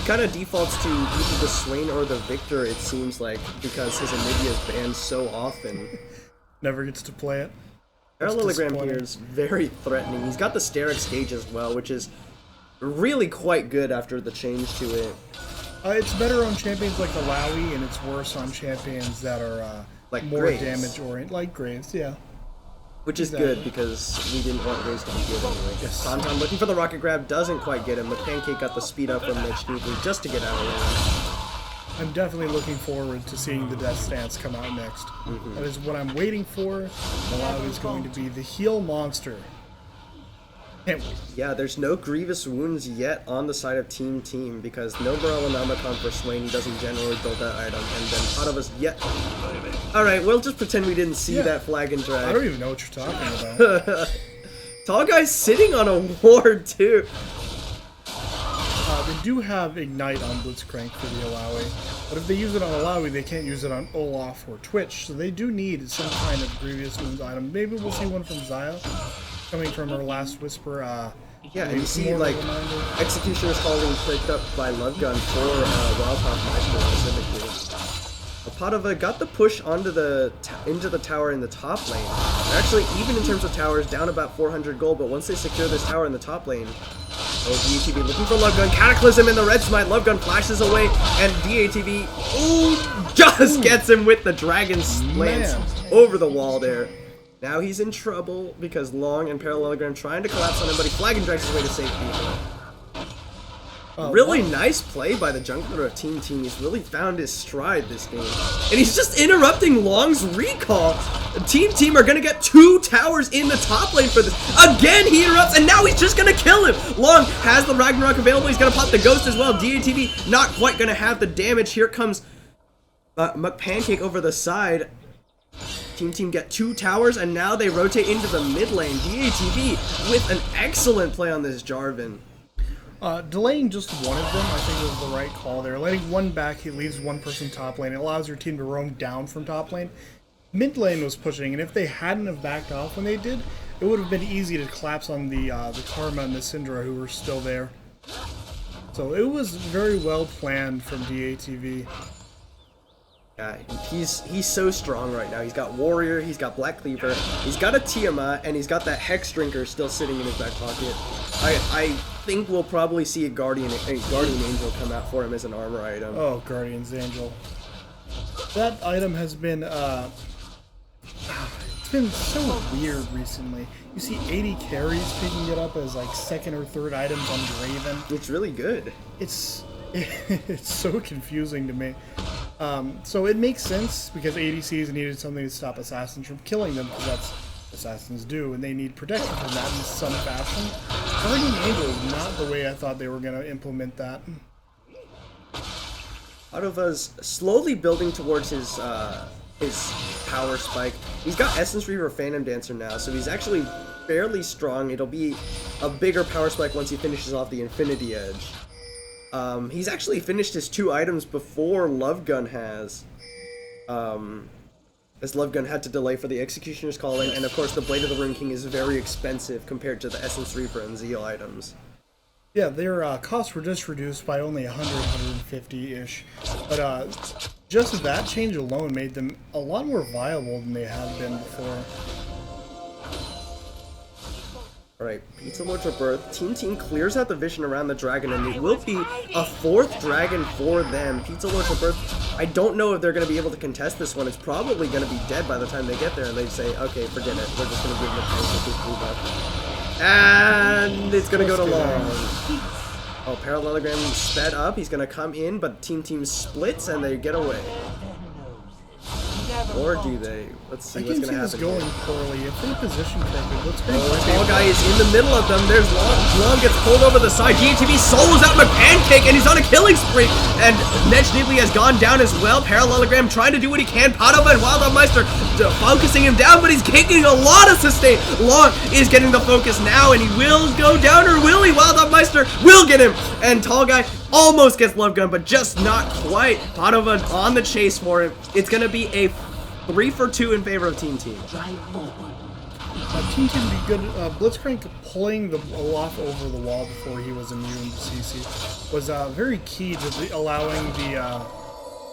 Kind of defaults to either the Swain or the Victor, it seems like, because his Anidia is banned so often. Never gets to play it. Parallelogram disappointing. here is very threatening. He's got the Sterix gauge as well, which is really quite good after the change to it. It's better on champions like Alawi, and it's worse on champions that are Like more Graves. damage oriented, like Graves, yeah. Which is Exactly. good, because we didn't want Graves to be good anyway. Yes. Tom looking for the rocket grab, doesn't quite get him. The Pancake got the speed up from Ned Schneebly just to get out of lane. I'm definitely looking forward to seeing the Death Stance come out next. That is what I'm waiting for. Malawi is going to be the heel monster. Can't wait. Yeah, there's no grievous wounds yet on the side of Team because no Morale-Namicon for Swain. He doesn't generally build that item. And then Padava's yet... Alright, we'll just pretend we didn't see that flag and drag. I don't even know what you're talking about. Tall Guy's sitting on a ward, too. They do have Ignite on Blitzcrank for the Alawi, but if they use it on Alawi, they can't use it on Olaf or Twitch, so they do need some kind of Grievous Wounds item. Maybe we'll see one from Xayah, coming from her last Whisper. Yeah, and you see, like, Executioner's Calling picked up by Love Gun for Wildpath Maestro specifically. Padova got the push onto into the tower in the top lane. They're actually, even in terms of towers, down about 400 gold, but once they secure this tower in the top lane, DATV looking for Love Gun, Cataclysm in the red smite, Love Gun flashes away, and DATV, just gets him with the Dragon Lance over the wall there. Now he's in trouble because Long and Parallelogram trying to collapse on him, but he flag and drags his way to safety. Really nice play by the jungler of Team. He's really found his stride this game. And he's just interrupting Long's recall. Team are going to get 2 towers in the top lane for this. Again, he interrupts, and now he's just going to kill him. Long has the Ragnarok available. He's going to pop the Ghost as well. DATV not quite going to have the damage. Here comes McPancake over the side. Team get 2 towers, and now they rotate into the mid lane. DATV with an excellent play on this Jarvan. Delaying just one of them, I think, was the right call there. Letting one back, he leaves one person top lane. It allows your team to roam down from top lane. Mid lane was pushing, and if they hadn't have backed off when they did, it would have been easy to collapse on the Karma and the Syndra, who were still there. So it was very well planned from DATV. Yeah, he's so strong right now. He's got Warrior, he's got Black Cleaver, he's got a Tiamat, and he's got that Hex Drinker still sitting in his back pocket. I think we'll probably see a Guardian Angel come out for him as an armor item. Oh, Guardian's Angel. That item has been, it's been so weird recently. You see 80 carries picking it up as like 2nd or 3rd items on Draven. It's really good. It's so confusing to me. So it makes sense because ADCs needed something to stop assassins from killing them, because that's what assassins do, and they need protection from that in some fashion. Guardian Angel is not the way I thought they were going to implement that. Padova's slowly building towards his power spike. He's got Essence Reaver Phantom Dancer now, so he's actually fairly strong. It'll be a bigger power spike once he finishes off the Infinity Edge. He's actually finished his 2 items before Love Gun has. As Love Gun had to delay for the Executioner's Calling, and of course the Blade of the Rune King is very expensive compared to the Essence Reaper and Zeal items. Yeah, their costs were just reduced by only 150-ish. But just that change alone made them a lot more viable than they have been before. Alright, Pizza Lord's Rebirth. Team clears out the vision around the dragon, and it will be a 4th dragon for them. Pizza Lord's Rebirth, I don't know if they're going to be able to contest this one. It's probably going to be dead by the time they get there, and they say, okay, forget it. We're just going to give them a chance to blue buff. And it's going to go to Long. Oh, Parallelogram sped up. He's going to come in, but Team splits, and they get away. Or do they? Let's see what's going to happen. I can see this going poorly. If they position correctly, what's going on? Tall Guy is in the middle of them. There's Long gets pulled over the side. DATV solos out McPancake, and he's on a killing spree. And Nechnibley has gone down as well. Parallelogram trying to do what he can. Padova and Wildmeister focusing him down, but he's taking a lot of sustain. Long is getting the focus now, and he will go down, or will he? Wildmeister will get him. And Tall Guy almost gets Love Gun, but just not quite. Padova on the chase for him. It's going to be a 3 for 2 in favor of Team. Team would be good. Blitzcrank pulling the Olaf over the wall before he was immune to CC was very key to allowing the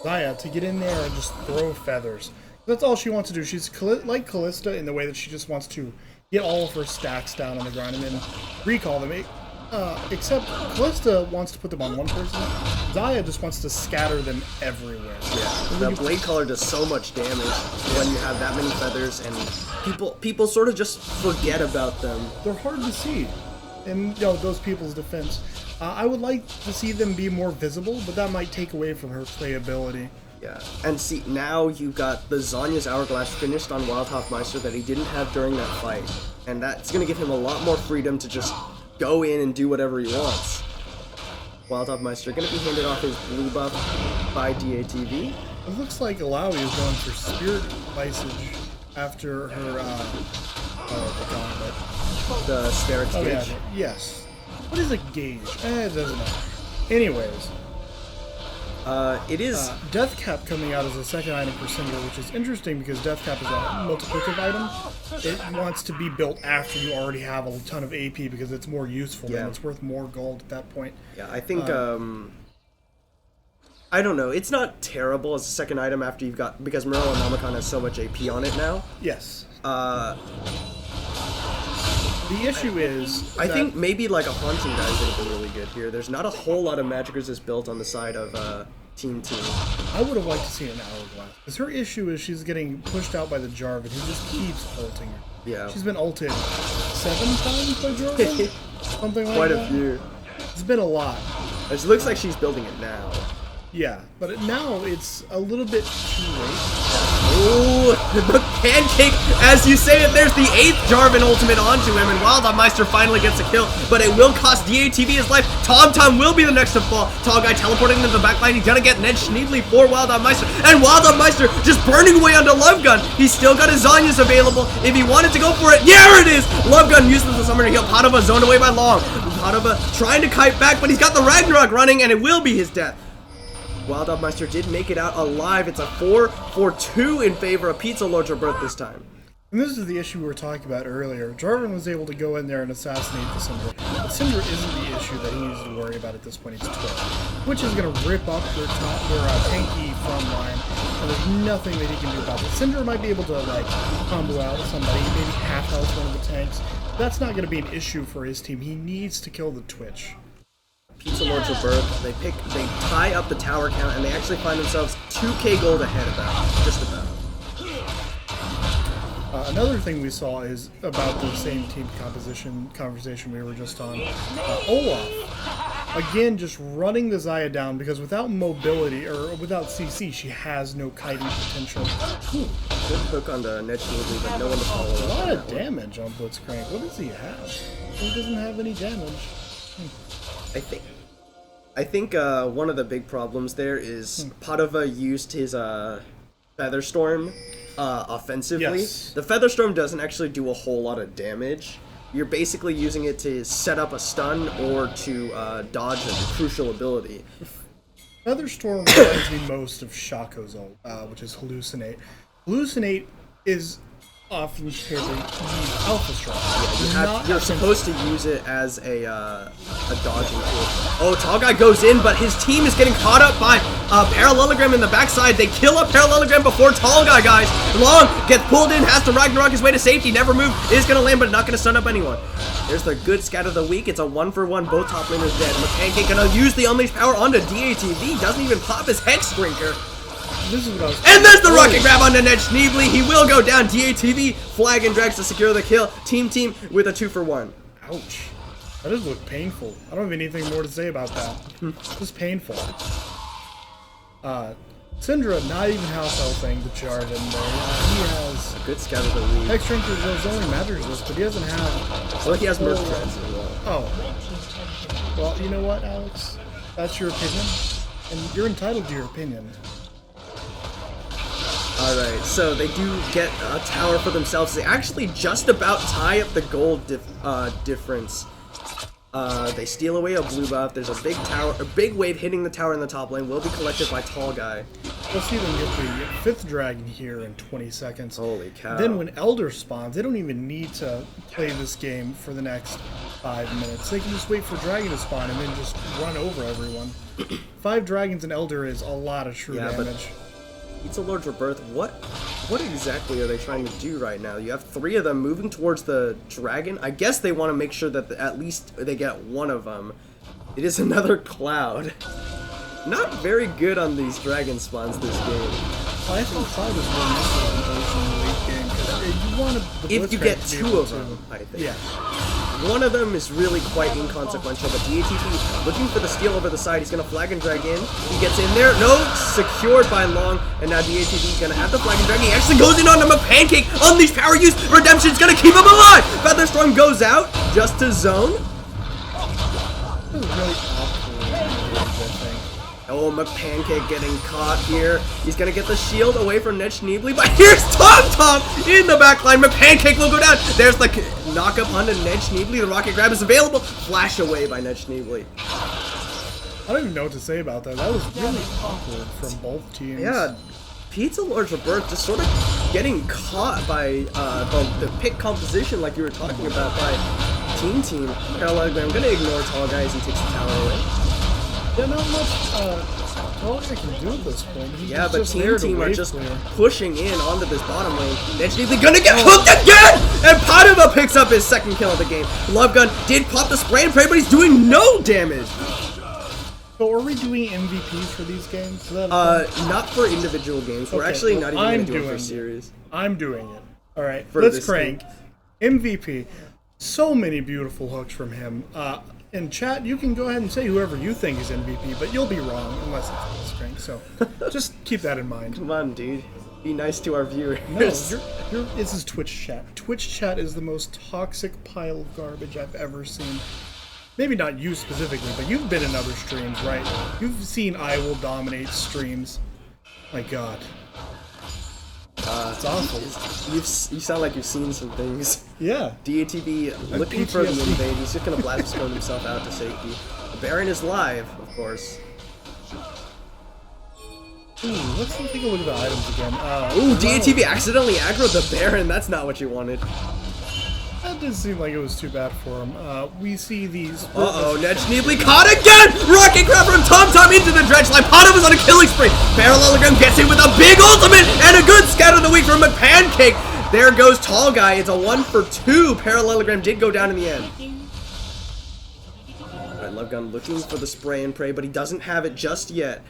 Xayah to get in there and just throw feathers. That's all she wants to do. She's like Callista in the way that she just wants to get all of her stacks down on the ground and then recall them. Except Callista wants to put them on one person. Xayah just wants to scatter them everywhere. Yeah, the Blade Caller does so much damage when you have that many feathers, and people sort of just forget about them. They're hard to see. In those people's defense, I would like to see them be more visible, but that might take away from her playability. Yeah, and see, now you got the Zanya's Hourglass finished on Wild Hofmeister that he didn't have during that fight. And that's going to give him a lot more freedom to just go in and do whatever he wants. Wild Hofmeister going to be handed off his blue buff by DATV. It looks like Alawi is going for Spirit Visage after her, The Spherics Oh, gauge. yeah, yes. What is a gauge? It doesn't matter. Anyways. It is... Death Cap coming out as a second item for Cinder, which is interesting because Death Cap is a multiplicative item. It wants to be built after you already have a ton of AP because it's more useful and it's worth more gold at that point. Yeah, I think, I don't know. It's not terrible as a second item after you've got... Because Morello Nomicon has so much AP on it now. Yes. The issue is... I think maybe like a Haunting guy is going to be really good here. There's not a whole lot of magic resist built on the side of Team Team. I would have liked to see an Hourglass. Because her issue is she's getting pushed out by the Jarvan, who just keeps ulting her. Yeah. She's been ulted 7 times by Jarvan? Something like Quite that. a few. It's been a lot. It looks like she's building it now. Yeah, but now it's a little bit too late. Ooh, the pancake, as you say it, there's the 8th Jarvan ultimate onto him, and Wild Meister finally gets a kill, but it will cost DATV his life. Tom will be the next to fall. Tall guy teleporting into the backline. He's gonna get Ned Schneebly for Wild Meister, and Wild Meister just burning away onto Love Gun. He's still got his Zanyas available. If he wanted to go for it, yeah, it is! Love Gun uses the summoner heal. Padova zoned away by Long. Padova trying to kite back, but he's got the Ragnarok running, and it will be his death. Wild Meister did make it out alive. It's a 4-4-2 in favor of Pizza Lord's Rebirth this time. And this is the issue we were talking about earlier. Jarvan was able to go in there and assassinate the Syndra. But Syndra isn't the issue that he needs to worry about at this point. It's 12, which is going to rip up their tanky front line. And there's nothing that he can do about it. Syndra might be able to like combo out somebody, maybe half health one of the tanks. That's not going to be an issue for his team. He needs to kill the Twitch. Pizza Lord's Rebirth, they tie up the tower count, and they actually find themselves 2k gold ahead of that, just about. Another thing we saw is about the same team composition conversation we were just on. Olaf, again, just running the Xayah down because without mobility, or without CC, she has no kiting potential. Good hook on the Ned Schneebly, but no one to follow A up. lot of damage on Blitzcrank. What does he have? He doesn't have any damage. I think one of the big problems there is Padova used his Featherstorm offensively. Yes. The Featherstorm doesn't actually do a whole lot of damage. You're basically using it to set up a stun or to dodge a crucial ability. Featherstorm reminds me most of Shaco's ult, which is Hallucinate. Hallucinate is often paired to use Alpha Strike. You're supposed to use it as a dodging tool. Oh, Tall Guy goes in, but his team is getting caught up by Parallelogram in the backside. They kill a Parallelogram before Tall Guy, guys. Long gets pulled in, has to Ragnarok his way to safety. Never move. Is going to land, but not going to stun up anyone. There's the good scat of the week. It's a 1-for-1. Both top laners dead. McCankey going to use the Unleashed Power onto DATV. Doesn't even pop his Hex Drinker. This is what I was And there's the rocket grab onto Ned Schneebly. He will go down. DATV flag and drags to secure the kill. Team with a 2-for-1. Ouch. That does look painful. I don't have anything more to say about that. Just painful. Syndra, not even house healthing the Jarvan there. He has Good scout of the week. Hex Drinker is only matters list, but he doesn't have. Well, he has Merc Treads as well. Oh. Well, you know what, Alex? That's your opinion, and you're entitled to your opinion. Alright, so they do get a tower for themselves. They actually just about tie up the gold difference. They steal away a blue buff. There's a big wave hitting the tower in the top lane. Will be collected by Tall Guy. We'll see them get the 5th dragon here in 20 seconds. Holy cow. Then when Elder spawns, they don't even need to play this game for the next 5 minutes. They can just wait for Dragon to spawn and then just run over everyone. 5 dragons and Elder is a lot of true damage. Pizza Lord's Rebirth, what exactly are they trying to do right now? You have 3 of them moving towards the dragon. I guess they want to make sure that at least they get one of them. It is another Cloud. Not very good on these dragon spawns this game. Well, I think Cloud is more useful in the late game because you want If you get 2 of them, I think. Yeah. One of them is really quite inconsequential, but DATP looking for the steal over the side. He's gonna flag and drag in. He gets in there. No, secured by Long, and now DATP gonna have the flag and drag. He actually goes in on him. A pancake. Unleash power use. Redemption's gonna keep him alive. Featherstorm goes out just to zone. This is really awkward, I think. Oh, McPancake getting caught here. He's gonna get the shield away from Ned Schneebly, but here's Tom Tom in the backline. McPancake will go down. There's the knock-up onto Ned Schneebly. The rocket grab is available. Flash away by Ned Schneebly. I don't even know what to say about that. That was really awkward from both teams. Yeah, Pizza Lord's Rebirth just sort of getting caught by the pick composition like you were talking about by Team. Parallel, I'm gonna ignore Tall Guy as he takes the tower away. Yeah, not much Tall Guy can do at this point. He's Yeah, but just there to Team are wait just for him. pushing in onto this bottom lane. Ned Schneebly gonna get hooked again! And Padova picks up his second kill of the game. Love Gun did pop the spray and pray, but he's doing no damage. So are we doing MVPs for these games? Is that Not for individual games. We're Okay, actually well, not even I'm gonna do it for doing it. series. I'm doing it. All right, For let's this crank. MVP. So many beautiful hooks from him. In chat, you can go ahead and say whoever you think is MVP, but you'll be wrong unless it's this crank. So just keep that in mind. Come on, dude. Be nice to our viewers. No, this is Twitch chat. Twitch chat is the most toxic pile of garbage I've ever seen. Maybe not you specifically, but you've been in other streams, right? You've seen I Will Dominate streams. My God. It's awful. You sound like you've seen some things. Yeah. DATV looking for the PTSD. invade. He's just gonna blast code himself out to safety. The Baron is live, of course. Ooh, let's take a look at the items again. Ooh, DATV accidentally aggroed the Baron. That's not what you wanted. That didn't seem like it was too bad for him. We see these. Uh-oh, Ned Schneebly caught again! Rocket grab from Tom Tom into the dredge line. Padova's on a killing spree. Parallelogram gets in with a big ultimate and a good scout of the week from McPancake. There goes Tall Guy. It's a 1-for-2. Parallelogram did go down in the end. Alright, Love Gun looking for the spray and pray, but he doesn't have it just yet.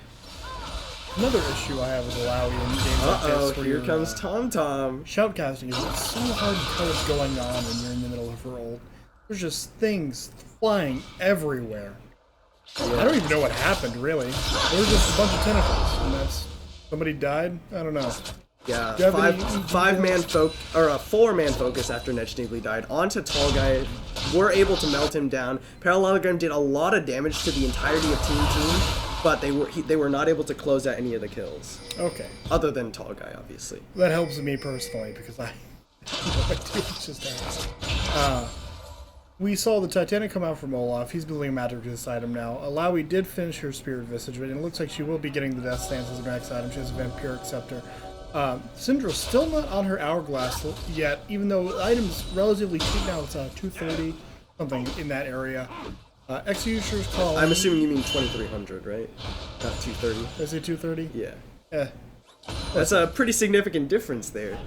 Another issue I have with Alawi in games like Uh-oh, this. where here you're, comes Tom Tom. Shoutcasting is it's so hard to tell what's going on when you're in the middle of her ult. There's just things flying everywhere. I don't even know what happened, really. There were just a bunch of tentacles, and that's... Somebody died? I don't know. Yeah, Do you have any- four-man focus after Ned Schneebly died. Onto Tall Guy. We're able to melt him down. Parallelogram did a lot of damage to the entirety of Team, but they were not able to close out any of the kills. Okay. Other than Tall Guy, obviously. That helps me personally, because I... it's just that. We saw the Titanic come out from Olaf. He's building a magic resist item now. Alawi did finish her Spirit Visage, but it looks like she will be getting the Death Stance as a max item. She has a Vampiric Scepter. Syndra's still not on her Hourglass yet, even though the item's relatively cheap now. It's 230, something in that area. Executioner's Call. I'm assuming you mean 2300, right? Not 230. Did I say 230? Yeah. That's a pretty significant difference there.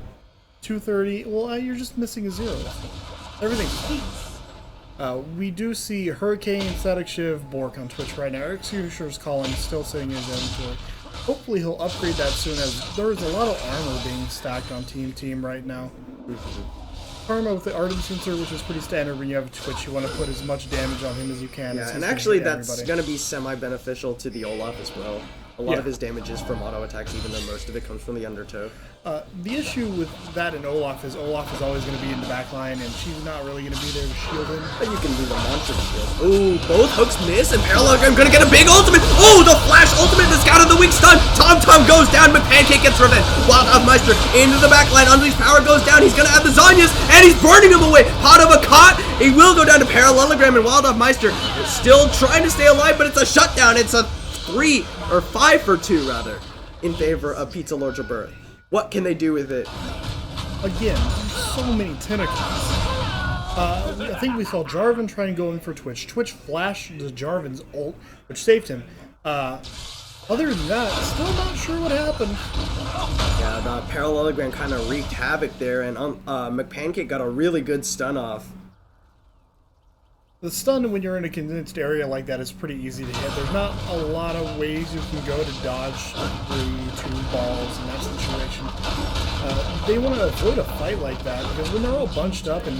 230. Well, you're just missing a zero. Everything's we do see Hurricane, Static Shiv, Bork on Twitch right now. Executioner's Calling still sitting in his inventory. Hopefully he'll upgrade that soon, as there's a lot of armor being stacked on Team right now. Karma with the Ardent Sensor, which is pretty standard when you have Twitch. You want to put as much damage on him as you can. Yeah, and actually that's going to be semi-beneficial to the Olaf as well. A lot of his damage is from auto attacks, even though most of it comes from the undertow. The issue with that in Olaf is always going to be in the back line, and she's not really going to be there to shield him. But you can do the monster shield. Ooh, both hooks miss, and Parallelogram gonna get a big ultimate. Oh, the flash ultimate, the scout of the week stun. Tom goes down, but Pancake gets revenge. Wild Meister into the back line. Unleashed power goes down. He's gonna have the Zanyas, and he's burning him away. Padova caught. He will go down to Parallelogram, and Wild Meister is still trying to stay alive, but it's a shutdown. It's a 5-for-2 rather, in favor of Pizza Lord's Rebirth. What can they do with it? Again, so many tentacles. I think we saw Jarvan trying to go in for Twitch. Twitch flashed the Jarvan's ult, which saved him. Other than that, still not sure what happened. Yeah, the Parallelogram kind of wreaked havoc there, and McPancake got a really good stun off. The stun when you're in a condensed area like that is pretty easy to hit. There's not a lot of ways you can go to dodge through 2 balls in that situation. They want to avoid a fight like that because when they're all bunched up and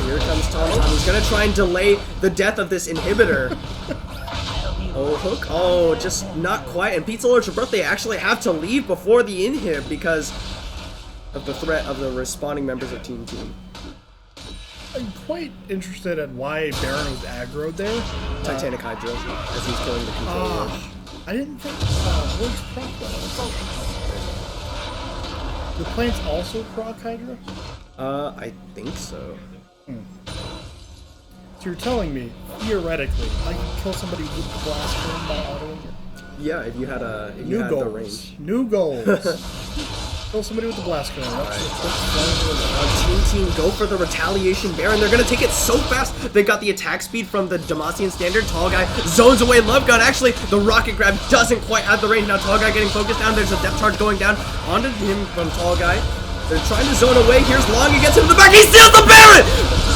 Here comes Tom. He's gonna try and delay the death of this inhibitor. Oh, hook. Oh, just not quite. And Pizza Lord's Birthday actually have to leave before the inhib because of the threat of the responding members of Team Team. I'm quite interested at why Baron was aggroed there. Titanic Hydra, as he's killing the controller. I didn't think what's proc though? The plant's also proc Hydra? I think so. So you're telling me, theoretically, I can kill somebody with the blast room by autoing it? Yeah, if you had New the goals. range. New goals. Kill somebody with the blast gun. Team go for the retaliation Baron. They're gonna take it so fast. They got the attack speed from the Demacian standard. Tall guy zones away Love Gun. Actually, the rocket grab doesn't quite have the range. Now Tall guy getting focused down. There's a depth charge going down onto him from Tall guy. They're trying to zone away. Here's Long. He gets him in the back. He steals the Baron!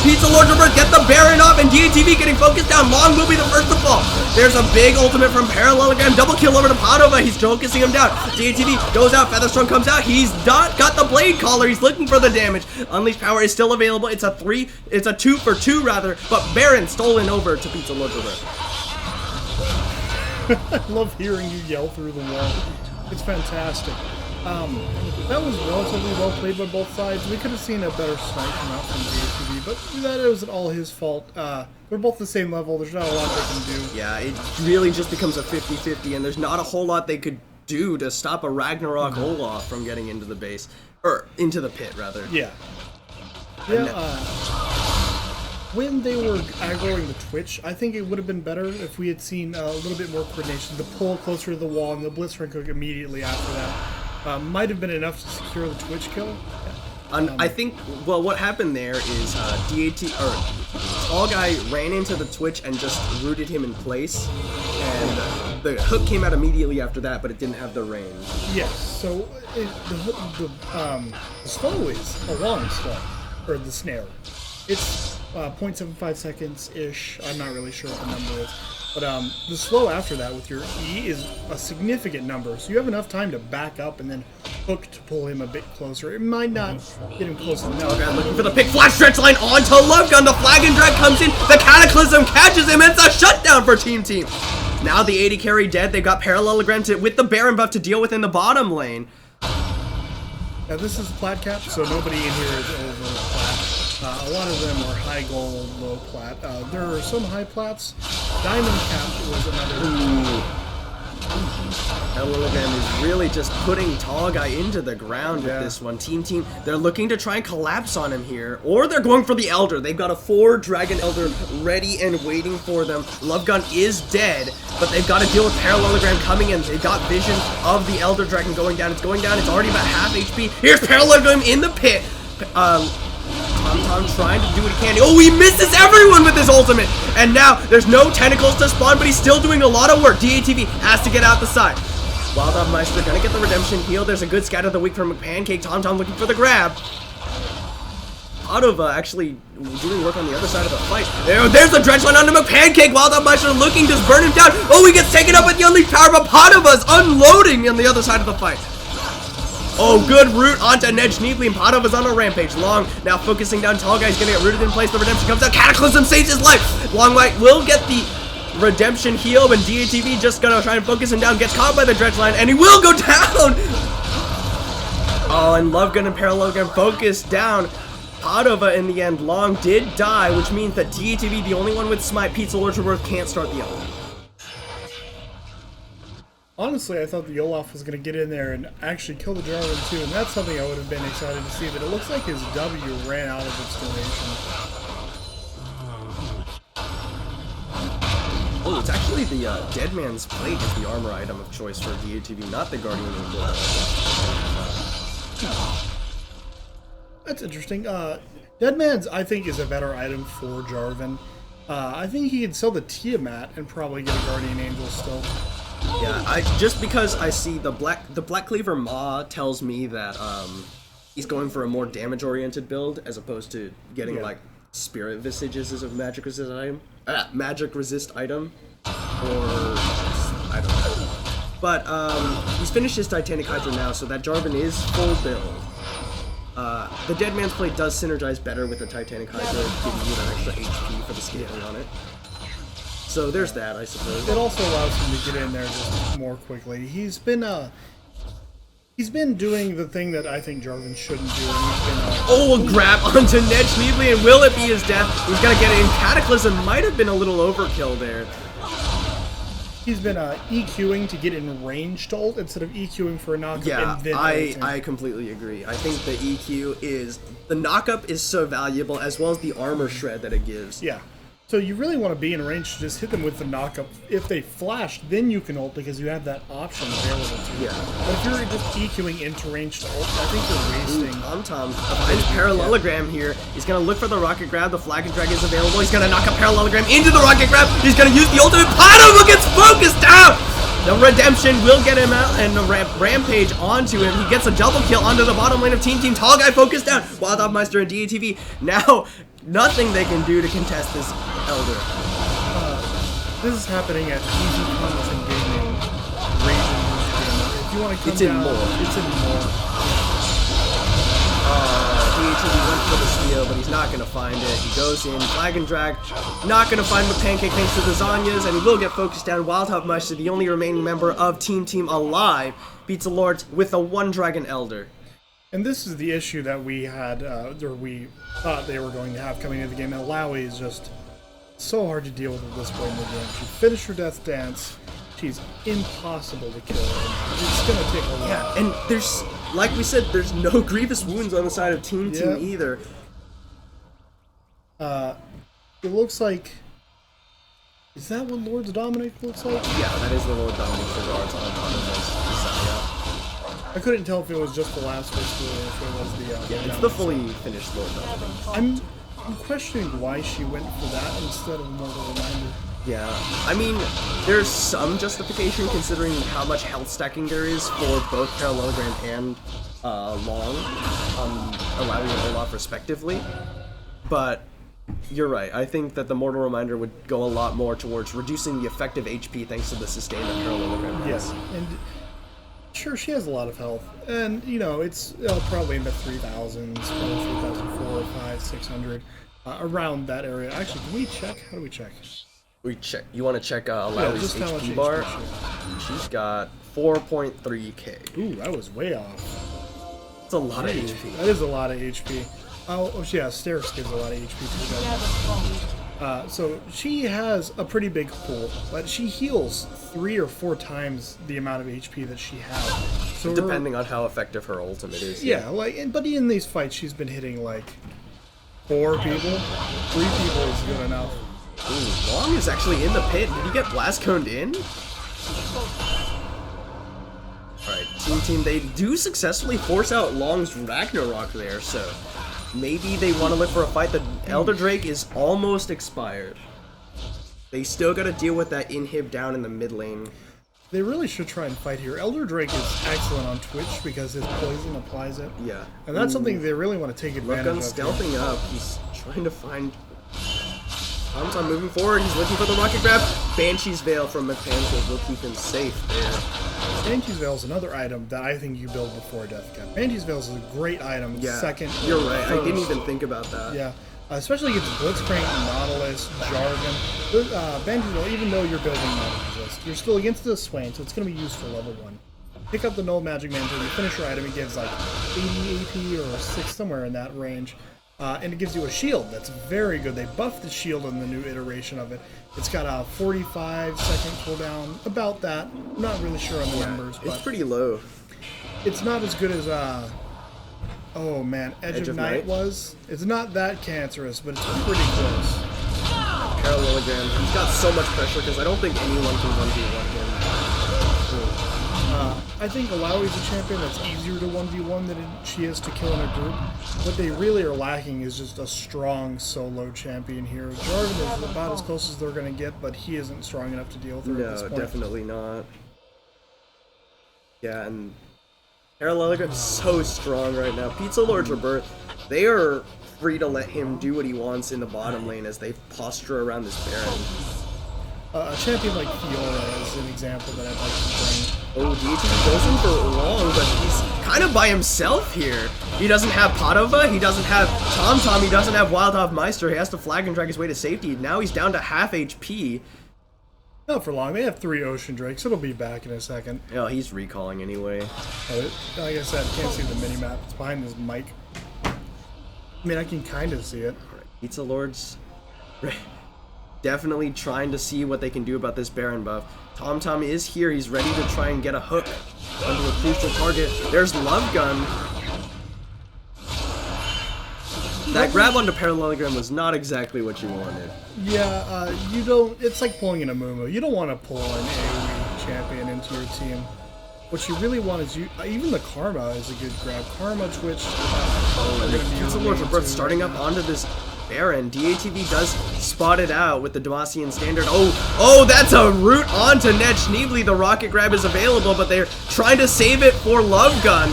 Pizza Lord Reverse get the Baron off, and DATV getting focused down. Long will be the first to fall. There's a big ultimate from Parallelogram. Double kill over to Padova. He's focusing him down. DATV goes out. Featherstrong comes out. He's got the Blade Collar. He's looking for the damage. Unleashed Power is still available. It's a 2 for 2 rather, but Baron stolen over to Pizza Lord Reverse. I love hearing you yell through the wall. It's fantastic. That was relatively well played by both sides. We could have seen a better snipe come out from DATV, but that wasn't all his fault. They're both the same level. There's not a lot they can do. Yeah, it really just becomes a 50-50, and there's not a whole lot they could do to stop a Ragnarok Olaf from getting into the base. Or, into the pit, rather. Yeah. When they were aggroing the Twitch, I think it would have been better if we had seen a little bit more coordination. The pull closer to the wall and the Blitzcrank hook immediately after that. Might have been enough to secure the Twitch kill. I think, well, what happened there is Tall Guy ran into the Twitch and just rooted him in place, and the hook came out immediately after that, but it didn't have the range. Yes, so the slow is a long slow, or the snare. It's 0.75 seconds-ish. I'm not really sure what the number is. But the slow after that with your E is a significant number, so you have enough time to back up and then hook to pull him a bit closer. It might not get him close enough. Tall Guy looking for the pick, flash stretch line onto Love Gun. The flag and drag comes in, the Cataclysm catches him, and it's a shutdown for Team Team. Now the 80 carry dead. They got Parallelogram with the Baron buff to deal with in the bottom lane. Now this is plat cap, so nobody in here is over plat. A lot of them are high gold, low plat. There are some high plats. Diamond cap was another. Parallelogram is really just putting Tall Guy into the ground with this one. Team, they're looking to try and collapse on him here, or they're going for the Elder. They've got a 4 Dragon Elder ready and waiting for them. Love Gun is dead, but they've got to deal with Parallelogram coming in. They've got vision of the Elder Dragon going down. It's going down. It's already about half HP. Here's Parallelogram in the pit. Tom trying to do what he can. Oh, he misses everyone with his ultimate. And now there's no tentacles to spawn, but he's still doing a lot of work. DATV has to get out the side. Wild Dog Meister gonna get the redemption heal. There's a good scatter of the week from Pancake. Tom looking for the grab. Padova actually doing work on the other side of the fight. There's the drench line onto McPancake. Wild Dog Meister looking, just burn him down. Oh, he gets taken up with the Unleashed Power, but Padova's unloading on the other side of the fight. Oh, good root onto Nedge Neebly, and Padova's on a rampage. Long now focusing down Tall Guy. He's gonna get rooted in place. The redemption comes out. Cataclysm saves his life. Long White will get the redemption heal, and DATV just gonna try and focus him down. Gets caught by the dredge line, and he will go down. Oh, and Love Gun and Parallelogram focus down. Padova in the end. Long did die, which means that DATV, the only one with Smite, Pizza Lord Worth, can't start the other. Honestly, I thought the Olaf was going to get in there and actually kill the Jarvan too, and that's something I would have been excited to see, but it looks like his W ran out of its duration. Oh, it's actually the Dead Man's Plate is the armor item of choice for DATV, not the Guardian Angel. That's interesting. Dead Man's, I think, is a better item for Jarvan. I think he could sell the Tiamat and probably get a Guardian Angel still. Yeah, just because I see the Black Cleaver Ma tells me that he's going for a more damage-oriented build as opposed to getting like Spirit Visages is a magic resist item. Magic resist item. Or I don't know. But he's finished his Titanic Hydra now, so that Jarvan is full build. The Dead Man's Plate does synergize better with the Titanic Hydra, giving you that extra HP for the scaling on it. So there's that, I suppose. It also allows him to get in there just more quickly. He's been doing the thing that I think Jarvan shouldn't do. And he's been, a grab onto Nedge Needly, and will it be his death? He's gonna get it in. Cataclysm might have been a little overkill there. He's been EQing to get in range to ult instead of EQing for a knockup. Yeah, and then I completely agree. I think the EQ is... The knockup is so valuable, as well as the armor shred that it gives. Yeah. So you really want to be in range to just hit them with the knockup. If they flash, then you can ult because you have that option available to you. Yeah. But if you're just EQing into range to ult, I think you're wasting... Tom finds Parallelogram here. He's going to look for the Rocket Grab. The Flag and Drag is available. He's going to knock a Parallelogram into the Rocket Grab. He's going to use the ultimate. Potomo gets focused out! The Redemption will get him out, and the Rampage onto him. He gets a double kill onto the bottom lane of Team. Tall Guy focused down. Wild Meister and DATV. Now, nothing they can do to contest this Elder. This is happening at Easy Comics and Gaming region. If you want to come It's in down, more. it's in more. DATV went for the steal, but he's not going to find it. He goes in, Flag and Drag, not going to find the Pancake thanks to the Zanyas, and he will get focused down. Wildhop Meister, the only remaining member of Team alive, beats the Lords with a 1-Dragon Elder. And this is the issue that we had, or we thought they were going to have coming into the game. Alawi is just so hard to deal with at this point in the game. She finished her Death Dance. She's impossible to kill. It's going to take a while. Yeah, and there's, like we said, there's no grievous wounds on the side of Team either. It looks like... Is that what Lord's Dominic looks like? Yeah, that is the Lord Dominic Figuarts on this side. I couldn't tell if it was just the last whisper or if it was the... Yeah, it's the fully finished Lord Dominic. I'm questioning why she went for that instead of Mortal Reminder. Yeah, I mean, there's some justification considering how much health stacking there is for both Parallelogram and Long, allowing a lot respectively. But you're right. I think that the Mortal Reminder would go a lot more towards reducing the effective HP thanks to the sustain that Parallelogram has. Yes, and sure, she has a lot of health, and you know it's probably in the 3,000s, probably 3,400, 500, 600, around that area. Actually, can we check? How do we check? We check. You want to check Alawi's just how much HP bar? HP She's got 4.3k. Ooh, I was way off. That's a lot of HP. That is a lot of HP. Oh yeah, Sterix gives a lot of HP to that. So she has a pretty big pool, but she heals 3 or 4 times the amount of HP that she has. So Depending on how effective her ultimate is. yeah, but in these fights, she's been hitting like 4 people. 3 people is good enough. Ooh, Long is actually in the pit. Did he get blast coned in? Alright, Team, they do successfully force out Long's Ragnarok there, so maybe they want to look for a fight. The Elder Drake is almost expired. They still gotta deal with that inhib down in the mid lane. They really should try and fight here. Elder Drake is excellent on Twitch because his poison applies it. Yeah. And that's something they really want to take advantage Look on of. stealthing up. He's trying to find... Tom's moving forward. He's looking for the rocket grab. Banshee's Veil from Mechanical will keep him safe there. Banshee's Veil is another item that I think you build before Death Cap. Banshee's Veil is a great item. Yeah, Second. you're right. First. I didn't even think about that. Yeah. Especially against Blitzcrank, Nautilus, Jarvan. Banshee's Veil, even though you're building Nautilus resist, you're still against the Swain, so it's going to be used for level 1. Pick up the Null Magic Mantle, you finish your item, it gives like 80 AP or 6, somewhere in that range. And it gives you a shield that's very good. They buffed the shield in the new iteration of it. It's got a 45-second cooldown, about that. I'm not really sure on the numbers, but It's pretty low. it's not as good as oh man, Edge of Night was. It's not that cancerous, but it's pretty close. Parallelogram. He's got so much pressure because I don't think anyone can 1v1 him. I think Alawi's a champion that's easier to 1v1 than she is to kill in a group. What they really are lacking is just a strong solo champion here. Jarvan is about as close as they're going to get, but he isn't strong enough to deal with her at this No, point. definitely not. Yeah, and Parallelogram's so strong right now. Pizza Lord's Rebirth, they are free to let him do what he wants in the bottom lane as they posture around this Baron. A champion like Fiora is an example that I'd like to bring. Oh, DHT goes in for long, but he's kind of by himself here. He doesn't have Padova, he doesn't have TomTom, he doesn't have Wild Meister. He has to flag and drag his way to safety. Now he's down to half HP. Not for long. They have 3 Ocean Drakes. It'll be back in a second. Oh, he's recalling anyway. Like I said, can't see the mini-map. It's behind his mic. I mean, I can kind of see it. Pizza Lords definitely trying to see what they can do about this Baron buff. TomTom is here. He's ready to try and get a hook onto a crucial target. There's Love Gun. That grab onto Parallelogram was not exactly what you wanted. Yeah, you don't... It's like pulling in a Mumu. You don't want to pull an AoE champion into your team. What you really want is even the Karma is a good grab. Karma, Twitch... Pizza Lord's Rebirth starting up onto this Baron. DATV does spot it out with the Demacian Standard. Oh, that's a route onto Ned Schneebly. The rocket grab is available, but they're trying to save it for Love Gun.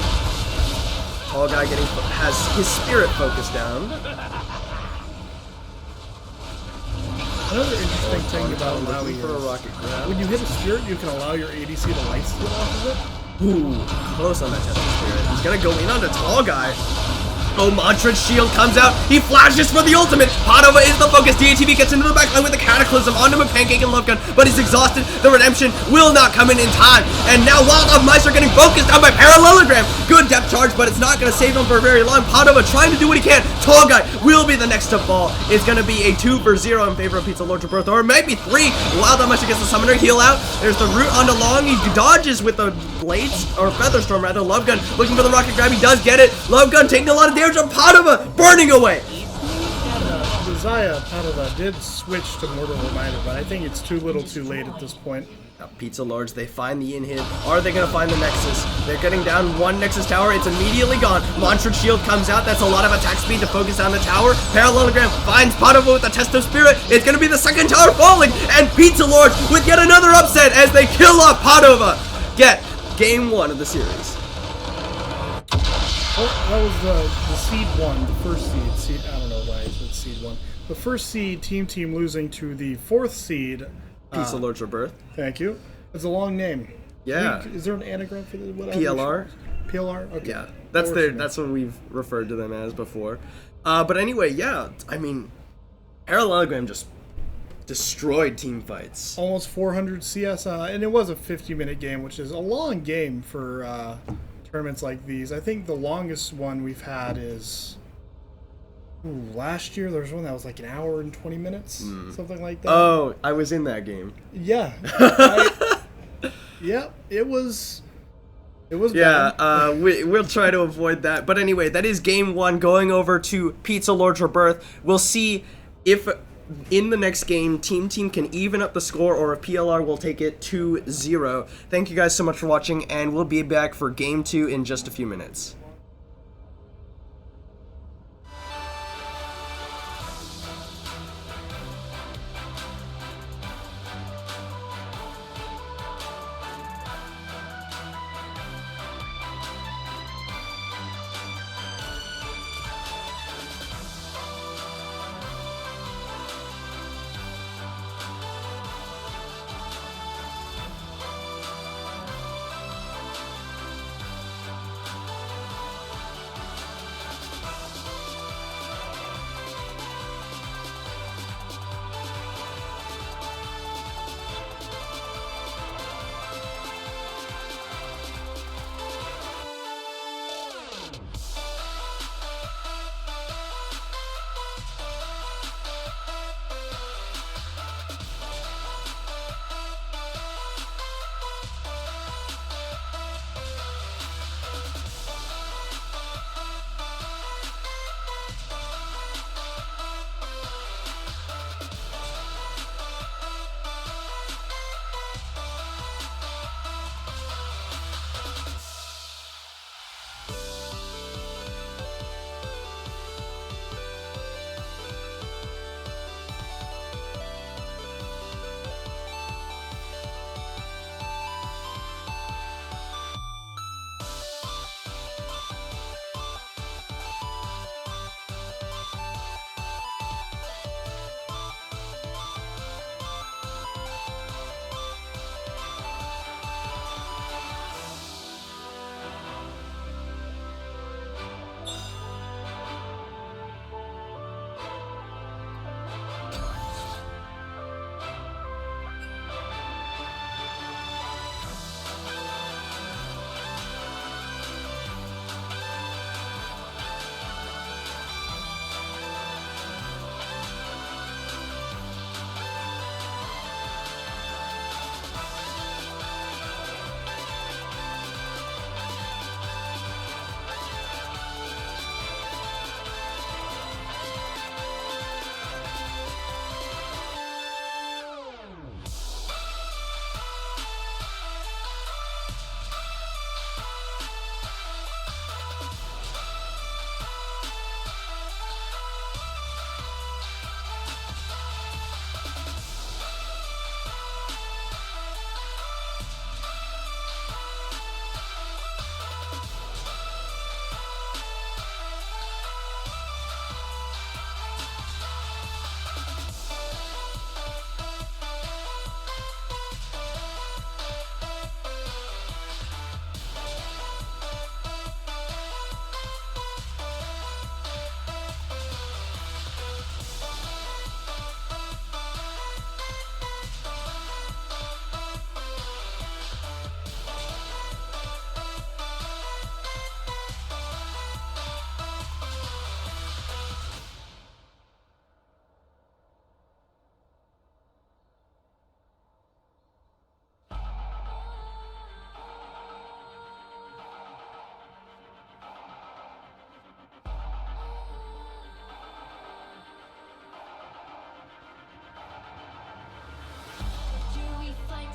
Tall guy has his spirit focused down. Another interesting thing about Malawi for a rocket grab. when you hit a spirit, you can allow your ADC to light steal off of it. Ooh, close on that Tesla Spirit. He's gonna go in on the Tall guy. Oh, Mantrid's shield comes out. He flashes for the ultimate. Padova is the focus. DATV gets into the backline with the Cataclysm onto a Pancake and Love Gun, but he's exhausted. The redemption will not come in time. And now Wild Meister getting focused on by Parallelogram. Good depth charge, but it's not going to save him for very long. Padova trying to do what he can. Tall guy will be the next to fall. It's going to be a 2 for 0 in favor of Pizza Lord Rebirth, or maybe 3. Wild Meister gets the Summoner heal out. There's the root onto Long. He dodges with the Blades, or Featherstorm rather. Love Gun looking for the rocket grab. He does get it. Love Gun taking a lot of damage on Padova. Burning away! The Xayah Padova did switch to Mortal Reminder, but I think it's too little too late at this point. Now, Pizza Lords, they find the in-hit. Are they going to find the Nexus? They're getting down one Nexus tower. It's immediately gone. Mantrid Shield comes out. That's a lot of attack speed to focus on the tower. Parallelogram finds Padova with the Test of Spirit. It's going to be the second tower falling. And Pizza Lords with yet another upset as they kill off Padova. Get game 1 of the series. Oh, that was the seed 1, the first seed. I don't know why I said seed 1. The first seed team losing to the 4th seed. Pizza Lord's Rebirth. Thank you. It's a long name. Yeah. Is there an anagram for the whatever? PLR. PLR. Okay. Yeah, that's what we've referred to them as before. But anyway, yeah. I mean, Parallelogram just destroyed team fights. Almost 400 CS, and it was a 50-minute game, which is a long game for tournaments like these. I think the longest one we've had is last year. There was one that was like an hour and 20 minutes, something like that. Oh, I was in that game. Yeah. Yeah, it was. Yeah, we'll try to avoid that. But anyway, that is game 1 going over to Pizza Lord's Rebirth. We'll see if in the next game, Team can even up the score, or if PLR will take it 2-0. Thank you guys so much for watching, and we'll be back for Game 2 in just a few minutes.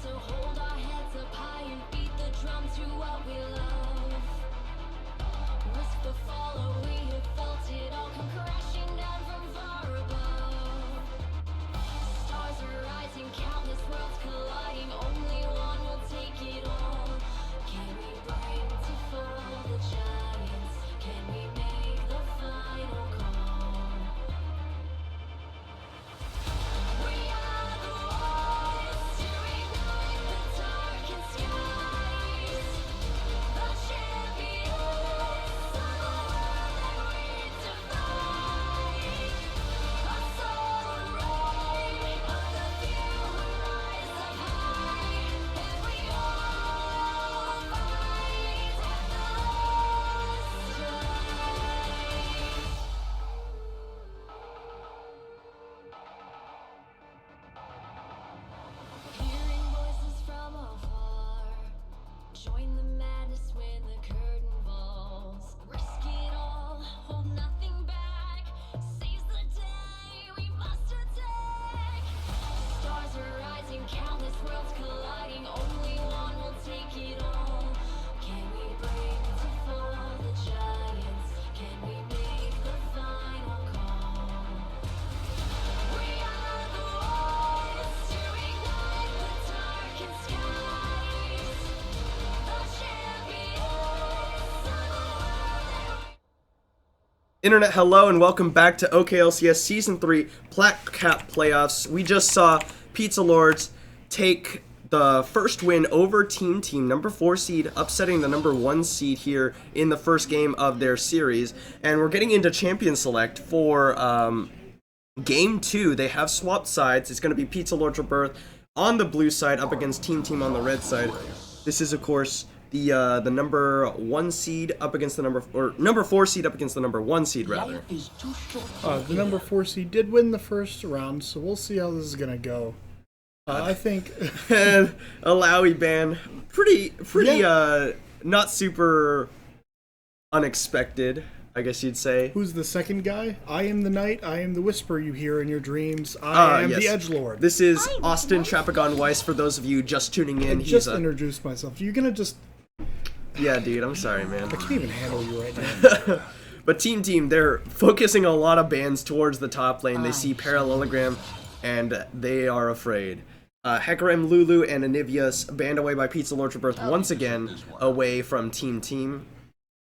So hold our heads up high and beat the drum to what we love. Risk the fall, we have felt it all come crashing down from far above. Stars are rising, countless worlds colliding. Only one will take it all. Can we bring to fall the giants? Can we make the final call? We are the ones to ignite the darkened skies. The champions of the world that we defy. A solar ray of the few who rise up high. And we all fight at the last die. Hearing voices from afar. Join the madness when the curtain falls. Risk it all, hold nothing back. Seize the day, we must attack. Stars are rising, countless worlds colliding. Only one will take it all. Can we bring to fall the giants? Can we make the final call? We are the ones to ignite the darkened skies. The champions of the world. Internet, hello, and welcome back to OKLCS Season 3 Plat Cap Playoffs. We just saw Pizza Lords take the first win over Team Team, number 4 seed, upsetting the number 1 seed here in the first game of their series. And we're getting into Champion Select for Game 2. They have swapped sides. It's going to be Pizza Lords Rebirth on the blue side up against Team Team on the red side. This is, of course, the number 1 seed up against the number 4 seed up against the number 1 seed, rather. Life is too short. The number 4 seed did win the first round, so we'll see how this is gonna go. I think And a Lowy ban, pretty not super unexpected, I guess you'd say. who's the second guy? I am the knight. I am the whisper you hear in your dreams. I am yes. the edgelord. This is Austin Trapagon Weiss, for those of you just tuning in. I He's just a introduced myself. You're gonna just. yeah, dude. I'm sorry, man. I can't even handle you right now. But Team, they're focusing a lot of bans towards the top lane. They see Parallelogram, and they are afraid. Hecarim, Lulu, and Anivius banned away by Pizza Lords Rebirth once again, away from Team.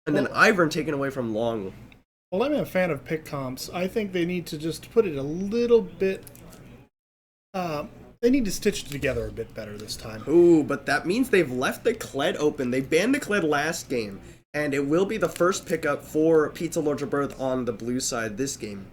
And then Ivern taken away from Long. Well, I'm a fan of pick comps. I think they need to just put it a little bit. They need to stitch it together a bit better this time. Ooh, but that means they've left the Kled open. They banned the Kled last game, and it will be the first pickup for Pizza Lords Rebirth on the blue side this game.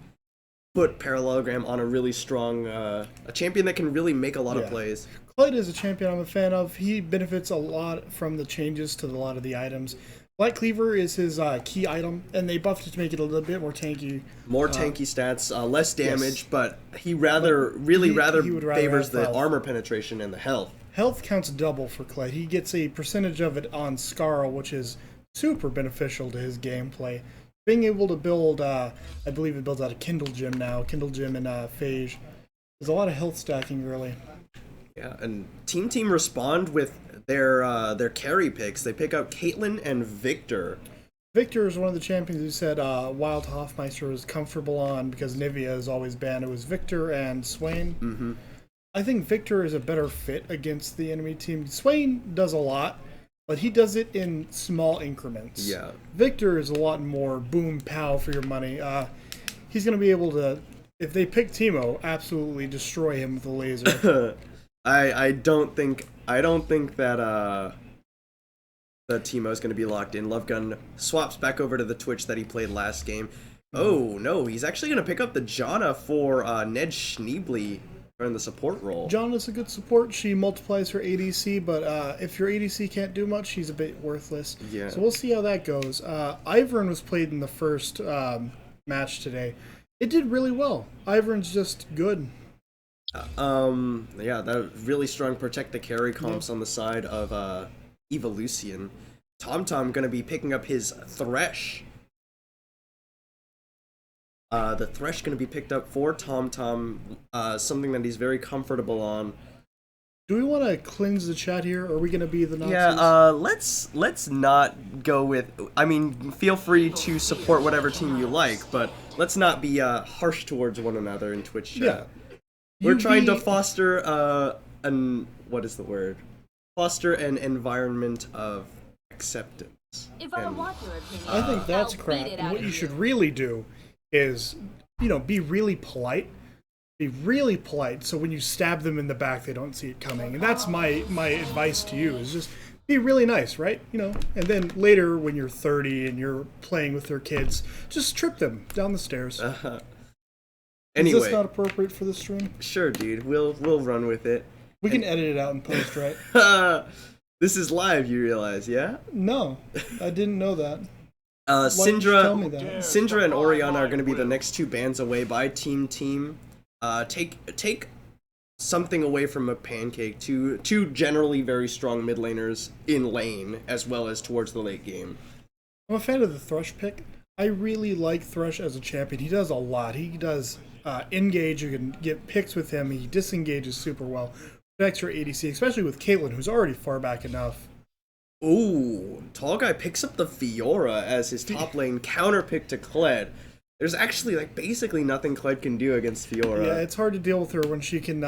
Put Parallelogram on a really strong, a champion that can really make a lot of plays. Clyde is a champion I'm a fan of. He benefits a lot from the changes to a lot of the items. Light Cleaver is his key item, and they buffed it to make it a little bit more tanky. More tanky stats, less damage, yes. but he would rather favors have the health. armor penetration and the health. Health counts double for Clyde. He gets a percentage of it on Scarl, which is super beneficial to his gameplay. Being able to build, I believe it builds out a Kindle Gem now, Kindle Gem and Phage. There's a lot of health stacking early. Yeah, and Team respond with their carry picks. They pick up Caitlyn and Victor. Victor is one of the champions who said Wild Hoffmeister was comfortable on because Nivea is always banned. It was Victor and Swain. Mm-hmm. I think Victor is a better fit against the enemy team. Swain does a lot, but he does it in small increments. Yeah. Victor is a lot more boom pow for your money. He's going to be able to, if they pick Teemo, absolutely destroy him with a laser. I don't think that that Teemo is going to be locked in. Lovegun swaps back over to the Twitch that he played last game. Oh no, he's actually going to pick up the Janna for Ned Schneebly in the support role. Janna's a good support. She multiplies her ADC, but if your ADC can't do much, she's a bit worthless. Yeah. So we'll see how that goes. Ivern was played in the first match today. It did really well. Ivern's just good. Yeah, that really strong protect the carry comps on the side of Evolution. TomTom gonna be picking up his Thresh. The Thresh gonna be picked up for TomTom, something that he's very comfortable on. Do we want to cleanse the chat here? Or are we going to be the Nazis? Yeah, let's not go with. I mean, feel free to support whatever team you like, but let's not be harsh towards one another in Twitch chat. Yeah. We're trying to foster what is the word? Foster an environment of acceptance. If I want your opinion, I think that's I'll crap. beat it And out what of you should really do is, be really polite. Be really polite, so when you stab them in the back, they don't see it coming. And that's my advice to you, is just be really nice, right? And then later when you're 30 and you're playing with their kids, just trip them down the stairs. Anyway, Is this not appropriate for the stream? Sure, dude. We'll run with it. We can edit it out in post, right? This is live, you realize, yeah? No, I didn't know that. Why didn't you tell me that? Syndra and Oriana are going to be the next two bans away by Team. Take something away from a Pancake. Two generally very strong mid laners in lane, as well as towards the late game. I'm a fan of the Thresh pick. I really like Thresh as a champion. He does a lot. He does engage. You can get picks with him. He disengages super well. Extra ADC, especially with Caitlyn, who's already far back enough. Ooh, Tall Guy picks up the Fiora as his top lane counter pick to Kled. There's actually basically nothing Kled can do against Fiora. Yeah, it's hard to deal with her when she can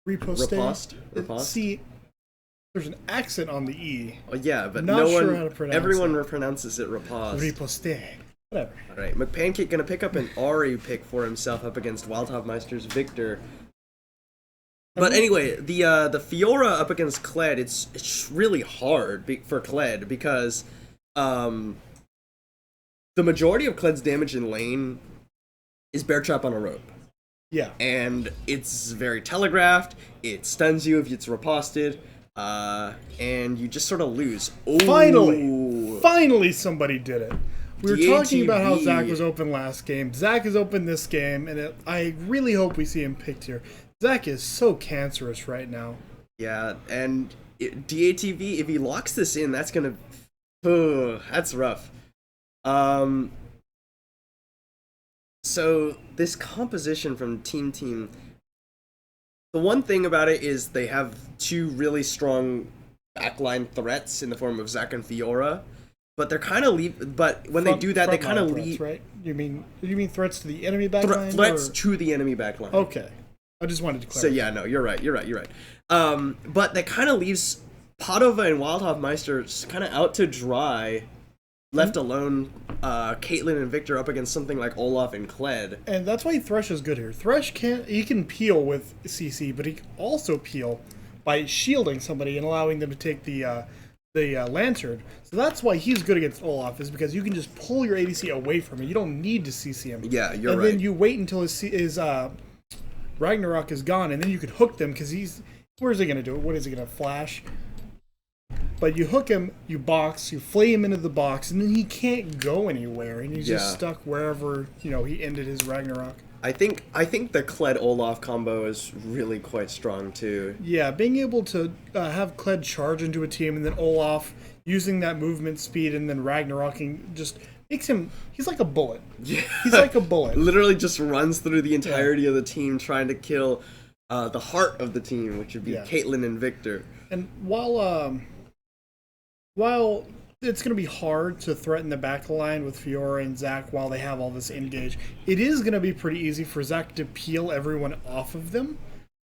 Riposte? See, there's an accent on the E. Oh, yeah, but Not no sure one how to pronounce everyone it. pronounces it Riposte. Riposte. Whatever. Alright, McPancake gonna pick up an Ahri pick for himself up against Wildhopmeister's Victor. But anyway, the Fiora up against Kled, it's really hard for Kled because the majority of Kled's damage in lane is Bear Trap on a rope. Yeah. And it's very telegraphed, it stuns you if it's riposted, and you just sort of lose. Ooh. Finally somebody did it. We were talking about how DATV. Zach was open last game. Zach is open this game, and I really hope we see him picked here. Zach is so cancerous right now. Yeah, and DATV, if he locks this in, that's gonna... that's rough. So, this composition from Team, the one thing about it is they have two really strong backline threats in the form of Zach and Fiora. But they're kind of but when they do that, they kind of leave. Right? You mean threats to the enemy backline? Threats to the enemy backline. Okay, I just wanted to clarify. So yeah, no, you're right. But that kind of leaves Padova and Wildhopmeister kind of out to dry, left alone. Caitlyn and Victor up against something like Olaf and Kled. And that's why Thresh is good here. Thresh can peel with CC, but he can also peel by shielding somebody and allowing them to take the Lantern. So that's why he's good against Olaf, is because you can just pull your ADC away from him. You don't need to CC him. Yeah, you're right. And then you wait until his Ragnarok is gone, and then you could hook them, because where's he going to do it? What is he going to flash? But you hook him, you box, you flay him into the box, and then he can't go anywhere, and he's just stuck wherever, he ended his Ragnarok. I think the Kled Olaf combo is really quite strong too. Yeah, being able to have Kled charge into a team and then Olaf using that movement speed and then Ragnaroking just makes him. He's like a bullet. Yeah. He's like a bullet. Literally just runs through the entirety of the team trying to kill the heart of the team, which would be Caitlyn and Victor. And while it's going to be hard to threaten the back line with Fiora and Zach while they have all this engage, it is going to be pretty easy for Zach to peel everyone off of them.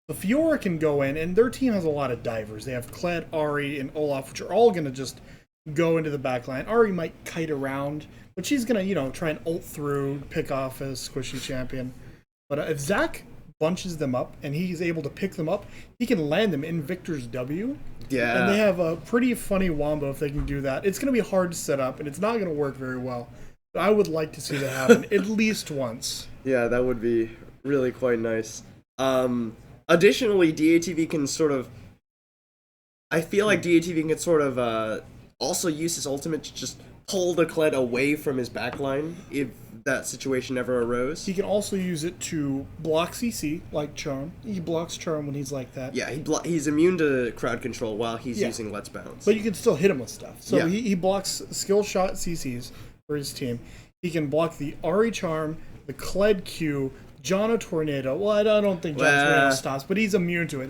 The Fiora can go in, and their team has a lot of divers. They have Kled, Ahri, and Olaf, which are all going to just go into the back line. Ahri might kite around, but she's going to, try and ult through, pick off a squishy champion. But if Zach bunches them up and he's able to pick them up, he can land them in Victor's W. Yeah. And they have a pretty funny wombo if they can do that. It's going to be hard to set up, and it's not going to work very well. But I would like to see that happen at least once. Yeah, that would be really quite nice. Additionally, DATV can sort of... I feel like DATV can sort of also use his ultimate to just pull the Kled away from his backline if that situation ever arose. He can also use it to block CC, like Charm. He blocks Charm when he's like that. Yeah, he's immune to crowd control while he's using Let's Bounce. But you can still hit him with stuff. So Yeah. he blocks skill shot CCs for his team. He can block the Ahri Charm, the Kled Q, Jana Tornado. Well, I don't think Jana Tornado stops, but he's immune to it.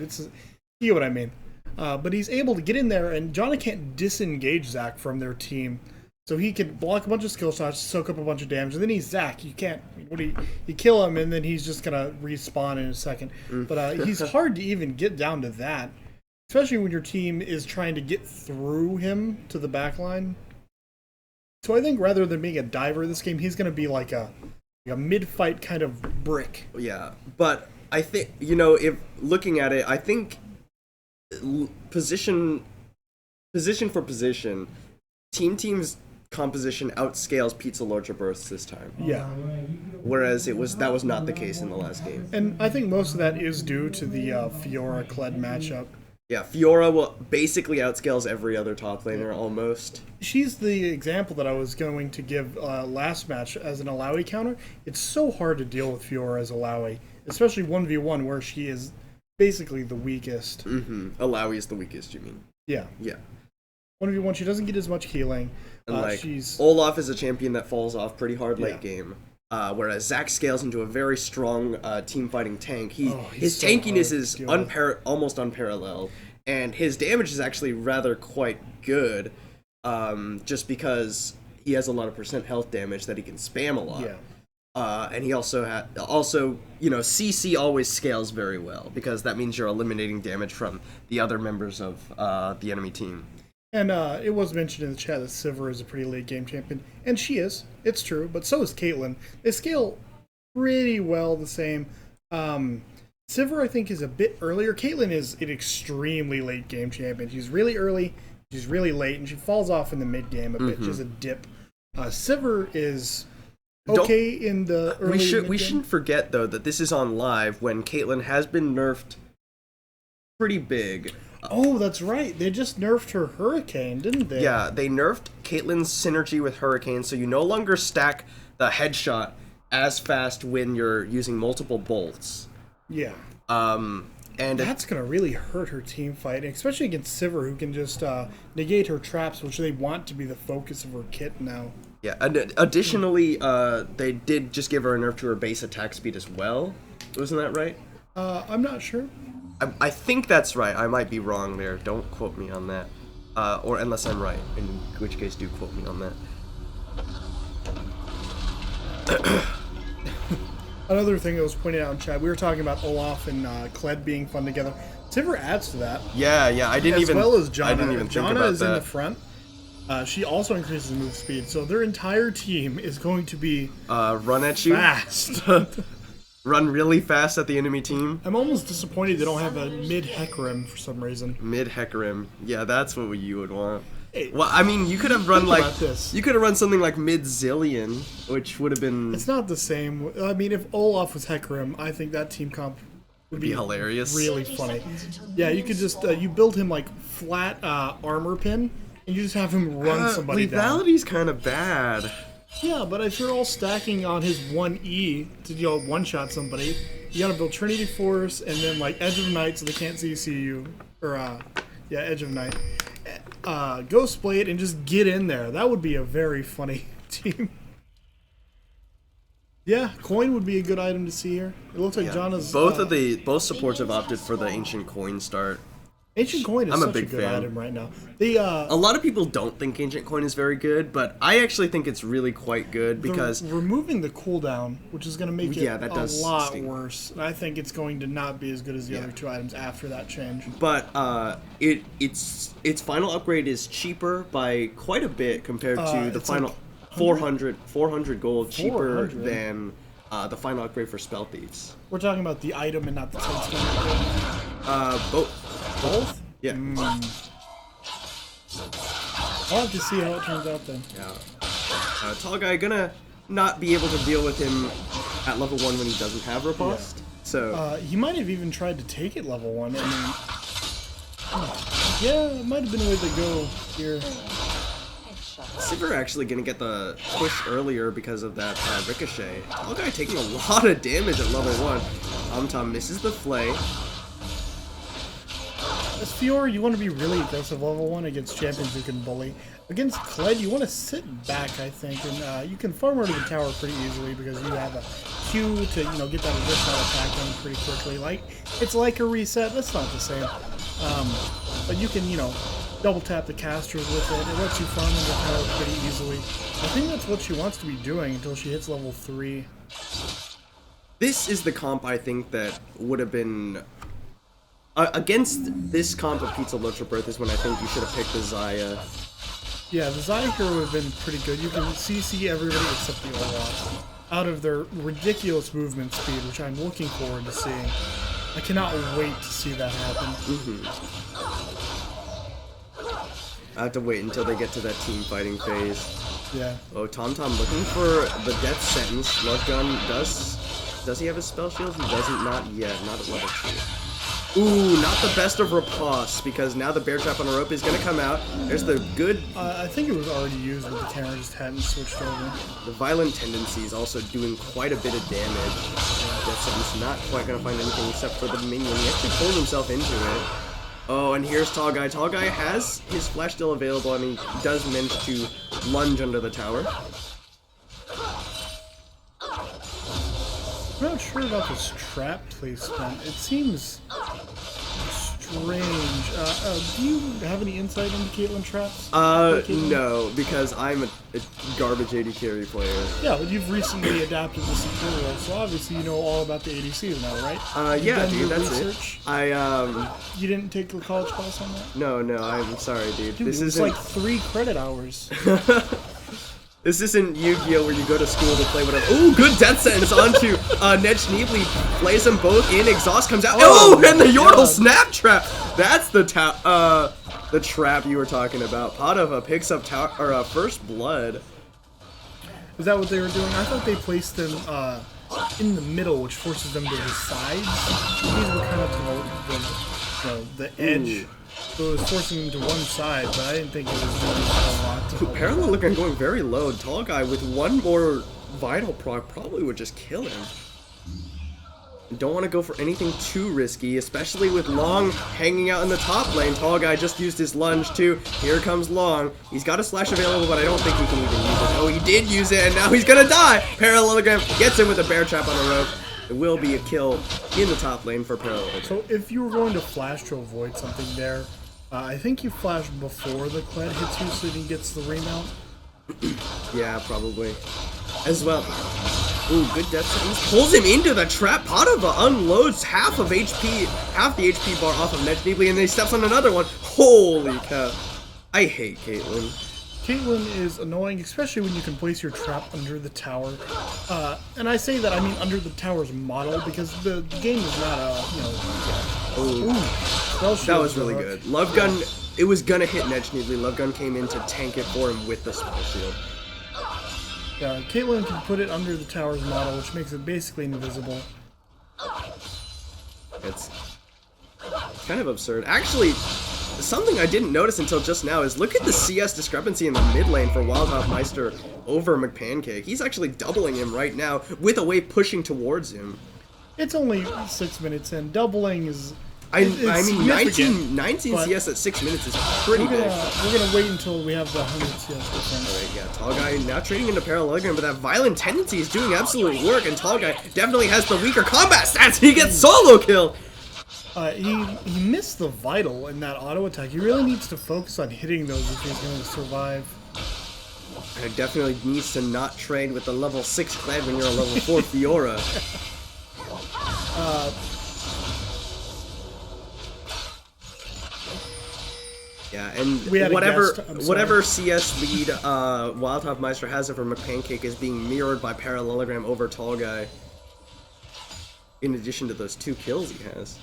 You get what I mean. But he's able to get in there, and Jana can't disengage Zac from their team. So he can block a bunch of skill shots, soak up a bunch of damage, and then he's Zac. You can't. You kill him, and then he's just gonna respawn in a second. But he's hard to even get down to that, especially when your team is trying to get through him to the back line. So I think rather than being a diver this game, he's gonna be like a mid-fight kind of brick. Yeah, but I think, if looking at it, I think position for position, team's composition outscales Pizza Larger Births this time. Yeah. Whereas that was not the case in the last game. And I think most of that is due to the Fiora-Kled matchup. Yeah, Fiora basically outscales every other top laner almost. She's the example that I was going to give last match as an Alawi counter. It's so hard to deal with Fiora as Alawi, especially 1v1 where she is basically the weakest. Alawi is the weakest, you mean? Yeah. Yeah. 1v1, she doesn't get as much healing. And Olaf is a champion that falls off pretty hard late game. Whereas Zac scales into a very strong team fighting tank. His so tankiness is almost unparalleled, and his damage is actually rather quite good, just because he has a lot of percent health damage that he can spam a lot. Yeah. And he also CC always scales very well, because that means you're eliminating damage from the other members of the enemy team. And it was mentioned in the chat that Sivir is a pretty late game champion, and she is. It's true, but so is Caitlyn. They scale pretty well the same. Sivir, I think, is a bit earlier. Caitlyn is an extremely late game champion. She's really early, she's really late, and she falls off in the mid game a bit. She's a dip. Sivir is okay in the early we shouldn't forget, though, that this is on live when Caitlyn has been nerfed pretty big. Oh, that's right. They just nerfed her Hurricane, didn't they? Yeah, they nerfed Caitlyn's synergy with Hurricane, so you no longer stack the headshot as fast when you're using multiple bolts. Yeah. And that's going to really hurt her team fight, especially against Sivir, who can just negate her traps, which they want to be the focus of her kit now. Yeah, additionally, they did just give her a nerf to her base attack speed as well. Wasn't that right? I'm not sure. I think that's right. I might be wrong there. Don't quote me on that. Or unless I'm right, in which case do quote me on that. Another thing that was pointed out in chat, we were talking about Olaf and Kled being fun together. Sivir adds to that. Yeah, I didn't even... As well as Jana. I didn't even think about is that. In the front. She also increases move speed, so their entire team is going to be... run at you? Fast. Run really fast at the enemy team. I'm almost disappointed they don't have a mid-Hecarim for some reason. Mid-Hecarim. Yeah, that's what you would want. Hey, well, I mean, you could have run this. You could have run something like mid-Zillion, which would have been... It's not the same. I mean, if Olaf was Hecarim, I think that team comp would be hilarious. Really funny. Yeah, you could just, you build him like flat armor pin, and you just have him run somebody down. Lethality's kind of bad. Yeah, but if you're all stacking on his 1E to one-shot somebody, you gotta build Trinity Force and then like Edge of Night so they can't see you. Or, Edge of Night. Ghost Blade and just get in there. That would be a very funny team. Yeah, Coin would be a good item to see here. It looks like Jana's... Both supports have opted for the Ancient Coin start. Ancient Coin is such a good item right now. A lot of people don't think Ancient Coin is very good, but I actually think it's really quite good because... removing the cooldown, which is going to make it that a lot worse. And I think it's going to not be as good as the other two items after that change. But its final upgrade is cheaper by quite a bit compared to the final... Like 400 gold cheaper than the final upgrade for Spell Thieves. We're talking about the item and not the text. Both. Both? Yeah. I'll have to see how it turns out then. Yeah. Tall guy gonna not be able to deal with him at level 1 when he doesn't have Riposte. So he might have even tried to take it level 1. I mean, yeah, it might have been a way to go here. Sivir actually gonna get the push earlier because of that ricochet. Tall guy taking a lot of damage at level 1. Tom misses the flay. As Fiora, you want to be really aggressive level 1 against champions you can bully. Against Kled, you want to sit back, I think, and you can farm over the tower pretty easily because you have a Q to get that additional attack done pretty quickly. Like it's like a reset. That's not the same. But you can double tap the casters with it. It lets you farm into tower pretty easily. I think that's what she wants to be doing until she hits level 3. This is the comp I think that would have been against this comp of Pizza Lucha Birth is when I think you should have picked the Zaya. Yeah, the Zaya here would have been pretty good. You can CC everybody except the Olaf out of their ridiculous movement speed, which I'm looking forward to seeing. I cannot wait to see that happen. I have to wait until they get to that team fighting phase. Yeah. Oh, Tom looking for the death sentence. Love Gun does he have his spell shield? He doesn't, not yet, not at level 2. Ooh, not the best of riposte, because now the bear trap on a rope is going to come out. There's the good... I think it was already used, but the camera just hadn't switched over. The violent tendency is also doing quite a bit of damage. Death sentence not quite going to find anything except for the minion. He actually pulled himself into it. Oh, and here's Tall Guy. Tall Guy has his flash still available, and he does manage to lunge under the tower. I'm not sure about this trap placement. It seems strange. Do you have any insight into Caitlyn traps? No, because I'm a garbage AD carry player. Yeah, but you've recently adapted this tutorial, so obviously you know all about the ADCs now, right? Yeah, dude, that's research? It. You didn't take the college class on that? No, I'm sorry, dude. This is like 3 credit hours. This isn't Yu-Gi-Oh! Where you go to school to play whatever. Ooh, good death sentence onto Ned Schneebly. Plays them both in. Exhaust comes out. Oh, and the Yordle snap trap. That's the trap you were talking about. Padova picks up first blood. Is that what they were doing? I thought they placed them in the middle, which forces them to the sides. These were kind of the edge. Ooh. So it was forcing them to one side, but I didn't think it was doing a lot to help. Parallelogram going very low. Tall Guy with one more vital proc probably would just kill him. Don't want to go for anything too risky, especially with Long hanging out in the top lane. Tall Guy just used his lunge too. Here comes Long. He's got a slash available, but I don't think he can even use it. Oh, he did use it, and now he's gonna die. Parallelogram gets him with a bear trap on the rope. It will be a kill in the top lane for Parallelogram. So if you were going to flash to avoid something there, I think you flash before the Kled hits you so he gets the remount. Yeah, probably. As well. Ooh, good death sentence. Pulls him into the trap. Padova unloads half the HP bar off of Ned Schneebly, and then he steps on another one. Holy cow. I hate Caitlyn. Caitlyn is annoying, especially when you can place your trap under the tower. And I say that, I mean under the tower's model, because the game is not that was really good. Love Gun, it was gonna hit Ned Schneebly. Love Gun came in to tank it for him with the spell shield. Yeah, Caitlyn can put it under the tower's model, which makes it basically invisible. It's kind of absurd. Actually, something I didn't notice until just now is look at the CS discrepancy in the mid lane for Wildhop Meister over McPancake. He's actually doubling him right now with a wave pushing towards him. It's only 6 minutes in. Doubling is... I mean, 19 CS at 6 minutes is pretty big. We're gonna wait until we have the 100 CS difference. Alright, yeah, Tall Guy now trading into Parallelogram, but that violent tendency is doing absolute work, and Tall Guy definitely has the weaker combat stats. He gets solo kill. He missed the vital in that auto attack. He really needs to focus on hitting those if he's going to survive. He definitely needs to not trade with the level 6 Kled when you're a level 4 Fiora. Yeah, and whatever CS lead Wildhop Meister has over McPancake is being mirrored by Parallelogram over Tall Guy. In addition to those 2 kills he has.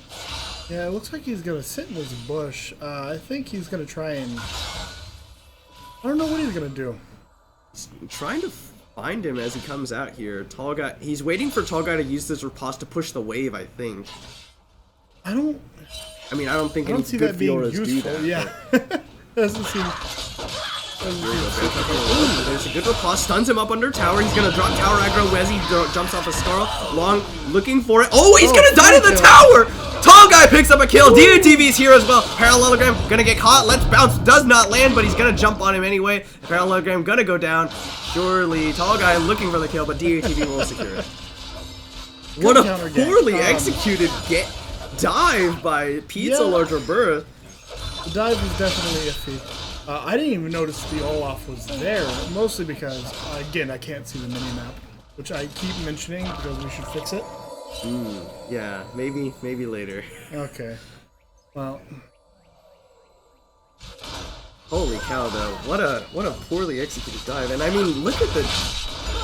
Yeah, it looks like he's gonna sit in this bush. I think he's gonna try and... I don't know what he's gonna do. He's trying to find him as he comes out here. Tall Guy, he's waiting for Tall Guy to use this riposte to push the wave, I think. I don't think any good that being Fioras useful. do that. Yeah. Doesn't seem... Ooh, there's a good riposte, stuns him up under tower. He's gonna drop tower aggro as he jumps off a Snarl. Long looking for it. Oh, he's gonna die to the tower! Tall Guy picks up a kill. DOTV's here as well. Parallelogram gonna get caught. Let's bounce. Does not land, but he's gonna jump on him anyway. Parallelogram gonna go down. Surely, Tall Guy looking for the kill, but DOTV will secure it. What a counter gang. poorly executed dive by Pizza Yeah. Larger Birth. The dive was definitely iffy. I didn't even notice the Olaf was there, mostly because, again, I can't see the mini-map, which I keep mentioning because we should fix it. Yeah, maybe later. Okay. Well, Holy cow, though! What a poorly executed dive. And I mean, look at the.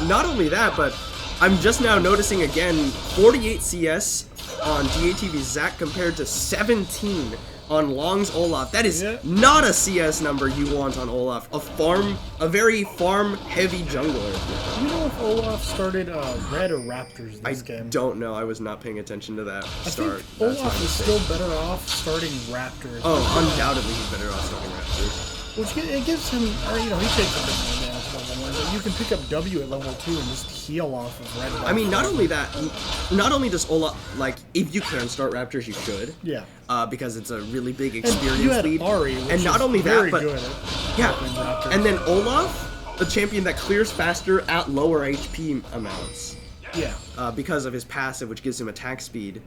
Not only that, but I'm just now noticing again 48 CS on DATV's Zac compared to 17 on Long's Olaf. That is not a CS number you want on Olaf. A very farm-heavy jungler. do you know if Olaf started Red or Raptors this game? I don't know. I was not paying attention to that I start. think That's Olaf my is mistake. still better off starting Raptors. Oh, undoubtedly he's better off starting Raptors. Which it gives him, he takes a bit more damage at level 1, but you can pick up W at level 2 and just heal off of Red. I mean, not only that, not only does Olaf, like, if you can start Raptors, you should. Yeah. Because it's a really big And experience you had lead. Ari, which And not is only that, very but good at yeah, helping Raptors. and then Olaf, the champion that clears faster at lower HP amounts. Yeah. Because of his passive, which gives him attack speed.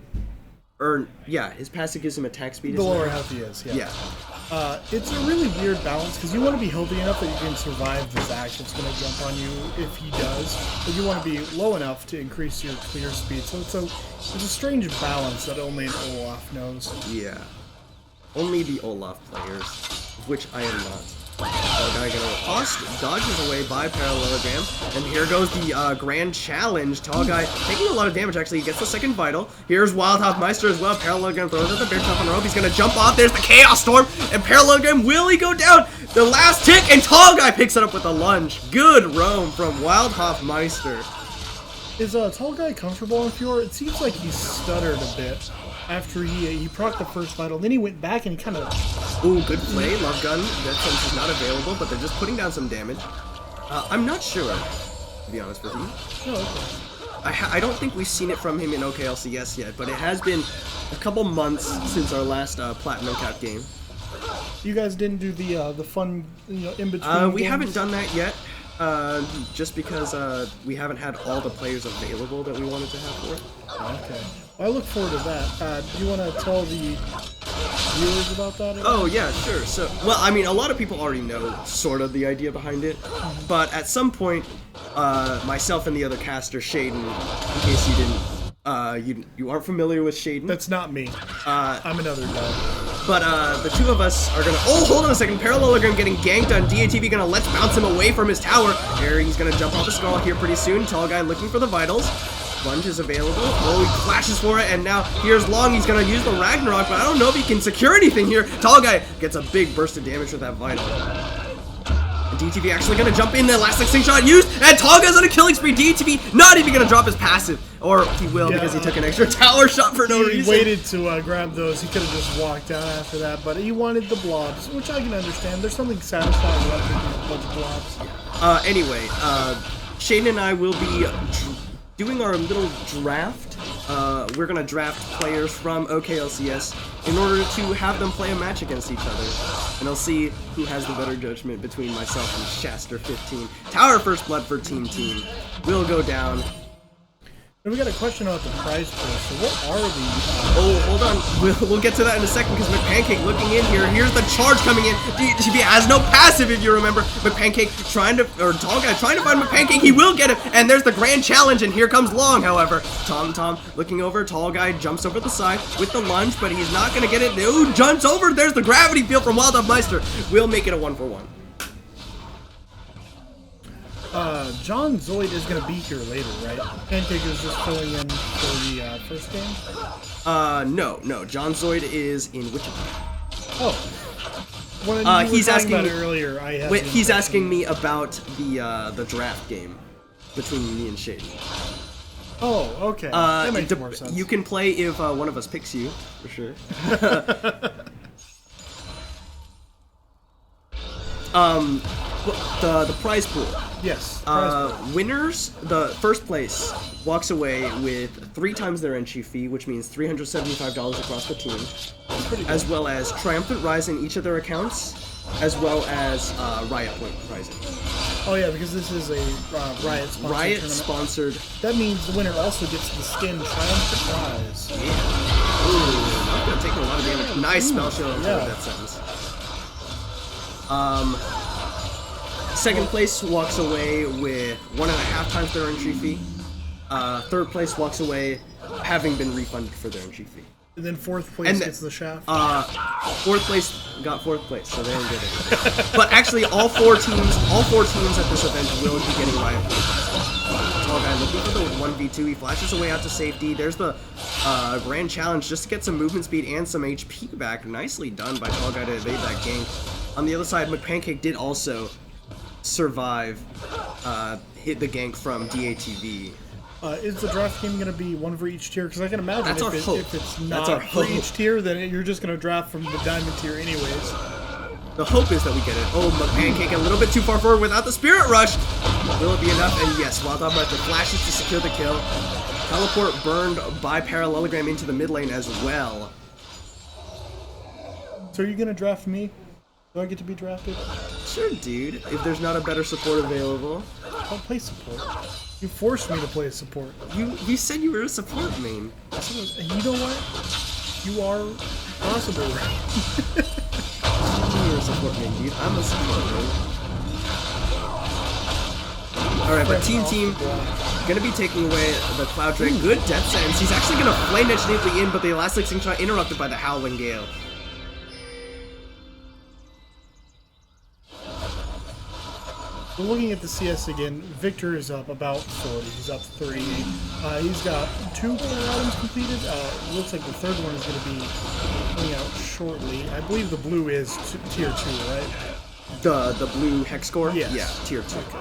His passive gives him attack speed. The isn't lower it? health he is, yeah. Yeah. It's a really weird balance because you want to be healthy enough that you can survive the Zac that's going to jump on you if he does, but you want to be low enough to increase your clear speed. So it's a strange balance that only an Olaf knows. Yeah. Only the Olaf players, of which I am not. Guy gonna riposte, dodges away by Parallelogram, and here goes the Grand Challenge. Tall Guy taking a lot of damage, actually. He gets the second Vital. Here's Wildhouse Meister as well. Parallelogram throws at the bear trap on the rope. He's gonna jump off. There's the Chaos Storm, and Parallelogram will he go down? The last tick, and Tall Guy picks it up with a lunge. Good roam from Wildhouse Meister. Is Tall Guy comfortable in Fjord? It seems like he stuttered a bit after he procced the first Vital. Then he went back and kind of... Ooh, good play. Love Gun. That sense is not available, but they're just putting down some damage. I'm not sure, to be honest with you. Oh, okay. I don't think we've seen it from him in OKLCS yet, but it has been a couple months since our last Platinum Cap game. You guys didn't do the fun, in between. We games? haven't done that yet, just because we haven't had all the players available that we wanted to have for it. Okay. Well, I look forward to that. Do you want to tell the viewers about that? Oh, yeah, sure. So, well, I mean, a lot of people already know sort of the idea behind it, but at some point, myself and the other caster, Shaden, in case you didn't, you aren't familiar with Shaden. That's not me. I'm another guy. But the two of us are gonna. Oh, hold on a second. Parallelogram getting ganked on DATV. Gonna let's bounce him away from his tower. There, he's gonna jump off the skull here pretty soon. Tall Guy looking for the vitals. Lunge is available. Oh, he flashes for it, and now here's Long. He's gonna use the Ragnarok, but I don't know if he can secure anything here. Tall Guy gets a big burst of damage with that vital. And DTV actually gonna jump in. The elastic slingshot used, and Tall Guy's on a killing spree. DTV not even gonna drop his passive, or he will because he took an extra tower shot for no He reason. waited to grab those. He could have just walked out after that, but he wanted the blobs, which I can understand. There's something satisfying about picking up a bunch of blobs. Anyway, Shane and I will be doing our little draft. We're gonna draft players from OKLCS in order to have them play a match against each other. And I'll see who has the better judgment between myself and Shaster15. Tower First Blood for Team will go down. And we got a question about the prize pool. So what are the... Oh, hold on. We'll get to that in a second because McPancake looking in here. Here's the charge coming in. DTV has no passive, if you remember. McPancake Tall Guy trying to find McPancake. He will get it. And there's the Grand Challenge, and here comes Long, however. Tom looking over. Tall Guy jumps over the side with the lunge, but he's not going to get it. Ooh, jumps over. There's the gravity field from Wild Up Meister. We'll make it a 1-for-1. John Zoid is going to be here later, right? Pancake is just filling in for the first game? No. John Zoid is in Wichita. Oh. When he's asking about me it earlier. he's asking me about the draft game between me and Shady. Oh, okay. That makes more sense. You can play if one of us picks you, for sure. The prize pool. Yes. Winners, the first place walks away with 3 times their entry fee, which means $375 across the team, as well as Triumphant Rise in each of their accounts, as well as Riot Point prizing. Oh yeah, because this is a Riot-sponsored Riot tournament. sponsored. That means the winner also gets the skin triumphant prize. Ooh, I'm gonna take a lot of damage. Nice spell shield yeah. that sentence. Second place walks away with 1.5 times their entry fee. Third place walks away having been refunded for their entry fee. And then fourth place gets the shaft. Fourth place got fourth place, so they don't get it. But actually, all four teams at this event will be getting Riot points. Tall guy looking for the 1v2. He flashes away out to safety. There's the grand challenge just to get some movement speed and some HP back. Nicely done by Tall Guy to evade that gank. On the other side, McPancake did also survive, hit the gank from DATV. Is the draft game going to be one for each tier? Because I can imagine That's our hope. if it's That's our not for hope. each tier, then you're just going to draft from the diamond tier anyways. The hope is that we get it. Oh, McPancake a little bit too far forward without the Spirit Rush. Will it be enough? And yes, Wild Dog Master flashes to secure the kill. Teleport burned by Parallelogram into the mid lane as well. So are you going to draft me? Do I get to be drafted? Sure, dude. If there's not a better support available. I'll play support. You forced me to play support. You said you were a support main. And you know what? You are possible. You're a support main, dude. I'm a support main. Alright, but Team gonna be taking away the Cloud Drake. Good death sentence. He's actually gonna flame edge natively in, but the Elastic Slingshot interrupted by the Howling Gale. We're looking at the CS again. Victor is up about 40. He's up 38. He's got 2 player items completed. Looks like the third one is going to be coming out shortly. I believe the blue is tier 2, right? The blue hex score? Yes. Yeah, tier 2. Okay.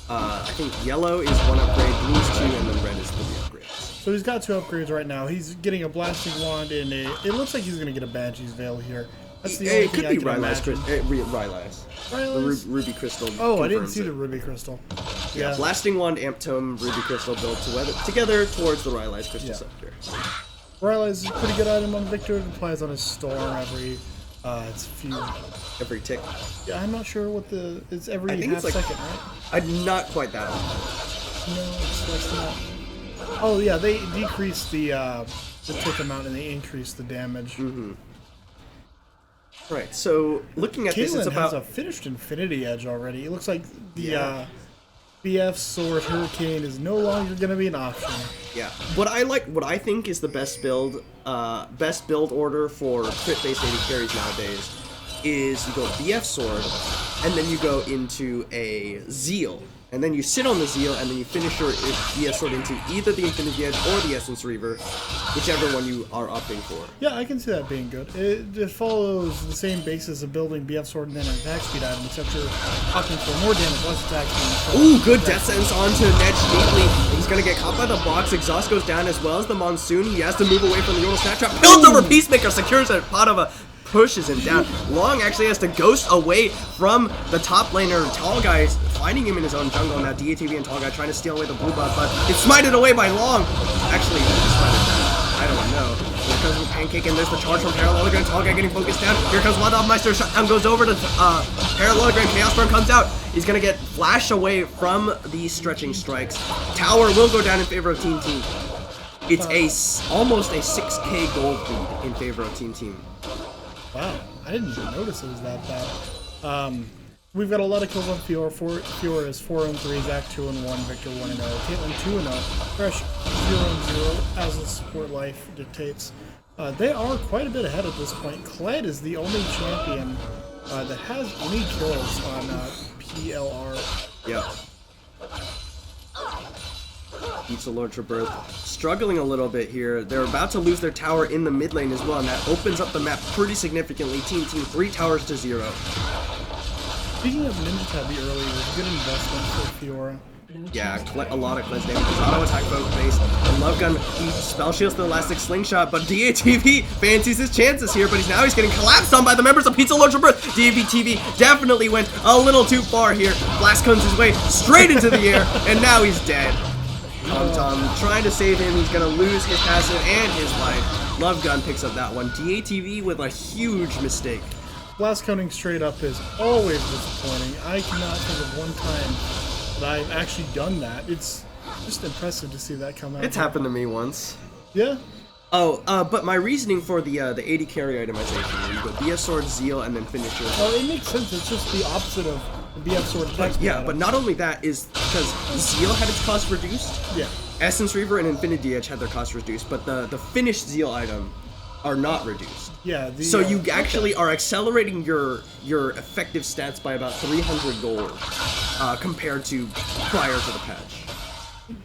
I think yellow is 1 upgrade, blue is 2, and then red is 3 upgrades. So he's got 2 upgrades right now. He's getting a blasting wand and a. It looks like he's going to get a Banshee's Veil here. That's the only It could thing be I can Rylai's. imagine. Rylai's. Rylai's? The Ruby Crystal. Oh, I didn't confirms see it. the Ruby Crystal. Yeah, Yeah. Blasting Wand, Amp Tome, Ruby Crystal built together towards the Rylai's Crystal Yeah. Scepter. Rylai's is a pretty good item on Victor. It applies on his storm every. It's few. Every tick. Yeah, I'm not sure what the. It's every I think half it's like- second, right? Not quite that often. No, it's less than that. Oh yeah, they decrease the tick amount and they increase the damage. Mm-hmm. Right, so looking at this, it's Caitlyn has about... a finished Infinity Edge already. It looks like the BF Sword Hurricane is no longer going to be an option. Yeah, what I think is the best build order for crit-based AD carries nowadays is you go BF Sword, and then you go into a Zeal. And then you sit on the Zeal, and then you finish your BF Sword into either the Infinity Edge or the Essence Reaver, whichever one you are opting for. Yeah, I can see that being good. It just follows the same basis of building BF Sword and then an attack speed item, except you're opting for more damage, less attack speed. Ooh, good death sentence onto Nedge neatly. He's gonna get caught by the box. Exhaust goes down as well as the Monsoon. He has to move away from the Yordle Snap Trap. Builds over Peacemaker, secures a pot of a... pushes him down. Long actually has to ghost away from the top laner. Tall Guy finding him in his own jungle. Now DATV and Tall Guy trying to steal away the blue buff, but it's smited away by Long. Actually, I don't know. Here comes the Pancake, and there's the charge from Parallelogram. Tall Guy getting focused down. Here comes Wild Meister. Shutdown goes over to Parallelogram. Chaos Storm comes out. He's gonna get flashed away from these stretching strikes. Tower will go down in favor of Team. It's almost a 6k gold lead in favor of Team. Wow, I didn't even notice it was that bad. We've got a lot of kills on Fiora. Fiora is 4-3, Zach 2-1, Victor 1-0, Caitlyn 2-0, Fresh 0-0 as the support life dictates. They are quite a bit ahead at this point. Kled is the only champion that has any kills on PLR. Yep. Beats the Lord Rebirth. Struggling a little bit here. They're about to lose their tower in the mid lane as well, and that opens up the map pretty significantly. Team 3 towers to 0. Speaking of Ninja Tabby earlier, it was a good investment for Fiora. Yeah, a lot of Kled's damage. Auto attack focus base. And Love Gun, he spell shields the Elastic Slingshot, but DATV fancies his chances here, but he's getting collapsed on by the members of Pizza Lord Rebirth. DATV definitely went a little too far here. Blast comes his way straight into the air, and now he's dead. Tom trying to save him. He's gonna lose his passive and his life. Love Gun picks up that one. DATV with a huge mistake. blast counting straight up is always disappointing. I cannot think of one time that I've actually done that. It's just impressive to see that come out. It's happened to me once. Yeah? Oh, but my reasoning for the 80 carry itemization, you go BF Sword, Zeal, and then Finisher. Well, it makes sense. It's just the opposite of the BF Sword attack. Yeah, but not only that is because Zeal had its cost reduced. Yeah. Essence Reaver and Infinity Edge had their cost reduced, but the finished Zeal item are not reduced. Yeah. So you actually are accelerating your effective stats by about 300 gold compared to prior to the patch.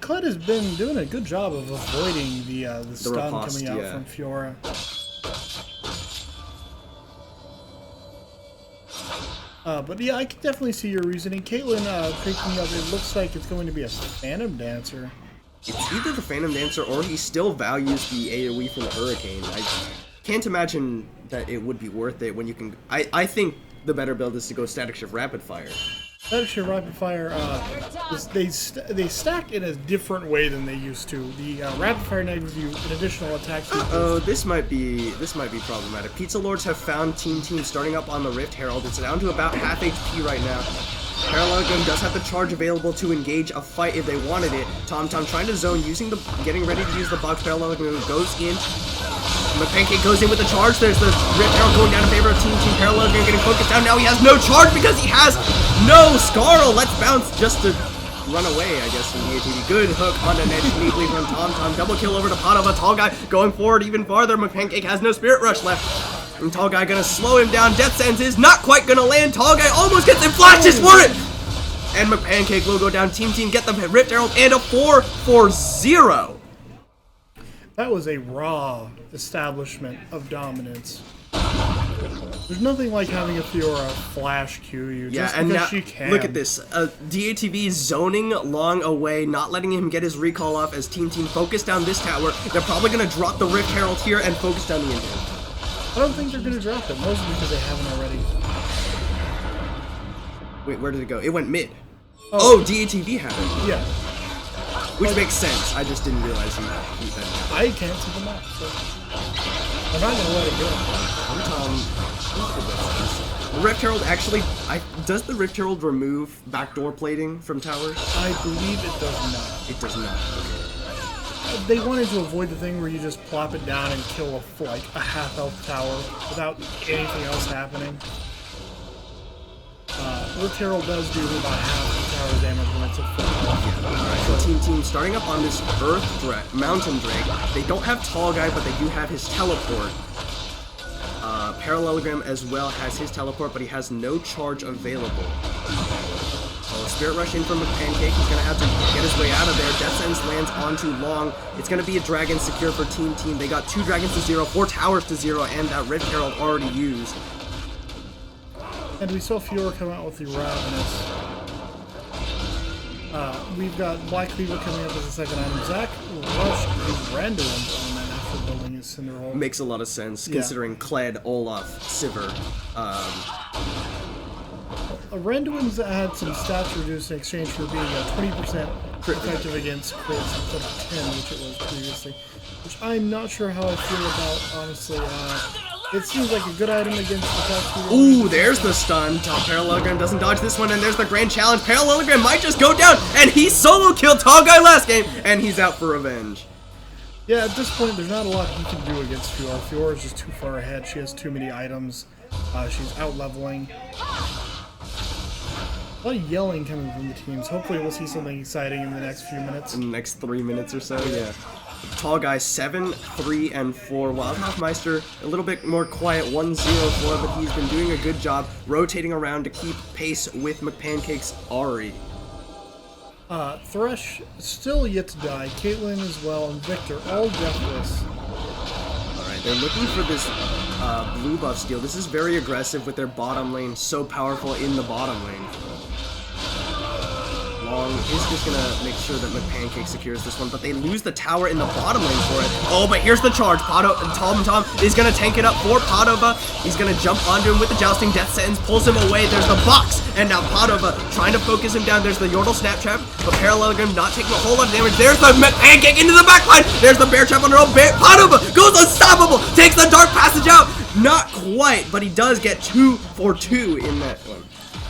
Kled has been doing a good job of avoiding the stun riposte, coming out yeah. from Fiora. But yeah, I can definitely see your reasoning. Caitlyn picking up, it looks like it's going to be a Phantom Dancer. It's either the Phantom Dancer or he still values the AoE from the Hurricane. I can't imagine that it would be worth it when you can... I think the better build is to go Static Shift Rapid Fire. Static Shift Rapid Fire, they stack in a different way than they used to. The Rapid Fire now gives you an additional attack speed. Oh, this might be problematic. Pizza Lords have found Team starting up on the Rift Herald. It's down to about half HP right now. Parallelogram does have the charge available to engage a fight if they wanted it. Tom trying to zone, getting ready to use the box. Parallelogram goes in. McPancake goes in with the charge. There's the Rift Herald going down in favor of Team. Parallelogram getting focused down. Now he has no charge because he has no Scarl. Let's bounce just to run away, I guess, from the ATV. Good hook on an edge neatly from Tom. Double kill over to Padova. Tall Guy going forward even farther. McPancake has no Spirit Rush left. And Tall Guy gonna slow him down. Death Sentence is not quite gonna land. Tall Guy almost gets it. Flashes for it! And McPancake will go down. Team get the Rift Herald and a 4-4-0. That was a raw establishment of dominance. There's nothing like having a Fiora flash Q you just and because now, she can. look at this. DATV zoning long away, not letting him get his recall off as Team focus down this tower. They're probably going to drop the Rift Herald here and focus down the engine. I don't think they're going to drop it, mostly because they haven't already. Wait, where did it go? It went mid. Oh, DATV had it. Yeah. Which makes sense. I just didn't realize he had it. I can't see the map, so I'm not going to let it go. The Rift Herald actually... does the Rift Herald remove backdoor plating from towers? I believe it does not. It does not. They wanted to avoid the thing where you just plop it down and kill a half-health tower without anything else happening. Rift Herald does do about half the tower damage when it's at full health. Alright, so Team starting up on this Mountain Drake. They don't have Tall Guy, but they do have his teleport. Parallelogram as well has his teleport, but he has no charge available. Oh, Spirit Rush in from McPancake. He's going to have to get his way out of there. Death Sentence lands on too long. It's going to be a Dragon secure for Team. They got 2 Dragons to 0, 4 Towers to 0, and that Rift Herald already used. And we saw Fiora come out with the Ravenous. We've got Black Cleaver coming up as a second item. Zach rushed the Randuin on that after building his Cinderhole. Makes a lot of sense, considering Kled, Olaf, Sivir. Randuin's had some stats reduced in exchange for being a 20% effective against crits instead of 10, which it was previously. Which I'm not sure how I feel about, honestly. It seems like a good item against the top 2. Ooh, there's the stun. Parallelogram doesn't dodge this one, and there's the grand challenge. Parallelogram might just go down, and he solo killed Tall Guy last game, and he's out for revenge. Yeah, at this point, there's not a lot he can do against Fiora. Fiora is just too far ahead. She has too many items. She's out-leveling. A lot of yelling coming from the teams. Hopefully we'll see something exciting in the next few minutes. In the next 3 minutes or so, yeah. Tall Guy 7, 3, and 4. Wildhoffmeister a little bit more quiet, 1-0-4, but he's been doing a good job rotating around to keep pace with McPancake's Ahri. Thresh still yet to die. Caitlyn as well, and Victor all deathless. Alright, they're looking for this blue buff steal. This is very aggressive with their bottom lane, so powerful in the bottom lane. Long is just gonna make sure that McPancake secures this one, but they lose the tower in the bottom lane for it. Oh, but here's the charge. Tom is gonna tank it up for Padova. He's gonna jump onto him with the jousting. Death Sentence pulls him away. There's the box, and now Padova trying to focus him down. There's the Yordle Snap Trap, but Parallelogram not taking a whole lot of damage. There's the McPancake into the backline. There's the Bear Trap on her own. Padova goes unstoppable, takes the Dark Passage out. Not quite, but he does get 2 for 2 in that one.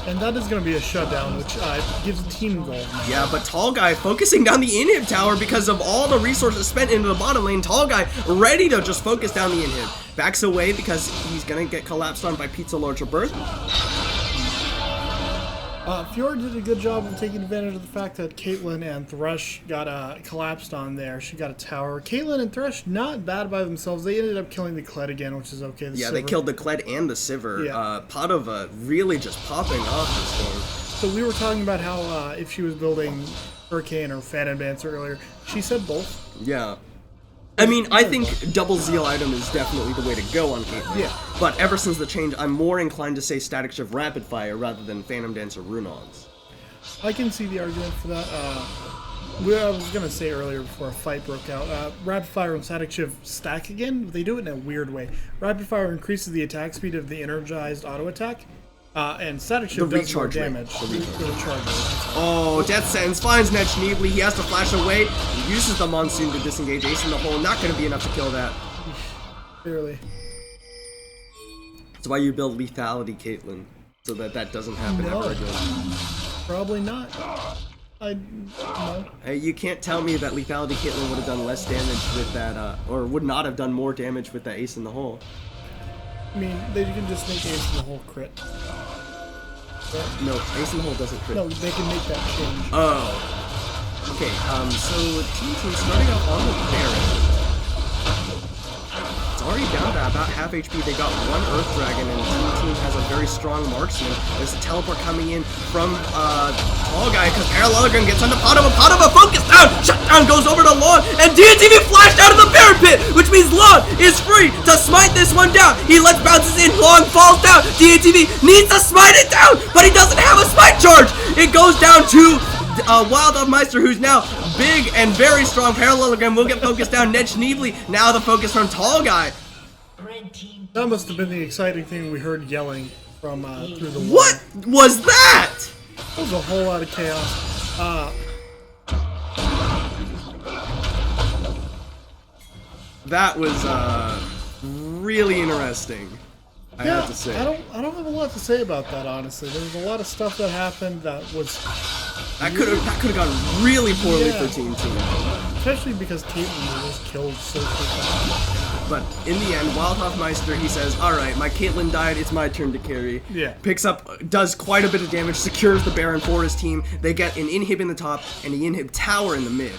And that is going to be a shutdown, which gives the team gold. Yeah, but Tall Guy focusing down the inhib tower because of all the resources spent into the bottom lane. Tall Guy ready to just focus down the inhib. Backs away because he's going to get collapsed on by Pizza Larger Birth. Fjord did a good job of taking advantage of the fact that Caitlyn and Thresh got collapsed on there. She got a tower. Caitlyn and Thresh, not bad by themselves. They ended up killing the Kled again, which is okay. Yeah, they killed the Kled and the Sivir. Yeah. Padova really just popping off this game. So we were talking about how if she was building Hurricane or Phantom Dancer earlier, she said both. Yeah. I mean, I think double Zeal item is definitely the way to go on Caitlyn. Yeah. But ever since the change, I'm more inclined to say Static Shift Rapid Fire rather than Phantom Dancer Runogs. I can see the argument for that. I was going to say earlier before a fight broke out, Rapid Fire and Static Shift stack again, but they do it in a weird way. Rapid Fire increases the attack speed of the energized auto attack, and Static Shift does more damage. The recharge rate. Oh, Death Sentence finds Ned Schneebly. He has to flash away. He uses the Monsoon to disengage Ace in the hole. Not going to be enough to kill that. Barely. That's why you build Lethality Caitlyn, so that that doesn't happen ever again. Probably not. No. Hey, you can't tell me that Lethality Caitlyn would have done less damage with that, or would not have done more damage with that Ace in the hole. I mean, they can just make Ace in the hole crit. No, Ace in the hole doesn't crit. No, they can make that change. Oh. Okay, so Team starting off on the Baron. It's already down to about half HP. They got one Earth Dragon, and Team has a very strong marksman. There's a teleport coming in from Tall Guy, because Parallelogram gets onto Padova. Padova focus down! Shutdown goes over to Long, and DNTV flashed out of the Baron Pit, which means Long is free to smite this one down. He lets bounces in, Long falls down. DNTV needs to smite it down, but he doesn't have a smite charge. It goes down to Wild Elf Meister, who's now big and very strong. Parallelogram will get focused down. Ned Schneebly, now the focus from Tall Guy. That must have been the exciting thing we heard yelling from through the wall. What was that? That was a whole lot of chaos. That was really interesting. I have to say. I don't have a lot to say about that, honestly. There was a lot of stuff that happened that was That could have gone really poorly for Team Team. especially because Caitlyn was killed so quickly. But in the end, Wild Meister, he says, "Alright, my Caitlyn died, it's my turn to carry." Yeah. Picks up, does quite a bit of damage, secures the Baron for his team. They get an inhib in the top and an inhib tower in the mid.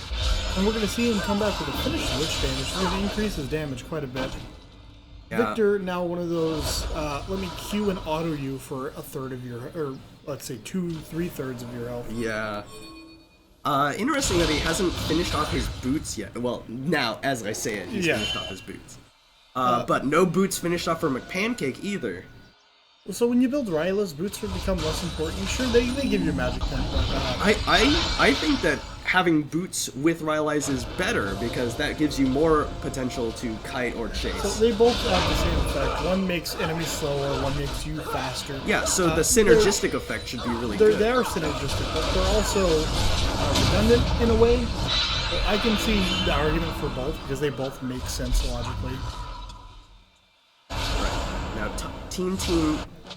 And we're gonna see him come back with a finished Lich damage, so it increases damage quite a bit. Yeah. Victor, now one of those, let me Q and auto you for a third of your, or let's say 2/3 of your health. Yeah. Interesting that he hasn't finished off his boots yet. Well, now, as I say it, he's finished off his boots. But no boots finished off for McPancake either. So when you build Ryla's, boots would become less important. Sure, they give you a magic pen, but I think that having boots with Rylai's is better because that gives you more potential to kite or chase. so they both have the same effect. One makes enemies slower, one makes you faster. Yeah, so the synergistic effect should be really They good. are synergistic, but they're also redundant in a way. But I can see the argument for both because they both make sense logically. Now, Team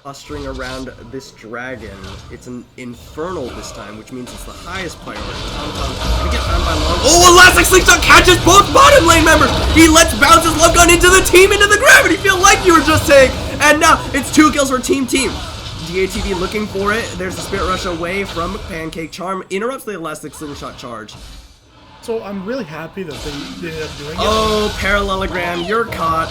clustering around this dragon. It's an infernal this time, which means it's the highest priority. Gonna get found by Long. Oh, Elastic Slingshot catches both bottom lane members! He lets bounce his love gun into the team, into the gravity field, like you were just saying! And now, it's 2 kills for Team. DATV looking for it. There's the Spirit Rush away from Pancake. Charm interrupts the Elastic Slingshot charge. So I'm really happy that they ended up doing it. Oh, Parallelogram, you're caught.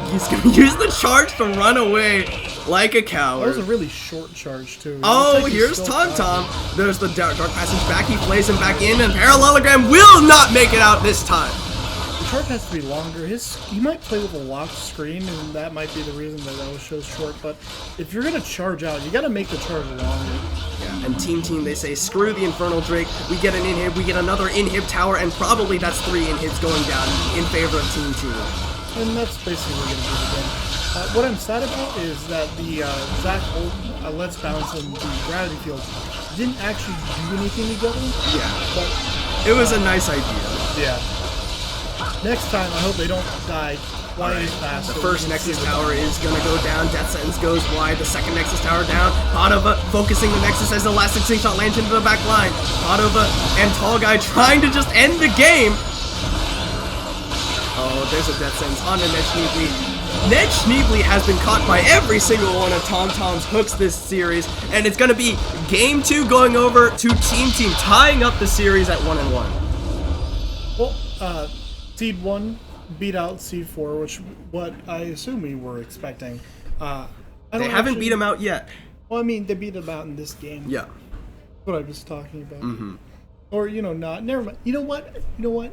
He's gonna use the charge to run away like a coward. That was a really short charge, too. Oh, here's Tom. There's the Dark Passage back. He plays him back in, and Parallelogram will not make it out this time. The charge has to be longer. He might play with a locked screen, and that might be the reason that was so short. But if you're gonna charge out, you gotta make the charge longer. Yeah, and Team, they say, screw the Infernal Drake. We get an inhib, we get another inhib tower, and probably that's 3 inhibs going down in favor of Team. And that's basically what we're gonna do again. What I'm sad about is that the Zach Holt, Let's Bounce and the Gravity Field didn't actually do anything together. Yeah, but it was a nice idea. Yeah. Next time, I hope they don't die Why is fast? The first Nexus Tower is gonna go down. Death Sentence goes wide. The second Nexus Tower down. Padova focusing the Nexus as the last 16 shot lands into the back line. Padova and Tall Guy trying to just end the game. Oh, there's a Death Sentence onto Ned Schneebly. Ned Schneebly has been caught by every single one of Tom Tom's hooks this series, and it's gonna be game 2 going over to Team Team, tying up the series at 1-1. Well, Seed 1 beat out Seed 4, which what I assume we were expecting. They haven't beat him out yet. Well, I mean, they beat him out in this game. Yeah. What I was talking about. Or, not. Never mind. You know what?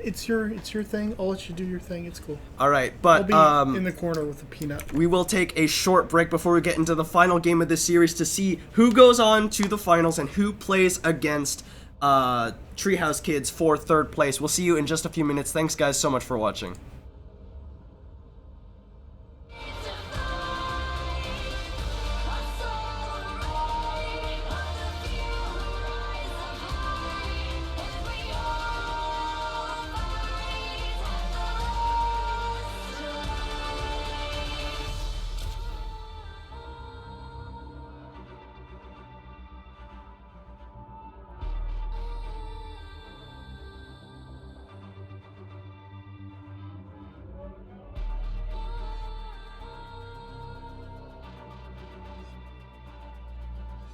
It's your thing. I'll let you do your thing. It's cool. All right, but I'll be in the corner with a peanut. we will take a short break before we get into the final game of this series to see who goes on to the finals and who plays against Treehouse Kids for 3rd place. We'll see you in just a few minutes. Thanks, guys, so much for watching.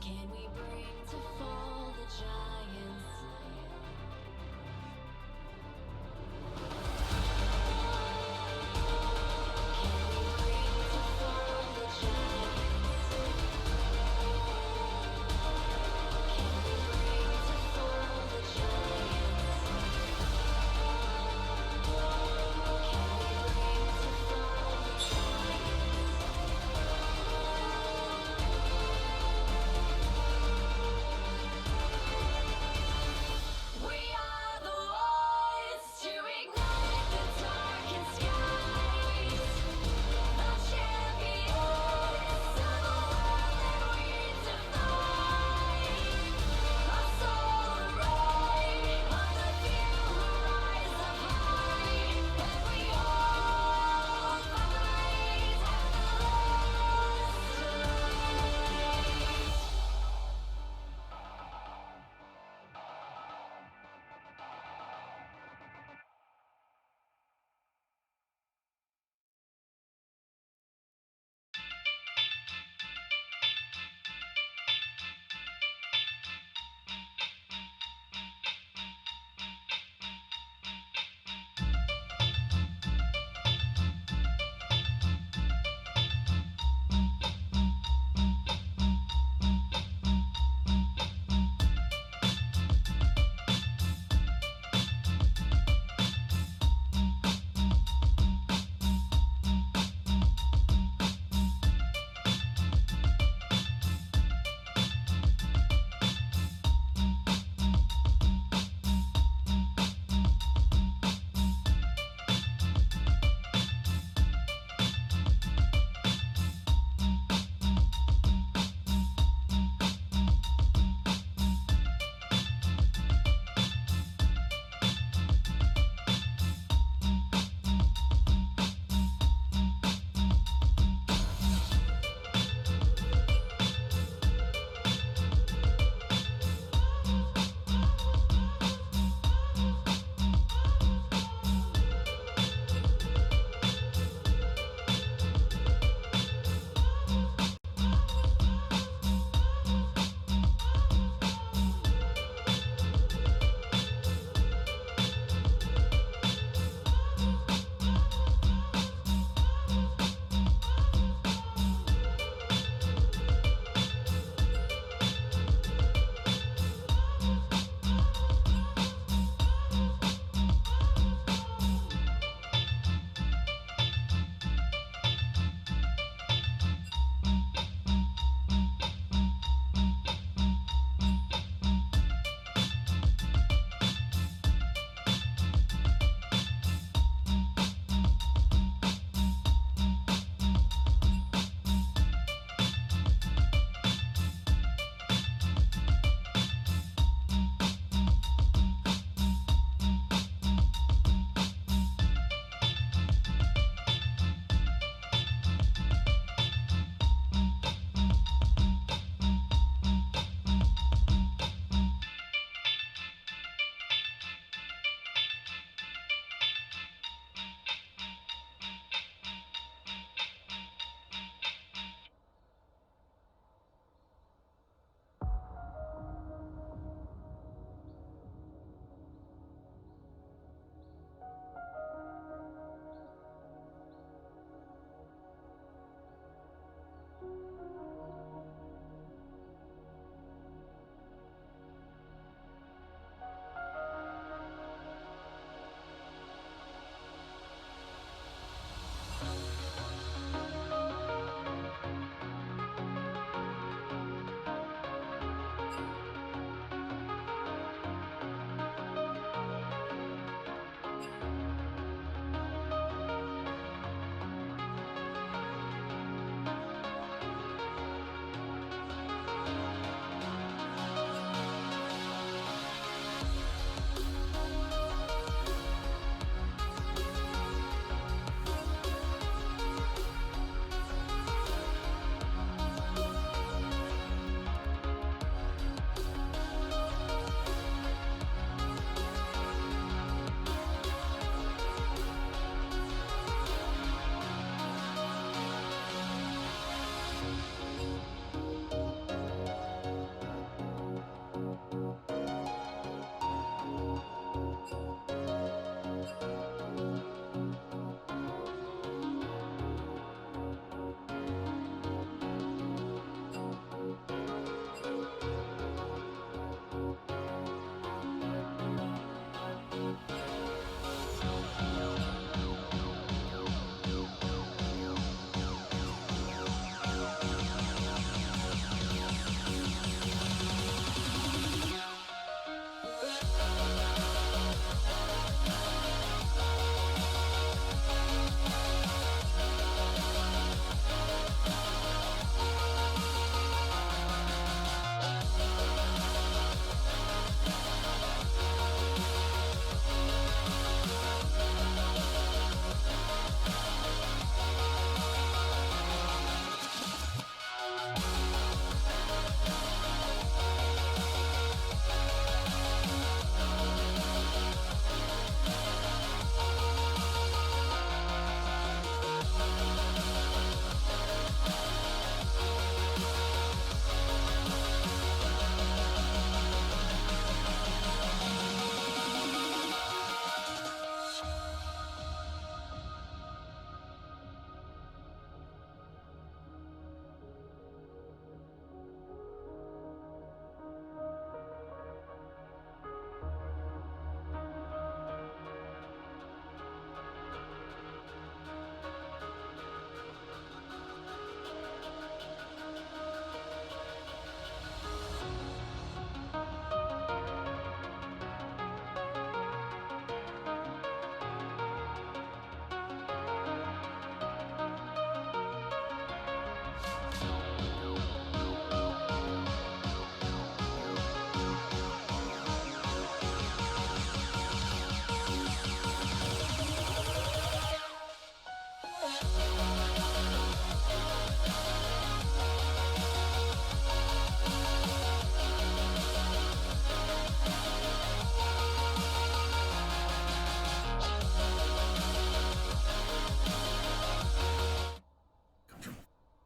Can we bring to fall the giants?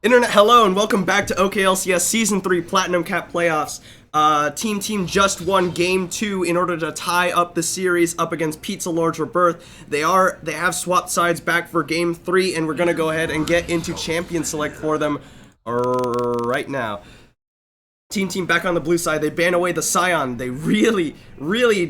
Internet, hello and welcome back to OKLCS Season 3 Platinum Cap Playoffs. Team just won Game 2 in order to tie up the series up against Pizza Lord's Rebirth. They have swapped sides back for Game 3, and we're going to go ahead and get into Champion Select for them right now. Team back on the blue side. They ban away the Scion. They really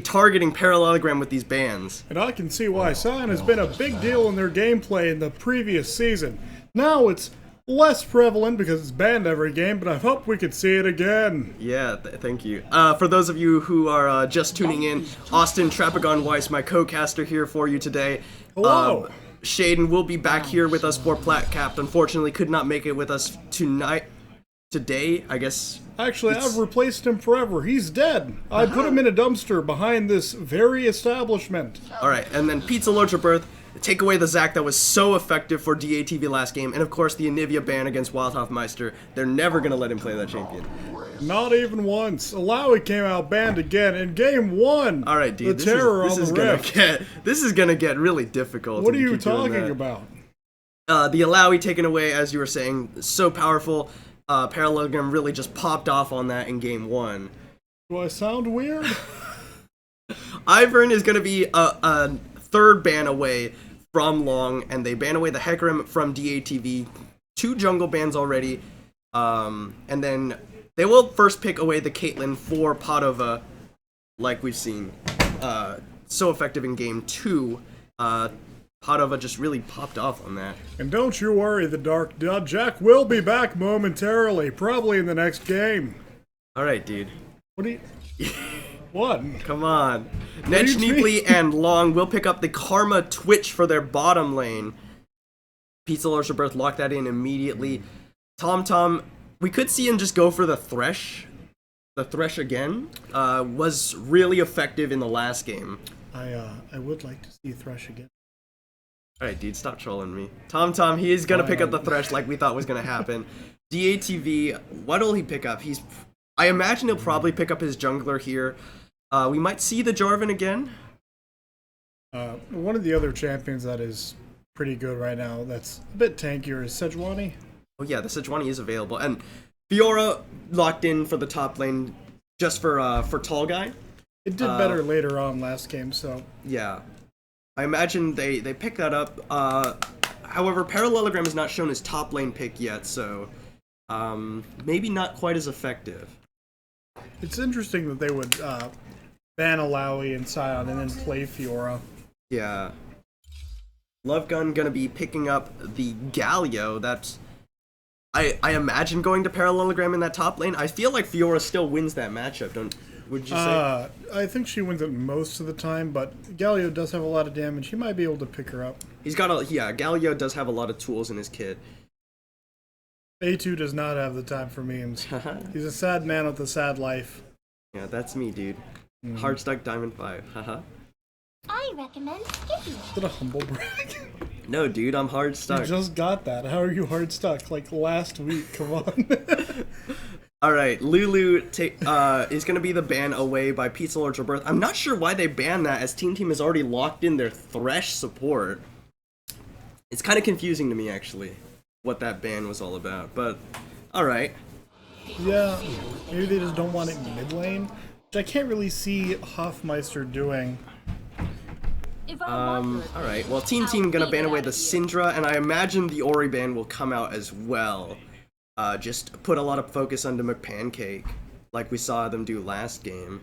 targeting Parallelogram with these bans. And I can see why Scion has been a big deal in their gameplay in the previous season. Now it's less prevalent because it's banned every game, but I hope we could see it again. Yeah, thank you. For those of you who are just tuning in, Austin Trapagon Weiss, my co-caster here for you today. Hello. Shaden will be back here with us for Platcapped. Unfortunately, could not make it with us today, I guess. Actually, I've replaced him forever. He's dead. I put him in a dumpster behind this very establishment. Alright, and then Pizza Lord's Rebirth. Take away the Zac that was so effective for DATV last game, and of course the Anivia ban against Wildhoffmeister. They're never going to let him play that champion. Not even once. Alawi came out banned again in Game 1. Alright, dude, this is gonna get really difficult. What are you talking about? The Alawi taken away, as you were saying, so powerful. Parallelogram really just popped off on that in Game 1. Do I sound weird? Ivern is going to be a third ban away from Long, and they ban away the Hecarim from DATV. 2 jungle bans already. And then they will first pick away the Caitlyn for Padova, like we've seen. So effective in Game 2. Padova just really popped off on that. And don't you worry, the Dark Jack will be back momentarily, probably in the next game. Alright, dude. What do you... What? Come on. Nedge Neeply and Long will pick up the Karma Twitch for their bottom lane. Pizza Lord's Rebirth locked that in immediately. Tom, we could see him just go for the Thresh. The Thresh again. Was really effective in the last game. I would like to see Thresh again. Alright, dude, stop trolling me. Tom, he is gonna pick up the Thresh like we thought was gonna happen. DATV, what'll he pick up? I imagine he'll probably pick up his jungler here. We might see the Jarvan again. One of the other champions that is pretty good right now, that's a bit tankier, is Sejuani. Oh yeah, the Sejuani is available. And Fiora locked in for the top lane just for Tall Guy. It did better later on last game, so... Yeah. I imagine they pick that up. However, Parallelogram has not shown his top lane pick yet, so maybe not quite as effective. It's interesting that they would ban Alawi and Scion and then play Fiora. Yeah. Lovegun gonna be picking up the Galio. That's... I imagine going to Parallelogram in that top lane. I feel like Fiora still wins that matchup, would you say? I think she wins it most of the time, but Galio does have a lot of damage. He might be able to pick her up. Galio does have a lot of tools in his kit. A2 does not have the time for memes. He's a sad man with a sad life. Yeah, that's me, dude. Hard stuck Diamond 5. Haha. I recommend Skippy. Is that a humble brag? No, dude, I'm hard stuck. You just got that. How are you hard stuck? Like last week, come on. Alright, Lulu is going to be the ban away by Pizza Lord's Rebirth. I'm not sure why they banned that, as Team has already locked in their Thresh support. It's kind of confusing to me, actually, what that ban was all about, but alright. Yeah, maybe they just don't want it in mid lane, which I can't really see Hoffmeister doing. Alright, well, Team gonna ban away the Syndra, and I imagine the Ori ban will come out as well. Just put a lot of focus onto McPancake, like we saw them do last game.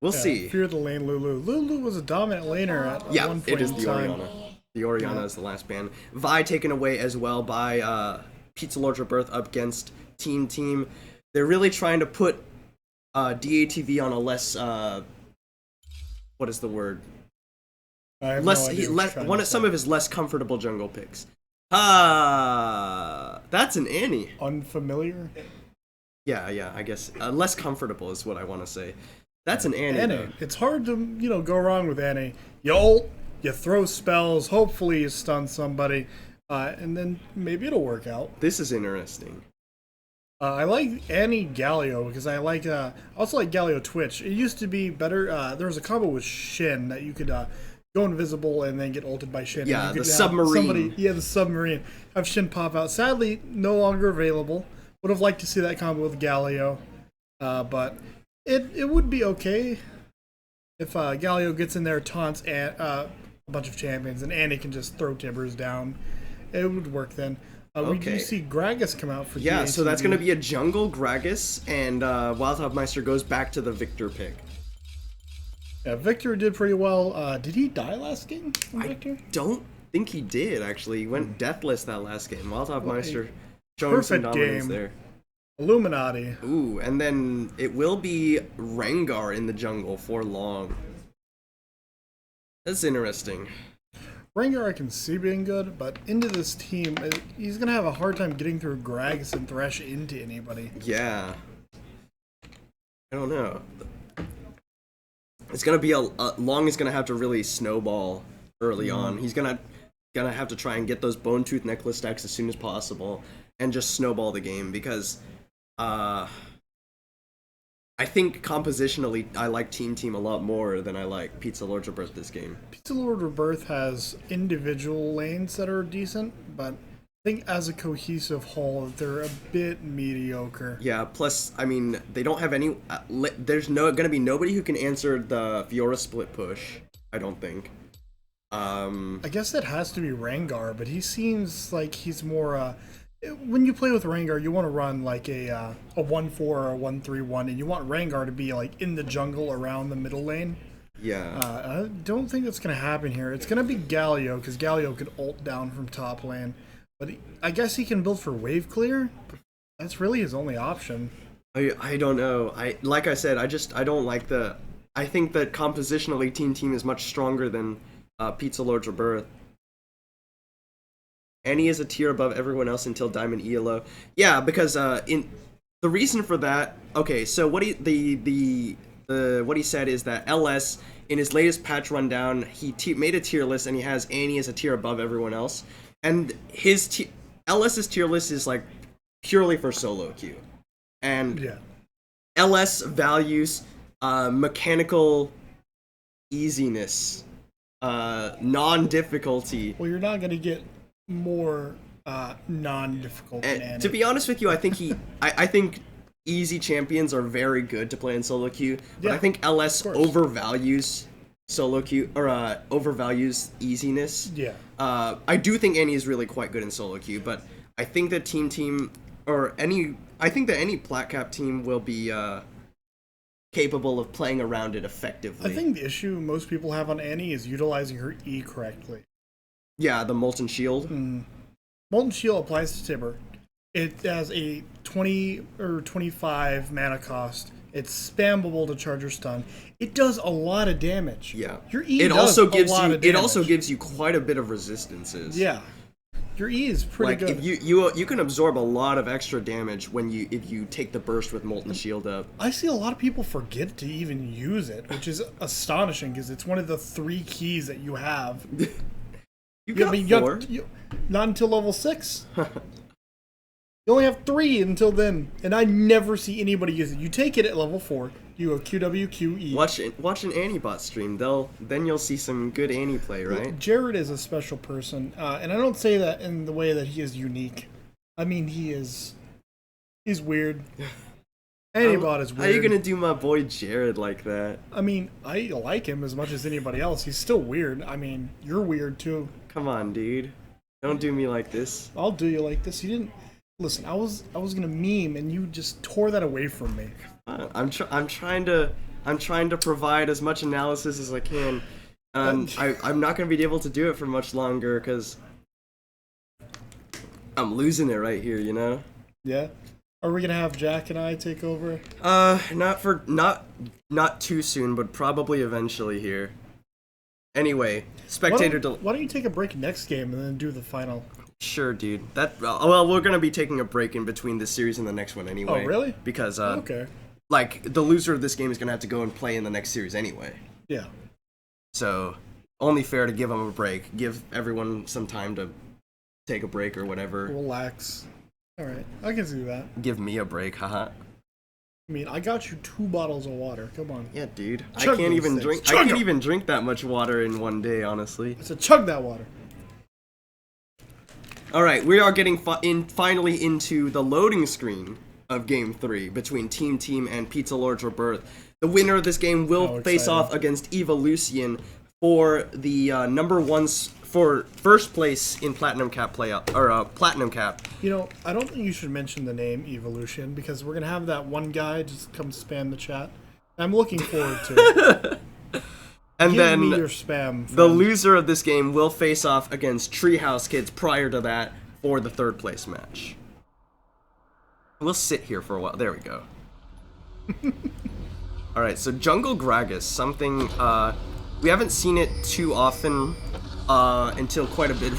We'll see. Fear the lane, Lulu. Lulu was a dominant laner at one point it is in the time. Orianna. The Orianna is the last ban. Vi taken away as well by Pizza Lord's Rebirth up against Team. They're really trying to put DATV on a less what is the word? Some of his less comfortable jungle picks. That's an Annie. Unfamiliar? Yeah, I guess less comfortable is what I want to say. That's an Annie. Annie. It's hard to, go wrong with Annie. You ult, you throw spells, hopefully you stun somebody, and then maybe it'll work out. This is interesting. I like Annie Galio because I also like Galio Twitch. It used to be better. There was a combo with Shin that you could go invisible and then get ulted by Shin. Yeah, And you the could have submarine. The submarine. Have Shin pop out. Sadly, no longer available. Would have liked to see that combo with Galio, but it would be okay if Galio gets in there, taunts a bunch of champions, and Annie can just throw Tibbers down. It would work then. We do see Gragas come out for Yeah, so that's GATV. going to be a jungle Gragas, and Wildhopmeister goes back to the Victor pick. Yeah, Victor did pretty well. Did he die last game, Victor? Don't think he did, actually. He went deathless that last game. Wildhopmeister showing Perfect some dominance game. there. Illuminati. Ooh, and then it will be Rengar in the jungle for long. That's interesting. Rengar I can see being good, but into this team, he's going to have a hard time getting through Gragas and Thresh into anybody. Yeah. I don't know. It's gonna be Long is gonna have to really snowball early on. He's gonna have to try and get those Bone Tooth Necklace stacks as soon as possible and just snowball the game because I think compositionally I like Team a lot more than I like Pizza Lord's Rebirth this game. Pizza Lord Rebirth has individual lanes that are decent, but I think as a cohesive whole, they're a bit mediocre. Yeah, plus, I mean, they don't have any... there's gonna be nobody who can answer the Fiora split push, I don't think. I guess that has to be Rengar, but he seems like he's more... when you play with Rengar, you want to run like a 1-4 or a 1-3-1, and you want Rengar to be like in the jungle around the middle lane. Yeah. I don't think that's going to happen here. It's going to be Galio, because Galio could ult down from top lane. But I guess he can build for wave clear. But that's really his only option. I don't know. Like I said, I don't like the... I think that compositionally Team is much stronger than Pizza Lord's Rebirth. Annie is a tier above everyone else until Diamond ELO. Yeah, because in the reason for that... Okay, so what what he said is that LS, in his latest patch rundown, he made a tier list and he has Annie as a tier above everyone else. And his LS's tier list is like purely for solo queue, and Yeah. LS values mechanical easiness, non-difficulty. Well, you're not going to get more non-difficult than Annie. To be honest with you, I think I think easy champions are very good to play in solo queue, but Yeah, I think LS of course. overvalues solo queue or overvalues easiness. Yeah. I do think Annie is really quite good in solo queue, but I think that I think that any plat cap team will be capable of playing around it effectively. I think the issue most people have on Annie is utilizing her E correctly. Yeah, the Molten Shield. Molten Shield applies to Tibber. It has a 20 or 25 mana cost. It's spammable to charge or stun. It does a lot of damage. Yeah. Your E it does also a gives lot you of damage. it also gives you quite a bit of resistances. Yeah. Your E is pretty Like good. if you can absorb a lot of extra damage if you take the burst with Molten Shield up. I see a lot of people forget to even use it, which is astonishing because it's one of the 3 keys that you have. You got four. Not until level 6. You only have 3 until then, and I never see anybody use it. You take it at level 4, you go QWQE. Watch an Annie bot stream. Then you'll see some good Annie play, right? Jared is a special person, and I don't say that in the way that he is unique. I mean, he's weird. Anybot is weird. How are you gonna do my boy Jared like that? I mean, I like him as much as anybody else. He's still weird. I mean, you're weird too. Come on, dude. Don't do me like this. I'll do you like this. You didn't listen. I was gonna meme, and you just tore that away from me. I'm trying to provide as much analysis as I can. I'm not gonna be able to do it for much longer because I'm losing it right here. You know. Yeah. Are we gonna have Jack and I take over? Not too soon, but probably eventually here. Anyway, Why don't you take a break next game and then do the final? Sure, dude. Well, we're gonna be taking a break in between this series and the next one anyway. Oh, really? Because Okay. like the loser of this game is gonna have to go and play in the next series anyway. Yeah. So only fair to give them a break. Give everyone some time to take a break or whatever. Relax. All right. I can see that. Give me a break, haha. I mean, I got you 2 bottles of water. Come on. Yeah, dude. I Chug can't these even things. drink. Chug I can't 'em. even drink that much water in one day, honestly. I said, chug that water. All right, we are getting finally into the loading screen of Game 3 between Team and Pizza Lord's Rebirth. The winner of this game will How face exciting. off against Evolution for the for first place in Platinum Cap playoff or Platinum Cap. You know, I don't think you should mention the name Evolution because we're gonna have that one guy just come spam the chat. I'm looking forward to it. And Give then me your spam. the friend. loser of this game will face off against Treehouse Kids prior to that for the third place match. We'll sit here for a while. There we go. Alright, so Jungle Gragas, something, we haven't seen it too often, until quite a bit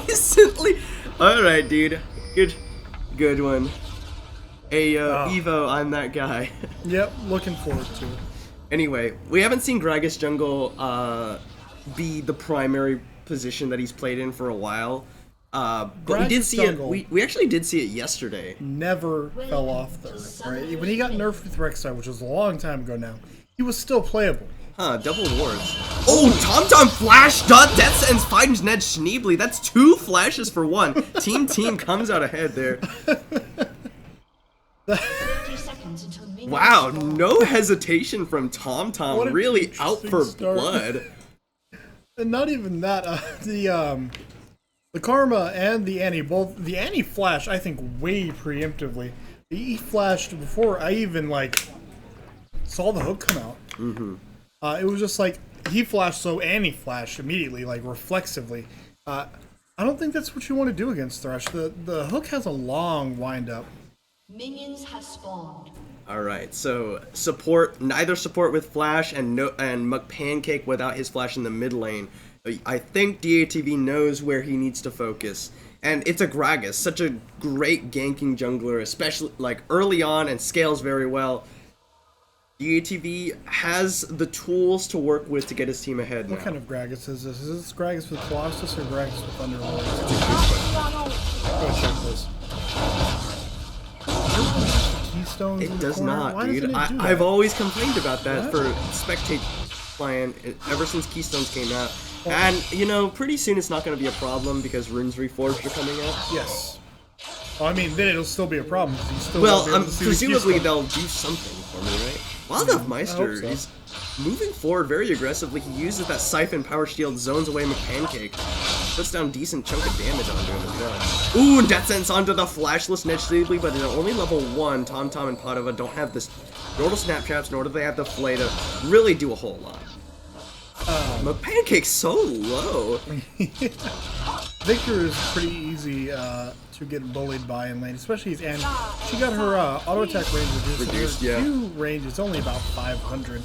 recently. Alright, dude. Good one. Hey, Evo, I'm that guy. Yep, looking forward to it. Anyway, we haven't seen Gragas Jungle, be the primary position that he's played in for a while. But we did Gragas see Jungle. it, we actually did see it yesterday. Never fell off the earth. Right? When he got nerfed with Rek'Sai, which was a long time ago now, he was still playable. Huh, double wards. Oh, TomTom flash, Death Sentence finds Ned Schneebly. That's 2 flashes for 1. Team comes out ahead there. 30 seconds until minions Wow, spawn. no hesitation from What TomTom. an Really out for interesting start. blood. And not even that. The Karma and the Annie both. The Annie flashed, I think, way preemptively. He flashed before I even saw the hook come out. Mm-hmm. It was just like he flashed, so Annie flashed immediately, reflexively. I don't think that's what you want to do against Thresh. The hook has a long wind up. Minions have spawned. Alright, so neither support with flash and McPancake without his flash in the mid lane. I think DATV knows where he needs to focus. And it's a Gragas, such a great ganking jungler, especially early on, and scales very well. DATV has the tools to work with to get his team ahead now. What kind of Gragas is this? Is this Gragas with Colossus or Gragas with Underlord? Go check this. Keystones in It the does corner? not, Why dude. doesn't it do that? I've always complained about that What? for Spectate playing ever since Keystones came out. And, pretty soon it's not going to be a problem because Runes Reforged are coming out. Yes. Well, I mean, then it'll still be a problem. 'Cause you still Well, won't be able to see the presumably keystone. they'll do something for me, right? Wildlife Meister, so. he's moving forward very aggressively. He uses that Siphon Power Shield, zones away McPancake. Puts down decent chunk of damage onto him as well. Ooh, Death Sentence onto the flashless Ned Schneebly, but they're only level 1. TomTom and Padova don't have this nor the Snaptraps, nor do they have the Flay to really do a whole lot. McPancake's so low. Victor is pretty easy to get bullied by in lane, especially as Annie. She got her auto attack range reduced. Yeah. Her Q range is only about 500.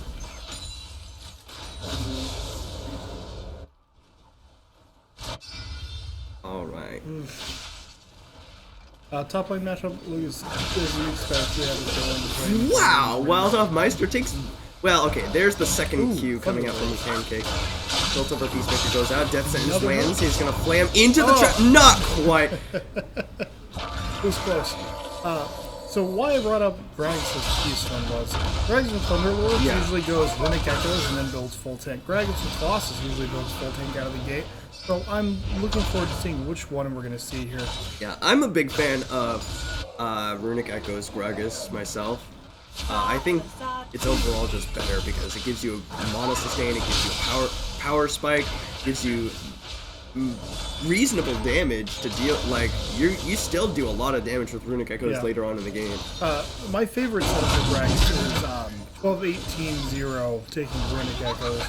Alright. Top lane matchup, Lucas, as you expect, we have a villain. Wow, Wildlife Meister takes... Well, okay, there's the second Ooh, Q coming out from the pancake. Built up a piece, Victor goes out, Death Sentence Another lands, one? he's gonna flam into the Oh. trap. Not quite. It was close. So why I brought up Gragas as Keystone was Gragas with Thunderlord Yeah. usually goes Runic Echoes and then builds full tank. Gragas with Colossus usually builds full tank out of the gate. So I'm looking forward to seeing which one we're gonna see here. Yeah, I'm a big fan of Runic Echoes Gragas myself. I think it's overall just better because it gives you a mono sustain, it gives you a power spike, gives you reasonable damage to deal. You still do a lot of damage with Runic Echoes Yeah. later on in the game. My favorite setup for Gragas is 12-18-0 taking Runic Echoes.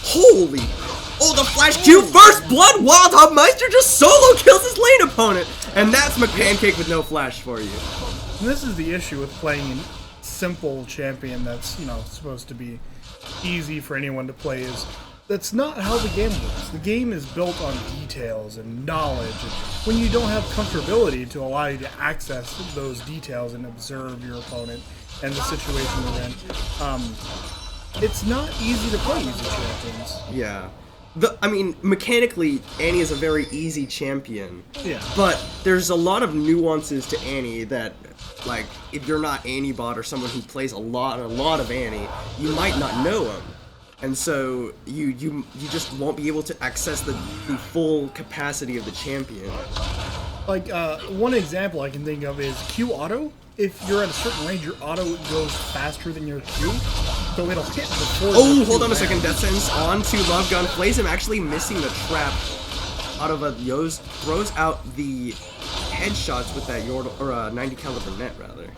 Holy! Oh, the flash Q first blood! Wildlife Meister just solo kills his lane opponent! And that's McPancake with no flash for you. And this is the issue with playing a simple champion that's, supposed to be easy for anyone to play is that's not how the game works. The game is built on details and knowledge. And when you don't have comfortability to allow you to access those details and observe your opponent and the situation they're in, it's not easy to play easy champions. Yeah. I mean, mechanically, Annie is a very easy champion. Yeah. But there's a lot of nuances to Annie that, like, if you're not Annie bot or someone who plays a lot of Annie, you might not know him. And so you just won't be able to access the full capacity of the champion. Like, one example I can think of is Q auto. If you're at a certain range, your auto goes faster than your Q, so it'll hit before. Oh, hold on a second. Death Sentence on to Love Gun. Plays him actually missing the trap. Out of a Yo's throws out the headshots with that Yordle, or 90 caliber net rather.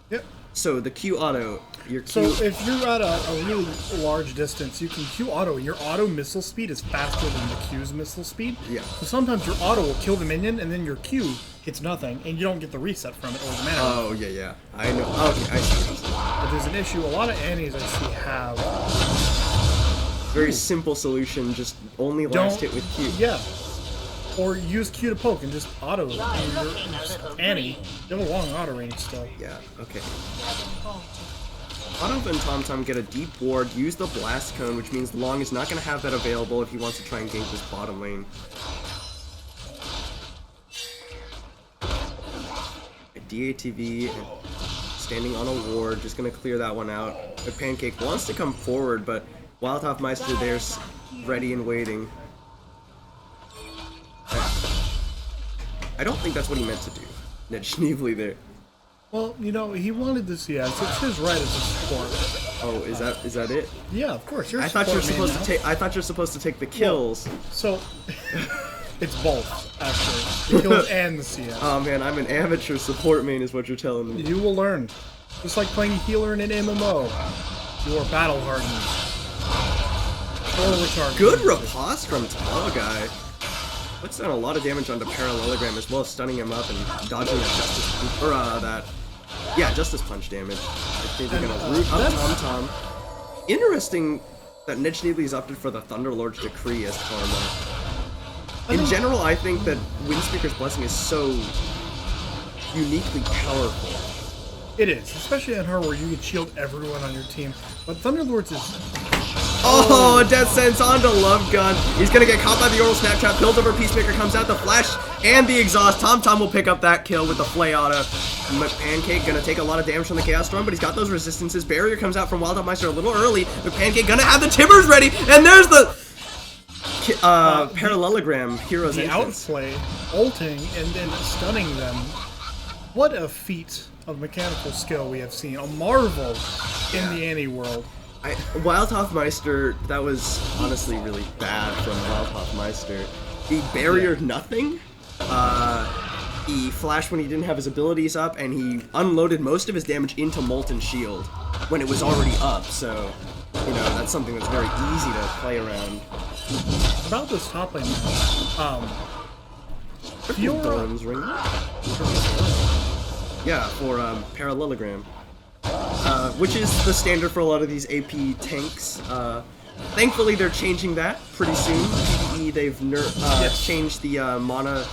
Yep. So the Q auto, your So Q. if you're at a really large distance, you can Q auto, and your auto missile speed is faster than the Q's missile speed. Yeah. So sometimes your auto will kill the minion, and then your Q hits nothing, and you don't get the reset from it or the mana. Oh yeah. I know. Okay, I see. But there's an issue. A lot of Annies I see have Very simple solution. Just only last hit with Q. Yeah. Or use Q to poke and just auto your Annie. You have a long auto range still. Yeah. Okay. Auto and TomTom get a deep ward. Use the blast cone, which means Long is not going to have that available if he wants to try and gank this bottom lane. DATV standing on a ward, just gonna clear that one out. The Pancake wants to come forward, but Wildhoffmeister there's ready and waiting. I don't think that's what he meant to do. Ned Schneebly there. Well, you know, he wanted the CS. It's his right as a support. Oh, is that it? Yeah, of course. You're a I thought you were support supposed main to take. I thought you're supposed to take the kills. now. So, it's both, actually. The kills and the CS. Oh man, I'm an amateur support main, is what you're telling me. You will learn. Just like playing healer in an MMO. You are battle hardened. Or retarded. Good riposte from Tall Guy. Puts down a lot of damage onto Parallelogram as well as stunning him up and dodging that Justice or Justice Punch damage. I think they're gonna root up TomTom. Interesting that Ned Schneebly's opted for the Thunderlord's Decree as karma. In general, I think that Windspeaker's Blessing is so uniquely powerful. It is, especially on her where you can shield everyone on your team. But Thunderlords is... Oh, Death Sentence onto Love Gun. He's gonna get caught by the Yordle Snap Trap. Build over Peacemaker comes out, the Flash and the Exhaust. TomTom will pick up that kill with the Flay Auto. McPancake gonna take a lot of damage from the Chaos Storm, but he's got those resistances. Barrier comes out from Wildhoffmeister a little early. McPancake gonna have the Timbers ready, and there's the Parallelogram Hero's the entrance. outplay, ulting, and then stunning them. What a feat of mechanical skill we have seen. A marvel in the Annie world. Wildhoffmeister, that was honestly really bad from Wildhoffmeister. He barriered nothing. He flashed when he didn't have his abilities up, and he unloaded most of his damage into Molten Shield when it was already up, so, you know, that's something that's very easy to play around. About this top lane, Thorns ring. Yeah, for Parallelogram. Which is the standard for a lot of these AP tanks. Thankfully, they're changing that pretty soon. PvE, they've changed the mana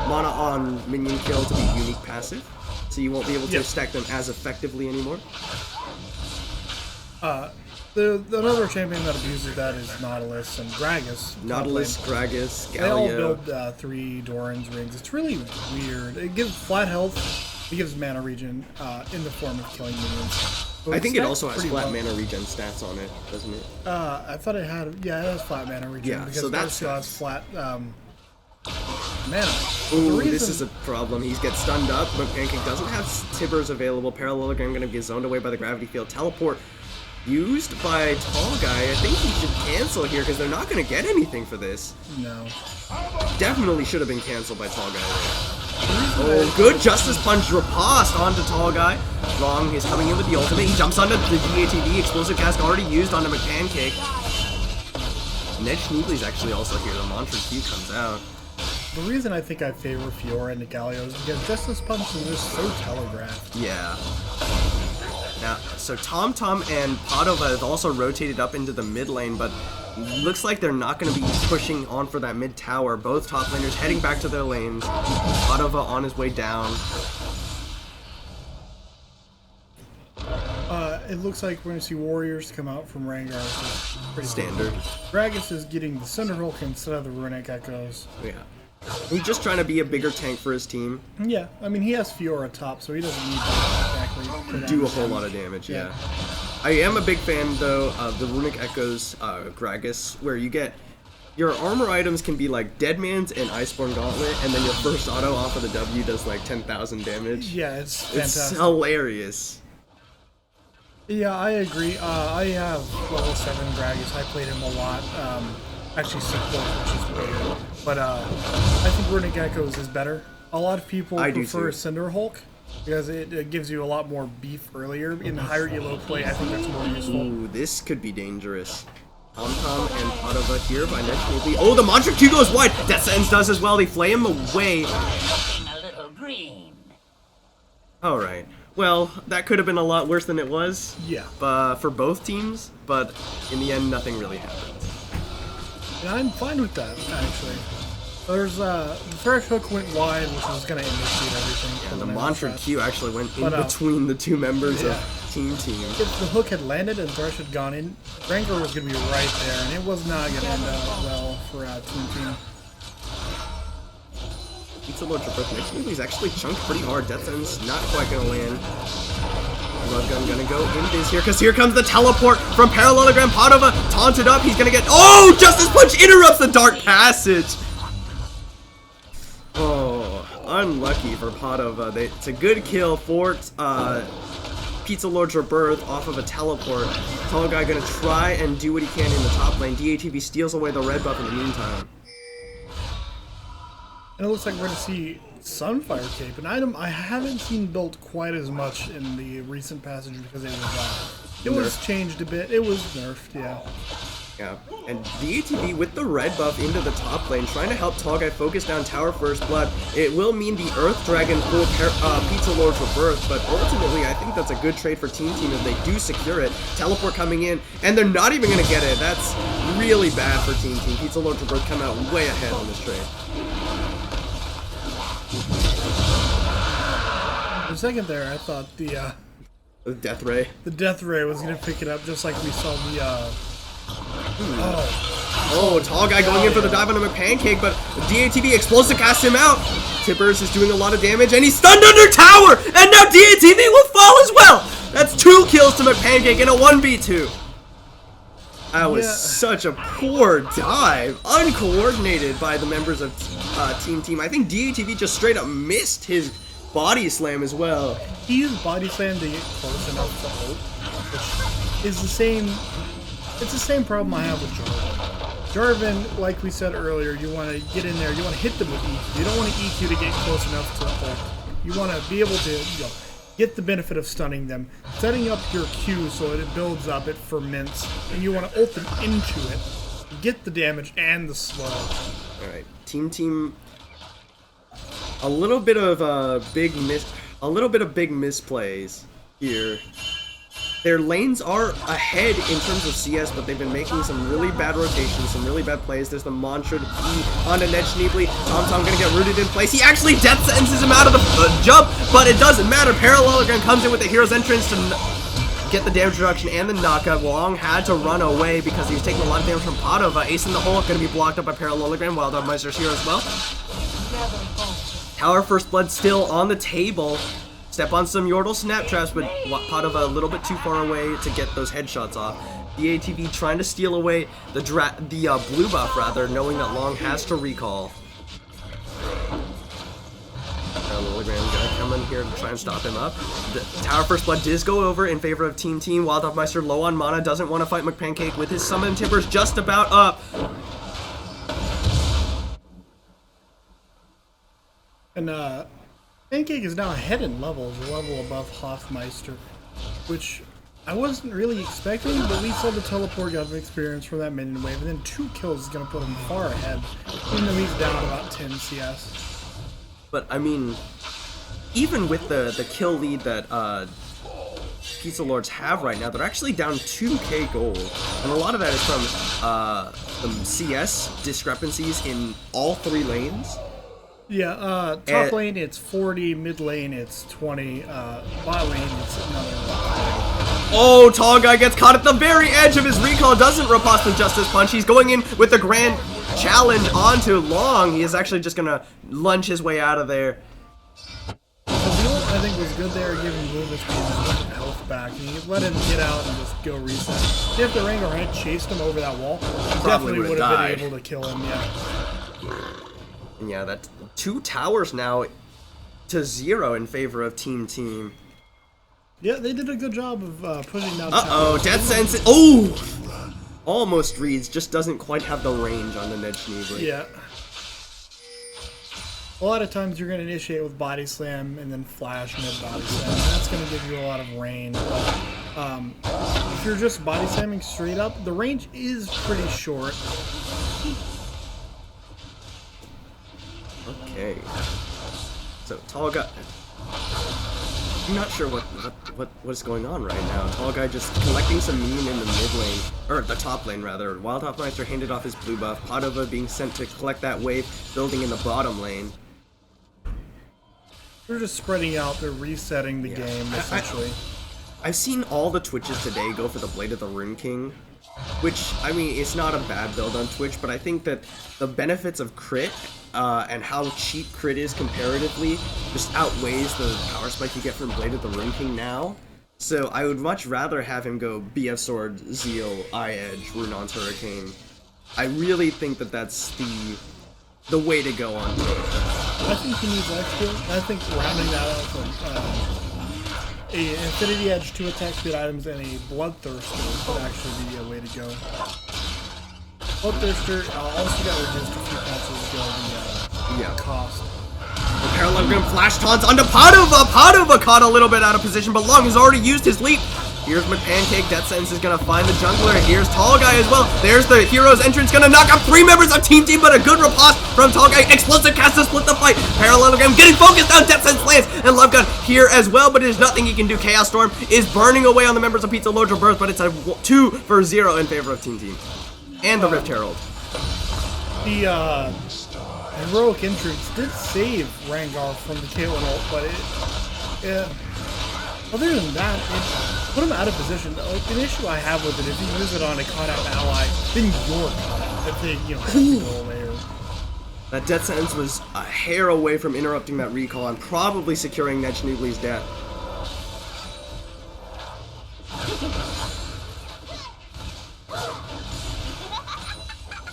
on minion kill to be unique passive, so you won't be able to stack them as effectively anymore. Another champion that abuses that is Nautilus and Gragas. Nautilus, Gragas, They all Galio. build 3 Doran's rings. It's really weird. It gives flat health. It gives mana regen in the form of killing minions. But I think it stacks also has pretty flat well. mana regen stats on it, doesn't it? I thought it had. Yeah, it has flat mana regen. Yeah, because so it that's also has flat mana. Ooh, reason- this is a problem. He gets stunned up, but Pancake doesn't have Tibbers available. Parallelogram going to get zoned away by the gravity field. Teleport used by Tall Guy. I think he should cancel here because they're not going to get anything for this. No. Definitely should have been canceled by Tall Guy there. Oh, good Justice Punch riposte onto Tall Guy. Wrong is coming in with the ultimate. He jumps onto the DATV. Explosive Cast already used onto McPancake. Ned Schneebly's actually also here. The Mantra Q comes out. The reason I think I favor Fiora and Galio is because Justice Punch is just so telegraphed. Yeah. Now, so TomTom and Padova have also rotated up into the mid lane, but looks like they're not going to be pushing on for that mid tower. Both top laners heading back to their lanes. Padova on his way down. it looks like we're going to see warriors come out from Rengar, which is pretty Standard. Gragas is getting the Cinder Hulk instead of the Runic Echoes. Yeah. He's just trying to be a bigger tank for his team. Yeah, I mean, he has Fiora top, so he doesn't need to exactly Do a whole lot of damage, yeah. I am a big fan, though, of the Runic Echoes Gragas, where you get... Your armor items can be like Deadman's and Iceborne Gauntlet, and then your first auto off of the W does like 10,000 damage. Yeah, it's fantastic. It's hilarious. Yeah, I agree. I have level 7 Gragas. I played him a lot. Actually, support, which is weird. But I think Runic Echoes is better. A lot of people prefer Cinder Hulk because it gives you a lot more beef earlier. In the higher elo play, I think that's more useful. Ooh, this could be dangerous. Tom and Padova here by next. Oh, the Mantra Q goes wide! Death Sentence does as well. They flay him away. Looking a little green. Alright. Well, that could have been a lot worse than it was. Yeah. For both teams, but in the end, nothing really happened. And I'm fine with that, actually. There's the Thresh Hook went wide, which was going to initiate everything. And the Mantra Q actually went in between the two members of Team. If the hook had landed and Thresh had gone in, Rengar was going to be right there, and it was not going to end up well for Team. Pizza Lord Traverse next move. He's actually chunked pretty hard. Death Sentence not quite going to land. Blood Gun gonna go in biz here, because here comes the teleport from Parallelogram. Padova taunted up. He's gonna get. Oh! Justice Punch interrupts the Dark Passage! Oh, unlucky for Padova. It's a good kill for Pizza Lord's Rebirth off of a teleport. Tall guy gonna try and do what he can in the top lane. DATV steals away the red buff in the meantime. And it looks like we're going to see Sunfire Cape, an item I haven't seen built quite as much in the recent passage because it was changed a bit. It was nerfed, yeah. Yeah, and DATV with the red buff into the top lane, trying to help Tall Guy focus down Tower First Blood. It will mean the Earth Dragon full Pizza Lord's Rebirth, but ultimately I think that's a good trade for Team if they do secure it. Teleport coming in, and they're not even going to get it. That's really bad for Team. Pizza Lord's Rebirth come out way ahead on this trade. For a second there, I thought the Death Ray. The Death Ray was going to pick it up just like we saw the Oh, Tall Guy going in for the dive on a McPancake, but DATV explosive casts him out. Tippers is doing a lot of damage, and he's stunned under tower, and now DATV will fall as well. That's 2 kills to McPancake in a 1v2. That was such a poor dive, uncoordinated by the members of Team. I think DATV just straight up missed his body slam as well. He used body slam to get close enough to ult, which is the same. It's the same problem I have with Jarvan. Jarvan, like we said earlier, you want to get in there, you want to hit them with EQ. You don't want to EQ to get close enough to ult. You want to be able to get the benefit of stunning them, setting up your Q so that it builds up, it ferments, and you want to ult them into it, get the damage and the slow. All right, Team. A little bit of big misplays here. Their lanes are ahead in terms of CS, but they've been making some really bad rotations, some really bad plays. There's the Mantra to be on a Ned Schneebly. Tom gonna get rooted in place. He actually death sentences him out of the jump, but it doesn't matter. Parallelogram comes in with the hero's entrance to get the damage reduction and the knockup. Long had to run away because he was taking a lot of damage from Padova. Ace in the hole, gonna be blocked up by Parallelogram. Wildmeister's here as well. Tower First Blood still on the table. Step on some Yordle snap traps, but Padova a little bit too far away to get those headshots off. DATV trying to steal away the blue buff, rather, knowing that Long has to recall. Parallelogram gonna come in here to try and stop him up. The Tower First Blood does go over in favor of Team. Wildmeister low on mana, doesn't want to fight McPancake with his summon tippers just about up. And Pancake is now ahead in levels, a level above Hoffmeister, which I wasn't really expecting, but we saw the teleport got experience from that minion wave, and then 2 kills is going to put him far ahead, even though he's down about 10 CS. But, I mean, even with the kill lead that Pizza Lords have right now, they're actually down 2k gold, and a lot of that is from the CS discrepancies in all 3 lanes. Yeah, top lane it's 40, mid lane it's 20, bot lane it's another 30. Oh, Tall Guy gets caught at the very edge of his recall, doesn't riposte the Justice Punch. He's going in with the Grand Challenge onto Long. He is actually just going to lunge his way out of there. I think was good there, giving movement speed and health back. And you let him get out and just go reset. If the Rangar had chased him over that wall, he definitely would have been able to kill him, yeah. And yeah, that's 2 towers now to 0 in favor of Team. Yeah, they did a good job of pushing down Uh-oh, Death Sentence. Oh! Almost reads, just doesn't quite have the range on the Nedschneebly. Yeah. A lot of times you're going to initiate with Body Slam and then Flash mid Body Slam. That's going to give you a lot of range. But if you're just Body Slamming straight up, the range is pretty short. Okay. So, Tall Guy... I'm not sure what's going on right now. Tall Guy just collecting some mean in the mid lane, or the top lane rather. Wild Hoffmeister handed off his blue buff. Padova being sent to collect that wave, building in the bottom lane. They're just spreading out. They're resetting the game essentially. I've seen all the Twitches today go for the Blade of the Rune King, which, I mean, it's not a bad build on Twitch, but I think that the benefits of crit and how cheap crit is comparatively just outweighs the power spike you get from Blade of the Rune King now. So I would much rather have him go BF Sword, Zeal, Eye Edge, Runon's Hurricane. I really think that that's the way to go on Twitch. I think he needs extra. I think rounding that out with a Infinity Edge, 2 attack speed items, and a Bloodthirster would actually be a way to go. Bloodthirster also got reduced a few punches ago, the cost. Parallelogram flash taunts onto Padova. Padova caught a little bit out of position, but Long has already used his leap. Here's my Pancake. Death Sentence is going to find the jungler. Here's Tall Guy as well. There's the hero's entrance. Going to knock out 3 members of Team, but a good riposte from Tall Guy. Explosive cast to split the fight. Parallelogram getting focused on Death Sentence lands. And Love Gun here as well, but there's nothing he can do. Chaos Storm is burning away on the members of Pizza Lord's Rebirth, but it's a 2-0 in favor of Team. And the Rift Herald. The heroic entrance did save Rangar from the Caitlyn ult, but other than that, it put him out of position. Like, an issue I have with it, if you use it on a caught-out ally, then you're caught out. If they, have to go away. That Death Sentence was a hair away from interrupting that recall and probably securing Nedschneebly's death.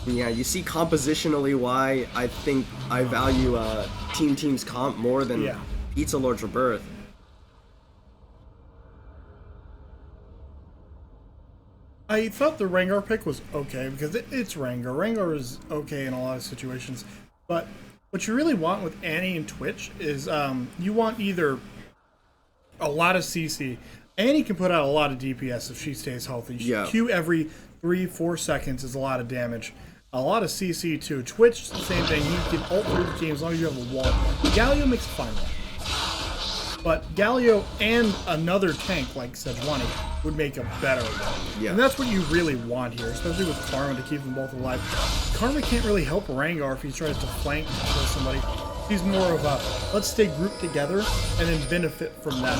Yeah, you see compositionally why I think I value Team's comp more than Pizza Lord's Rebirth. I thought the Rengar pick was okay because it's Rengar. Rengar is okay in a lot of situations, but what you really want with Annie and Twitch is you want either a lot of CC. Annie can put out a lot of DPS if she stays healthy. Q every 3-4 seconds is a lot of damage. A lot of CC too. Twitch, the same thing. You can ult through the game as long as you have a wall. Galio makes a fine one. But Galio and another tank like Sejuani would make a better one. And that's what you really want here, especially with Karma to keep them both alive. Karma can't really help Rengar if he tries to flank to kill somebody. He's more of a, let's stay grouped together and then benefit from that.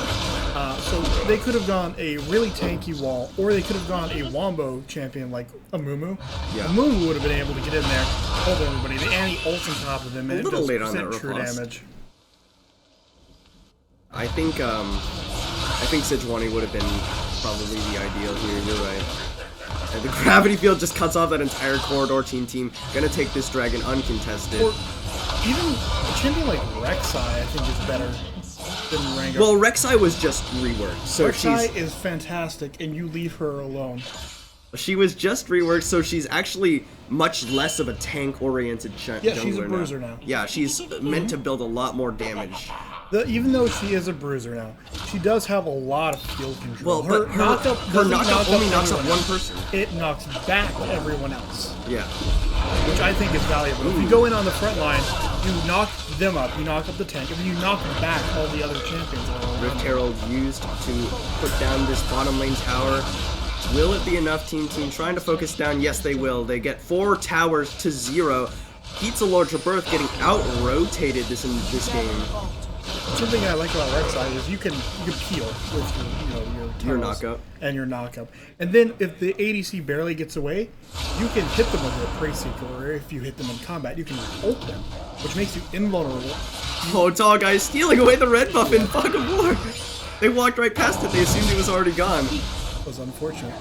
So they could have gone a really tanky wall, or they could have gone a Wombo champion like a Mumu. Mumu would have been able to get in there, hold everybody. The Annie ults on top of him, and it does percent true damage. I think Sejuani would have been probably the ideal here. You're right. And the gravity field just cuts off that entire corridor. Team gonna take this dragon uncontested. Or even a champion like Rek'Sai, I think, is better than Rengar. Well, Rek'Sai was just reworked, so Rek'Sai is fantastic, and you leave her alone. She was just reworked, so she's actually much less of a tank-oriented jungler. Yeah, she's a bruiser now. Yeah, she's meant to build a lot more damage. Even though she is a bruiser now, she does have a lot of field control. Well, her knockup only knocks out one person. It knocks back everyone else. Yeah. Which I think is valuable. If you go in on the front line, you knock them up, you knock up the tank, and then you knock back all the other champions. Rift Herald used to put down this bottom lane tower. Will it be enough, Team? Trying to focus down. Yes, they will. They get 4 towers to 0. Pizza Lord's Rebirth getting out-rotated in this game. Something I like about Rek'Sai is you can peel with your Your tunnels knockup. and your knockup, and then if the ADC barely gets away, you can hit them with a Prey Seeker, or if you hit them in combat, you can ult them, which makes you invulnerable. Oh, Tall Guy is stealing away the red buff in Fog of War. They walked right past it. They assumed it was already gone. It was unfortunate.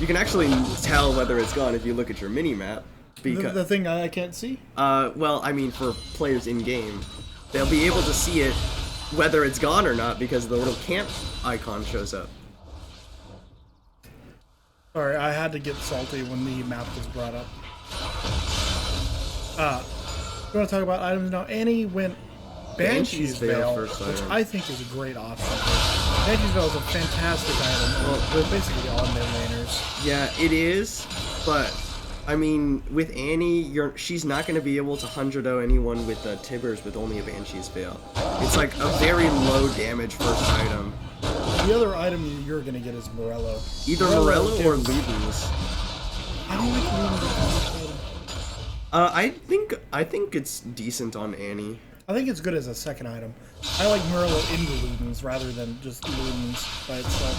You can actually tell whether it's gone if you look at your mini map. The thing I can't see. Well, I mean, for players in game, they'll be able to see it whether it's gone or not because the little camp icon shows up. Sorry, I had to get salty when the map was brought up. You want to talk about items now? Annie went Banshee's Veil, first which item. I think is a great option. Banshee's Veil is a fantastic item. Well, they're basically all mid laners. Yeah, it is, but I mean, with Annie, she's not going to be able to 100-0 anyone with Tibbers with only a Banshee's Veil. It's like a very low damage first item. The other item you're going to get is Morello. Either Morello or Ludens. I don't like Ludens. I think it's decent on Annie. I think it's good as a second item. I like Morello into Ludens rather than just Ludens by itself.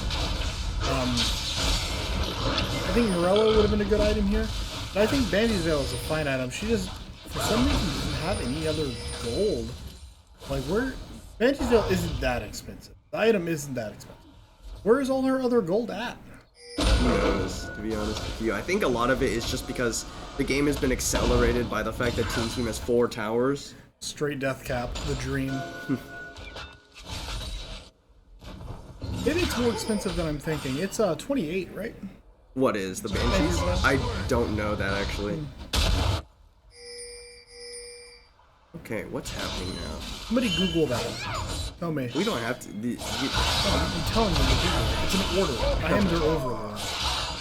I think Morello would have been a good item here. But I think Banshee's Veil is a fine item. She just, for some reason, doesn't have any other gold. Like, Banshee's Veil isn't that expensive. The item isn't that expensive. Where is all her other gold at? Who knows, to be honest with you. I think a lot of it is just because the game has been accelerated by the fact that Team has 4 towers. Straight death cap, the dream. Maybe it's more expensive than I'm thinking. It's 28, right? What is the Banshees? I don't know that actually. Okay, what's happening now? Somebody Google that. Tell me. We don't have to. I'm telling you to Google it. It's an order. I am their overlord.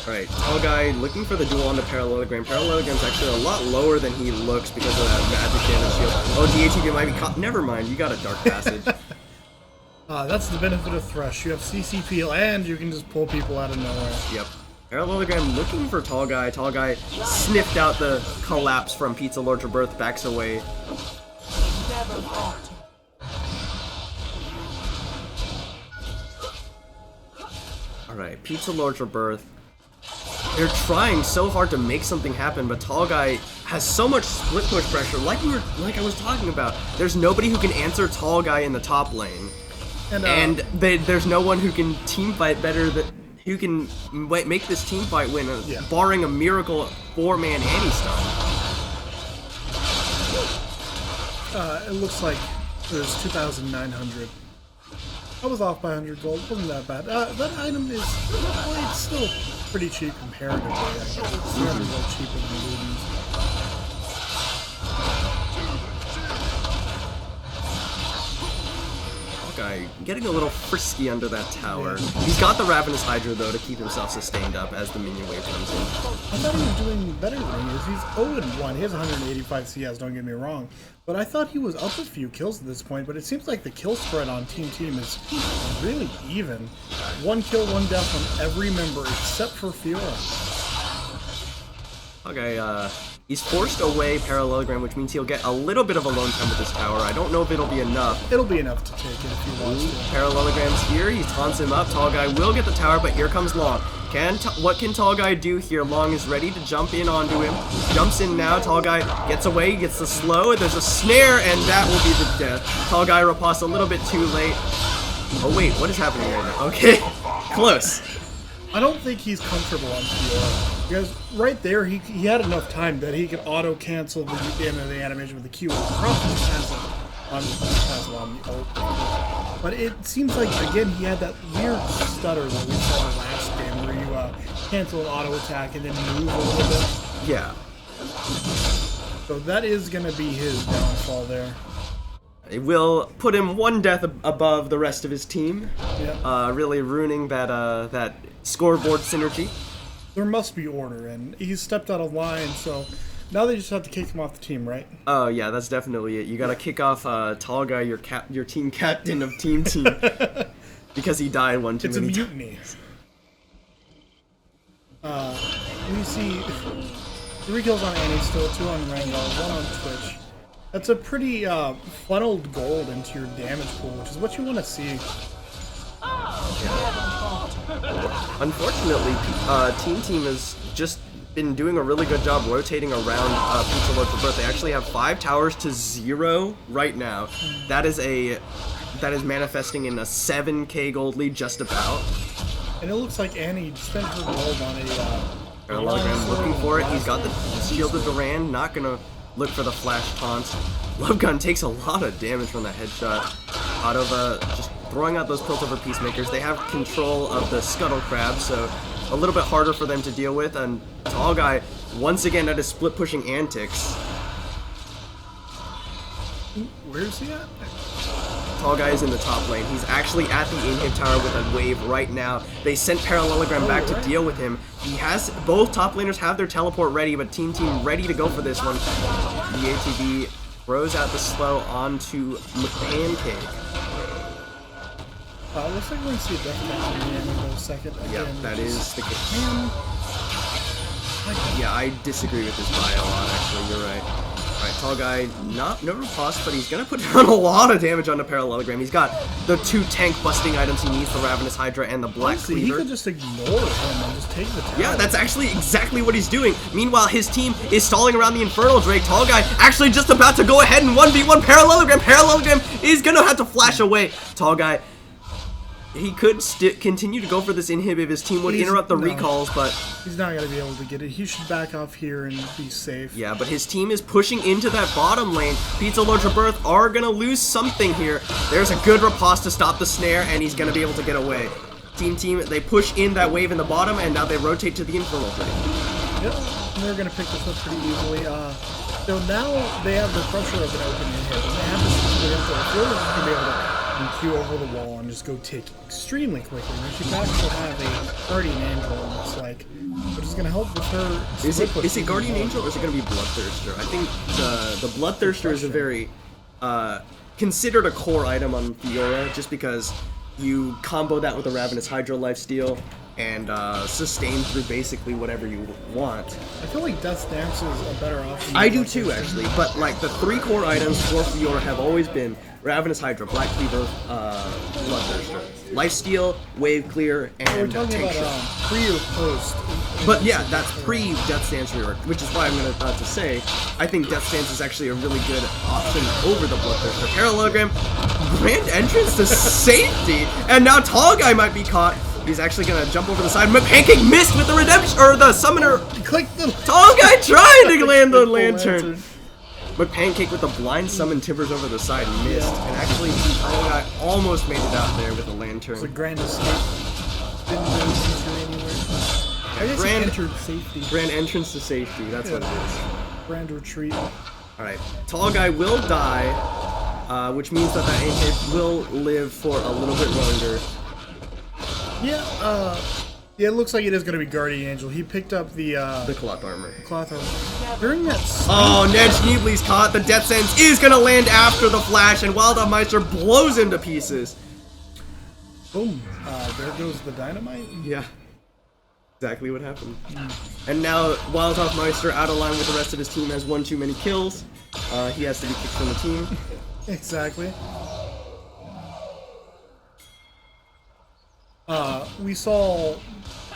Alright, Tall Guy looking for the duel on the Parallelogram. Parallelogram's actually a lot lower than he looks because of that magic damage shield. Oh, DHEV might be caught. Never mind, you got a Dark Passage. That's the benefit of Thresh. You have CC peel and you can just pull people out of nowhere. Yep. Parallelogram looking for Tall Guy. Tall Guy sniffed out the collapse from Pizza Lord Rebirth, backs away. Never falter. Alright, Pizza Lord Rebirth. They're trying so hard to make something happen, but Tall Guy has so much split push pressure, like I was talking about. There's nobody who can answer Tall Guy in the top lane, and there's no one who can team fight better who can make this team fight win, barring a miracle 4-man Annie-stun. It looks like there's 2,900. I was off by 100 gold. Wasn't that bad. That item is, well, it's still pretty cheap comparatively. I guess. It's 300 gold cheaper than Ludens. Guy getting a little frisky under that tower. He's got the Ravenous Hydra though to keep himself sustained up as the minion wave comes in. I thought he was doing better than he is. He's 0-1. He has 185 CS, don't get me wrong. But I thought he was up a few kills at this point, but it seems like the kill spread on Team is really even. 1 kill, 1 death on every member except for Fiora. Okay, he's forced away Parallelogram, which means he'll get a little bit of alone time with this tower. I don't know if it'll be enough. It'll be enough to take it if he wants to. Parallelogram's here. He taunts him up. Tall Guy will get the tower, but here comes Long. What can Tall Guy do here? Long is ready to jump in onto him. Jumps in now. Tall Guy gets away, gets the slow. There's a snare, and that will be the death. Tall Guy riposte a little bit too late. Oh wait, what is happening right now? Okay, close. I don't think he's comfortable on Fiora. Because right there, he had enough time that he could auto-cancel the end of the animation with the Q. Probably passive on the ult. But it seems like, again, he had that weird stutter that we saw in the last game where you cancel an auto-attack and then move a little bit. Yeah. So that is going to be his downfall there. It will put him 1 death above the rest of his team. Yeah. Really ruining that scoreboard synergy. There must be order, and he's stepped out of line, so now they just have to kick him off the team, right? Oh yeah, that's definitely it. You gotta kick off Tall Guy, your team captain of Team, because he died one too many times. It's a mutiny. We see 3 kills on Annie still, 2 on Rengar, 1 on Twitch. That's a pretty funneled gold into your damage pool, which is what you want to see. Unfortunately, Team has just been doing a really good job rotating around Pizza Lord for Birth. They actually have 5 towers to 0 right now. That is manifesting in a 7k gold lead just about. And it looks like Annie spent her gold on a Parallelogram looking for it. He's got the shield of Duran, not gonna look for the flash taunts. Love Gun takes a lot of damage from that headshot. Out of just throwing out those Piltover Peacemakers. They have control of the Scuttle Crab, so a little bit harder for them to deal with. And Tall Guy, once again, at his split pushing antics. Where's he at? Tall Guy is in the top lane. He's actually at the inhib tower with a wave right now. They sent Parallelogram back to deal with him. He has, both top laners have their teleport ready, but Team ready to go for this one. The ATB throws out the slow onto Pancake. Looks like we're going to see a death match in a second. Yeah, that is the case. Yeah, I disagree with this buy a lot, actually. You're right. Alright, Tall Guy, no riposte, but he's gonna put down a lot of damage on the Parallelogram. He's got the 2 tank busting items he needs, the Ravenous Hydra and the Black Honestly, Cleaver. he could just ignore him and just take the tower. Yeah, that's actually exactly what he's doing. Meanwhile, his team is stalling around the Infernal Drake. Tall Guy actually just about to go ahead and 1v1 Parallelogram. Parallelogram is gonna have to flash away. Tall Guy, he could continue to go for this inhib if his team would interrupt the recalls, but he's not going to be able to get it. He should back off here and be safe. Yeah, but his team is pushing into that bottom lane. Pizza Lord Rebirth are going to lose something here. There's a good riposte to stop the snare, and he's going to be able to get away. Team, they push in that wave in the bottom, and now they rotate to the Infernal Drake. Yep, and they're going to pick this up pretty easily. So now they have the pressure of an open inhib, and they have this split into it. They're going to be able to queue over the wall and just go tick extremely quickly. And she back will have a Guardian Angel, it looks like, which is going to help with her. Is it Guardian Angel or is it going to be Bloodthirster? I think the Bloodthirster is a very considered a core item on Fiora, just because you combo that with a Ravenous Hydra lifesteal and sustain through basically whatever you want. I feel like Death's Dance is a better option. I do too, actually, but like the 3 core items for Fiora have always been Ravenous Hydra, Black Cleaver, Bloodthirster, Lifesteal, Wave Clear, and we're talking Tank about Shot. pre or post. But yeah, that's pre-Death Stance rework, which is why I'm about to say I think Death Stance is actually a really good option over the Bloodthirster. Parallelogram, grand entrance to safety, and now Tall Guy might be caught. He's actually gonna jump over the side. Pancake missed with the redemption, or the summoner. Click the Tall Guy trying to land the lantern. But Pancake with the blind summon timbers over the side missed, and actually Tall Guy almost made it out there with the lantern. It's a grand escape. Didn't really enter anywhere. I guess Grand- he entered safety. Grand entrance to safety, that's what it is. Grand retreat. Alright, Tall Guy will die, which means that Ancient will live for a little bit longer. Yeah, it looks like it is going to be Guardian Angel. He picked up the Cloth Armor. cloth armor. During that Oh, Ned Schneebly's caught. The Death Sentence is going to land after the flash, and Wild Up Meister blows him to pieces. boom, there goes the dynamite. Yeah. Exactly what happened. And now Wild Up Meister out of line with the rest of his team has 1 too many kills. He has to be kicked from the team. Exactly. We saw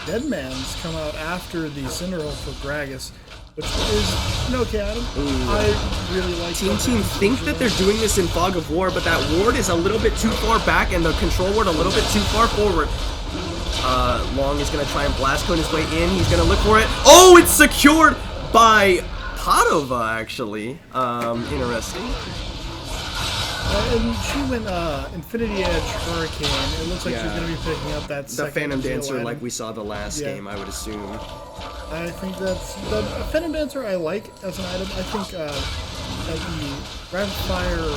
Deadman's come out after the Cinderella for Gragas, which is an okay item. I really like Team think that they're doing this in Fog of War, but that ward is a little bit too far back and the control ward a little bit too far forward. Long is going to try and blast cone his way in. He's going to look for it. Oh, it's secured by Padova, actually. Interesting. And she went Infinity Edge Hurricane. It looks like she's going to be picking up that The second Phantom seal Dancer item. like we saw the last Yeah. game, I would assume. I think that's the Phantom Dancer I like as an item. I think that the Rapid Fire.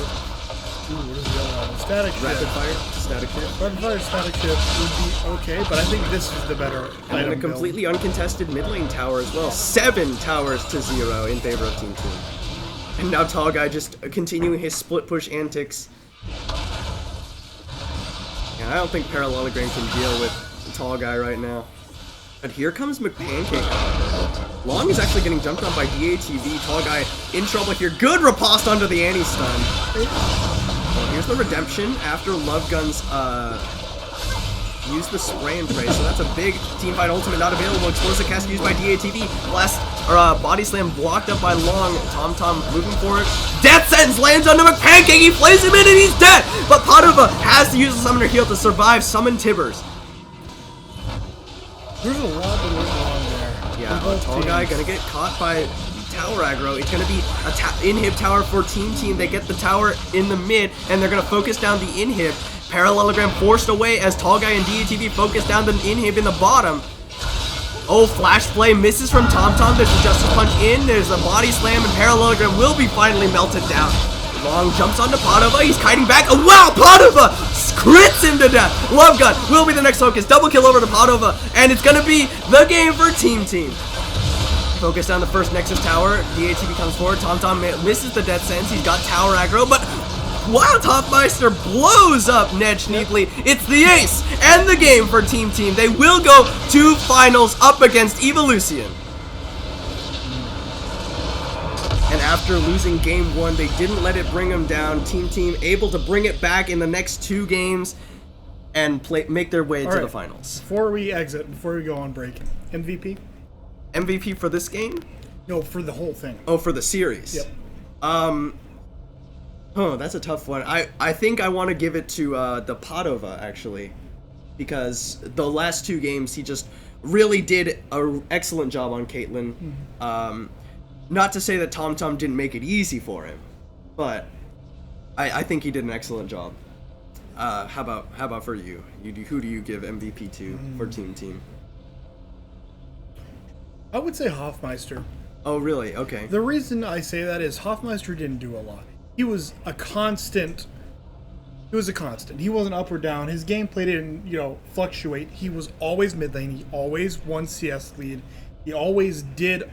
Ooh, what is the other one? Static Shift. Rapid Fire, Static Shift. Rapid Fire Static Shift would be okay, but I think this is the better And item a completely uncontested mid lane tower as well. 7 towers to 0 in favor of Team 2. And now Tall Guy just continuing his split push antics. And I don't think Parallelogram can deal with Tall Guy right now. And here comes McPancake. Long is actually getting jumped on by DATV. Tall guy in trouble here. Good riposte onto the anti-stun. Well, here's the redemption after Love Guns use the spray and pray. So that's a big team fight ultimate not available. Explosive cast used by DATV. Blast or body slam blocked up by Long. Tom moving for it. Death sentence lands onto McPancake. He flays him in and he's dead. But Padova has to use the summoner heal to survive. Summon Tibbers. There's a lot that went wrong there. Yeah, Tall guy gonna get caught by tower aggro. It's gonna be a inhib tower for Team. They get the tower in the mid, and they're gonna focus down the inhib. Parallelogram forced away as Tall guy and DATV focus down the inhib in the bottom. Oh, flash play misses from Tom. There's a Justice Punch in. There's a body slam, and Parallelogram will be finally melted down. Long jumps onto Padova. He's kiting back. Oh, wow, Padova crits him to death. Love Gun will be the next focus. Double kill over to Padova, and it's gonna be the game for Team. Focus on the first Nexus tower. DATV comes forward. Tom misses the death sentence. He's got tower aggro, but wow, Topmeister blows up Ned Schneebly. It's the ace and the game for Team. They will go to finals up against Evolution. And after losing game 1, they didn't let it bring them down. Team able to bring it back in the next 2 games and make their way to the finals. Before we exit, before we go on break, MVP? MVP for this game? No, for the whole thing. Oh, for the series. Yep. Oh, that's a tough one. I think I want to give it to the Padova, actually. Because the last 2 games, he just really did an excellent job on Caitlyn. Not to say that Tom didn't make it easy for him, but I think he did an excellent job. How about for you? Who do you give MVP to for Team? I would say Hoffmeister. Oh, really? Okay. The reason I say that is Hoffmeister didn't do a lot. He was a constant. He wasn't up or down. His gameplay didn't, fluctuate. He was always mid lane. He always won CS lead. He always did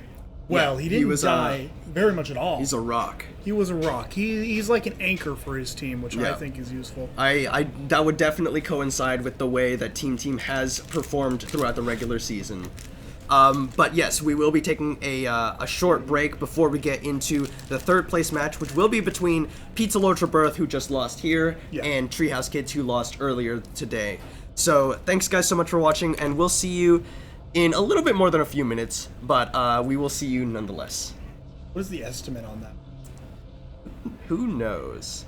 well. Yeah, he didn't die very much at all. He's a rock. He was a rock. He's like an anchor for his team, which Yeah. I think is useful. That would definitely coincide with the way that Team has performed throughout the regular season. But yes, we will be taking a short break before we get into the 3rd place match, which will be between Pizza Lord Birth, who just lost here, and Treehouse Kids, who lost earlier today. So thanks guys so much for watching, and we'll see you in a little bit more than a few minutes, but we will see you nonetheless. What is the estimate on that? Who knows?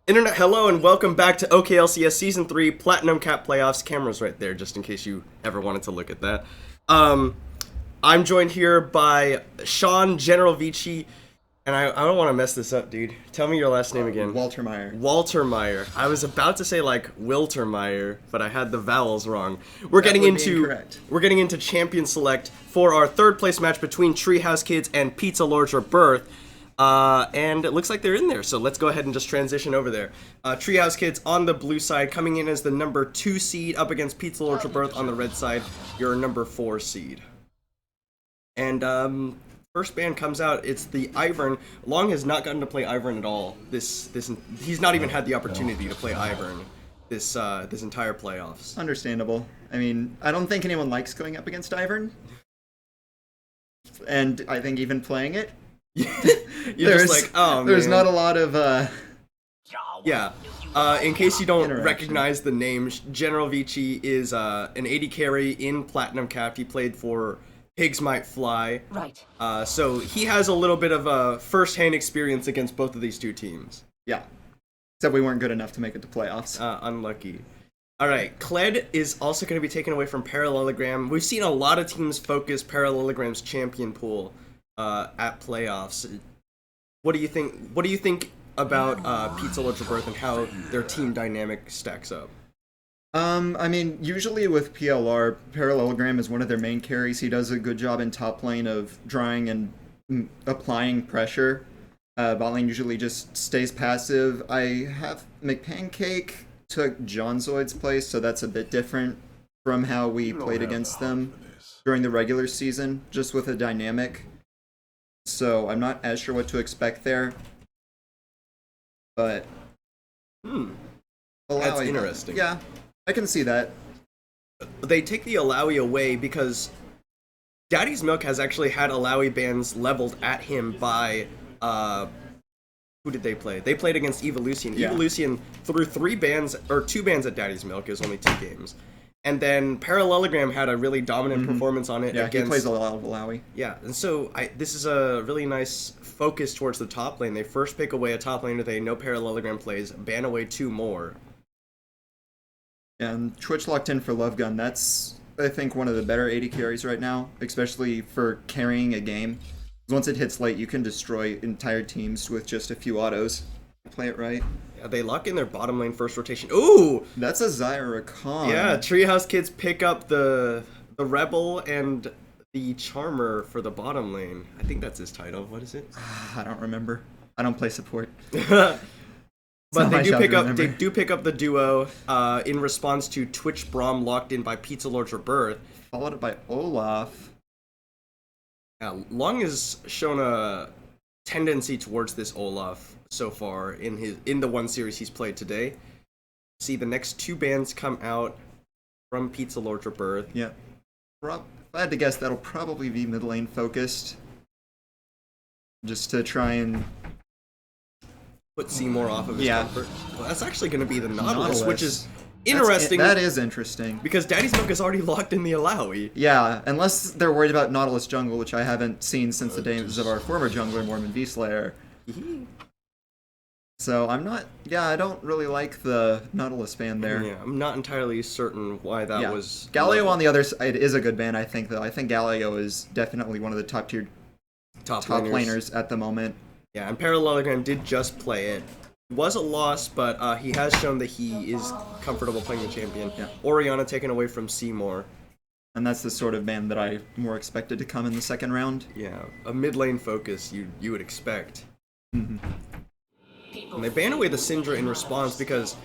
Internet, hello and welcome back to OKLCS Season 3 Platinum Cap Playoffs. Camera's right there, just in case you ever wanted to look at that. I'm joined here by Sean General Vici, and I don't want to mess this up, dude. Tell me your last name again. Walter Meyer. Walter Meyer. I was about to say like Wilter Meyer, but I had the vowels wrong. We're getting into Champion Select for our third place match between Treehouse Kids and Pizza Lords Rebirth. And it looks like they're in there, so let's go ahead and just transition over there. Treehouse Kids on the blue side, coming in as the number 2 seed, up against Pizza Lords Rebirth on the red side, your number 4 seed. And first ban comes out, it's the Ivern. Long has not gotten to play Ivern at all. He's not even had the opportunity to play Ivern this entire playoffs. Understandable. I mean, I don't think anyone likes going up against Ivern. And I think even playing it, You're just like, oh man. There's not a lot of Yeah. In case you don't recognize the name, General Vici is an 80 carry in Platinum Cap. He played for Pigs Might Fly. Right. So he has a little bit of first-hand experience against both of these two teams. Yeah. Except we weren't good enough to make it to playoffs. Unlucky. Alright, Kled is also going to be taken away from Parallelogram. We've seen a lot of teams focus Parallelogram's champion pool at playoffs. What do you think about Pizza Lords Rebirth and how their team dynamic stacks up? I mean, usually with PLR, Parallelogram is one of their main carries. He does a good job in top lane of drawing and applying pressure. Bot lane usually just stays passive. I have McPancake took John Zoid's place, so that's a bit different from how we played against them during the regular season, just with a dynamic. So I'm not as sure what to expect there. But That's interesting. Yeah, I can see that. They take the Alawi away because Daddy's Milk has actually had Alawi bans leveled at him by who did they play? They played against Evolution. Yeah. Evolution threw 2 bans at Daddy's Milk. It was only 2 games. And then Parallelogram had a really dominant performance on it. Yeah, against, he plays a lot of Alawi. Yeah, and so this is a really nice focus towards the top lane. They first pick away a top laner they know Parallelogram plays, ban away 2 more. And Twitch locked in for Love Gun. That's, I think, one of the better 80 carries right now, especially for carrying a game. Once it hits late, you can destroy entire teams with just a few autos. Play it right. Yeah, they lock in their bottom lane first rotation. Ooh! That's a Zyra Khan. Yeah, Treehouse Kids pick up the Rebel and the Charmer for the bottom lane. I think that's his title. What is it? I don't remember. I don't play support. But they do pick up the duo in response to Twitch Braum locked in by Pizza Lords Rebirth. Followed by Olaf. Yeah, Long has shown a tendency towards this Olaf so far in the one series he's played today. See, the next 2 bans come out from Pizza Lords Rebirth. Yeah. If I had to guess, that'll probably be mid lane focused. Just to try and put Seymour off of his comfort. Well, that's actually going to be the Nautilus, which is interesting. That is interesting. Because Daddy's Milk is already locked in the Alawi. Yeah, unless they're worried about Nautilus jungle, which I haven't seen since the days of our former jungler, Mormon V Slayer. So I'm not. Yeah, I don't really like the Nautilus ban there. Yeah, I'm not entirely certain why that was. Galio on the other side is a good ban, I think, though. I think Galio is definitely one of the top tier top laners at the moment. Yeah, and Parallelogram did just play it. It was a loss, but he has shown that he is comfortable playing the champion. Yeah. Orianna taken away from Seymour. And that's the sort of ban that I more expected to come in the second round. Yeah, a mid lane focus you would expect. Mm-hmm. And they ban away the Syndra in response because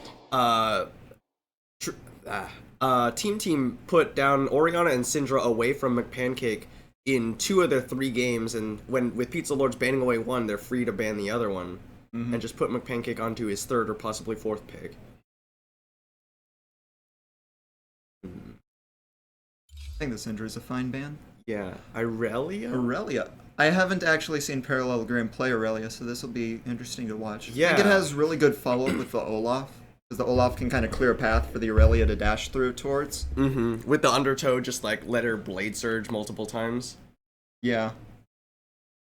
Team put down Orianna and Syndra away from McPancake in 2 of their 3 games, and with Pizza Lords banning away 1, they're free to ban the other one. And just put McPancake onto his 3rd or possibly 4th pick. I think the Syndra is a fine ban. Yeah. Irelia? Aurelia. I haven't actually seen Parallelogram play Aurelia, so this will be interesting to watch. Yeah. I think it has really good follow-up with the Olaf, because the Olaf can kind of clear a path for the Aurelia to dash through towards. With the Undertow, just like let her Blade Surge multiple times. Yeah.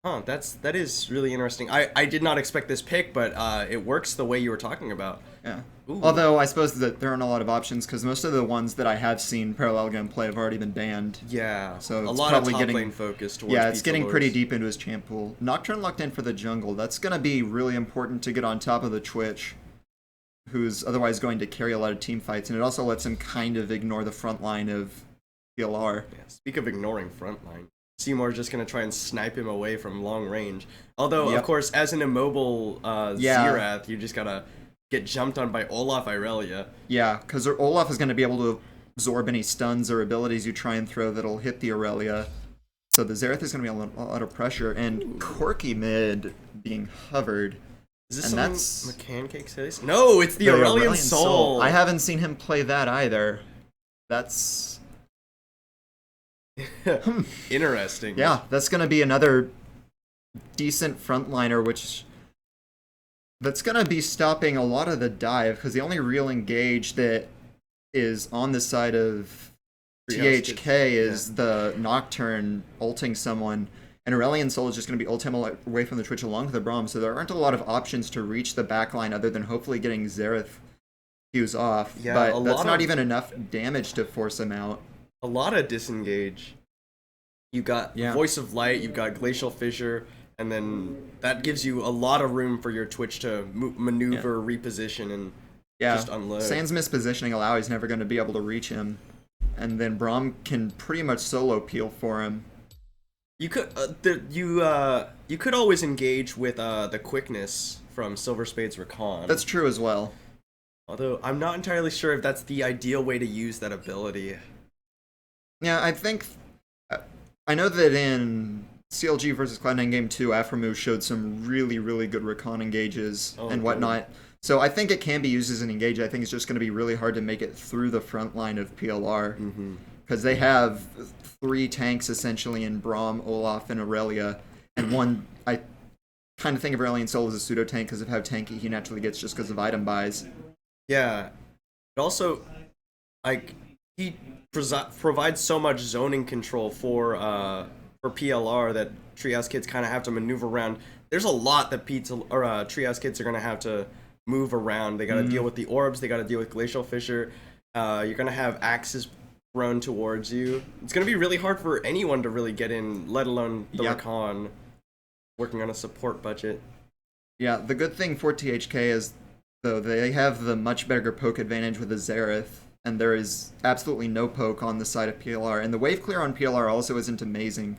That is really interesting. I did not expect this pick, but it works the way you were talking about. Yeah. Ooh. Although I suppose that there aren't a lot of options because most of the ones that I have seen Parallelogram play have already been banned. Yeah, So a it's lot probably of top getting lane focus towards yeah, it's Pizza getting Lords. pretty deep into his champ pool. Nocturne locked in for the jungle. That's gonna be really important to get on top of the Twitch, who's otherwise going to carry a lot of team fights, and it also lets him kind of ignore the front line of PLR. Yeah, speak of ignoring frontline, Seymour's just gonna try and snipe him away from long range. Although, of course, as an immobile Xerath, you just gotta get jumped on by Olaf Irelia. Yeah, because Olaf is going to be able to absorb any stuns or abilities you try and throw that'll hit the Aurelia. So the Xerath is going to be a lot of pressure, and Corky mid being hovered. Is this and something McCann Cake says? No, it's the Aurelian Soul. I haven't seen him play that either. That's interesting. yeah, that's going to be another decent frontliner, which that's going to be stopping a lot of the dive, because the only real engage that is on the side of THK is the Nocturne ulting someone, and Aurelian Soul is just going to be ult him away from the Twitch along with the Braum, so there aren't a lot of options to reach the backline other than hopefully getting Xerath Q's off, Yeah, but that's not even enough damage to force him out. A lot of disengage. You got Voice of Light, you've got Glacial Fissure, and then that gives you a lot of room for your Twitch to maneuver, reposition, and just unload. Sans mispositioning allow he's never going to be able to reach him, and then Braum can pretty much solo peel for him. You could you could always engage with the quickness from Silver Spade's Recon. That's true as well. Although I'm not entirely sure if that's the ideal way to use that ability. Yeah, I think I know that in CLG versus Cloud9 Game 2, Aframu showed some really, really good recon engages and whatnot. So I think it can be used as an engage. I think it's just going to be really hard to make it through the front line of PLR. Because they have 3 tanks essentially in Braum, Olaf, and Aurelia. And one, I kind of think of Aurelian Soul as a pseudo tank because of how tanky he naturally gets just because of item buys. Yeah. But also, like, he provides so much zoning control for PLR that Treehouse Kids kind of have to maneuver around. There's a lot that Treehouse Kids are going to have to move around. They got to deal with the orbs. They got to deal with Glacial Fissure. You're going to have axes thrown towards you. It's going to be really hard for anyone to really get in, let alone the Recon working on a support budget. Yeah, the good thing for THK is, though, they have the much better poke advantage with the Xerath, and there is absolutely no poke on the side of PLR. And the wave clear on PLR also isn't amazing.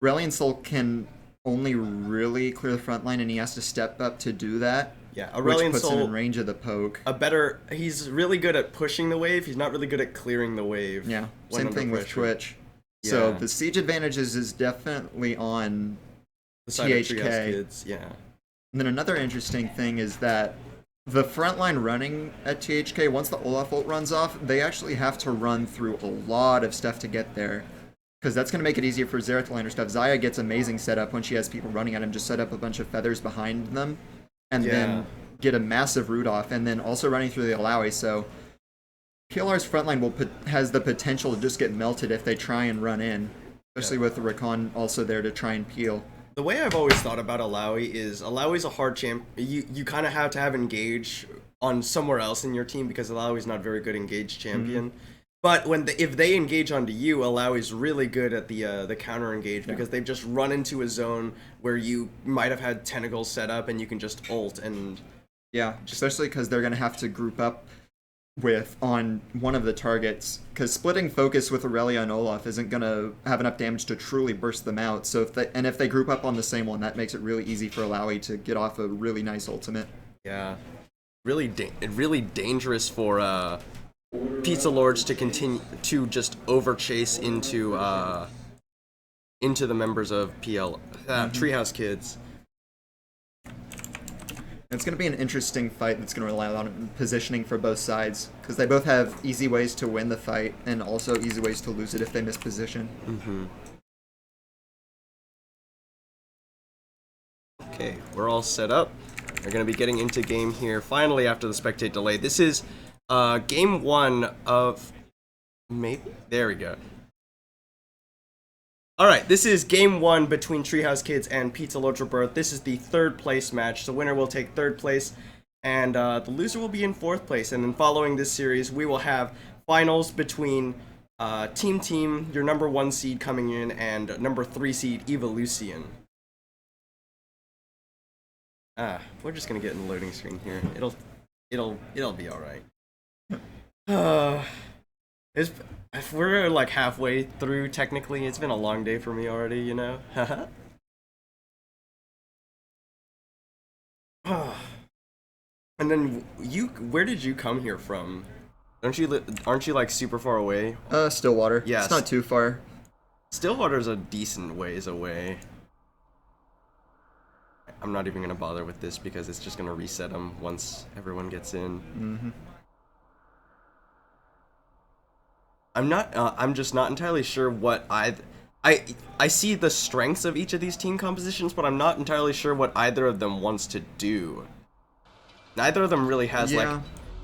Aurelian Soul can only really clear the front line, and he has to step up to do that. Yeah, Aurelian which puts Soul him in range of the poke. He's really good at pushing the wave. He's not really good at clearing the wave. Yeah, when same under thing with pressure. Twitch. Yeah. So the siege advantages is definitely on The side of THK. Treehouse Kids, yeah. And then another interesting thing is that the front line running at THK, once the Olaf ult runs off, they actually have to run through a lot of stuff to get there. Because that's going to make it easier for Xerath to lander stuff. Xayah gets amazing setup when she has people running at him. Just set up a bunch of feathers behind them. And then get a massive root off. And then also running through the Alawi. So PLR's frontline has the potential to just get melted if they try and run in. Especially with the Recon also there to try and peel. The way I've always thought about Alawi is Alawi's a hard champ. You kind of have to have engage on somewhere else in your team because Alawi's not a very good engaged champion. But if they engage onto you, Alawi's really good at the counter engage because they've just run into a zone where you might have had tentacles set up and you can just ult and especially because they're going to have to group up on one of the targets, because splitting focus with Aurelia and Olaf isn't going to have enough damage to truly burst them out. So if they group up on the same one, that makes it really easy for Alawi to get off a really nice ultimate. Yeah, really dangerous for Pizza Lords to continue to just overchase into the members of Treehouse Kids. It's going to be an interesting fight that's going to rely on positioning for both sides, because they both have easy ways to win the fight and also easy ways to lose it if they miss position. Okay, we're all set up. We're going to be getting into game here finally after the spectate delay. This is game 1 of... there we go. All right, this is game 1 between Treehouse Kids and Pizza Lotra Birth. This is the 3rd place match. The winner will take 3rd place, and the loser will be in 4th place. And then following this series, we will have finals between Team, your number 1 seed coming in, and number 3 seed Evolution. We're just gonna get in the loading screen here. It'll be all right. If we're like halfway through, technically, it's been a long day for me already, you know? And then where did you come here from? Aren't you like super far away? Stillwater. Yeah, it's not too far. Stillwater's a decent ways away. I'm not even gonna bother with this because it's just gonna reset them once everyone gets in. Mm-hmm. I'm just not entirely sure what I see the strengths of each of these team compositions, but I'm not entirely sure what either of them wants to do. Neither of them really has like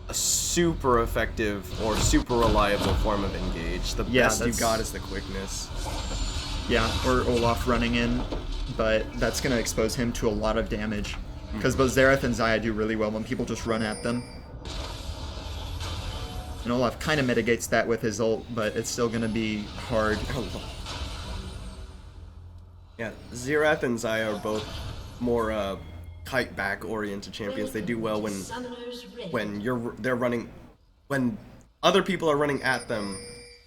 a super effective or super reliable form of engage. The best you've got is the quickness. Yeah, or Olaf running in, but that's going to expose him to a lot of damage. Because both Xerath and Xayah do really well when people just run at them. And Olaf kind of mitigates that with his ult, but it's still going to be hard. Yeah, Xerath and Xayah are both more kite back oriented champions. They do well when other people are running at them.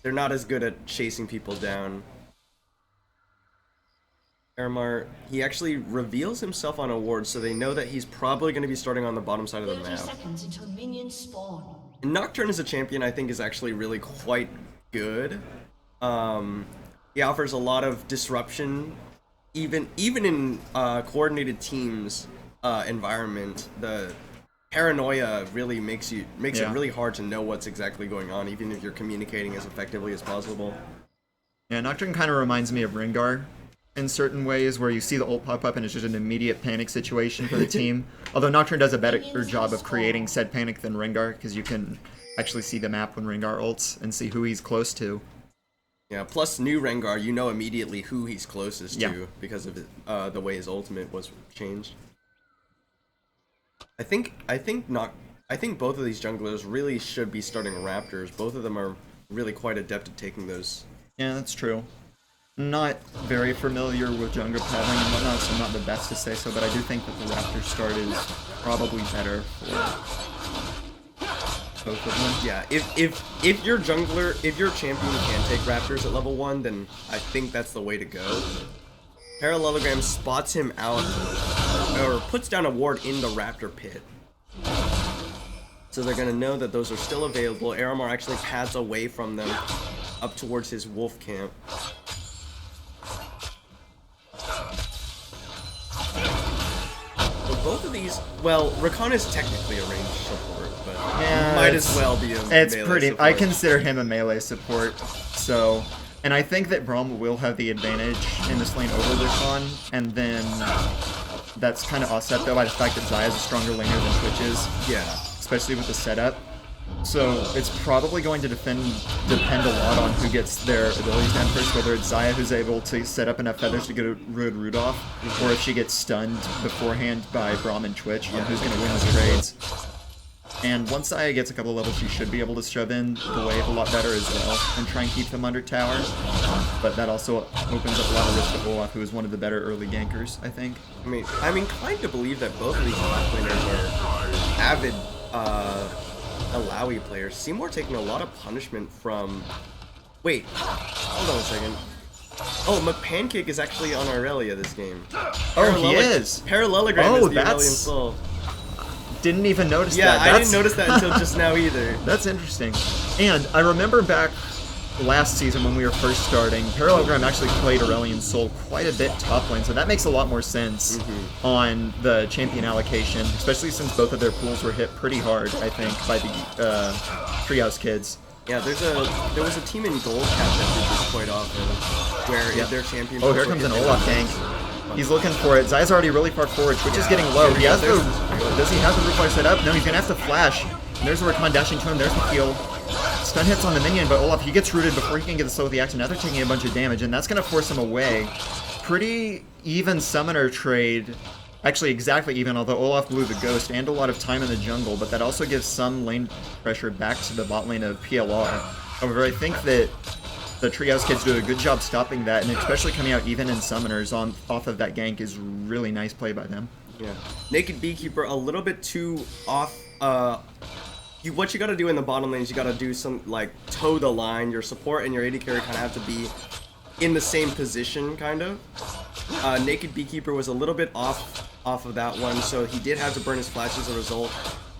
They're not as good at chasing people down. Aramar, he actually reveals himself on a ward, so they know that he's probably going to be starting on the bottom side of the map. Seconds until minions spawn. Nocturne as a champion, I think, is actually really quite good. He offers a lot of disruption, even in coordinated teams environment. The paranoia really makes it really hard to know what's exactly going on, even if you're communicating as effectively as possible. Yeah, Nocturne kind of reminds me of Rengar in certain ways, where you see the ult pop up and it's just an immediate panic situation for the team. Although Nocturne does a better job of creating said panic than Rengar, because you can actually see the map when Rengar ults and see who he's close to. Yeah, plus new Rengar, you know immediately who he's closest to because of the way his ultimate was changed. I think both of these junglers really should be starting Raptors. Both of them are really quite adept at taking those. Yeah, that's true. Not very familiar with jungle pathing and whatnot, so I'm not the best to say so, but I do think that the Raptor start is probably better for both of them. Yeah, if your jungler, if your champion can take Raptors at level 1, then I think that's the way to go. Parallelogram spots him out, or puts down a ward in the Raptor pit. So they're gonna know that those are still available. Aramar actually pads away from them, up towards his wolf camp. Both of these, well, Rakan is technically a ranged support, but might as well be a melee support. I consider him a melee support, so... And I think that Braum will have the advantage in this lane over Rakan, and then that's kind of offset, though, by the fact that Xayah is a stronger laner than Twitch is. Yeah. Especially with the setup. So it's probably going to depend a lot on who gets their abilities down first, whether it's Xayah who's able to set up enough feathers to get rid of Rudolph, or if she gets stunned beforehand by Braum and Twitch on who's going to win the trades. And once Xayah gets a couple of levels, she should be able to shove in the wave a lot better as well, and try and keep them under tower. But that also opens up a lot of risk to Olaf, who is one of the better early gankers, I think. I mean, I'm inclined to believe that both of these players are avid Alawi players. Seymour taking a lot of punishment from... Wait, hold on a second. Oh, McPancake is actually on Aurelia this game. Oh, he is? Parallelogram is the Aurelian Soul. Didn't even notice that. Yeah, I didn't notice that until just now either. That's interesting. And I remember back last season when we were first starting, Parallelogram actually played Aurelian Soul quite a bit top lane, so that makes a lot more sense on the champion allocation, especially since both of their pools were hit pretty hard, I think, by the Treehouse Kids. Yeah, there was a team in Gold Cap that did this quite often, where if their champion... Oh, here comes an Olaf gank. He's looking for it. Xayah's already really far forward. Twitch is getting low. He has does he have the Rootfire set up? No, he's going to have to flash. And there's the Rakan dashing to him. There's the heal. stun hits on the minion, but Olaf, he gets rooted before he can get the slow with the action. Now they're taking a bunch of damage, and that's going to force him away. Pretty even summoner trade. Actually, exactly even, although Olaf blew the ghost and a lot of time in the jungle, but that also gives some lane pressure back to the bot lane of PLR. However, I think that the Treehouse kids do a good job stopping that, and especially coming out even in summoners off of that gank is really nice play by them. Yeah. Naked Beekeeper a little bit too off. What you gotta do in the bottom lane is you gotta do some, like, toe the line. Your support and your AD carry kind of have to be in the same position, kind of. Naked Beekeeper was a little bit off of that one, so he did have to burn his flash as a result.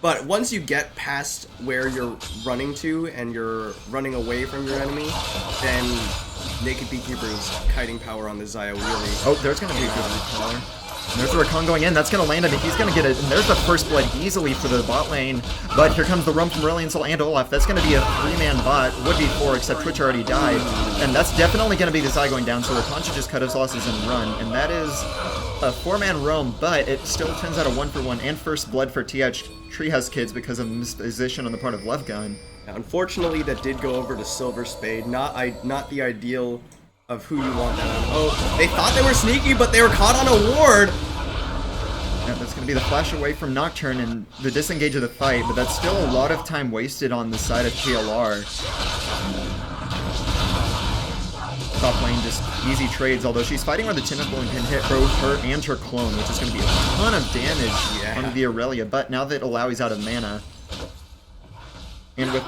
But once you get past where you're running to and you're running away from your enemy, then Naked Beekeeper's kiting power on the Xayah really... Oh, there's going to be a good recaller. And there's the Rakan going in. That's going to land him, and he's going to get it. And there's the first blood easily for the bot lane. But here comes the roam from Aurelion Sol and Olaf. That's going to be a 3-man bot. Would be 4, except Twitch already died. And that's definitely going to be the Xayah going down, so Rakan should just cut his losses and run. And that is a 4-man roam, but it still turns out a 1-for-1 and first blood for Treehouse kids because of misposition on the part of Love Gun. Now, unfortunately, that did go over to Silver Spade. Not the ideal of who you want that on. Oh, they thought they were sneaky, but they were caught on a ward. Yeah, that's going to be the flash away from Nocturne and the disengage of the fight, but that's still a lot of time wasted on the side of PLR. Top lane just easy trades, although she's fighting where the tentacle can hit both her and her clone, which is going to be a ton of damage on the Aurelia, but now that Alawi's out of mana, and with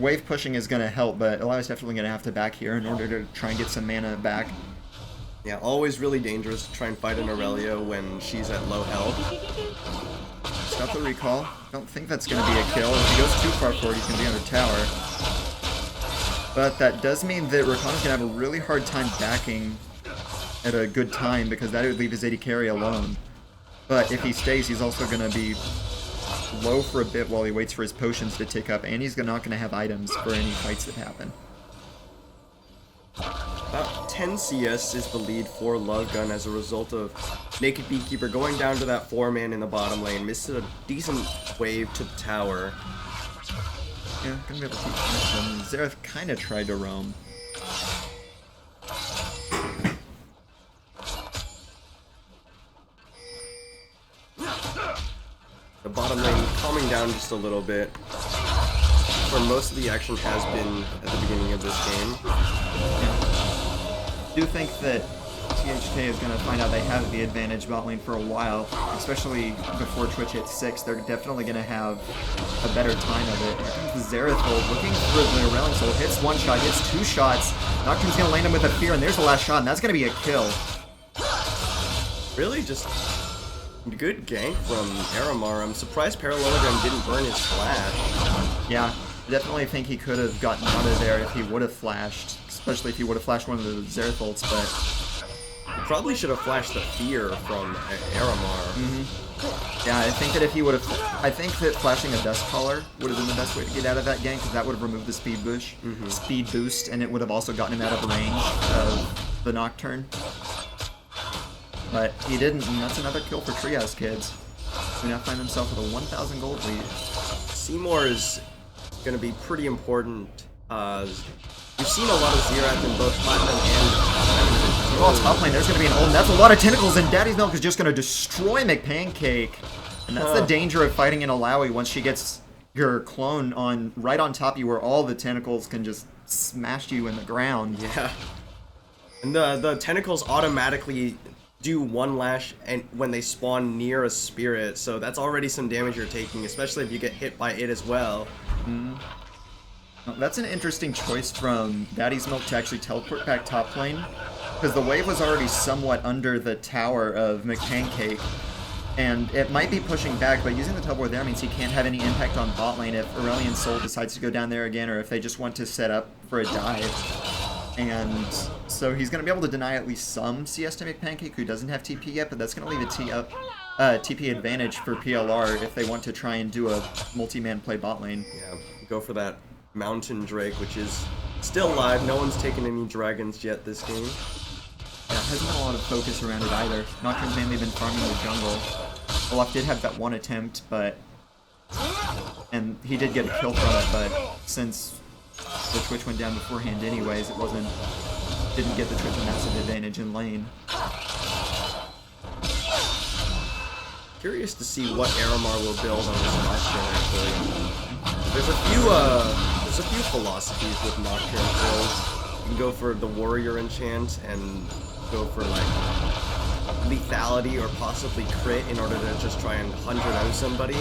wave pushing is going to help, but Alawi's definitely going to have to back here in order to try and get some mana back. Yeah, always really dangerous to try and fight an Aurelia when she's at low health. Stop the recall. Don't think that's going to be a kill. If he goes too far forward, he's going to be on the tower. But that does mean that Rakan's going to have a really hard time backing at a good time because that would leave his AD carry alone. But if he stays, he's also going to be low for a bit while he waits for his potions to tick up, and he's not going to have items for any fights that happen. About 10 CS is the lead for Love Gun as a result of Naked Beekeeper going down to that 4-man in the bottom lane, missed a decent wave to the tower. Yeah, gonna be able to keep punishing. Xerath kind of tried to roam. The bottom lane calming down just a little bit. Where most of the action has been at the beginning of this game. I do think that THK is going to find out they have the advantage bot lane for a while, especially before Twitch hits 6. They're definitely going to have a better time of it. Here comes the Xerath ult, looking for the Aurelion Sol. Hits 1 shot, hits 2 shots. Nocturne's going to land him with a fear, and there's the last shot, and that's going to be a kill. Really just good gank from Aramar. I'm surprised Parallelogram didn't burn his flash. Yeah, I definitely think he could have gotten out of there if he would have flashed, especially if he would have flashed one of the Xerath ults, but... Probably should have flashed the fear from Aramar. Mm-hmm. Yeah, I think that if he would have... I think that flashing a Dust Caller would have been the best way to get out of that gank, because that would have removed the speed boost, and it would have also gotten him out of range of the Nocturne. But he didn't, and that's another kill for Treehouse kids. They now find themselves with a 1,000 gold lead. Seymour is going to be pretty important. We've seen a lot of Xerath in both Platinum and Oh, top lane, there's going to be an ult, and that's a lot of tentacles, and Daddy's Milk is just going to destroy McPancake. And that's the danger of fighting in Alawi once she gets your clone on right on top of you where all the tentacles can just smash you in the ground. Yeah. And the tentacles automatically do 1 lash and when they spawn near a spirit, so that's already some damage you're taking, especially if you get hit by it as well. That's an interesting choice from Daddy's Milk to actually teleport back top lane, because the wave was already somewhat under the tower of McPancake, and it might be pushing back, but using the teleport there means he can't have any impact on bot lane if Aurelion Sol decides to go down there again, or if they just want to set up for a dive. And so he's going to be able to deny at least some CS to McPancake, who doesn't have TP yet, but that's going to leave a TP advantage for PLR if they want to try and do a multi-man play bot lane. Yeah, go for that Mountain Drake, which is still alive. No one's taken any dragons yet this game. Yeah, hasn't been a lot of focus around it either. Nocturne's mainly been farming the jungle. Olaf did have that 1 attempt, and he did get a kill from it, but since the Twitch went down beforehand anyways. It didn't get the Twitch a massive advantage in lane. Curious to see what Aramar will build on his Nocturne, actually. There's a few philosophies with Nocturne builds. You can go for the Warrior enchant and go for like lethality or possibly crit in order to just try and 100 out somebody.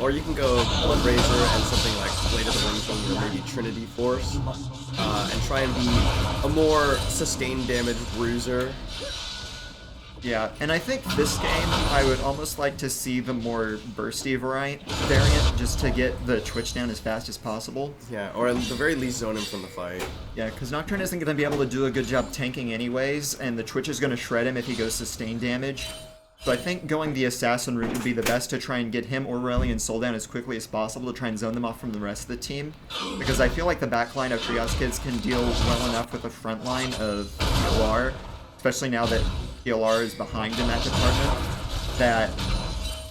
Or you can go Bloodrazor and something like Blade of the Wind or maybe Trinity Force, and try and be a more sustained damage bruiser. Yeah, and I think this game, I would almost like to see the more bursty variant, just to get the Twitch down as fast as possible. Yeah, or at the very least zone him from the fight. Yeah, because Nocturne isn't going to be able to do a good job tanking anyways, and the Twitch is going to shred him if he goes sustained damage. So I think going the Assassin route would be the best to try and get him, Aurelion, and Soul down as quickly as possible to try and zone them off from the rest of the team. Because I feel like the backline of Trios Kids can deal well enough with the front line of PLR, especially now that PLR is behind in that department, that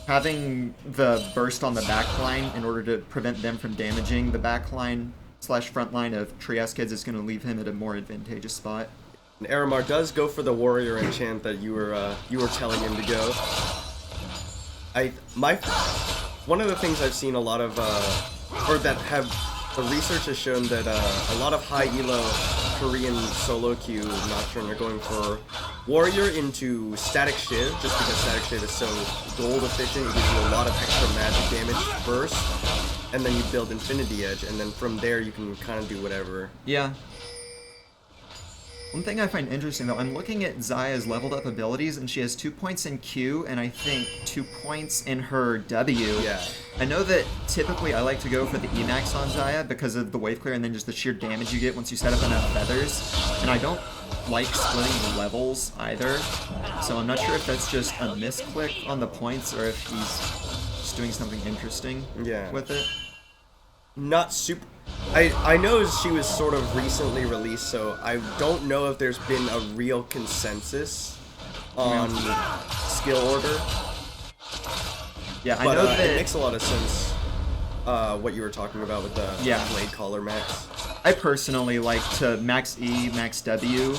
having the burst on the backline in order to prevent them from damaging the backline / front line of Trios Kids is going to leave him at a more advantageous spot. And Aramar does go for the Warrior enchant that you were telling him to go. One of the things I've seen a lot of, the research has shown that a lot of high elo Korean solo queue Nocturne are going for Warrior into Static Shiv, just because Static Shiv is so gold efficient, it gives you a lot of extra magic damage first, and then you build Infinity Edge, and then from there you can kind of do whatever. Yeah. One thing I find interesting, though, I'm looking at Xayah's leveled up abilities, and she has 2 points in Q, and I think 2 points in her W. Yeah. I know that typically I like to go for the Emax on Xayah because of the wave clear and then just the sheer damage you get once you set up enough feathers. And I don't like splitting levels either, so I'm not sure if that's just a misclick on the points or if he's just doing something interesting with it. Not super... I know she was sort of recently released, so I don't know if there's been a real consensus on skill order. Yeah, I but, know that it makes a lot of sense what you were talking about with the Blade Caller max. I personally like to max E, max W,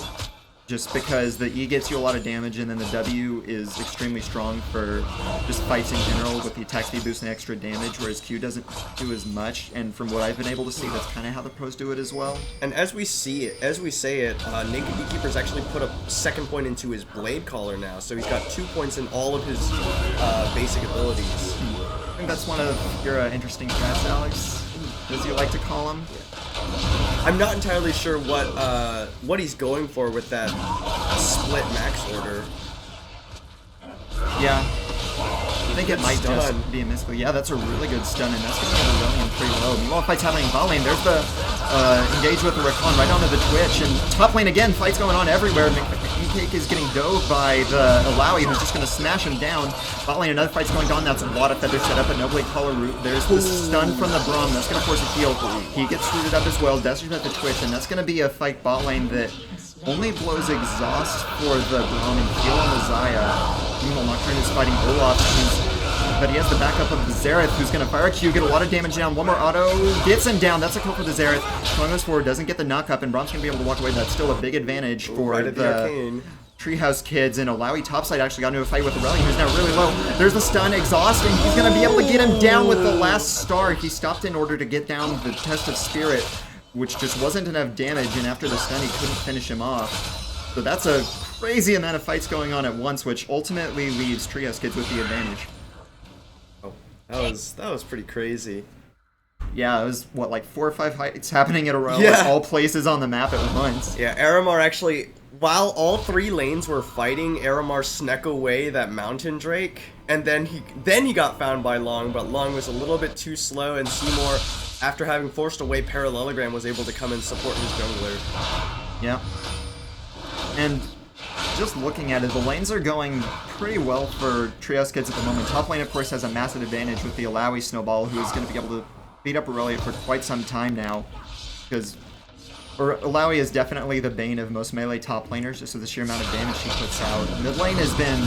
just because the E gets you a lot of damage and then the W is extremely strong for just fights in general with the attack speed boost and extra damage, whereas Q doesn't do as much, and from what I've been able to see, that's kind of how the pros do it as well. And as we say it, Naked Beekeeper's actually put a second point into his Blade Caller now, so he's got 2 points in all of his basic abilities. I think that's one of your interesting stats, Alex, as you like to call them. I'm not entirely sure what he's going for with that split max order. Yeah. I think it might just be a misclick. Yeah, that's a really good stun, and that's going to get Aurelion pretty low. Meanwhile, fight's happening in bot lane. There's the engage with the Rakan right onto the Twitch, and top lane again, fights going on everywhere. Cake is getting dove by the Alawi, who's just going to smash him down. Bot lane, another fight's going on. That's a lot of feathers set up, but no Blade Caller route. There's the stun from the Braum. That's going to force a heal. He gets rooted up as well. Desert at the Twitch, and that's going to be a fight bot lane that only blows exhaust for the Braum and heal on the Xayah. Meanwhile, Nocturne is fighting Olaf, but he has the backup of the Xerath, who's going to fire a Q, get a lot of damage down. One more auto, gets him down. That's a kill for the Xerath. Goes forward, doesn't get the knock up, and Braum's going to be able to walk away. That's still a big advantage for the Treehouse Kids, and Alawi topside actually got into a fight with Aurelion, who's now really low. There's the stun, exhaust, and he's going to be able to get him down with the last star. He stopped in order to get down the Test of Spirit, which just wasn't enough damage, and after the stun, he couldn't finish him off. So that's a crazy amount of fights going on at once, which ultimately leaves Treehouse Kids with the advantage. Oh, that was pretty crazy. Yeah, it was, what, like 4 or 5 fights happening in a row, at all places on the map at once. Yeah, Aramar actually, while all 3 lanes were fighting, Aramar snuck away that Mountain Drake, and then he got found by Long, but Long was a little bit too slow, and Seymour, after having forced away Parallelogram, was able to come and support his jungler. Yeah. And just looking at it, the lanes are going pretty well for Trios Kids at the moment. Top lane, of course, has a massive advantage with the Alawi Snowball, who is going to be able to beat up Aurelia for quite some time now, because Alawi is definitely the bane of most melee top laners, just with the sheer amount of damage she puts out. Mid lane has been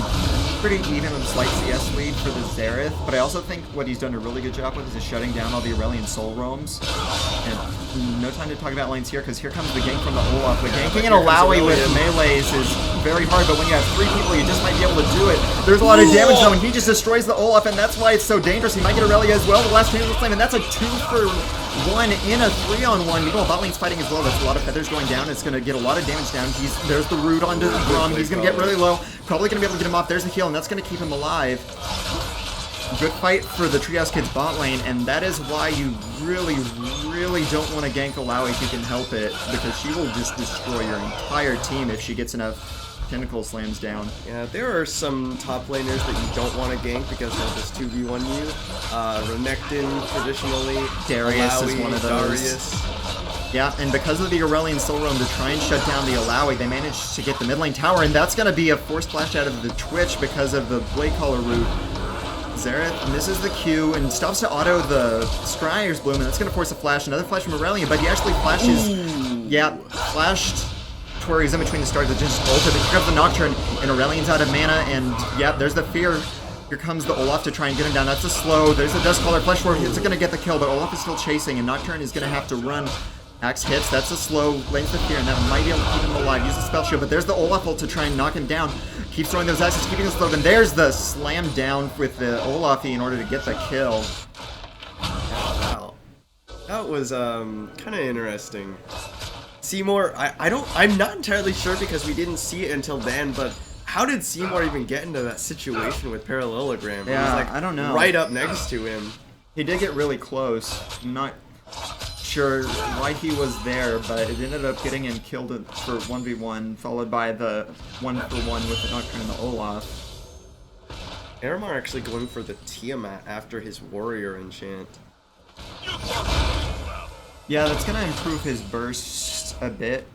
pretty even with a slight CS lead for the Xerath, but I also think what he's done a really good job with is just shutting down all the Aurelion Soul Roams. And no time to talk about lanes here, because here comes the gank from the Olaf. But ganking an Alawi with melees is very hard, but when you have 3 people, you just might be able to do it. There's a lot of damage though, and he just destroys the Olaf, and that's why it's so dangerous. He might get Aurelia as well, the last Tangle Flame, and that's a 2-for-1 in a 3-on-1. Meanwhile, bot lane's fighting as well. That's a lot of feathers going down. It's going to get a lot of damage down. There's the root onto the Braum. He's going to get really low. Probably going to be able to get him off. There's the heal, and that's going to keep him alive. Good fight for the Treehouse Kids bot lane, and that is why you really, really don't want to gank Alawi if you can help it, because she will just destroy your entire team if she gets enough tentacle slams down. Yeah, there are some top laners that you don't want to gank because they'll just 2v1 you. Renekton, traditionally. Darius Alawi, is one of those. Darius. Yeah, and because of the Aurelion Soul Roam to try and shut down the Alawi, they managed to get the mid lane tower, and that's going to be a forced flash out of the Twitch because of the Blade Caller route. Xerath misses the Q and stops to auto the Scryer's Bloom, and that's going to force a flash. Another flash from Aurelion, but he actually flashes. Yeah, flashed to where he's in between the stars that just ulted. But here comes the Nocturne, and Aurelion's out of mana, and yeah, there's the fear. Here comes the Olaf to try and get him down. That's a slow. There's the Duskcaller Flesh Ward. It's going to get the kill, but Olaf is still chasing, and Nocturne is going to have to run. Axe hits, that's a slow, lanes the fear, and that might be able to keep him alive. Use the spell shield, but there's the Olaf ult to try and knock him down. Keeps throwing those axes, keeping us low, and there's the slam down with the Olafy in order to get the kill. Wow. That was kind of interesting. Seymour, I'm not entirely sure because we didn't see it until then, but how did Seymour even get into that situation with Parallelogram? Yeah, He was like I don't know. right up next to him. He did get really close. I'm not sure why he was there, but it ended up getting him killed for 1v1, followed by the 1-for-1 with the Nocturne and the Olaf. Aramar actually going for the Tiamat after his warrior enchant. Yeah, that's going to improve his burst a bit.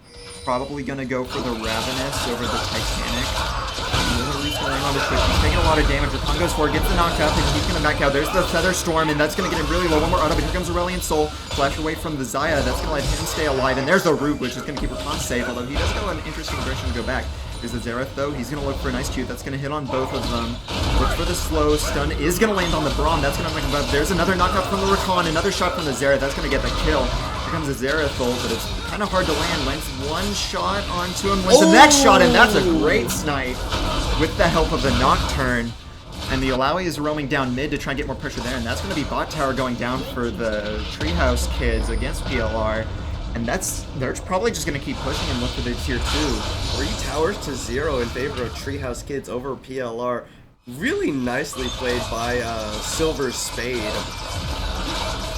Probably going to go for the Ravenous over the Titanic. He's taking a lot of damage. Rakan goes forward, gets the knock up, and he's going to back out. There's the Feather Storm, and that's going to get him really low. One more auto, but here comes Aurelion Soul. Flash away from the Xayah. That's going to let him stay alive. And there's the Root, which is going to keep Rakan safe, although he does go in an interesting direction to go back. Here's the Xerath, though. He's going to look for a nice Q. That's going to hit on both of them. Look for the slow. Stun is going to land on the Braum. That's going to knock him out. There's another knockout from the Rakan. Another shot from the Xerath. That's going to get the kill. Here comes the Xerath ult, but it's kind of hard to land. Lands one shot onto him, lands the next shot, and that's a great snipe with the help of the Nocturne. And the Alawi is roaming down mid to try and get more pressure there, and that's going to be bot tower going down for the Treehouse Kids against PLR. And they're probably just going to keep pushing and look for the tier 2. 3 towers to 0 in favor of Treehouse Kids over PLR. Really nicely played by Silver's Spade.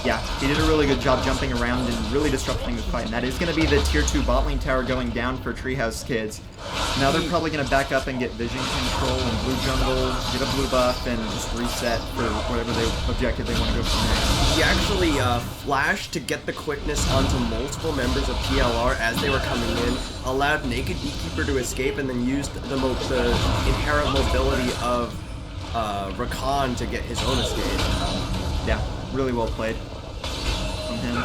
Yeah, he did a really good job jumping around and really disrupting the fight. And that is going to be the tier 2 bot lane tower going down for Treehouse Kids. Now they're probably going to back up and get vision control and blue jungle, get a blue buff, and just reset for whatever objective they want to go for next. He actually flashed to get the quickness onto multiple members of PLR as they were coming in, allowed Naked Beekeeper to escape, and then used the inherent mobility of Rakan to get his own escape. Yeah, really well played from him.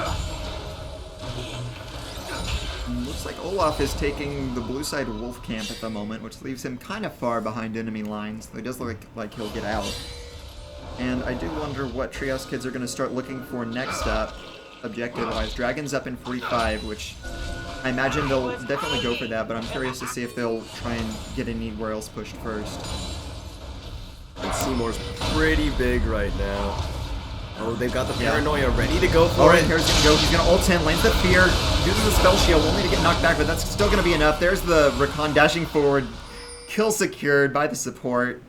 Looks like Olaf is taking the blue side wolf camp at the moment, which leaves him kind of far behind enemy lines. It does look like he'll get out. And I do wonder what Treehouse Kids are going to start looking for next up, objective-wise. Dragon's up in 45, which I imagine they'll definitely go for that, but I'm curious to see if they'll try and get anywhere else pushed first. And Seymour's pretty big right now. Oh, they've got the Paranoia ready to go for it. Here's going to go. He's going to ult in, lands the Fear, uses the Spell Shield, only to get knocked back, but that's still going to be enough. There's the Rakan dashing forward. Kill secured by the support.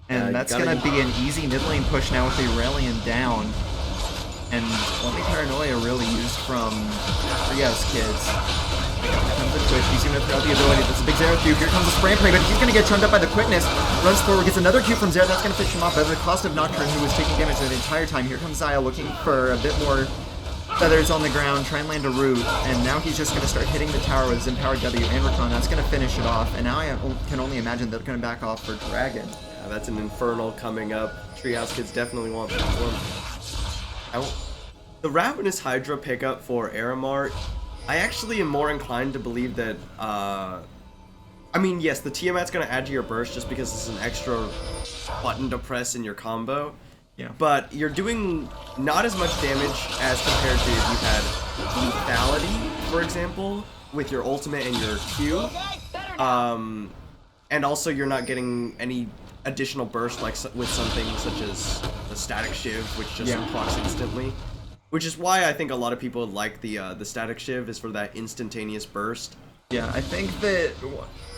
And that's going to be an easy mid lane push now with the Aurelion down. And only Paranoia really used from Treehouse Kids. Here comes the Twitch, he's going to throw out the ability. That's a big Xerath Q. Here comes the Spray Play, but he's going to get churned up by the quickness. Runs forward, gets another Q from Xerath. That's going to finish him off. But at the cost of Nocturne, who was taking damage the entire time. Here comes Xayah looking for a bit more feathers on the ground, try and land a root. And now he's just going to start hitting the tower with his Empowered W and Rakan. That's going to finish it off. And now I can only imagine they're going to back off for Dragon. Yeah, that's an Infernal coming up. Treehouse Kids definitely want that one. The Ravenous Hydra pickup for Aramar, I actually am more inclined to believe that I mean, yes, the Tiamat's gonna add to your burst just because it's an extra button to press in your combo. Yeah. But you're doing not as much damage as compared to if you had lethality, for example, with your ultimate and your Q. And also you're not getting any additional burst like with something such as the Static Shiv, which just procs instantly. Which is why I think a lot of people like the Static Shiv, is for that instantaneous burst. Yeah, I think that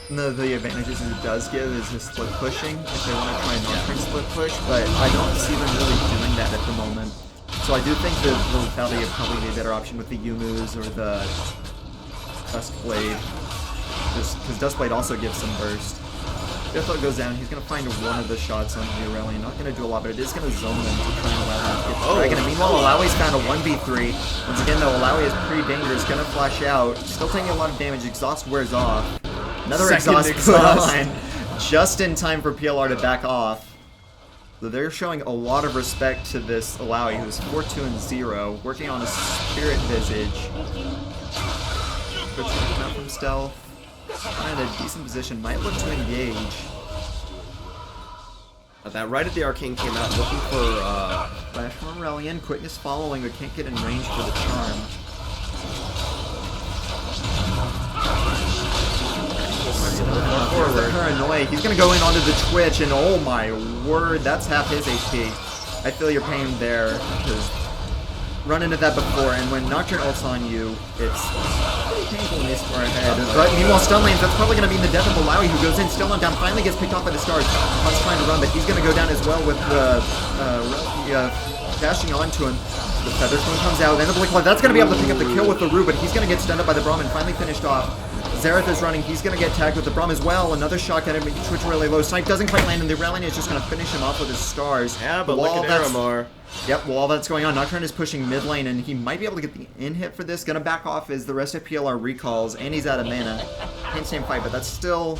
the advantages it does give is the split pushing, if they want to try and Nocturne split push, but I don't see them really doing that at the moment. So I do think that the lethality would probably be a better option with the Yumus or the Duskblade. Just because Duskblade also gives some burst. Deathlock goes down, he's going to find one of the shots on the Aurelion. Not going to do a lot, but it is going to zone them to try and allow him to get the dragon. And meanwhile, Alawi's found a 1v3. Once again, though, Alawi is pretty dangerous. Going to flash out. Still taking a lot of damage. Exhaust wears off. Another exhaust put on. Just in time for PLR to back off. So they're showing a lot of respect to this Alawi, who's 4-2-0, working on a Spirit Visage. Taking out from stealth. In a decent position, might look to engage. That right at the Arcane came out looking for Flash from Aurelion, quickness following, but can't get in range for the charm. Forward. Paranoia. He's gonna go in onto the Twitch, and oh my word, that's half his HP. I feel your pain there, because run into that before, and when Nocturne ults on you, it's pretty painful when you score ahead. But meanwhile, stun lanes, that's probably going to mean the death of Alawi, who goes in, still not down, finally gets picked off by the stars. Hunt's trying to run, but he's going to go down as well with the dashing onto him. The Featherstone comes out, and the Blink Light, that's going to be able to pick up the kill with the Rue, but he's going to get stunned up by the Braum and finally finished off. Xerath is running, he's going to get tagged with the Braum as well. Another shot at him, Twitch really low. Snipe doesn't quite land, and the Aurelion is just going to finish him off with his stars. Yeah, but look at Aramar. Yep, while that's going on, Nocturne is pushing mid lane, and he might be able to get the in-hit for this. Gonna back off as the rest of PLR recalls, and he's out of mana. Can't stand fight, but that's still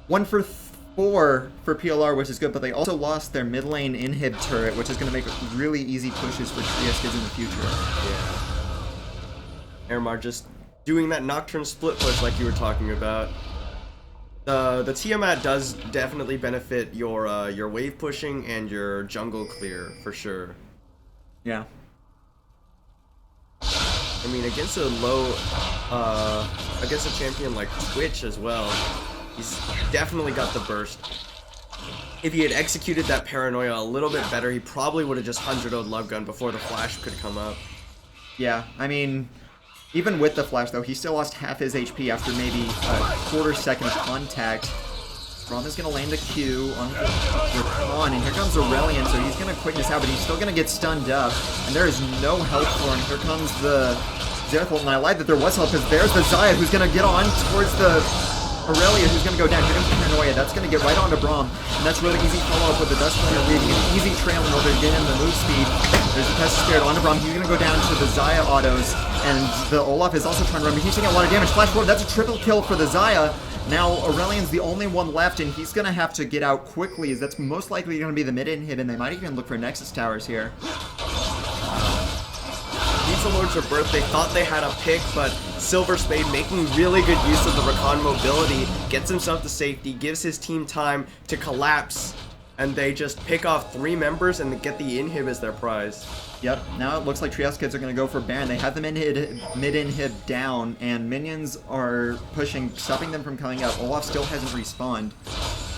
1 for 4 for PLR, which is good, but they also lost their mid lane inhib turret, which is gonna make really easy pushes for Trias kids in the future. Yeah. Aramar just doing that Nocturne split push like you were talking about. The Tiamat does definitely benefit your wave pushing and your jungle clear for sure. Yeah. I mean, against a against a champion like Twitch as well, he's definitely got the burst. If he had executed that Paranoia a little bit better, he probably would have just 100-0'd Love Gun before the flash could come up. Yeah, I mean, even with the flash, though, he still lost half his HP after maybe a quarter-second contact. Braum is going to land a Q on Rakan, and here comes Aurelion, so he's going to quickness out, but he's still going to get stunned up, and there is no help for him. Here comes the Xerath ult, and I lied that there was help, because there's the Xayah, who's going to get on towards the Aurelia, who's going to go down. Here comes the Paranoia. That's going to get right onto Braum, and that's really easy follow-up with the Duskblade leading an easy trail in order to get in the move speed. There's the Test Spirit onto Braum. He's going to go down to the Xayah autos, and the Olaf is also trying to run, but he's taking a lot of damage. Flash forward, that's a triple kill for the Xayah. Now Aurelion's the only one left, and he's going to have to get out quickly, as that's most likely going to be the mid-inhib, and they might even look for Nexus Towers here. These Lords of Birth, they thought they had a pick, but Silver Spade, making really good use of the Rakan mobility, gets himself to safety, gives his team time to collapse, and they just pick off 3 members and get the inhib as their prize. Yep, now it looks like Trias kids are going to go for Baron. They have the mid-inhib down, and minions are pushing, stopping them from coming out. Olaf still hasn't respawned.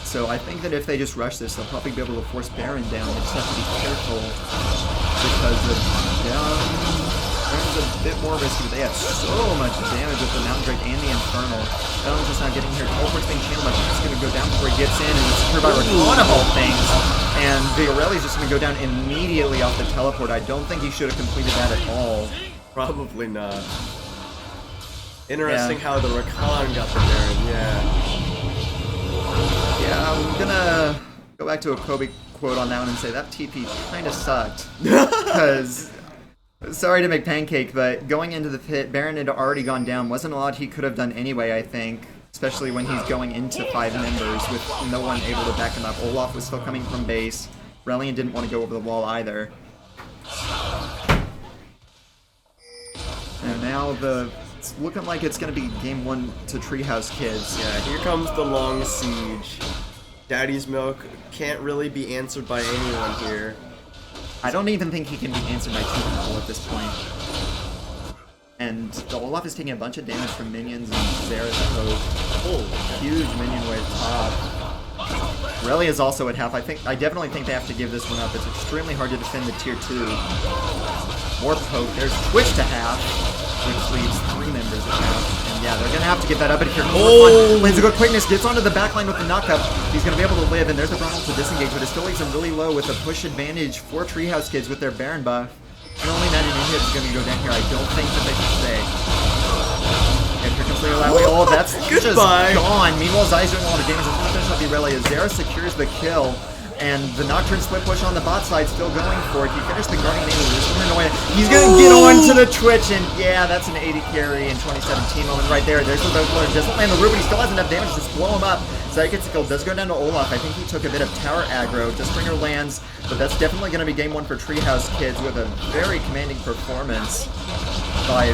So I think that if they just rush this, they'll probably be able to force Baron down. They just have to be careful because of Baron's a bit more risky, but they have so much damage with the Mountain Drake and the Infernal. Baron's just not getting here. Teleport's being channeled, but he's going to go down before he gets in, and it's secured by Rakan of all things. And the Aurelia's just going to go down immediately off the teleport. I don't think he should have completed that at all. Probably not. Interesting how the Rakan got the Baron, Yeah, I'm gonna go back to a Kobe quote on that one and say that TP kinda sucked. Because, sorry to make pancake, but going into the pit, Baron had already gone down. Wasn't a lot he could have done anyway, I think. Especially when he's going into 5 members with no one able to back him up. Olaf was still coming from base. Aurelion didn't want to go over the wall either. And now the It's looking like it's going to be game 1 to Treehouse Kids. Yeah, here comes the long siege. Daddy's Milk can't really be answered by anyone here. I don't even think he can be answered by 2 people at this point. And the Olaf is taking a bunch of damage from minions and Zera's poke. Oh, huge minion wave top. Reli is also at half. I definitely think they have to give this one up. It's extremely hard to defend the tier 2. More poke. There's Twitch to half, which leaves 3 members at half. And yeah, they're gonna have to give that up. But if you're lands a good quickness, gets onto the backline with the knockup. He's gonna be able to live, and there's the Bronal to disengage, but it still leaves him really low with a push advantage for Treehouse Kids with their Baron buff. And only 99 hits is gonna go down here. I don't think that they can stay. And here comes Leo Lally. Oh, that's just gone. Meanwhile, Zai's doing a lot of damage. It's going to finish off Irelia. Zera secures the kill. And the Nocturne split push on the bot side still going for it. He finished the Guardian Angel. This one annoying. He's going to get on to the Twitch. And yeah, that's an 80 carry in 2017 moment right there. There's the Bowler. Doesn't land the root, but he still has enough damage to just blow him up. Zai gets a kill. Does go down to Olaf. I think he took a bit of tower aggro. Springer lands. But that's definitely going to be game 1 for Treehouse Kids with a very commanding performance by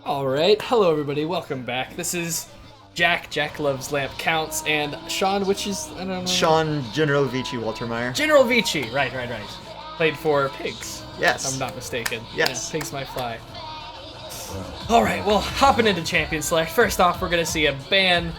All right, hello everybody, welcome back. This is Jack Loves Lamp Counts, and Sean, which is, I don't know. Sean General Vici Waltermeyer. General Vici, right. Played for Pigs. Yes. If I'm not mistaken. Yes. Yeah, Pigs Might Fly. All right, well, hopping into Champion Select. First off, we're going to see a ban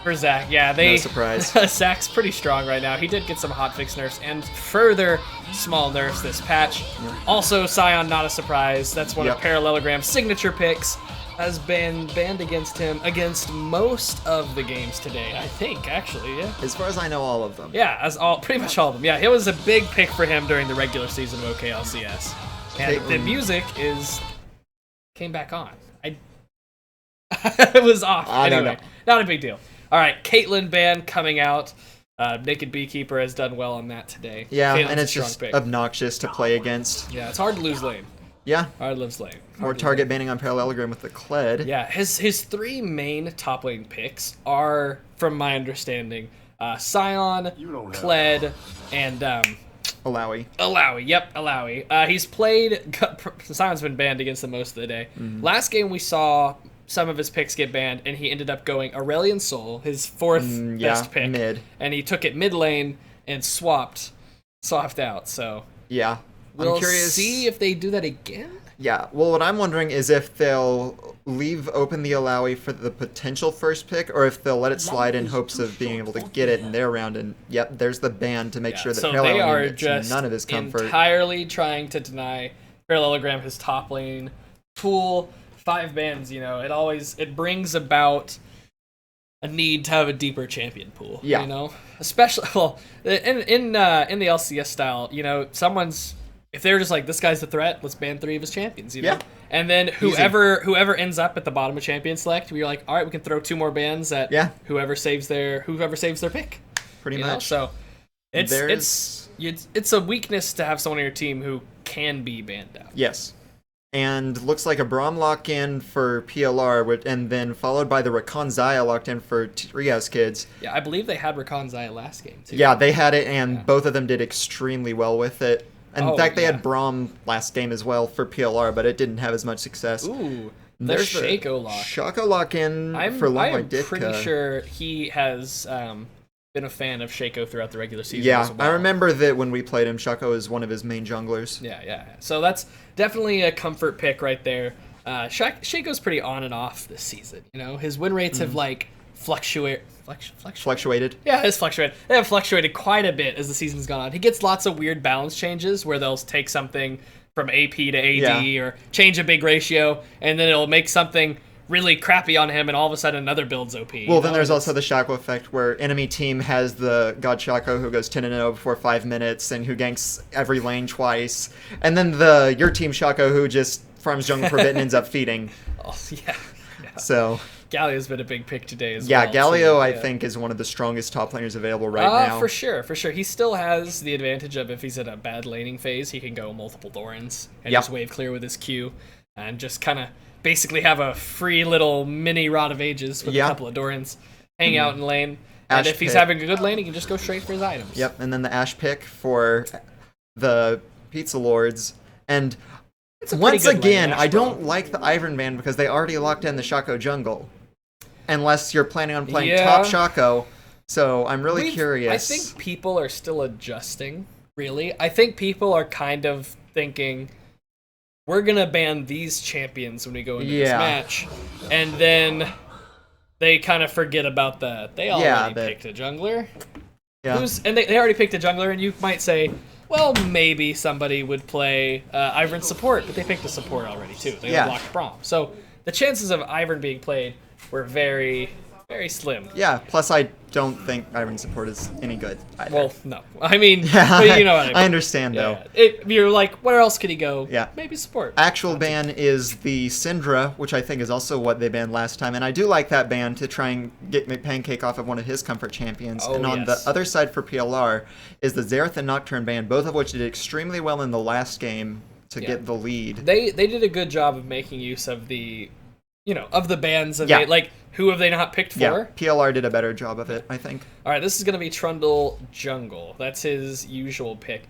for Zach. Yeah, No surprise. Zach's pretty strong right now. He did get some hotfix nerfs and further small nerfs this patch. Also, Scion, not a surprise. That's one of Parallelogram's signature picks. Has been banned against him against most of the games today, I think, actually, yeah. As far as I know, all of them. Yeah, pretty much all of them. Yeah, it was a big pick for him during the regular season of OKLCS. And the music came back on. It was off. Anyway, not a big deal. All right, Caitlyn ban coming out. Naked Beekeeper has done well on that today. Yeah, Caitlyn's and a it's strong just pick. obnoxious to play against. Yeah, it's hard to lose lane. Yeah. Hard to lose lane. More target banning on Parallelogram with the Kled. Yeah, his three main top lane picks are, from my understanding, Scion, Kled, and Alawi. Alawi. Yep, Alawi. He's played. Sion's been banned against him most of the day. Last game we saw some of his picks get banned, and he ended up going Aurelion Sol, his fourth best pick, mid. And he took it mid lane and swapped out. So yeah, we'll I'm curious. see if they do that again. Yeah, well, what I'm wondering is if they'll leave open the Alawi for the potential first pick, or if they'll let it slide in hopes of being able to get it in their round. And yep, there's the ban to make sure that so Parallelogram they are gets just none of his comfort. entirely trying to deny Parallelogram his top lane pool. 5 bans, it brings about a need to have a deeper champion pool. Yeah. Especially in the LCS style, if they're just like, this guy's a threat, let's ban 3 of his champions. Yeah. And then whoever ends up at the bottom of champion select, we're like, all right, we can throw 2 more bans at whoever saves their pick. Pretty much. So it's a weakness to have someone on your team who can be banned out. Yes. And looks like a Braum lock-in for PLR, and then followed by the Rakan Zaya locked-in for Treehouse Kids. Yeah, I believe they had Rakan Zaya last game, too. Yeah, they had it, and both of them did extremely well with it. And in fact, they had Braum last game as well for PLR, but it didn't have as much success. Ooh, there's Shaco lock. Shaco lock-in for Longline Ditka. I'm pretty sure he has been a fan of Shaco throughout the regular season as well. I remember that when we played him, Shaco is one of his main junglers. Yeah. So that's definitely a comfort pick right there. Shaco's pretty on and off this season. His win rates have fluctuated. Yeah, it's fluctuated. They have fluctuated quite a bit as the season's gone on. He gets lots of weird balance changes where they'll take something from AP to AD or change a big ratio, and then it'll make something really crappy on him, and all of a sudden another build's OP. Well, then there's also the Shaco effect, where enemy team has the God Shaco who goes 10-0 before 5 minutes, and who ganks every lane twice, and then your team Shaco who just farms jungle for a bit and ends up feeding. Oh, yeah. So Galio's been a big pick today as well. Yeah, Galio, too. I think, is one of the strongest top laners available right now. For sure. He still has the advantage of, if he's in a bad laning phase, he can go multiple Dorans and just wave clear with his Q, and just kind of basically have a free little mini Rod of Ages with a couple of Dorans hang out in lane. And if he's having a good lane, he can just go straight for his items. Yep, and then the Ashe pick for the Pizza Lords. And once again, I don't like the Ivern ban because they already locked in the Shaco jungle. Unless you're planning on playing top Shaco. So I'm really curious. I think people are still adjusting, really. I think people are kind of thinking, we're going to ban these champions when we go into this match. And then they kind of forget about that. They already picked a jungler. Yeah. And they already picked a jungler, and you might say, well, maybe somebody would play Ivern support, but they picked a support already, too. They blocked Braum. So the chances of Ivern being played were very, very slim. Yeah, plus I don't think Ivern support is any good either. Well, no. I mean, but you know what I mean. I understand, though. You're like, where else could he go? Yeah. Maybe support. Actual ban is the Syndra, which I think is also what they banned last time. And I do like that ban to try and get Pancake off of one of his comfort champions. And on the other side for PLR is the Xerath and Nocturne ban, both of which did extremely well in the last game to get the lead. They did a good job of making use of the bans that who have they not picked for? Yeah, PLR did a better job of it, I think. All right, this is going to be Trundle Jungle. That's his usual pick.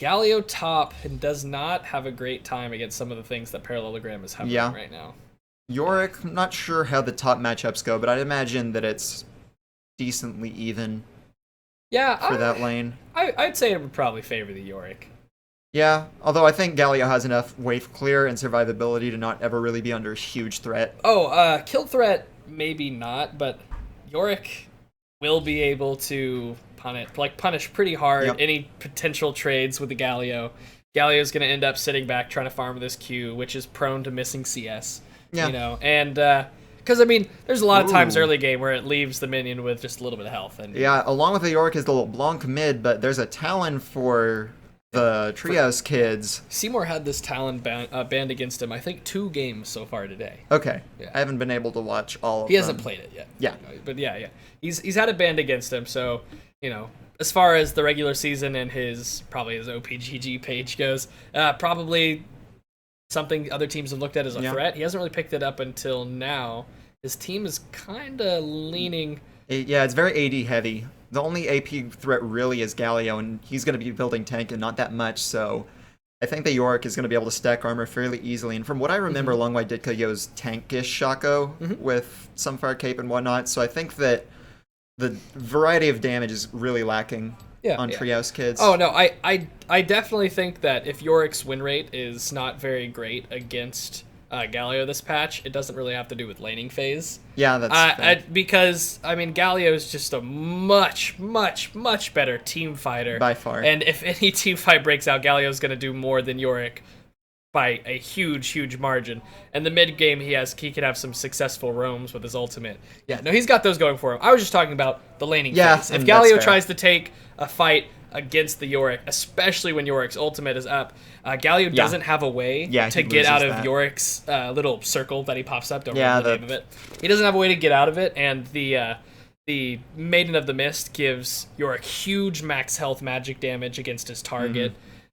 Galio top and does not have a great time against some of the things that Parallelogram is having right now. Yorick, I'm not sure how the top matchups go, but I'd imagine that it's decently even Yeah, for that lane. I'd say it would probably favor the Yorick. Yeah, although I think Galio has enough wave clear and survivability to not ever really be under huge threat. Oh, kill threat, maybe not, but Yorick will be able to punish pretty hard any potential trades with the Galio. Galio's going to end up sitting back trying to farm this Q, which is prone to missing CS. Yeah. You know, and because I mean, there's a lot of times early game where it leaves the minion with just a little bit of health. And yeah, along with the Yorick is the little Blanc mid, but there's a Talon for the Trios kids. Seymour had this Talon banned against him, I think 2 games so far today. Okay. Yeah. I haven't been able to watch all of them. He hasn't played it yet. Yeah. But yeah. He's had it banned against him, so, you know, as far as the regular season and his OPGG page goes, probably something other teams have looked at as a threat. He hasn't really picked it up until now. His team is kind of leaning... Yeah, it's very AD heavy. The only AP threat really is Galio, and he's going to be building tank and not that much, so I think the Yorick is going to be able to stack armor fairly easily. And from what I remember, Long White did Yo's tankish Shaco with some Fire Cape and whatnot, so I think that the variety of damage is really lacking on Trios kids. Oh, no, I definitely think that if Yorick's win rate is not very great against Galio this patch, it doesn't really have to do with laning phase. Yeah, that's because, I mean, Galio is just a much, much, much better team fighter. By far. And if any team fight breaks out, Galio's going to do more than Yorick by a huge, huge margin. And the mid game, he can have some successful roams with his ultimate. Yeah, no, he's got those going for him. I was just talking about the laning phase. If Galio tries to take a fight against the Yorick, especially when Yorick's ultimate is up, Galio doesn't have a way to get out of Yorick's little circle that he pops up. Don't remember the name of it. He doesn't have a way to get out of it, and the Maiden of the Mist gives Yorick huge max health magic damage against his target,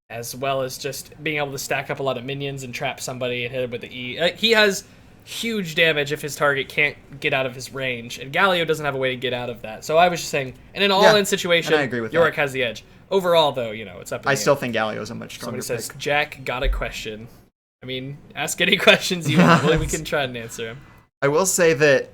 as well as just being able to stack up a lot of minions and trap somebody and hit him with the E. He has huge damage if his target can't get out of his range, and Galio doesn't have a way to get out of that. So I was just saying, in an all-in situation, I agree with Yorick has the edge. Overall, though, you know, it's up in the I air. still think Galio is a much stronger Somebody says, pick. Jack, got a question. I mean, ask any questions you want. We can try and answer them. I will say that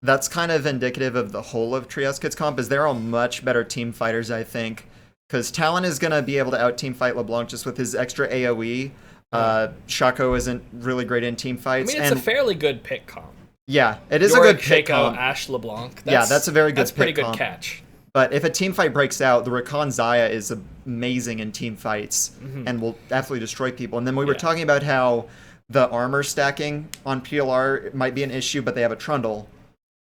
that's kind of indicative of the whole of Trios Kids comp, is they're all much better team fighters, I think. Because Talon is going to be able to out-team fight LeBlanc just with his extra AoE. Shaco isn't really great in team fights. I mean, it's a fairly good pick comp. Yeah, it is Yorick, a good pick Shaco, comp. Ash, LeBlanc. That's a very good That's pretty pick good comp. catch. But if a team fight breaks out, the Rakan Zaya is amazing in team fights and will absolutely destroy people. And then we were talking about how the armor stacking on PLR might be an issue, but they have a Trundle,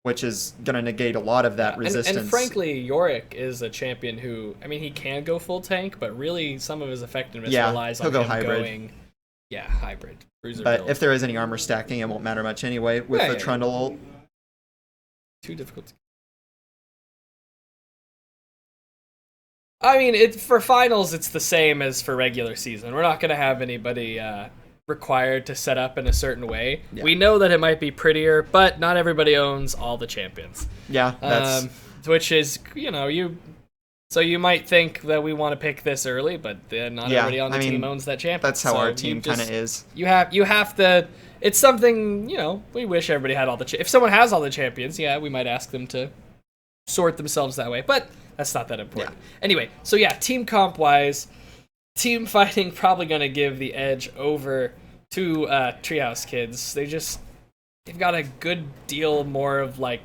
which is going to negate a lot of that resistance. And frankly, Yorick is a champion who, I mean, he can go full tank, but really some of his effectiveness relies on him going... Yeah, hybrid. Bruiser but build. if there is any armor stacking, it won't matter much anyway with the Trundle ult. Too difficult to... I mean, for finals, it's the same as for regular season. We're not going to have anybody required to set up in a certain way. Yeah. We know that it might be prettier, but not everybody owns all the champions. Yeah, that's... which is, you know, So you might think that we want to pick this early, but not everybody on the team owns that champion. That's how our team kind of is. You have to... It's something, you know, we wish everybody had all the... If someone has all the champions, we might ask them to sort themselves that way, but... That's not that important. Yeah. Anyway, so team comp wise, team fighting probably going to give the edge over to Treehouse Kids. They've got a good deal more of like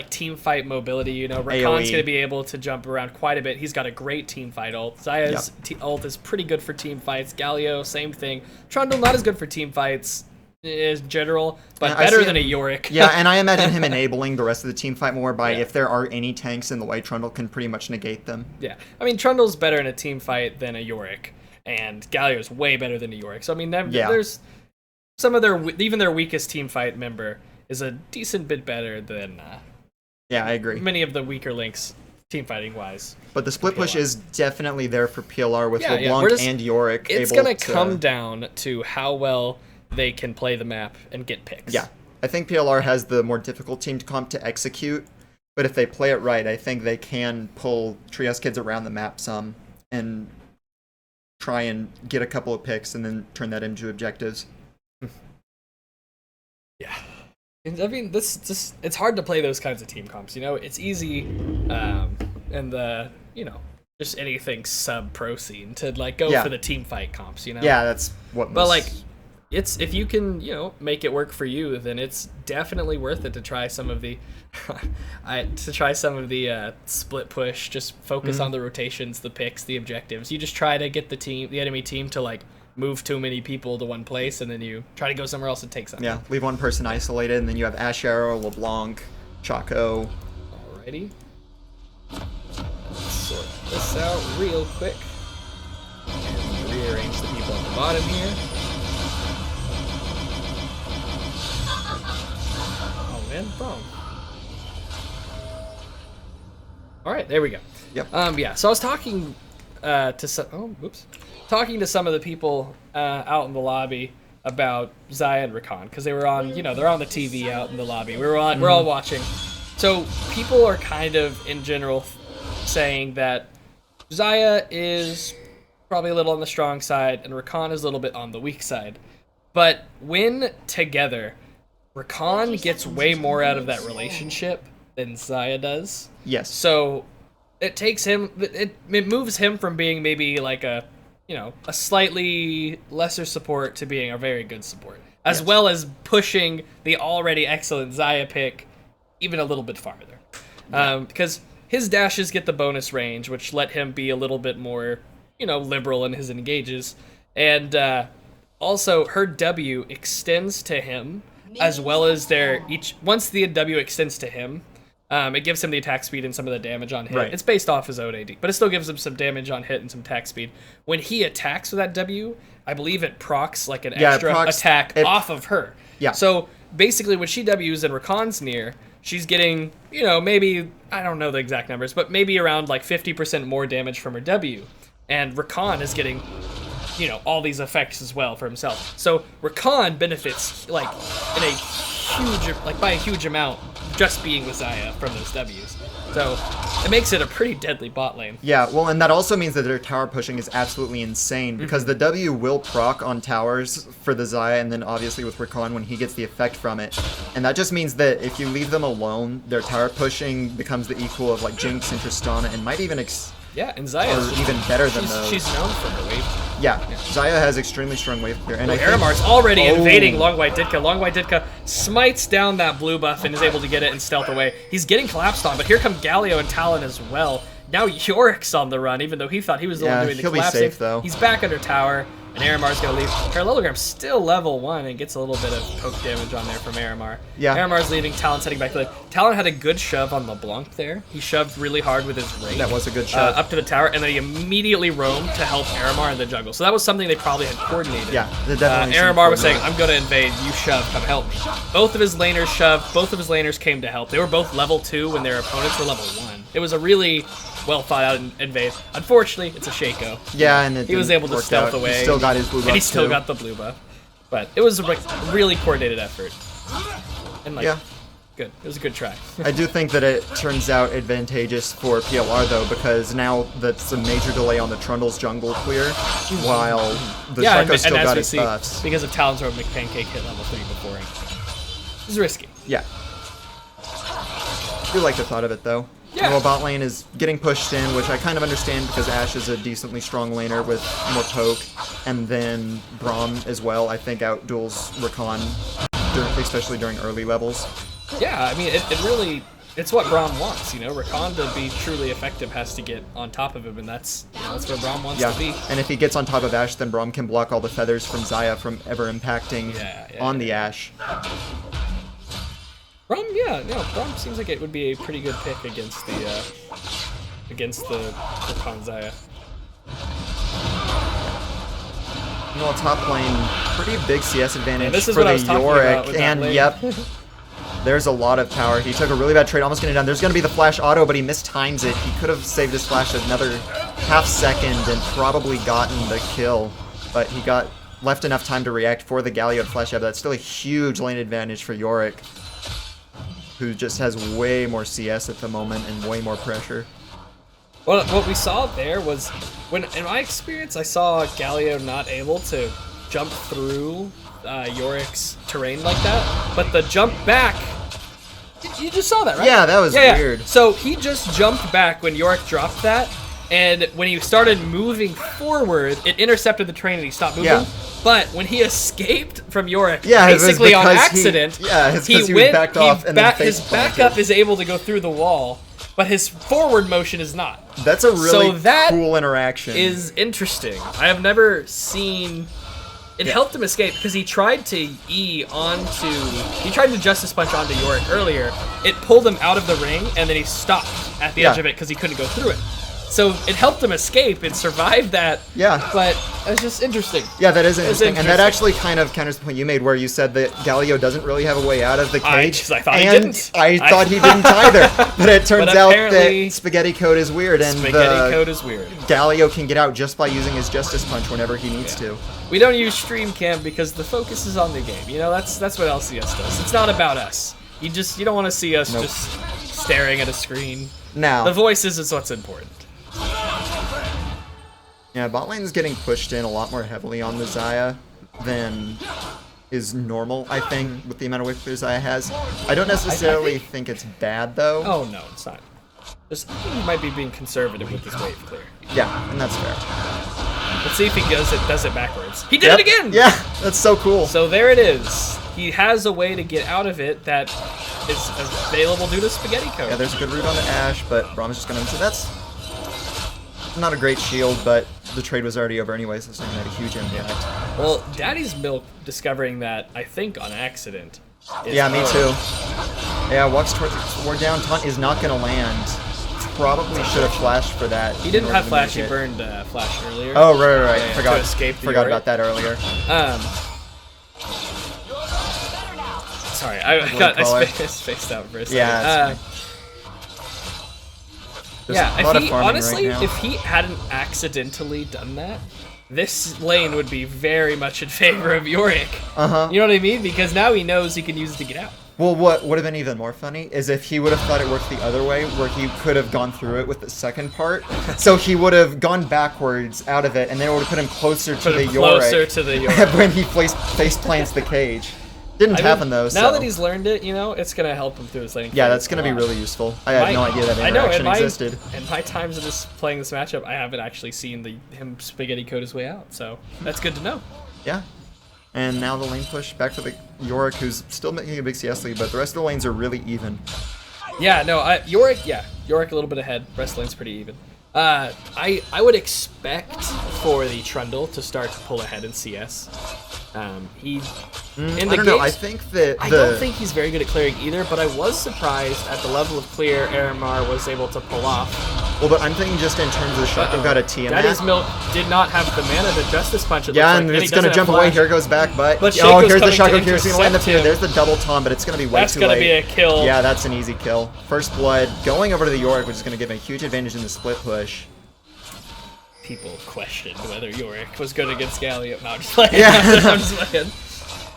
team fight mobility. You know, Rakan's going to be able to jump around quite a bit. He's got a great team fight ult. Zaya's ult is pretty good for team fights. Galio, same thing. Trundle not as good for team fights in general, but better than a Yorick. Yeah, and I imagine him enabling the rest of the team fight more by if there are any tanks in the white Trundle can pretty much negate them. Yeah, I mean Trundle's better in a team fight than a Yorick, and Galio's way better than a Yorick. So I mean, there's some of their weakest team fight member is a decent bit better than I agree. Many of the weaker links team fighting wise. But the split push is definitely there for PLR with LeBlanc and Yorick. It's going to come down to how well they can play the map and get picks. Yeah. I think PLR has the more difficult team comp to execute, but if they play it right, I think they can pull Trios Kids around the map some and try and get a couple of picks and then turn that into objectives. Yeah. I mean, it's hard to play those kinds of team comps. You know, it's easy, and just anything sub pro scene to like go for the team fight comps. You know. Yeah, that's what. But like, it's if you can make it work for you, then it's definitely worth it to try some of the, split push. Just focus on the rotations, the picks, the objectives. You just try to get the enemy team to like move too many people to one place, and then you try to go somewhere else and take something. Yeah, leave one person isolated, and then you have Ash Arrow, LeBlanc, Chaco. Alrighty. Let's sort this out real quick. And rearrange the people at the bottom here. Oh man, boom. Alright, there we go. Yep. Yeah, so I was talking to some of the people out in the lobby about Xayah and Rakan, because they were on, they're on the TV out in the lobby. We're all watching. So people are kind of, in general, saying that Xayah is probably a little on the strong side, and Rakan is a little bit on the weak side. But when together, Rakan gets way more out of that relationship than Xayah does. Yes. So it takes him, it moves him from being maybe like a slightly lesser support to being a very good support, as well as pushing the already excellent Xayah pick even a little bit farther. Because his dashes get the bonus range, which let him be a little bit more, liberal in his engages. And also, her W extends to him, as well as once the W extends to him, it gives him the attack speed and some of the damage on hit. Right. It's based off his own AD, but it still gives him some damage on hit and some attack speed. When he attacks with that W, I believe it procs like an extra attack off of her. Yeah. So basically, when she Ws and Rakan's near, she's getting, maybe, I don't know the exact numbers, but maybe around like 50% more damage from her W. And Rakan is getting, all these effects as well for himself. So Rakan benefits like in a huge, like by a huge amount, just being with Xayah from those Ws. So it makes it a pretty deadly bot lane. Yeah, well, and that also means that their tower pushing is absolutely insane, because the W will proc on towers for the Xayah, and then obviously with Rakan when he gets the effect from it. And that just means that if you leave them alone, their tower pushing becomes the equal of like Jinx and Tristana, and might even and Xayah even better than those. She's known for her wave. Yeah, Xayah has extremely strong wave clear. And Aramar's already invading Long White Ditka. Long White Ditka smites down that blue buff and is able to get it and stealth away. He's getting collapsed on, but here come Galio and Talon as well. Now Yorick's on the run, even though he thought he was the one doing the collapsing. He'll be safe, though. He's back under tower, and Aramar's going to leave. Parallelogram's still level 1 and gets a little bit of poke damage on there from Aramar. Yeah. Aramar's leaving, Talon's heading back to the... Talon had a good shove on LeBlanc there. He shoved really hard with his rake. That was a good shove. Up to the tower, and then he immediately roamed to help Aramar in the jungle. So that was something they probably had coordinated. Yeah, they definitely Aramar was saying, I'm going to invade, you shove, come help me. Both of his laners shoved, both of his laners came to help. They were both level 2 when their opponents were level 1. It was a really well thought out invade. Unfortunately, it's a Shaco. Yeah, and he was able to stealth away. He still got his blue buff. And he still got the blue buff. But it was a really coordinated effort. And good. It was a good try. I do think that it turns out advantageous for PLR though, because now that's a major delay on the Trundle's jungle clear, while the Shaco still got his buffs. Because of Talon's Road McPancake hit level 3 before him. It was risky. Yeah. I do like the thought of it though. Yeah. Well, bot lane is getting pushed in, which I kind of understand because Ashe is a decently strong laner with more poke, and then Braum as well, I think, outduels Rakan, especially during early levels. Yeah, I mean, it really, it's what Braum wants, Rakan to be truly effective has to get on top of him, and that's where Braum wants to be. And if he gets on top of Ashe, then Braum can block all the feathers from Xayah from ever impacting the Ashe. Braum seems like it would be a pretty good pick against the Rakan Xayah. Top lane, pretty big CS advantage for the Yorick, and there's a lot of power. He took a really bad trade, almost getting it done. There's going to be the flash auto, but he mistimes it. He could have saved his flash another half second and probably gotten the kill, but he got left enough time to react for the Galio flash out. That's still a huge lane advantage for Yorick, who just has way more CS at the moment and way more pressure. Well, what we saw there was, in my experience, I saw Galio not able to jump through Yorick's terrain like that, but the jump back. You just saw that, right? Yeah, that was weird. So he just jumped back when Yorick dropped that, and when he started moving forward, it intercepted the train and he stopped moving. Yeah. But when he escaped from Yorick, Yeah, it was basically on because accident, he backed off and then his face backup planted. is able to go through the wall, but his forward motion is not. That's a really So that cool interaction. Is interesting. I have never seen. It helped him escape because he tried to he tried to Justice Punch onto Yorick earlier. It pulled him out of the ring, and then he stopped at the edge of it because he couldn't go through it. So it helped him escape and survive that. Yeah. But it's just interesting. Yeah, that is interesting. And that interesting. actually kind of counters the point you made where you said that Galio doesn't really have a way out of the cage. I thought he and didn't. I thought he didn't either. But it turns out apparently that Spaghetti Code is weird, and Spaghetti Code is weird. Galio can get out just by using his Justice Punch whenever he needs to. We don't use Stream Cam because the focus is on the game. You know, that's what LCS does. It's not about us. You don't want to see us just staring at a screen. Now, The voices is what's important. yeah, bot lane is getting pushed in a lot more heavily on the Xayah than is normal, I think, with the amount of wave clear Xayah has. I don't necessarily think it's bad, though. Oh, no, it's not. Just, I think he might be being conservative with his wave clear. Yeah, and that's fair. Let's see if he does it backwards. He did it again! Yeah, that's so cool. So there it is. He has a way to get out of it that is available due to Spaghetti Code. Yeah, there's a good route on the Ashe, but Braum's just gonna... So that's not a great shield, but the trade was already over anyway, so it's not gonna have a huge impact. Well, Daddy's Milk discovering that, I think, on accident. Yeah, me too. Yeah, walks toward down. Taunt is not gonna land. Probably should have flashed for that. He didn't have flash, he burned flash earlier. Oh, right. Yeah, Forgot. to escape the Forgot Yorick. about that earlier. Sorry, I spaced out for a second. Yeah, yeah, a lot of if he farming honestly, right now. if he hadn't accidentally done that, this lane would be very much in favor of Yorick. Uh-huh. You know what I mean? Because now he knows he can use it to get out. Well, what would have been even more funny is if he would have thought it worked the other way, where he could have gone through it with the second part. So he would have gone backwards out of it, and then it would have put him closer to the Yorick when he face plants the cage. Didn't happen though. Now that he's learned it, you know, it's gonna help him through his lane. Yeah, that's gonna be really useful. I had no idea that interaction existed. In my times of playing this matchup, I haven't actually seen him Spaghetti Code his way out, so that's good to know. Yeah. And now the lane push back to the Yorick, who's still making a big CS lead, but the rest of the lanes are really even. Yeah, no, Yorick a little bit ahead. Rest lane's pretty even. I would expect for the Trundle to start to pull ahead in CS. I don't know. I think that I don't think he's very good at clearing either, but I was surprised at the level of clear Aramar was able to pull off. Well, but I'm thinking just in terms of the shot they've got a Tiamat. Daddy's Milk did not have the mana to Justice Punch. And it's going to jump away. Here goes back, but here's the Shaco Gear. So land the fear. There's the double tom, but it's going to be way too late. That's going to be a kill. Yeah, that's an easy kill. First blood going over to the Yorick, which is going to give him a huge advantage in the split push. People questioned whether Yorick was good against Galio. No, I'm just playing. Yeah. I'm just playing.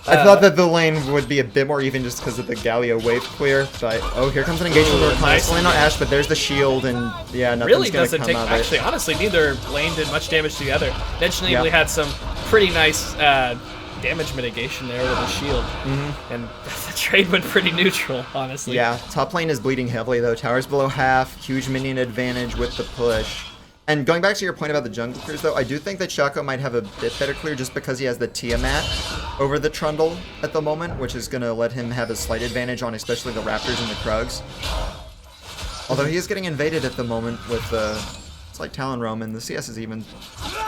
I thought that the lane would be a bit more even just because of the Galio wave clear, but here comes an engagement with nice lane on Ashe, but there's the shield, and yeah, nothing's really gonna doesn't come take. of Actually, it. honestly, neither lane did much damage to the other. Eventually, had some pretty nice damage mitigation there with the shield, and the trade went pretty neutral, honestly. Yeah, top lane is bleeding heavily though. Tower's below half, huge minion advantage with the push. And going back to your point about the jungle clears, though, I do think that Shaco might have a bit better clear just because he has the Tiamat over the Trundle at the moment, which is going to let him have a slight advantage on especially the Raptors and the Krugs. Although he is getting invaded at the moment with it's like Talon Roam, and the CS is even.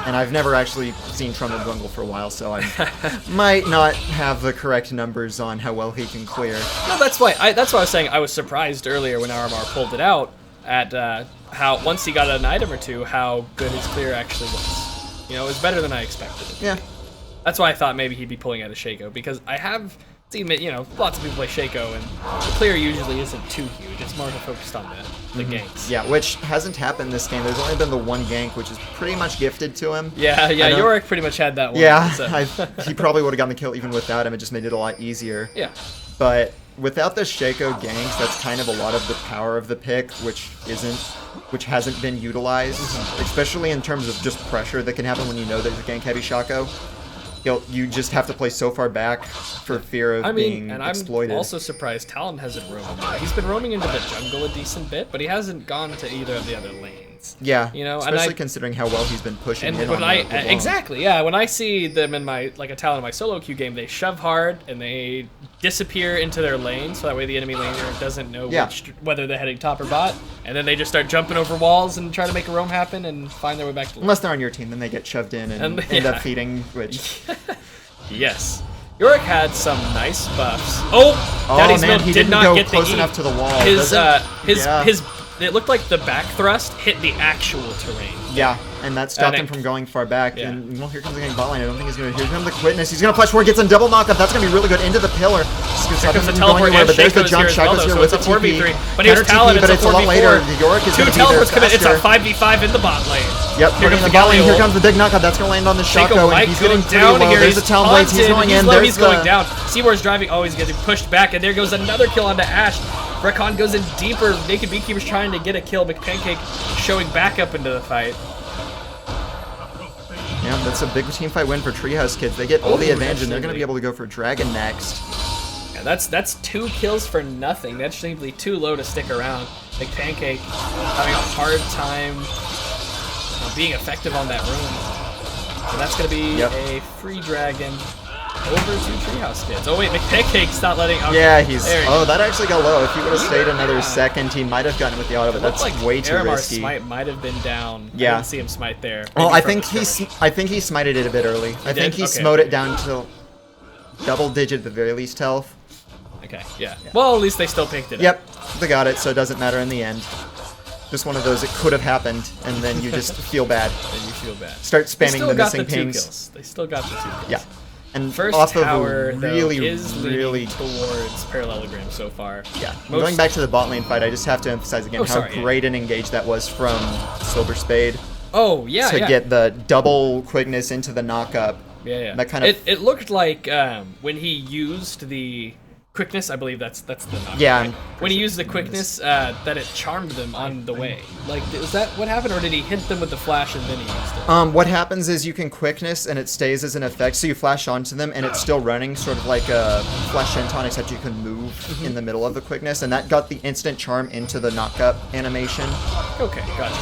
And I've never actually seen Trundle jungle for a while, so I might not have the correct numbers on how well he can clear. No, that's why I was saying I was surprised earlier when Aramar pulled it out at how once he got an item or two, how good his clear actually was. You know, it was better than I expected it. Yeah. That's why I thought maybe he'd be pulling out a Shaco, because I have seen, you know, lots of people play Shaco, and the clear usually isn't too huge. It's more focused on the ganks. Yeah, which hasn't happened this game. There's only been the one gank, which is pretty much gifted to him. Yeah, Yorick pretty much had that one. Yeah, so. he probably would have gotten the kill even without him. It just made it a lot easier. Yeah. But without the Shaco ganks, that's kind of a lot of the power of the pick, which hasn't been utilized, especially in terms of just pressure that can happen when you know there's a gank heavy Shaco. you just have to play so far back for fear of being exploited. I'm also surprised Talon hasn't roamed. He's been roaming into the jungle a decent bit, but he hasn't gone to either of the other lanes. Yeah, you know, especially considering how well he's been pushing and in when on the exactly, yeah. When I see them in my a Talon in my solo queue game, they shove hard and they disappear into their lane, so that way the enemy laner doesn't know whether they're heading top or bot, and then they just start jumping over walls and try to make a roam happen and find their way back to Unless they're on your team, then they get shoved in and end up feeding, which... Yes. Yorick had some nice buffs. Oh, Daddy's Milk he did didn't not go get close the E. enough to the wall. His it looked like the back thrust hit the actual terrain. Yeah, and that stopped him from going far back. Yeah. And well, here comes the game bot lane. I don't think he's gonna. Here comes the Quickness. He's gonna flash forward, gets a double knockup. That's gonna be really good into the pillar. Here comes the teleport. Anywhere, but there's the jump. Shaco's here with a 4v3. But here's Talon. But it's a lot later. Yorick is 2 teleports come in. It's a 5v5 in the bot lane. Yep. Here comes the bot lane. Here comes the big knockup. That's gonna land on the Shaco, and he's getting down here. There's the Talon Blades. He's going in. He's going down. Seabor's driving. Oh, he's getting pushed back, and there goes another kill onto Ashe. Recon goes in deeper. Naked Beekeeper's trying to get a kill. McPancake showing back up into the fight. Yeah, that's a big team fight win for Treehouse Kids. They get all the advantage, and they're going to be able to go for Dragon next. Yeah, that's 2 kills for nothing. That's simply too low to stick around. McPancake having a hard time being effective on that room. And that's going to be a free Dragon over to Treehouse Kids. Oh wait, McPancake's not letting... Okay, yeah, he's... Oh, that actually got low. If he would have stayed another second, he might have gotten with the auto, but that's way too risky. Smite might have been down. Yeah. I didn't see him smite there. Well, I think he smited it a bit early. I think he smote it down to double digit at the very least health. Okay, yeah. Well, at least they still picked it up. Yep, they got it, so it doesn't matter in the end. Just one of those, it could have happened, and then you just feel bad. Then you feel bad. Start spamming the missing pings. Kills. They still got the 2 kills. Yeah. And first off tower, of really, is really towards parallelogram so far. Yeah. Going back to the bot lane fight, I just have to emphasize again how great an engage that was from Silver Spade. Oh yeah, to get the double quickness into the knockup. Yeah. That kind of. It looked like when he used the quickness, I believe that's the knockup. Yeah. Right? When he used the quickness, that it charmed them on the way. Like, was that what happened, or did he hit them with the flash and then he used it? What happens is you can quickness and it stays as an effect, so you flash onto them and it's still running, sort of like a flash shenton, except you can move in the middle of the quickness, and that got the instant charm into the knockup animation. Okay, gotcha.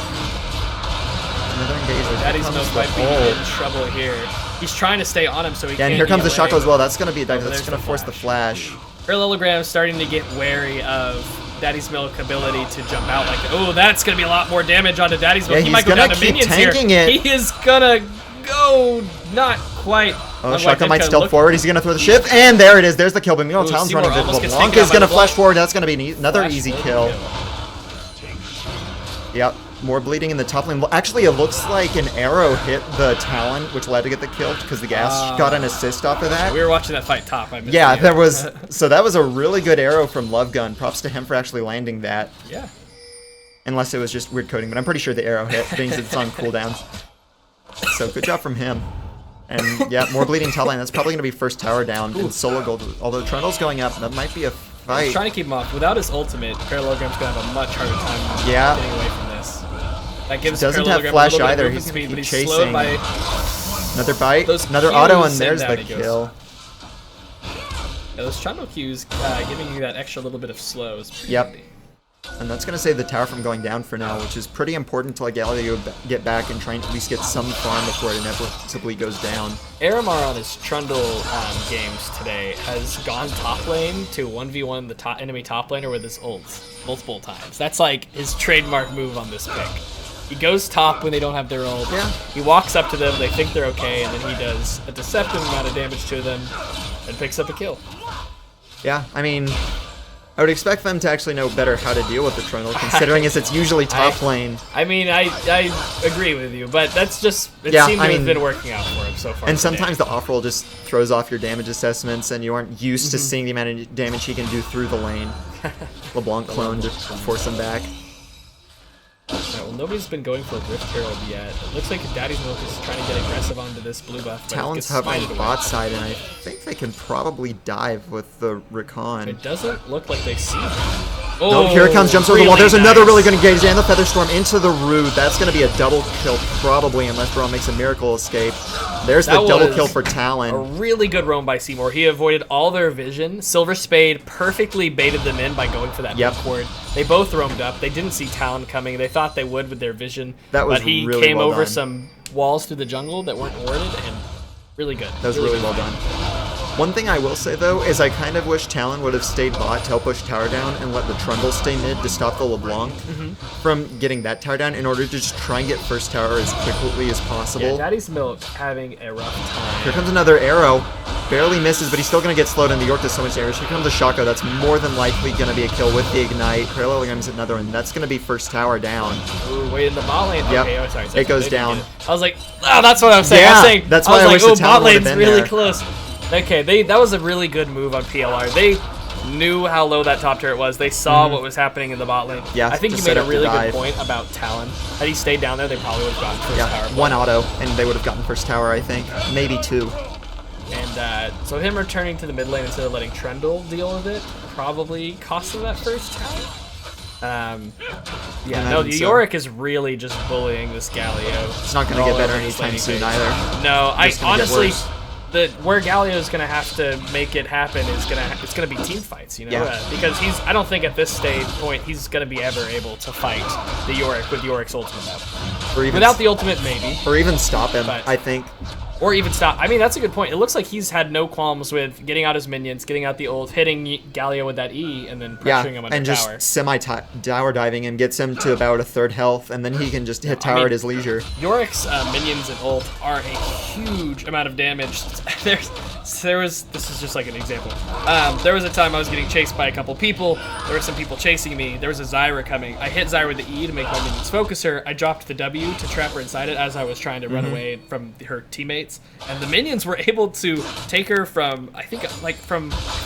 Another engagement. Daddy's Milk might be in trouble here. He's trying to stay on him so he can't. And here comes the Shaco as well. That's gonna be that's gonna force the flash. Parallelogram's starting to get wary of Daddy's Milk ability to jump out like, oh, that's going to be a lot more damage onto Daddy's Milk. Yeah, he might go down to keep minions here. It. He is going to go not quite. Oh, Shaka might stealth forward. He's going to throw the shift, and there it is. There's the kill. But meanwhile, Talon's running invisible. Blanc is going to flash forward. That's going to be another easy kill. Yep. More bleeding in the top lane. Well, actually, it looks like an arrow hit the Talon, which led to get the kill because the gas got an assist off of that. We were watching that fight top. Yeah, there was. So that was a really good arrow from Love Gun. Props to him for actually landing that. Yeah. Unless it was just weird coding, but I'm pretty sure the arrow hit, being it's on cooldown. So good job from him. And yeah, more bleeding top lane. That's probably going to be first tower down in solo gold. Although Trundle's going up, that might be a fight. He's trying to keep him off. Without his ultimate, Parallelogram's going to have a much harder time getting away from this. That gives doesn't have flash either. He's going to keep chasing. By another bite, another auto, and there's the kill. Yeah, those Trundle Qs giving you that extra little bit of slow is pretty handy. And that's going to save the tower from going down for now, which is pretty important to get back and try and at least get some farm before it inevitably goes down. Aramar on his Trundle games today has gone top lane to 1v1 the enemy top laner with his ults multiple times. That's like his trademark move on this pick. He goes top when they don't have their ult. Yeah. He walks up to them, they think they're okay, and then he does a deceptive amount of damage to them and picks up a kill. Yeah, I mean, I would expect them to actually know better how to deal with the Trundle, considering it's usually top lane. I mean, I agree with you, but that's just, it seemed to have been working out for him so far. And sometimes the off-roll just throws off your damage assessments, and you aren't used to seeing the amount of damage he can do through the lane. LeBlanc clone to force him back. Right, well, nobody's been going for a Rift Herald yet. It looks like Daddy's Milk is trying to get aggressive onto this blue buff. Talon's hovering bot side, and I think they can probably dive with the Recon. It doesn't look like they see him. Oh, No, here it comes, jumps over the wall. really There's another nice. really good engage, and the Feather Storm into the root. That's going to be a double kill, probably, unless Braum makes a miracle escape. There's the That double was kill for A Talon. really good roam by Seymour. He avoided all their vision. Silver Spade perfectly baited them in by going for that Yep. ward. They both roamed up. They didn't see Talon coming. They thought they would with their vision. That was but he really came well over done. some walls through the jungle that weren't warded, and really good. That was really good well fight. done. One thing I will say, though, is I kind of wish Talon would have stayed bot to help push tower down and let the Trundle stay mid to stop the LeBlanc from getting that tower down in order to just try and get first tower as quickly as Yeah, possible. Daddy's Milk having a rough time. Here comes another arrow. Barely misses, but he's still going to get slowed, and the York does so much damage. Here comes the Shako. That's more than likely going to be a kill with the Ignite. Parallelogram is another one. That's going to be first tower down. Ooh, wait in the bot lane. Yep. Okay, oh, sorry. It goes they didn't down. get it. I was like, oh, that's what I was saying. Yeah, I was saying, that's I why was I like, wish the oh, Talon bot would have lane's been really there. close. Okay, that was a really good move on PLR. They knew how low that top turret was. They saw what was happening in the bot lane. Yeah, I think just you made set a up to really good dive. point about Talon. Had he stayed down there, they probably would have gotten first Yeah, tower. one auto, and they would have gotten first tower, I think. Maybe two. And so him returning to the mid lane instead of letting Trundle deal with it probably cost him that first tower. Yeah, no, imagine so. Yorick is really just bullying this Galio. It's not going to get better anytime soon either. No, I Just gonna get honestly, worse. where Galio is gonna have to make it happen is it's gonna be team fights, you know, Yeah. because I don't think at this point he's gonna be ever able to fight the Yorick with Yorick's ultimate up. Or even, Without the ultimate, maybe, or even stop him, But- I think. or even stop. I mean, that's a good point. It looks like he's had no qualms with getting out his minions, getting out the ult, hitting Galio with that E, and then Yeah, pressuring him under and just tower. semi-tower diving him, gets him to about a third health, and then he can just hit tower mean- at his leisure. Yorick's minions and ult are a huge amount of damage. This is just like an example. There was a time I was getting chased by a couple people. There were some people chasing me. There was a Zyra coming. I hit Zyra with the E to make my minions focus her. I dropped the W to trap her inside it as I was trying to run away from her teammates. And the minions were able to take her from I think it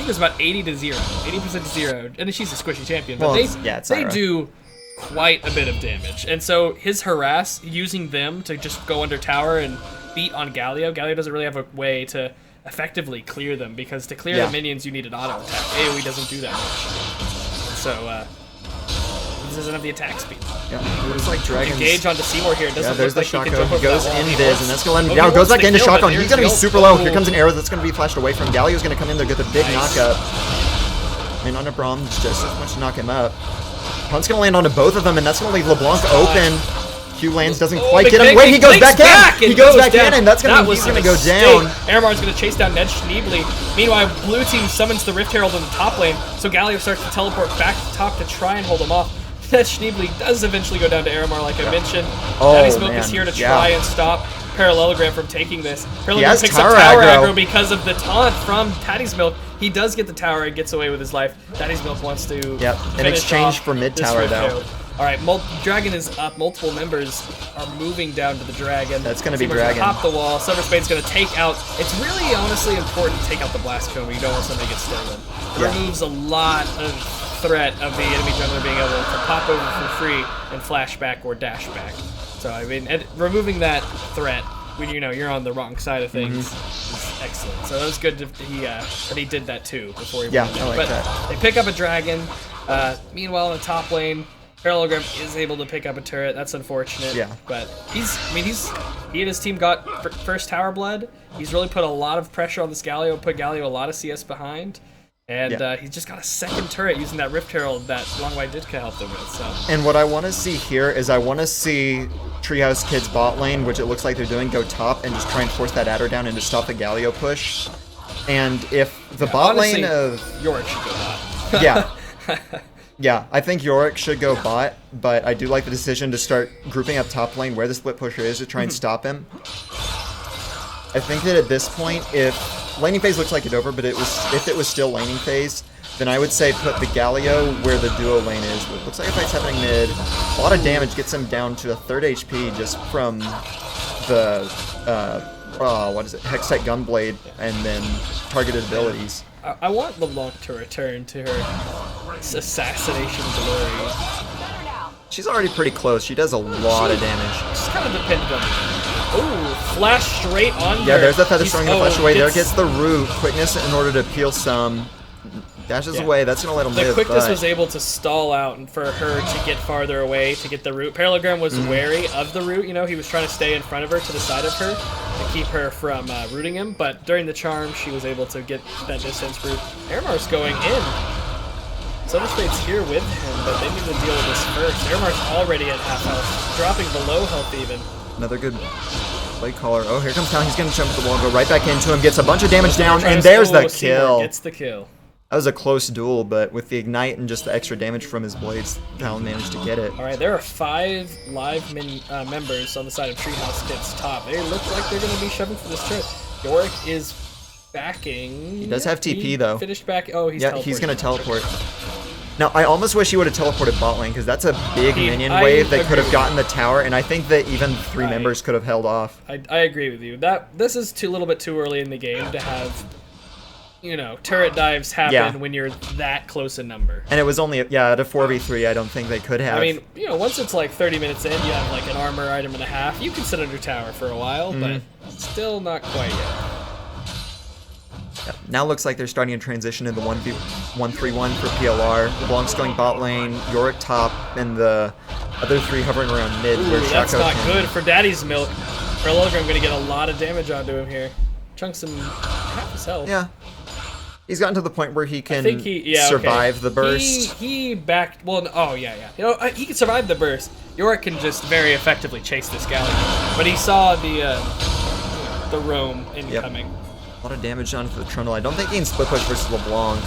was about 80 to 0, 80% to 0. And she's a squishy champion, but Well, they it's they Zyra. do quite a bit of damage. And so his harass, using them to just go under tower and beat on Galio. Galio doesn't really have a way to effectively clear them, because to clear Yeah. the minions you need an auto attack. AoE doesn't do that much. So he doesn't have the attack speed. Yeah, looks like dragons. Engage onto Seymour here. It doesn't Yeah, there's the look like he Shako. can jump He over goes that wall. in He Viz, wants- and that's going to let him Oh, down. he Goes wants back the into kill, but Shotgun. He's there's going to be the super ult. low. Oh. Here comes an arrow that's going to be flashed away from Galio's going to come in there, get the big knockup. And onto Braum, just as much to knock him up. Hunt's going to land onto both of them, and that's going to leave LeBlanc open. Q lands doesn't Oh, quite big get him. bang, Wait, he goes blinks back in. and He goes back down. in, and that's going to That mean was he's going to a go mistake. down. Aramar's going to chase down Ned Schneebly. Meanwhile, blue team summons the Rift Herald in the top lane, so Galio starts to teleport back to top to try and hold him off. Ned Schneebly does eventually go down to Aramar, like I mentioned. Oh, Daddy's Milk is man, here to yeah. try and stop Parallelogram from taking this. Parallelogram has picks up tower tower aggro. aggro because of the taunt from Daddy's Milk. He does get the tower and gets away with his life. Daddy's Milk wants to Yep, in finish exchange off for mid this tower, Rift though. Herald. All right, Dragon is up. Multiple members are moving down to the Dragon. That's gonna be Seymour's gonna Dragon. Hop the wall. Silver Spade's going to take out. It's really, honestly, important to take out the Blast Cone when you don't want somebody to get stolen. It Yeah. removes a lot of threat of the enemy jungler being able to pop over for free and flash back or dash back. So, I mean, removing that threat when you're on the wrong side of things is excellent. So, that was good that he did that too before he Yeah, went in. I like But that. they pick up a Dragon. Meanwhile, in the top lane, Parallelogram is able to pick up a turret. That's unfortunate. Yeah. But he and his team got first tower blood. He's really put a lot of pressure on this Galio, put Galio a lot of CS behind. And Yeah. he's just got a second turret using that Rift Herald that Long White Ditka helped him with. So And what I want to see here is I want to see Treehouse Kids bot lane, which it looks like they're doing, go top and just try and force that adder down and just stop the Galio push. And if the bot honestly, lane of... Yorick should go bot. Yeah. Yeah, I think Yorick should go bot, but I do like the decision to start grouping up top lane where the split pusher is to try and stop him. I think that at this point, if laning phase looks like it's over, but if it was still laning phase, then I would say put the Galio where the duo lane is. But it looks like a fight's happening mid. A lot of damage gets him down to a third HP just from the what is it? Hextech Gunblade and then targeted abilities. I want LeBlanc to return to her assassination glory. She's already pretty close. She does a lot of damage. Just kind of dependent on. Oh, flash straight on Yeah, her. there's the feather He's- throwing the flash away. There gets- gets the root quickness in order to peel some. dashes Yeah. away. That's gonna let him The live. quickness but was able to stall out and for her to get farther away to get the root. Parallelogram was wary of the root. You know, he was trying to stay in front of her to the side of her to keep her from rooting him. But during the charm, she was able to get that distance root. Airmar's going in. Silver Spade's here with him, but they need to deal with this first. Airmar's already at half health, dropping below health even. Another good play caller. Oh, here comes Talon. He's gonna jump at the wall, go right back into him, gets a bunch of damage down, and there's the kill. Gets the kill. That was a close duel, but with the ignite and just the extra damage from his blades, Talon managed to get it. All right, there are 5 live members on the side of Treehouse Kids top. They look like they're going to be shoving for this turret. Yorick is backing. He does have TP though. Finished back. Oh, he's yeah, he's gonna teleport. Now, I almost wish he would have teleported bot lane, because that's a big minion wave that could have gotten the tower, and I think that even 3 members could have held off. I agree with you. This is a little bit too early in the game to have, you know, turret dives happen when you're that close in number. And it was only, at a 4v3, I don't think they could have. I mean, you know, once it's like 30 minutes in, you have like an armor item and a half. You can sit under tower for a while, but still not quite yet. Yeah, now looks like they're starting to transition into 1v1-3-1 for PLR. LeBlanc's going bot lane, Yorick top, and the other 3 hovering around mid. Ooh, that's not good for Daddy's Milk. Parallelogram going to get a lot of damage onto him here. Chunks him half his health. Yeah. He's gotten to the point where he can survive survive the burst. He backed. Well, yeah. You know, he can survive the burst. Yorick can just very effectively chase this Gallion. But he saw the roam incoming. A lot of damage onto the Trundle. I don't think he can split push versus LeBlanc.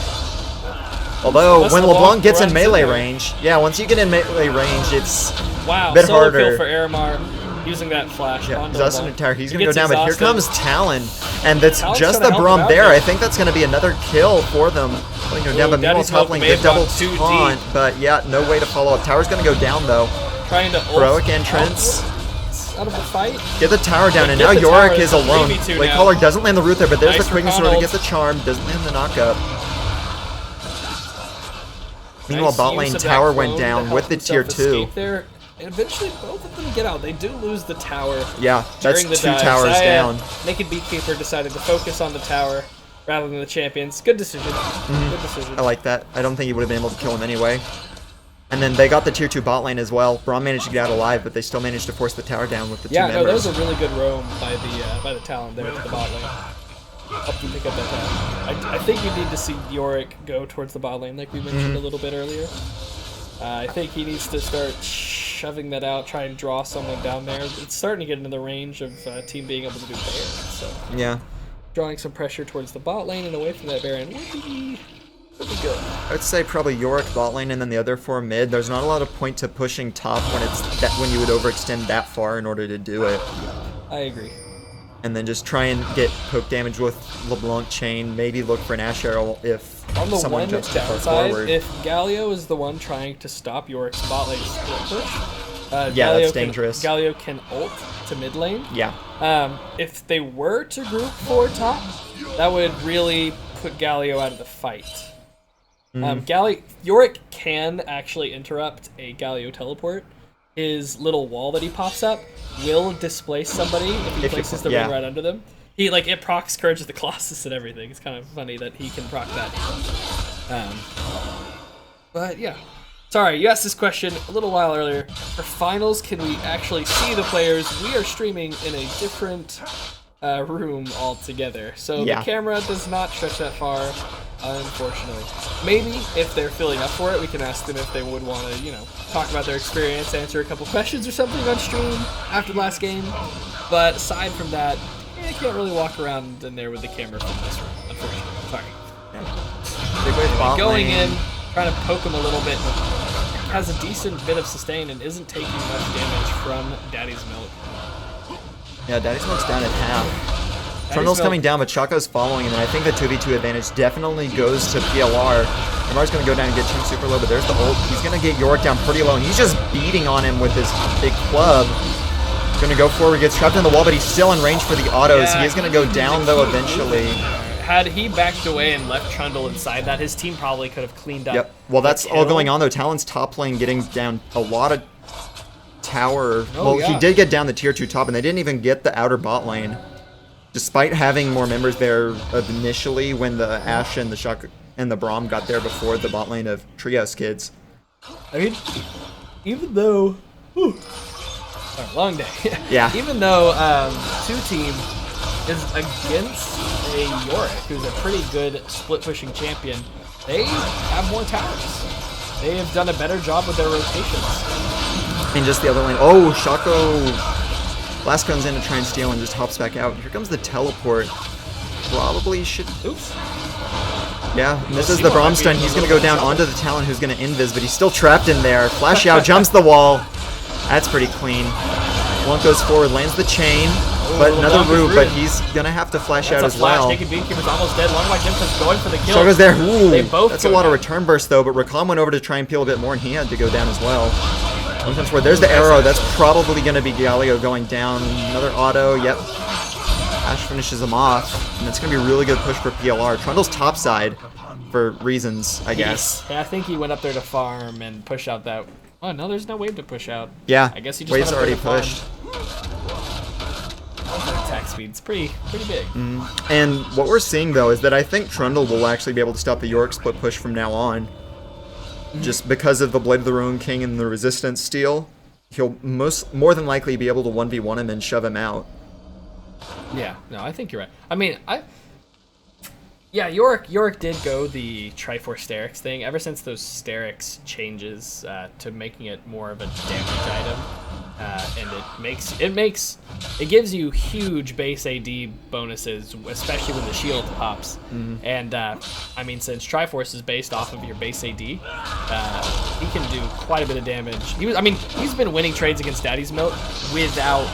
Although, when LeBlanc gets in melee range, once you get in melee range, it's a bit harder. Kill for Aramar using that flash. Yeah, onto that's an LeBlanc. entire. He's He gonna go gets down, but here exhausted. comes Talon, and that's Talon's just gonna the help Braum him out there. here. I think that's gonna be another kill for them. Going to go down, but meanwhile Daddy's top Milk lane, may good have double gone too taunt, but no way to follow up. Tower's gonna go down though. Trying to Heroic entrance. out of the fight. Get the tower down, and Get now the Yorick tower, is it's a alone. 3v2 Blade now. Caller doesn't land the root there, but there's Nice the quickness for order to Connell. get the charm. Doesn't land the knockup. Meanwhile, bot lane use of tower that went clone to down help with the tier himself 2. escape there. And eventually, both of them get out. They do lose the tower. Yeah, that's during the 2 dive. towers Saya, down. Naked Beekeeper decided to focus on the tower rather than the champions. Good decision. Good decision. I like that. I don't think he would have been able to kill him anyway. And then they got the tier 2 bot lane as well. Braum managed to get out alive, but they still managed to force the tower down with the 2 Yeah, no, that members. was a really good roam by the Talon there to the bot lane. Helped you pick up that tower. I think you need to see Yorick go towards the bot lane like we mentioned a little bit earlier. I think he needs to start shoving that out, try and draw someone down there. It's starting to get into the range of team being able to do Baron. So Yeah. drawing some pressure towards the bot lane and away from that Baron would be good. I'd say probably Yorick bot lane and then the other 4 mid. There's not a lot of point to pushing top when you would overextend that far in order to do it. I agree. And then just try and get poke damage with LeBlanc chain. Maybe look for an Ash Arrow if On the someone one jumps too far downside, forward. if Galio is the one trying to stop Yorick's bot lane split push, Yeah, that's Galio dangerous. Galio can ult to mid lane. Yeah. If they were to group 4 top, that would really put Galio out of the fight. Yorick can actually interrupt a Galio teleport. His little wall that he pops up will displace somebody if he places the ring right under them. It procs Courage of the Colossus and everything. It's kind of funny that he can proc that. But yeah. Sorry, you asked this question a little while earlier. For finals, can we actually see the players? We are streaming in a different room altogether. So the camera does not stretch that far, unfortunately. Maybe if they're filling up for it, we can ask them if they would want to, talk about their experience, answer a couple questions or something on stream after the last game. But aside from that, I can't really walk around in there with the camera from this room, unfortunately. Sorry. Big wave bot Going lane. in, trying to poke him a little bit. Has a decent bit of sustain and isn't taking much damage from Daddy's Milk. Yeah, Daddy's Milk's down at half. Daddy's Trundle's Milk- coming down, but Chaco's following, and then I think the 2v2 advantage definitely goes to PLR. Amar's going to go down and get Chunk super low, but there's the ult. He's going to get Yorick down pretty low, and he's just beating on him with his big club. Going to go forward, gets trapped in the wall, but he's still in range for the autos. Yeah, he is going to go down, though, eventually. Had he backed away and left Trundle inside that, his team probably could have cleaned up. Yep. Well, that's the all kill. going on, though. Talon's top lane getting down a lot of tower. Oh, He did get down the tier 2 top, and they didn't even get the outer bot lane. Despite having more members there initially when the Ashe and the and the Braum got there before the bot lane of Trios Kids. I mean, even though... long day. Yeah. Even though 2-team is against a Yorick, who's a pretty good split-pushing champion, they have more towers. They have done a better job with their rotations. And just the other lane. Oh, Shaco Blast comes in to try and steal and just hops back out. Here comes the teleport. Probably should... Oops. Yeah, misses the Braum stun. He's going to go down onto the Talon, who's going to invis, but he's still trapped in there. Flash out, jumps the wall. That's pretty clean. One goes forward, lands the chain, but another root, but he's going to have to flash out as well. Naked Beekeeper's almost dead. Long White Jim's going for the kill. Shaco's there. Ooh, they both that's a lot of return burst, though, but Rakan went over to try and peel a bit more, and he had to go down as well. There's the arrow. That's probably going to be Galio going down. Another auto. Yep. Ash finishes him off, and it's going to be a really good push for PLR. Trundle's topside for reasons, I guess. Yeah, I think he went up there to farm and push out that... Oh, no, there's no wave to push out. Yeah, I guess he just wave's went up already there to pushed. Attack speed's pretty big. And what we're seeing, though, is that I think Trundle will actually be able to stop the Yorick split push from now on. Just because of the Blade of the Ruin King and the Resistance Steel, he'll more than likely be able to 1v1 him and shove him out. Yeah, no, I think you're right. I mean, yeah, Yorick did go the Triforce Sterix thing. Ever since those Sterix changes to making it more of a damage item, and it gives you huge base AD bonuses, especially when the shield pops. And I mean, since Triforce is based off of your base AD, he can do quite a bit of damage. He's been winning trades against Daddy's Milk without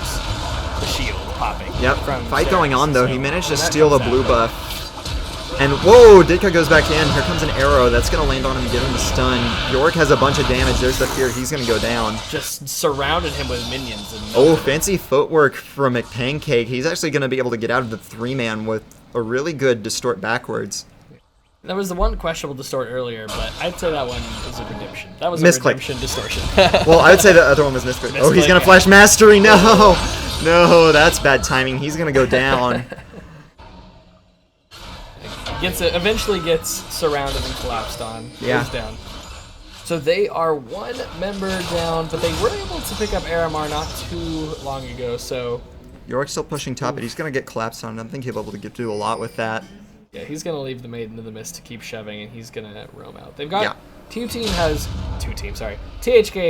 the shield popping. Yep. Fight Sterix, going on though. so He managed to that steal the comes blue out. buff. And whoa, Ditka goes back in. Here comes an arrow. That's going to land on him and give him the stun. Yorick has a bunch of damage. There's the fear. He's going to go down. Just surrounded him with minions. And Oh, fancy footwork from McPancake. He's actually going to be able to get out of the 3-man with a really good distort backwards. There was the one questionable distort earlier, but I'd say that one was a redemption. That was a Misclick. redemption distortion. Well, I would say the other one was misclick. Oh, he's going to yeah. flash mastery. No. No, that's bad timing. He's going to go down. Eventually gets surrounded and collapsed on. Yeah. Goes down. So they are one member down, but they were able to pick up Aramar not too long ago, so... Yorick's still pushing top, but he's going to get collapsed on. I don't think he'll be able to do a lot with that. Yeah, he's going to leave the Maiden of the Mist to keep shoving, and he's going to roam out. They've got... Yeah. THK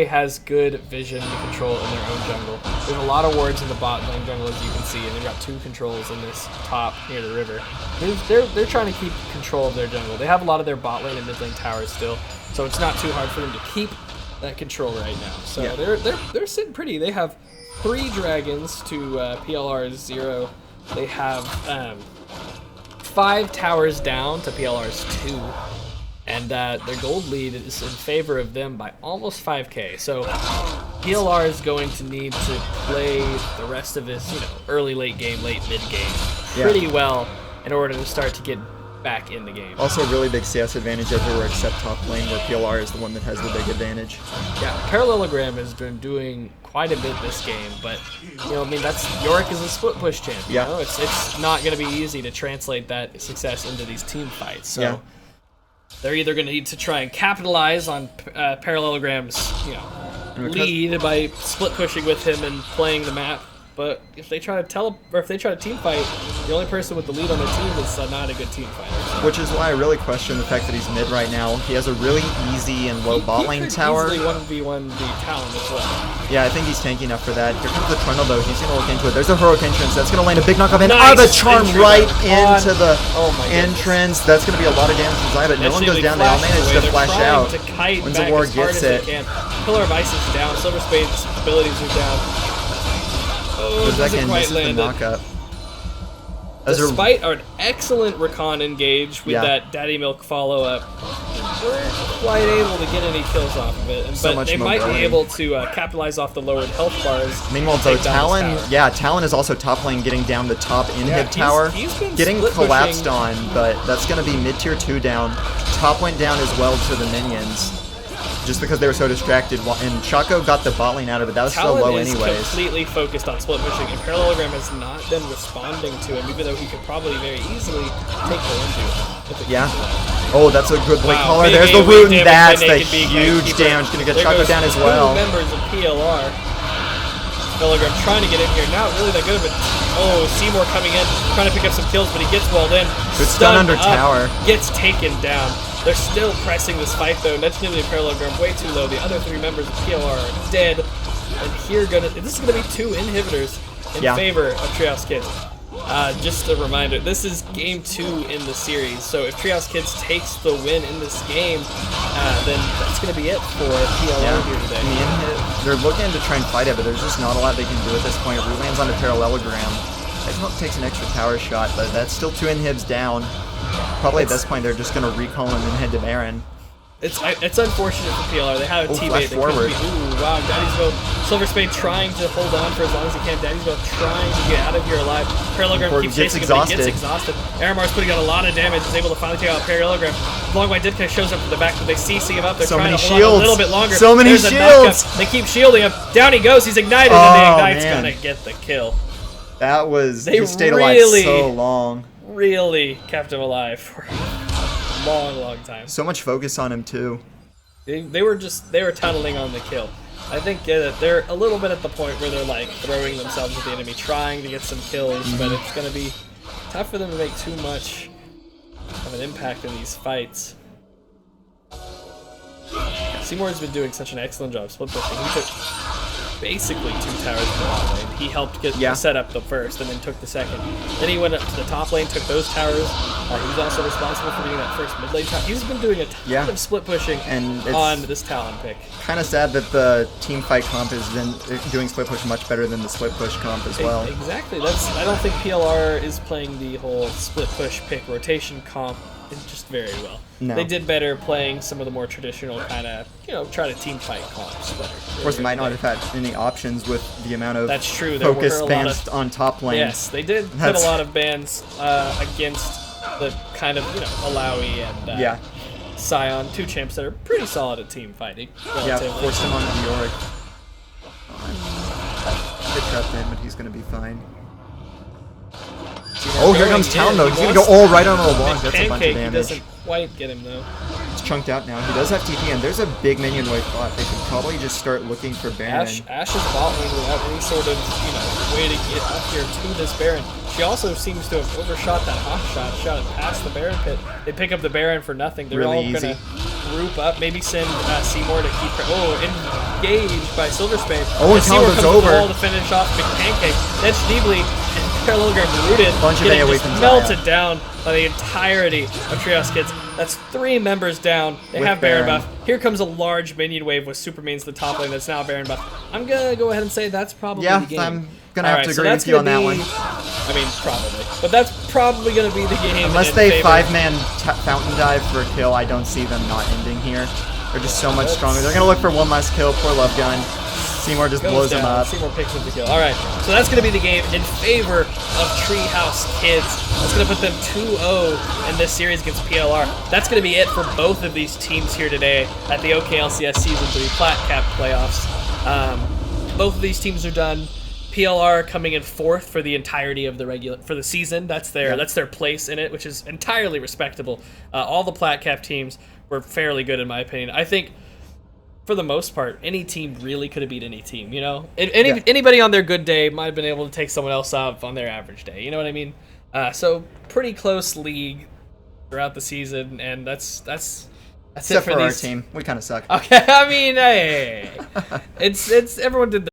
has good vision and control in their own jungle. There's a lot of wards in the bot lane jungle, as you can see, and they've got 2 controls in this top near the river. They're trying to keep control of their jungle. They have a lot of their bot lane and mid lane towers still, so it's not too hard for them to keep that control right now. So Yeah. they're sitting pretty. They have 3 dragons to PLR's 0. They have 5 towers down to PLR's 2. And their gold lead is in favor of them by almost 5k. So PLR is going to need to play the rest of this, early late game, late mid game pretty well in order to start to get back in the game. Also, a really big CS advantage everywhere except top lane, where PLR is the one that has the big advantage. Yeah, Parallelogram has been doing quite a bit this game, but that's Yorick is a split push champ. Yeah. It's not going to be easy to translate that success into these team fights. So. Yeah. They're either going to need to try and capitalize on Parallelogram's, lead by split pushing with him and playing the map. But if they try to team fight, the only person with the lead on their team is not a good team fighter. Which is why I really question the fact that he's mid right now. He has a really easy and low bot lane tower. He could easily 1v1 the Talon as well. Yeah, I think he's tanky enough for that. Here comes the Trundle though. He's gonna look into it. There's a heroic entrance. That's gonna land a big knockoff and the charm entry right on. into the Oh my goodness. entrance. That's gonna be a lot of damage from Zai, but no one goes down. They all manage to flash out. When Zawar gets it. Pillar of Ice is down. Silver Spade's abilities are down. Oh, The doesn't second quite misses the land it. knockup. Despite an excellent Recon engage with Yeah. that Daddy Milk follow-up, weren't quite able to get any kills off of it. So But much they might be mobility. able to capitalize off the lowered health bars. Meanwhile, though, take down this Talon, tower. Talon is also top lane getting down the top inhib he's- tower. he's been Getting split collapsed pushing. on, but that's going to be mid-tier 2 down. Top went down as well to the minions, just because they were so distracted. And Chaco got the bot lane out of it. That was Talon so low is anyways. completely focused on split pushing, and Parallelogram has not been responding to him, even though he could probably very easily take the into. Yeah. Oh, that's a good blade Wow, collar. big There's the AoE root, damage and by that's the Naked Bee huge Gatekeeper. damage. Gonna get There Choco goes down as 2 well. members of PLR. Telegram trying to get in here. Not really that good of it. Oh, Seymour coming in, trying to pick up some kills, but he gets walled in. Good stun under up, tower. Gets taken down. They're still pressing this fight though. Legendary Parallelogram way too low. The other 3 members of PLR are dead. And here this is gonna be 2 inhibitors in favor of Treehouse Kids. Just a reminder, this is game 2 in the series, so if Treehouse Kids takes the win in this game, then that's going to be it for PLR here today. They're looking to try and fight it, but there's just not a lot they can do at this point. Root lands on a parallelogram. I hope takes an extra tower shot, but that's still 2 inhibs down. Probably at this point they're just going to recall him and head to Baron. It's unfortunate for PLR. They had a teammate that forward. Ooh, wow. Daddy'sville, Silver Spade trying to hold on for as long as he can. Daddy'sville trying to get out of here alive. Parallelogram keeps chasing him, but he gets exhausted. Aramar's putting out a lot of damage. He's able to finally take out Parallelogram. Long White Didka shows up from the back, but they CC him up. They're trying to hold on a little bit longer. So many There's a shields! knockup. They keep shielding him. Down he goes. He's ignited, and the Ignite's gonna get the kill. That was... They he stayed alive so long. Really kept him alive for a long, long time. So much focus on him, too. They were tunneling on the kill. I think they're a little bit at the point where they're like throwing themselves at the enemy, trying to get some kills, but it's gonna be tough for them to make too much of an impact in these fights. Seymour's been doing such an excellent job split pushing. He took basically 2 towers in the bot lane. He helped get set up the first and then took the second. Then he went up to the top lane, took those towers. He was also responsible for doing that first mid lane tower. He's been doing a ton of split pushing on this Talon pick. Kind of sad that the team fight comp has been doing split push much better than the split push comp as well. Exactly. I don't think PLR is playing the whole split push pick rotation comp just very well. No. They did better playing some of the more traditional kind of, try to team fight comps better. Of course, they might not have had any options with the amount of That's true. There focus were a bans lot of, on top lane. Yes, they did put a lot of bans against the kind of, Alawi and Scion, 2 champs that are pretty solid at team fighting. Yeah, forced him on Yorick. They trapped him, but he's going to be fine. Oh, here comes Talon though. He's going to go all right on the block. That's a bunch of damage. He doesn't quite get him though. It's chunked out now. He does have TP, and there's a big minion wave bot. They should probably just start looking for Baron. Ash is bot lane without any sort of, way to get up here to this Baron. She also seems to have overshot that hot shot it past the Baron pit. They pick up the Baron for nothing. They're all going to group up, maybe send Seymour to keep her. Oh, engaged by Silver Spade. Oh, and Talon goes over. To finish off Big Pancake. Then Schneebly and Parallelogram rooted, bunch of getting AoE just melted down by the entirety of Treehouse Kids. That's 3 members down. They have Baron buff. Here comes a large minion wave with super mains to the top lane that's now Baron buff. I'm going to go ahead and say that's probably the game. I'm going to have to agree with you on that one. I mean, probably. But that's probably going to be the game. Unless they 5-man fountain dive for a kill, I don't see them not ending here. They're just so much stronger. They're going to look for one last kill. Poor Love Gun. Seymour just blows him up. Seymour picks up the kill. Alright, so that's going to be the game in favor of Treehouse Kids. That's going to put them 2-0 in this series against PLR. That's going to be it for both of these teams here today at the OKLCS Season 3 Plat Cap Playoffs. Both of these teams are done. PLR coming in 4th for the entirety of the season. That's their place in it, which is entirely respectable. All the Plat Cap teams were fairly good in my opinion. I think for the most part, any team really could have beat any team, Anybody on their good day might have been able to take someone else out on their average day, you know what I mean? So pretty close league throughout the season, and that's Except it for our these team. We kind of suck. Okay, I mean, hey. It's everyone did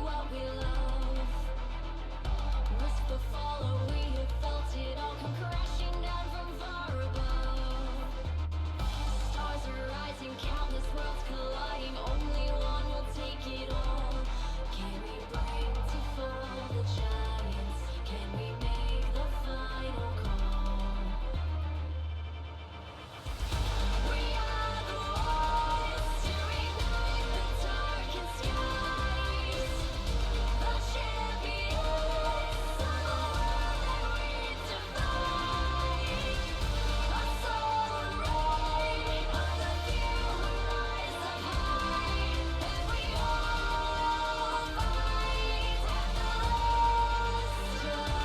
what we love. Whisper follow, we have felt it all come crashing down from far above. Stars are rising, countless worlds colliding. Only one will take it all. Can we bring to fall the giants? Can we make the final call? We are the ones to ignite the darkest skies. The champions of the world that we defy. A soul array of the few who rise up high. And we all fight at the last die.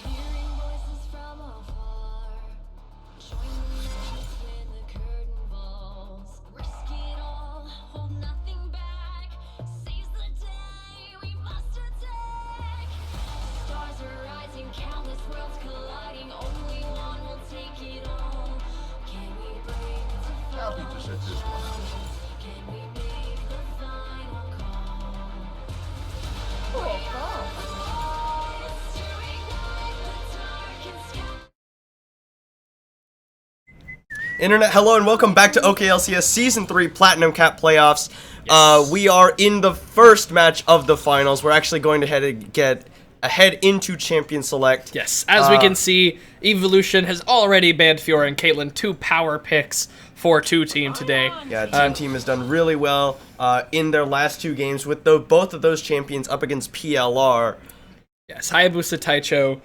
Hearing voices from afar, join the madness when the curtain falls. Risk it all, hold nothing back. Seize the day, we must attack. Stars are rising, countless worlds colliding. Only one will take it all. Can we bring to fall Happy to set this one out. Can we make the final call? Cool, cool. To ignite the darkest sky. Internet, hello and welcome back to OKLCS Season 3 Platinum Cap Playoffs. We are in the first match of the finals. We're actually going to get ahead into Champion Select. Yes, as we can see, Evolution has already banned Fiora and Caitlyn, 2 power picks for 2 team today. Yeah, Team has done really well in their last 2 games with both of those champions up against PLR. Yes, Hayabusa Taicho.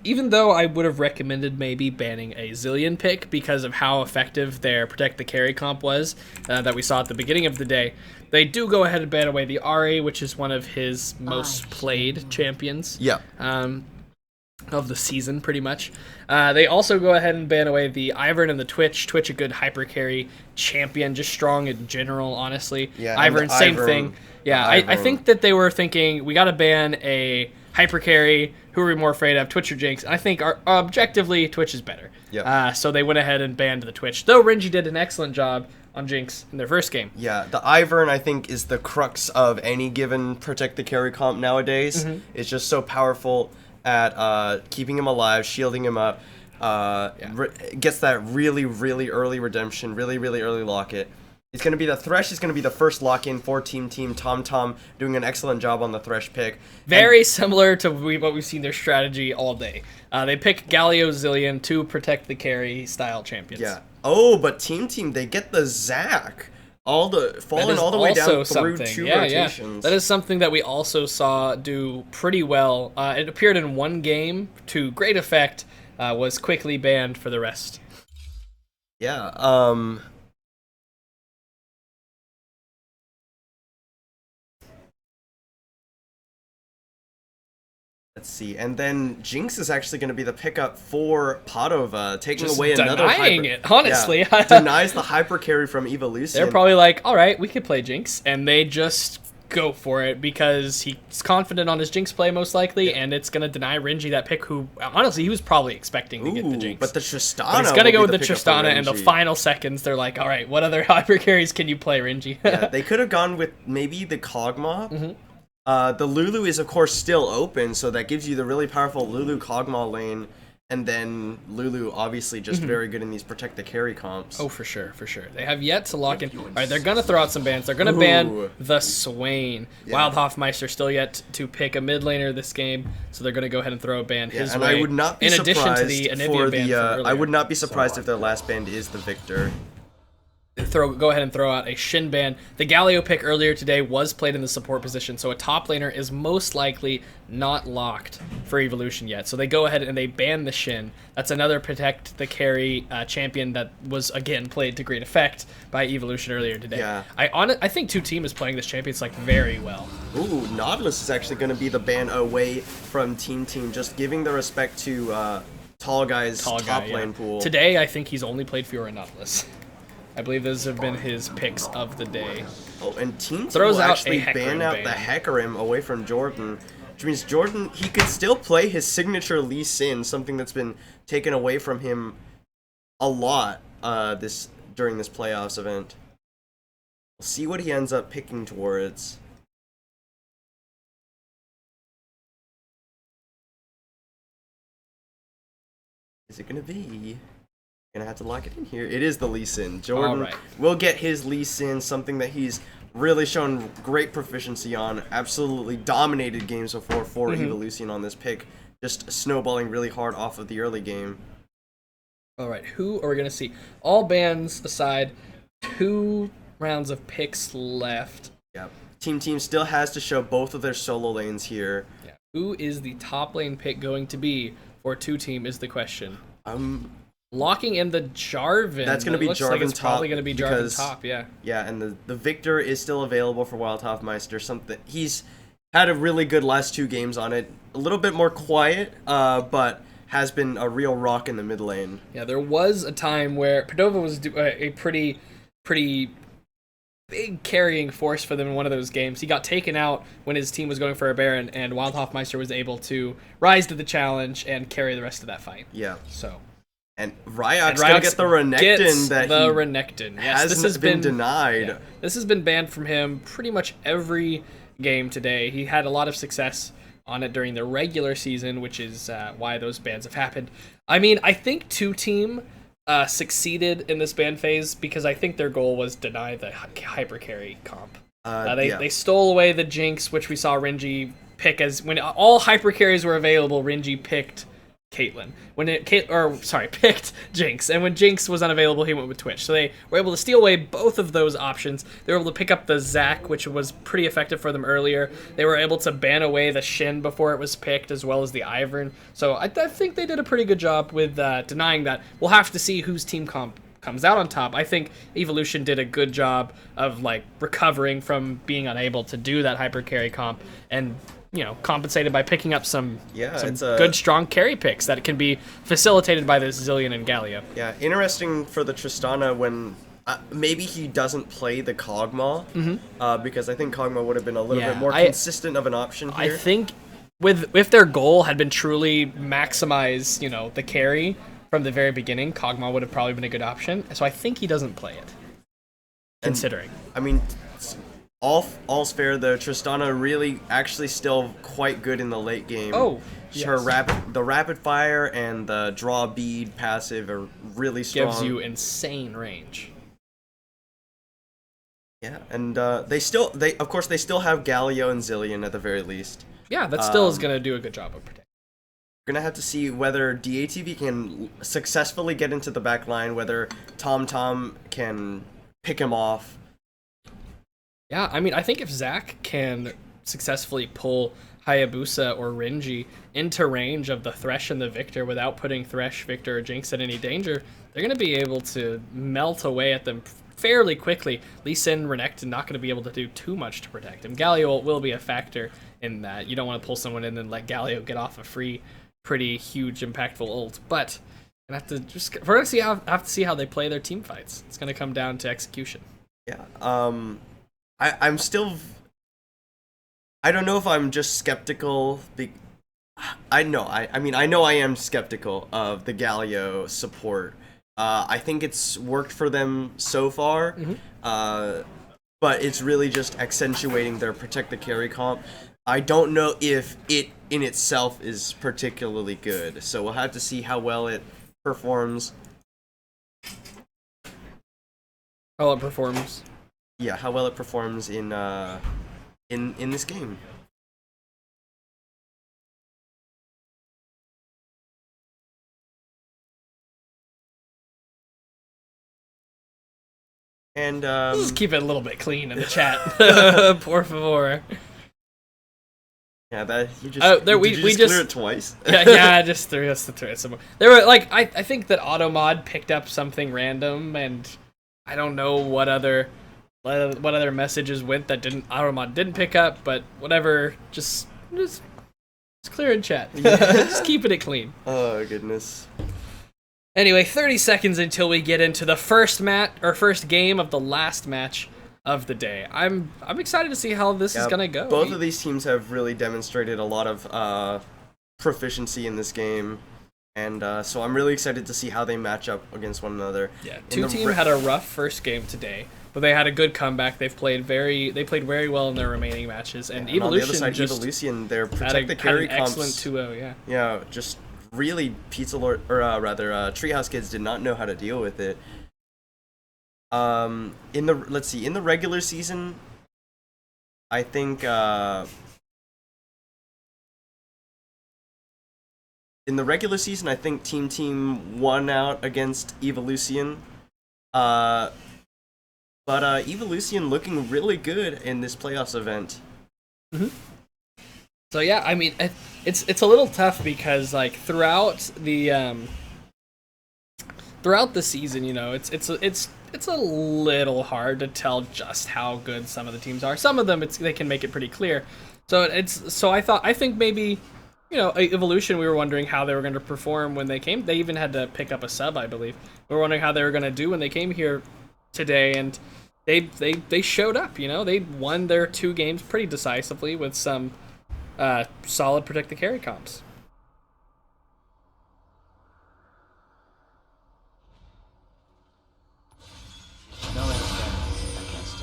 Even though I would have recommended maybe banning a Zillion pick because of how effective their Protect the Carry comp was that we saw at the beginning of the day, they do go ahead and ban away the Ari, which is one of his most played champions. Yeah. Of the season, pretty much. They also go ahead and ban away the Ivern and the Twitch. Twitch, a good hyper carry champion, just strong in general, honestly. Yeah, and Ivern, the same Ivern- thing. Yeah, the I Ivern- think that they were thinking, we got to ban a hyper carry. Who are we more afraid of, Twitch or Jinx? I think objectively, Twitch is better. Yep. So they went ahead and banned the Twitch. Though Renji did an excellent job on Jinx in their first game. Yeah, the Ivern, I think, is the crux of any given Protect the Carry comp nowadays. It's just so powerful at keeping him alive, shielding him up, gets that really, really early redemption, really, really early lock-it. It's going to be the Thresh is going to be the first lock-in for Team. Tom doing an excellent job on the Thresh pick. Very similar to what we've seen their strategy all day. They pick Galio Zillion to Protect the Carry style champions. Yeah. Oh, but Team, they get the Zac. Falling all the way down through 2 rotations. That is something that we also saw do pretty well. It appeared in one game to great effect, was quickly banned for the rest. Yeah, let's see, and then Jinx is actually going to be the pickup for Padova, taking Just away another denying it, honestly. Yeah, denies the hyper carry from Evolution. They're probably like, all right, we could play Jinx, and they just go for it because he's confident on his Jinx play most likely, and it's going to deny Renji that pick who, honestly, he was probably expecting to get the Jinx. But the Tristana. But he's going to go will with be the pickup for Tristana in the Renji. final seconds. They're like, all right, what other hyper carries can you play, Renji? Yeah, they could have gone with maybe the Kog'Maw. The Lulu is, of course, still open, so that gives you the really powerful Lulu Kog'Maw lane. And then Lulu, obviously, just very good in these Protect the Carry comps. Oh, for sure, for sure. They have yet to lock in. All right, they're going to throw out some bans. They're going to ban the Swain. Yeah. Wild Hofmeister still yet to pick a mid laner this game, so they're going to go ahead and throw a ban his and way. I would not be in surprised addition to the Anivia ban from I earlier. would not be surprised if their last band is the Victor. Go ahead and throw out a Shin ban. The Galio pick earlier today was played in the support position, so a top laner is most likely not locked for Evolution yet. So they go ahead and they ban the Shin. That's another Protect the Carry champion that was, again, played to great effect by Evolution earlier today. Yeah. I think 2Team is playing this champion very well. Ooh, Nautilus is actually going to be the ban away from Team, just giving the respect to Tall Guy's top lane pool. Today, I think he's only played Fiora and Nautilus. I believe those have been his picks of the day. Oh, and Team Throws will out actually a Hecarim ban out ban. the Hecarim away from Jordan, which means Jordan, he could still play his signature Lee Sin, something that's been taken away from him a lot during this playoffs event. We'll see what he ends up picking towards. Is it gonna be? Gonna have to lock it in here. It is the Lee Sin. Jordan Alright. will get his Lee Sin, something that he's really shown great proficiency on. Absolutely dominated games before for Evolution on this pick. Just snowballing really hard off of the early game. All right, who are we gonna see? All bans aside, 2 rounds of picks left. Yep. Team still has to show both of their solo lanes here. Yeah. Who is the top lane pick going to be for 2-team is the question. Locking in the Jarvan. That's going to be Jarvan like it's top. probably going to be Jarvan top, yeah. Yeah, and the Victor is still available for Wild Hofmeister. He's had a really good last 2 games on it. A little bit more quiet, but has been a real rock in the mid lane. Yeah, there was a time where Padova was a pretty big carrying force for them in one of those games. He got taken out when his team was going for a Baron, and Wild Hofmeister was able to rise to the challenge and carry the rest of that fight. Yeah. So. And Ryok's gonna get the Renekton Yes, this has been denied. Yeah, this has been banned from him pretty much every game today. He had a lot of success on it during the regular season, which is why those bans have happened. I mean, I think 2-team succeeded in this ban phase because I think their goal was deny the hyper carry comp. They stole away the Jinx, which we saw Renji pick as when all hyper carries were available. Renji picked Caitlyn picked Jinx, and when Jinx was unavailable, he went with Twitch. So they were able to steal away both of those options. They were able to pick up the Zac, which was pretty effective for them earlier. They were able to ban away the Shin before it was picked, as well as the Ivern. So I think they did a pretty good job with denying that. We'll have to see whose team comp comes out on top. I think Evolution did a good job of recovering from being unable to do that hyper carry comp and compensated by picking up some good, strong carry picks that can be facilitated by this Zilean and Galio. Yeah, interesting for the Tristana when maybe he doesn't play the Kog'Maw, because I think Kog'Maw would have been a little bit more consistent of an option here. I think if their goal had been truly maximize, the carry from the very beginning, Kog'Maw would have probably been a good option. So I think he doesn't play it, considering. I mean, all's fair though. Tristana really actually still quite good in the late game. Oh, yes. Her rapid fire and the draw bead passive are really strong. Gives you insane range. Yeah, and they still have Galio and Zilean at the very least. Yeah, that still is gonna do a good job of protecting. We're gonna have to see whether DATV can successfully get into the back line, whether Tom can pick him off. Yeah, I mean, I think if Zac can successfully pull Hayabusa or Renji into range of the Thresh and the Victor without putting Thresh, Victor, or Jinx at any danger, they're going to be able to melt away at them fairly quickly. Lee Sin, Renekton not going to be able to do too much to protect him. Galio will be a factor in that. You don't want to pull someone in and let Galio get off a free, pretty huge, impactful ult. But we're going to have to see how they play their team fights. It's going to come down to execution. Yeah, I'm still. I don't know if I'm just skeptical. I know I am skeptical of the Galio support. I think it's worked for them so far, but it's really just accentuating their protect the carry comp. I don't know if it in itself is particularly good, so we'll have to see how well it performs. How it performs. Yeah, how well it performs in this game. And just keep it a little bit clean in the chat, por favor. Yeah, that you just we just clear it twice. yeah, just threw us the thread somewhere. There were I think that Automod picked up something random, and I don't know what other messages went that Automod didn't pick up, but whatever. Just clear in chat. Just keeping it clean. Oh goodness. Anyway, 30 seconds until we get into the first game of the last match of the day. I'm excited to see how this is gonna go. Both of these teams have really demonstrated a lot of proficiency in this game, And so I'm really excited to see how they match up against one another. Yeah, Two Team had a rough first game today, but they had a good comeback. They played very well in their remaining matches. And Evolution, on the other side, Evolution, their protect the carry had an excellent comps. 2-0, yeah. Yeah, just really Pizza Lord, or rather, Treehouse Kids did not know how to deal with it. In the regular season, I think Team Team won out against Evolution. But Evolution looking really good in this playoffs event. Mm-hmm. So yeah, I mean, it's a little tough because like throughout the season, you know, it's a little hard to tell just how good some of the teams are. Some of them they can make it pretty clear. So I think maybe, you know, Evolution, we were wondering how they were going to perform when they came. They even had to pick up a sub, I believe. We were wondering how they were going to do when they came here today, and they showed up, you know. They won their 2 games pretty decisively with some solid protect the carry comps.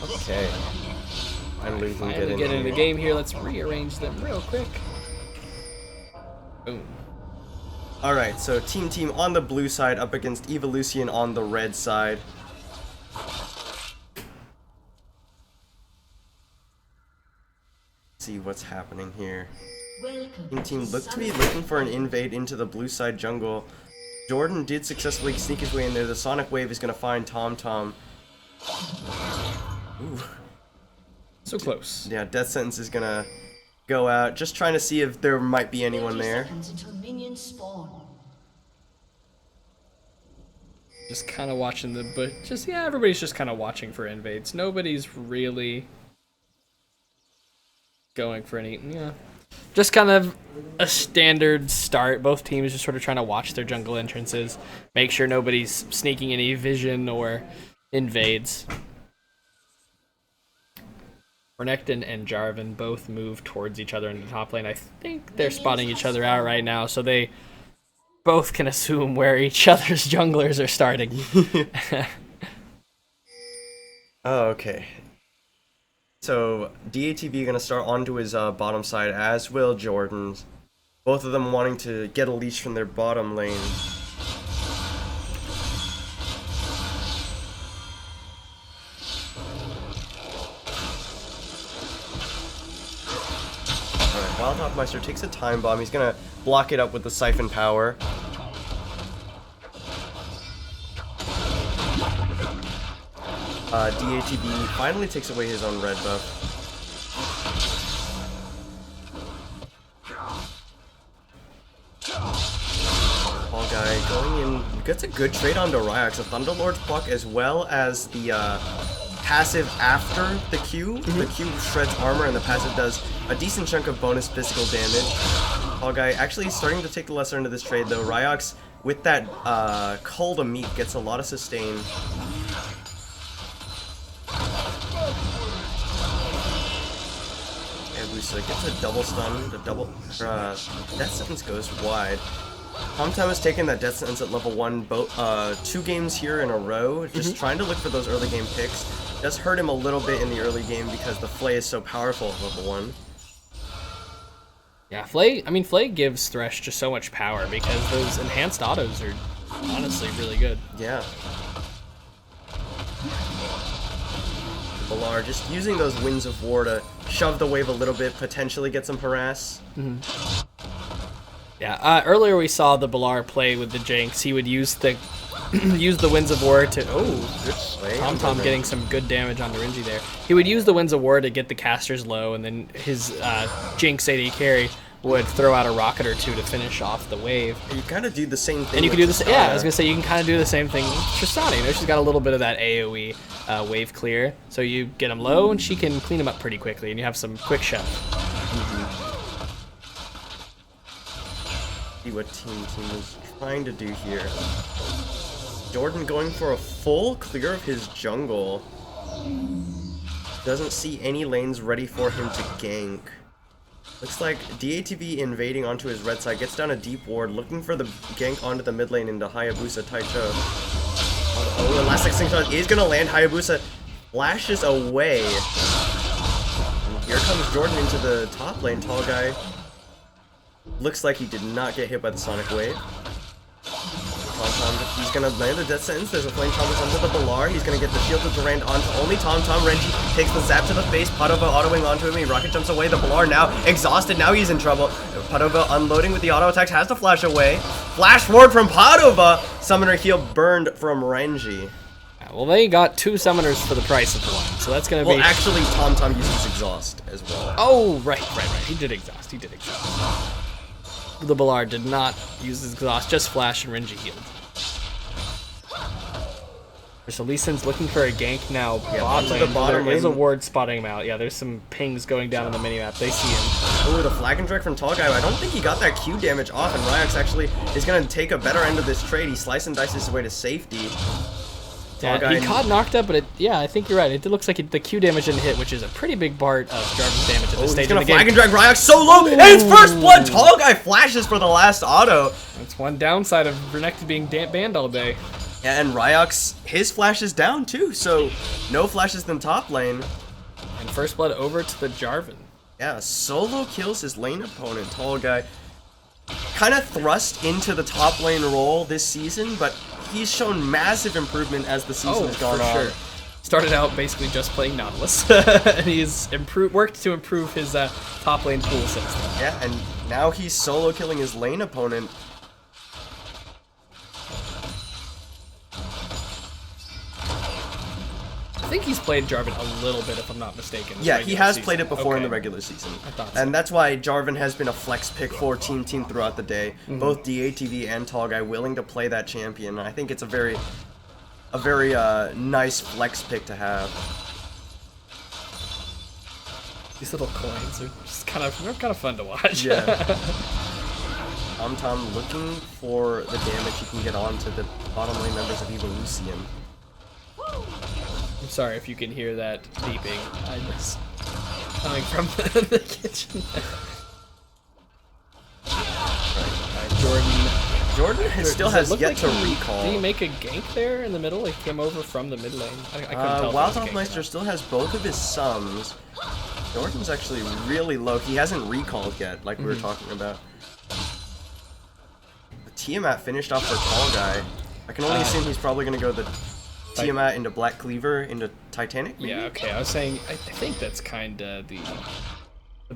Okay. Finally, we can Get into the game here. Let's rearrange them real quick. Boom. Alright, so Team on the blue side up against Evolution on the red side. See what's happening here. Team looked to be looking for an invade into the blue side jungle. Jordan did successfully sneak his way in there. The Sonic Wave is going to find Tom. Ooh. So close. Yeah, Death Sentence is going to go out, just trying to see if there might be anyone there. Just kind of watching everybody's just kind of watching for invades. Nobody's really going for any, just kind of a standard start. Both teams just sort of trying to watch their jungle entrances, make sure nobody's sneaking any vision or invades. Renekton and Jarvan both move towards each other in the top lane. I think they're spotting each other out right now, so they both can assume where each other's junglers are starting. Oh, okay. So DATV gonna start onto his bottom side, as will Jordan's. Both of them wanting to get a leash from their bottom lane. Alright, Wild Hawkmeister takes a time bomb. He's gonna block it up with the Siphon Power. DATB finally takes away his own red buff. Ball guy going in, gets a good trade onto Ryox, a Thunderlord's block as well as the passive after the Q. The Q shreds armor and the passive does a decent chunk of bonus physical damage. Ball guy actually starting to take the lesser into this trade though. Ryox with that Cull to Meat gets a lot of sustain. Gets a double stun, Death Sentence goes wide. Tom has taken that Death Sentence at level 1 2 games here in a row, just trying to look for those early game picks. Does hurt him a little bit in the early game because the Flay is so powerful at level 1. Yeah, Flay gives Thresh just so much power because those enhanced autos are honestly really good. Yeah. Balar just using those Winds of War to shove the wave a little bit, potentially get some harass. Yeah, earlier we saw the Balar play with the Jinx. He would use the Winds of War to good play. Tom getting some good damage on the Renji there. He would use the Winds of War to get the casters low, and then his Jinx AD carry would throw out a rocket or two to finish off the wave. You kind of do the same thing. And you can do this. Yeah, I was gonna say you can kind of do the same thing with Tristana. You know, she's got a little bit of that AOE wave clear, so you get them low, and she can clean them up pretty quickly, and you have some quick shove. See what team is trying to do here. Jordan going for a full clear of his jungle. Doesn't see any lanes ready for him to gank. Looks like DATV invading onto his red side, gets down a deep ward, looking for the gank onto the mid lane into Hayabusa Taicho. Oh, Elastic Slingshot is gonna land. Hayabusa flashes away. And here comes Jordan into the top lane. Tall guy. Looks like he did not get hit by the Sonic Wave. TomTom, he's gonna land the death sentence. There's a flame chomp onto the Balar. He's gonna get the shield of Durand onto only TomTom. Renji takes the zap to the face. Padova autoing onto him. He rocket jumps away. The Balar now exhausted. Now he's in trouble. Padova unloading with the auto attacks. Has to flash away. Flash forward from Padova. Summoner heal burned from Renji. Well, they got 2 summoners for the price of 1, so that's gonna be. Well, actually, TomTom uses exhaust as well. Oh, right. He did exhaust. The Ballard did not use his exhaust, just flash and Renji healed. So Lee Sin's looking for a gank now. Onto the bottom There's a lane. ward spotting him out. Yeah, there's some pings going down on the minimap. They see him. Ooh, the flag and direct from Tall Guy. I don't think he got that Q damage off, and Ryox actually is going to take a better end of this trade. He slice and dices his way to safety. Tall Guy. He caught knocked up, but I think you're right. It looks like the Q damage didn't hit, which is a pretty big part of Jarvan's damage at this stage He's of going the to game. flag and drag Ryox so low, and it's first blood. Tall Guy flashes for the last auto. That's one downside of Renekton being banned all day. Yeah, and Ryox, his flash is down too, so no flashes in top lane. And first blood over to the Jarvan. Yeah, solo kills his lane opponent. Tall Guy kind of thrust into the top lane role this season, but he's shown massive improvement as the season has gone on. Started out basically just playing Nautilus, and he's worked to improve his top lane pool since then. Yeah, and now he's solo killing his lane opponent. I think he's played Jarvan a little bit, if I'm not mistaken. Yeah, he has played it before in the regular season. I thought so. And that's why Jarvan has been a flex pick for Team throughout the day. Both DATV and Tall Guy willing to play that champion. I think it's a very nice flex pick to have. These little coins are just kind of fun to watch. Yeah. TomTom looking for the damage he can get onto the bottom lane members of Evolution. I'm sorry if you can hear that beeping. I just coming from the kitchen. Jordan still has yet to recall. Did he make a gank there in the middle? He came over from the mid lane. I couldn't tell. Wildhoffmeister still has both of his sums. Jordan's actually really low. He hasn't recalled yet, like we were talking about. The Tiamat finished off for Tall Guy. I can only assume he's probably going to go the Tiamat into Black Cleaver into Titanic, maybe? Yeah, okay. I was saying, I think that's kind of the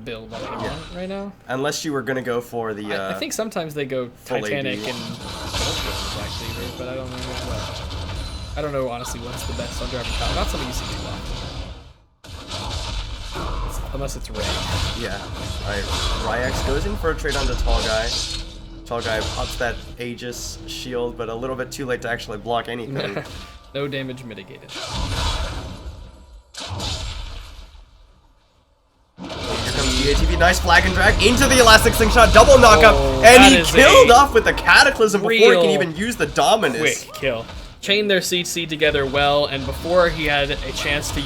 build that I want right now. Unless you were going to go for the... I think sometimes they go Titanic AD. and don't go for Black Cleaver, but I don't know what. I don't know, honestly, what's the best on Jarvan Top. Not something you see too often. Unless it's Ray. Yeah. Alright, Ryax goes in for a trade onto Tall Guy. Tall Guy pops that Aegis shield, but a little bit too late to actually block anything. No damage mitigated. Here comes DATV, nice flag and drag into the Elastic Slingshot, double knockup, and that he is killed off with the Cataclysm before he can real even use the Dominus. Quick kill. Chained their CC together well, and before he had a chance to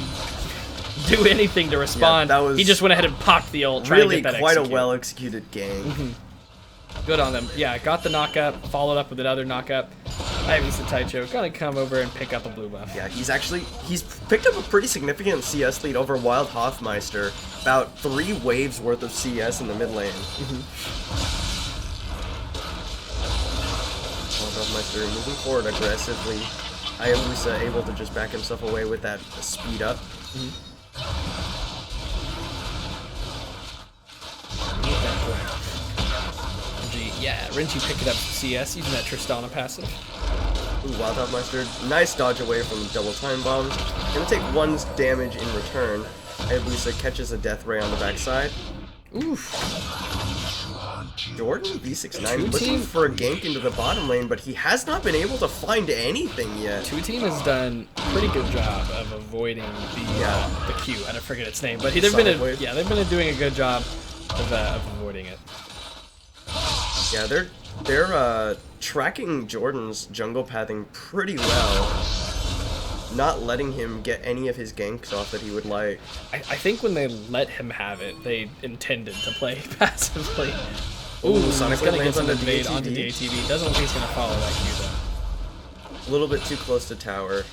do anything to respond, that was he just went ahead and popped the ult. Trying Really to get that quite execute. a well-executed game. Good on them. Yeah, got the knockup, followed up with another knockup. Ivy's the Taicho gonna come over and pick up a blue buff. Yeah, he's picked up a pretty significant CS lead over Wild Hoffmeister. About 3 waves worth of CS in the mid lane. Wild Hoffmeister moving forward aggressively. Hayabusa able to just back himself away with that speed up. Yeah, Renji picking up CS using that Tristana passive. Ooh, Wild Hoffmeister, nice dodge away from the double time bombs. Gonna take 1 damage in return. Hayabusa catches a death ray on the backside. Oof. Jordan V69 looking for a gank into the bottom lane, but he has not been able to find anything yet. Two Team has done a pretty good job of avoiding the Q. I don't forget its name, but they've been doing a good job of avoiding it. Yeah, they're tracking Jordan's jungle pathing pretty well. not letting him get any of his ganks off that he would like. I think when they let him have it, they intended to play passively. Ooh, Sonic he's gonna lands get on the some invade onto DATV. Doesn't look like he's gonna follow that cue though. A little bit too close to tower.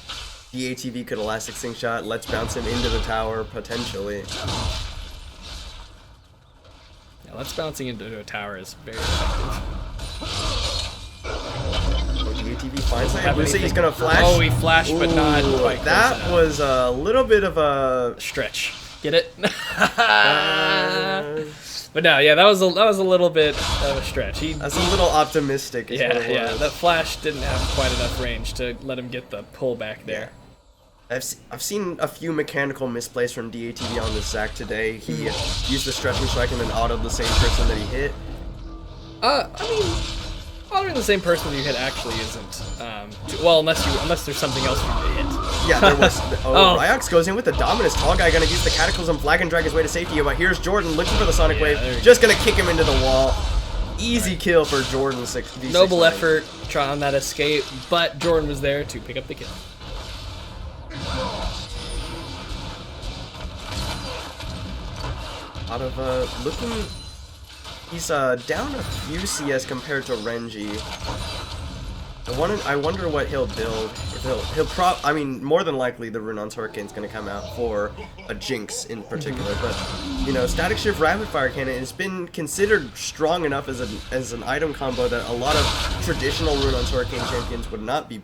DATV could elastic slingshot. Let's bounce him into the tower potentially. Yeah, let's bouncing into a tower is very effective. DATV finds Hayabusa. He's gonna flash. Oh, he flashed, but not quite close That enough. was a little bit of a Stretch. Get it? But no, yeah, that was a little bit of a stretch. That's a little optimistic. Is what it Yeah, was. that flash didn't have quite enough range to let him get the pull back there. I've seen a few mechanical misplays from DATV on this Zac today. He used the stretching strike and then autoed the same person that he hit. I mean, following the same person that you hit actually isn't. Well, unless there's something else for you to hit. Yeah, there was. Ryox goes in with the Dominus. Tall guy gonna use the Cataclysm flag and drag his way to safety. But here's Jordan looking for the Sonic Wave. Just gonna kick him into the wall. Easy kill for Jordan. Noble effort trying on that escape, but Jordan was there to pick up the kill. Out of looking, he's down a few CS compared to Renji. I wonder what he'll build. If I mean, more than likely the Runon's Hurricane's gonna come out for a Jinx in particular. But you know, Static Shift Rapid Fire Cannon has been considered strong enough as an item combo that a lot of traditional Runon's Hurricane champions would not be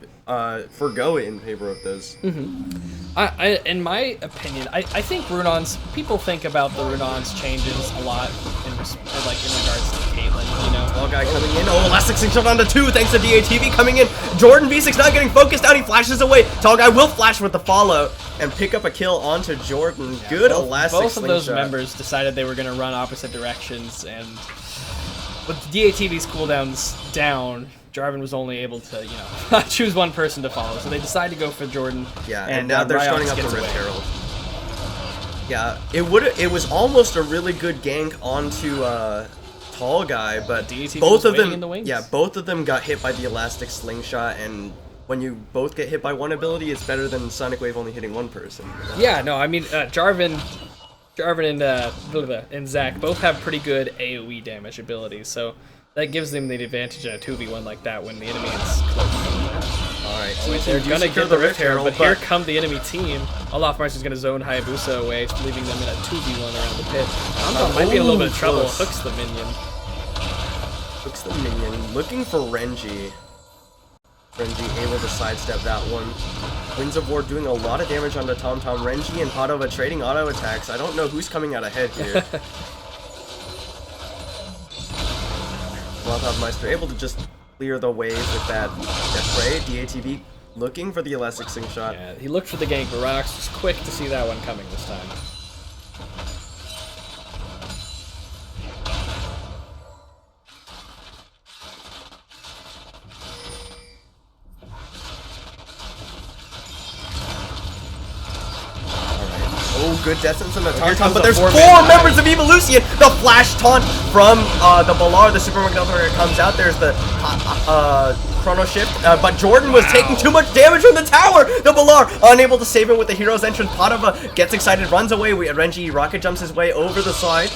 forgo it in favor of this. In my opinion, I think Runon's, people think about the Runon's changes a lot in regards to Caitlyn, you know. Tall guy coming in. Oh, elastic slingshot onto 2 thanks to DATV coming in. Jordan V6 not getting focused out. He flashes away. Tall guy will flash with the follow and pick up a kill onto Jordan. Yeah, good elastic both slingshot. Both of those members decided they were going to run opposite directions, and with DATV's cooldowns down, Jarvan was only able to, you know, choose one person to follow. So they decided to go for Jordan. Yeah, and now they're starting up the Rift Herald. Yeah, it was almost a really good gank onto Tall guy, but both of them, both of them got hit by the elastic slingshot, and when you both get hit by one ability, it's better than Sonic Wave only hitting one person. Yeah, no, I mean Jarvan and Zac both have pretty good AoE damage abilities, so that gives them the advantage in a 2v1 like that when the enemy is close. Alright, they're gonna get the Rift Herald, but here come the enemy team. Olaf March is gonna zone Hayabusa away, leaving them in a 2v1 around the pit. Tamtam might be in a little bit of trouble. Close. Hooks the minion. Hooks the minion. Looking for Renji. Renji able to sidestep that one. Winds of War doing a lot of damage onto Tamtam. Renji and Padova trading auto attacks. I don't know who's coming out ahead here. Meister able to just clear the wave with that spray. DATV looking for the elastic slingshot. Yeah, he looked for the gank, but Ryox was quick to see that one coming this time. Oh, good death sentence on the taunt, but there's 4 members of Evolution. The flash taunt from the Balar, the Super Magnetic comes out. There's the Chrono Shift, but Jordan was taking too much damage from the tower. The Balar unable to save it with the hero's entrance. Padova gets excited, runs away. Renji rocket jumps his way over the side.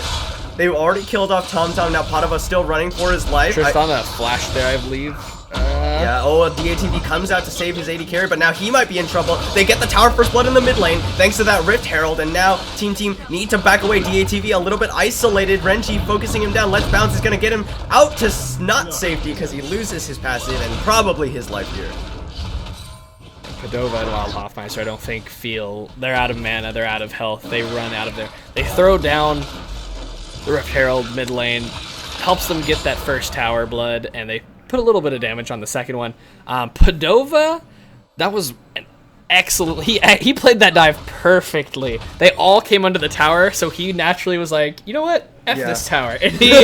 They've already killed off Tamtam. Now Padova still running for his life. Tristana flash there, I believe. Yeah, DATV comes out to save his AD carry, but now he might be in trouble. They get the tower first blood in the mid lane, thanks to that Rift Herald, and now Team need to back away. DATV a little bit isolated. Renji focusing him down. Let's Bounce is going to get him out to not safety because he loses his passive and probably his life here. Padova and Wild Hoffmeister, I don't think they're out of mana, they're out of health. They run out of there. They throw down the Rift Herald mid lane, helps them get that first tower blood, and they put a little bit of damage on the second one. Padova, that was an excellent. He played that dive perfectly. They all came under the tower, so he naturally was like, you know what, F this tower, and he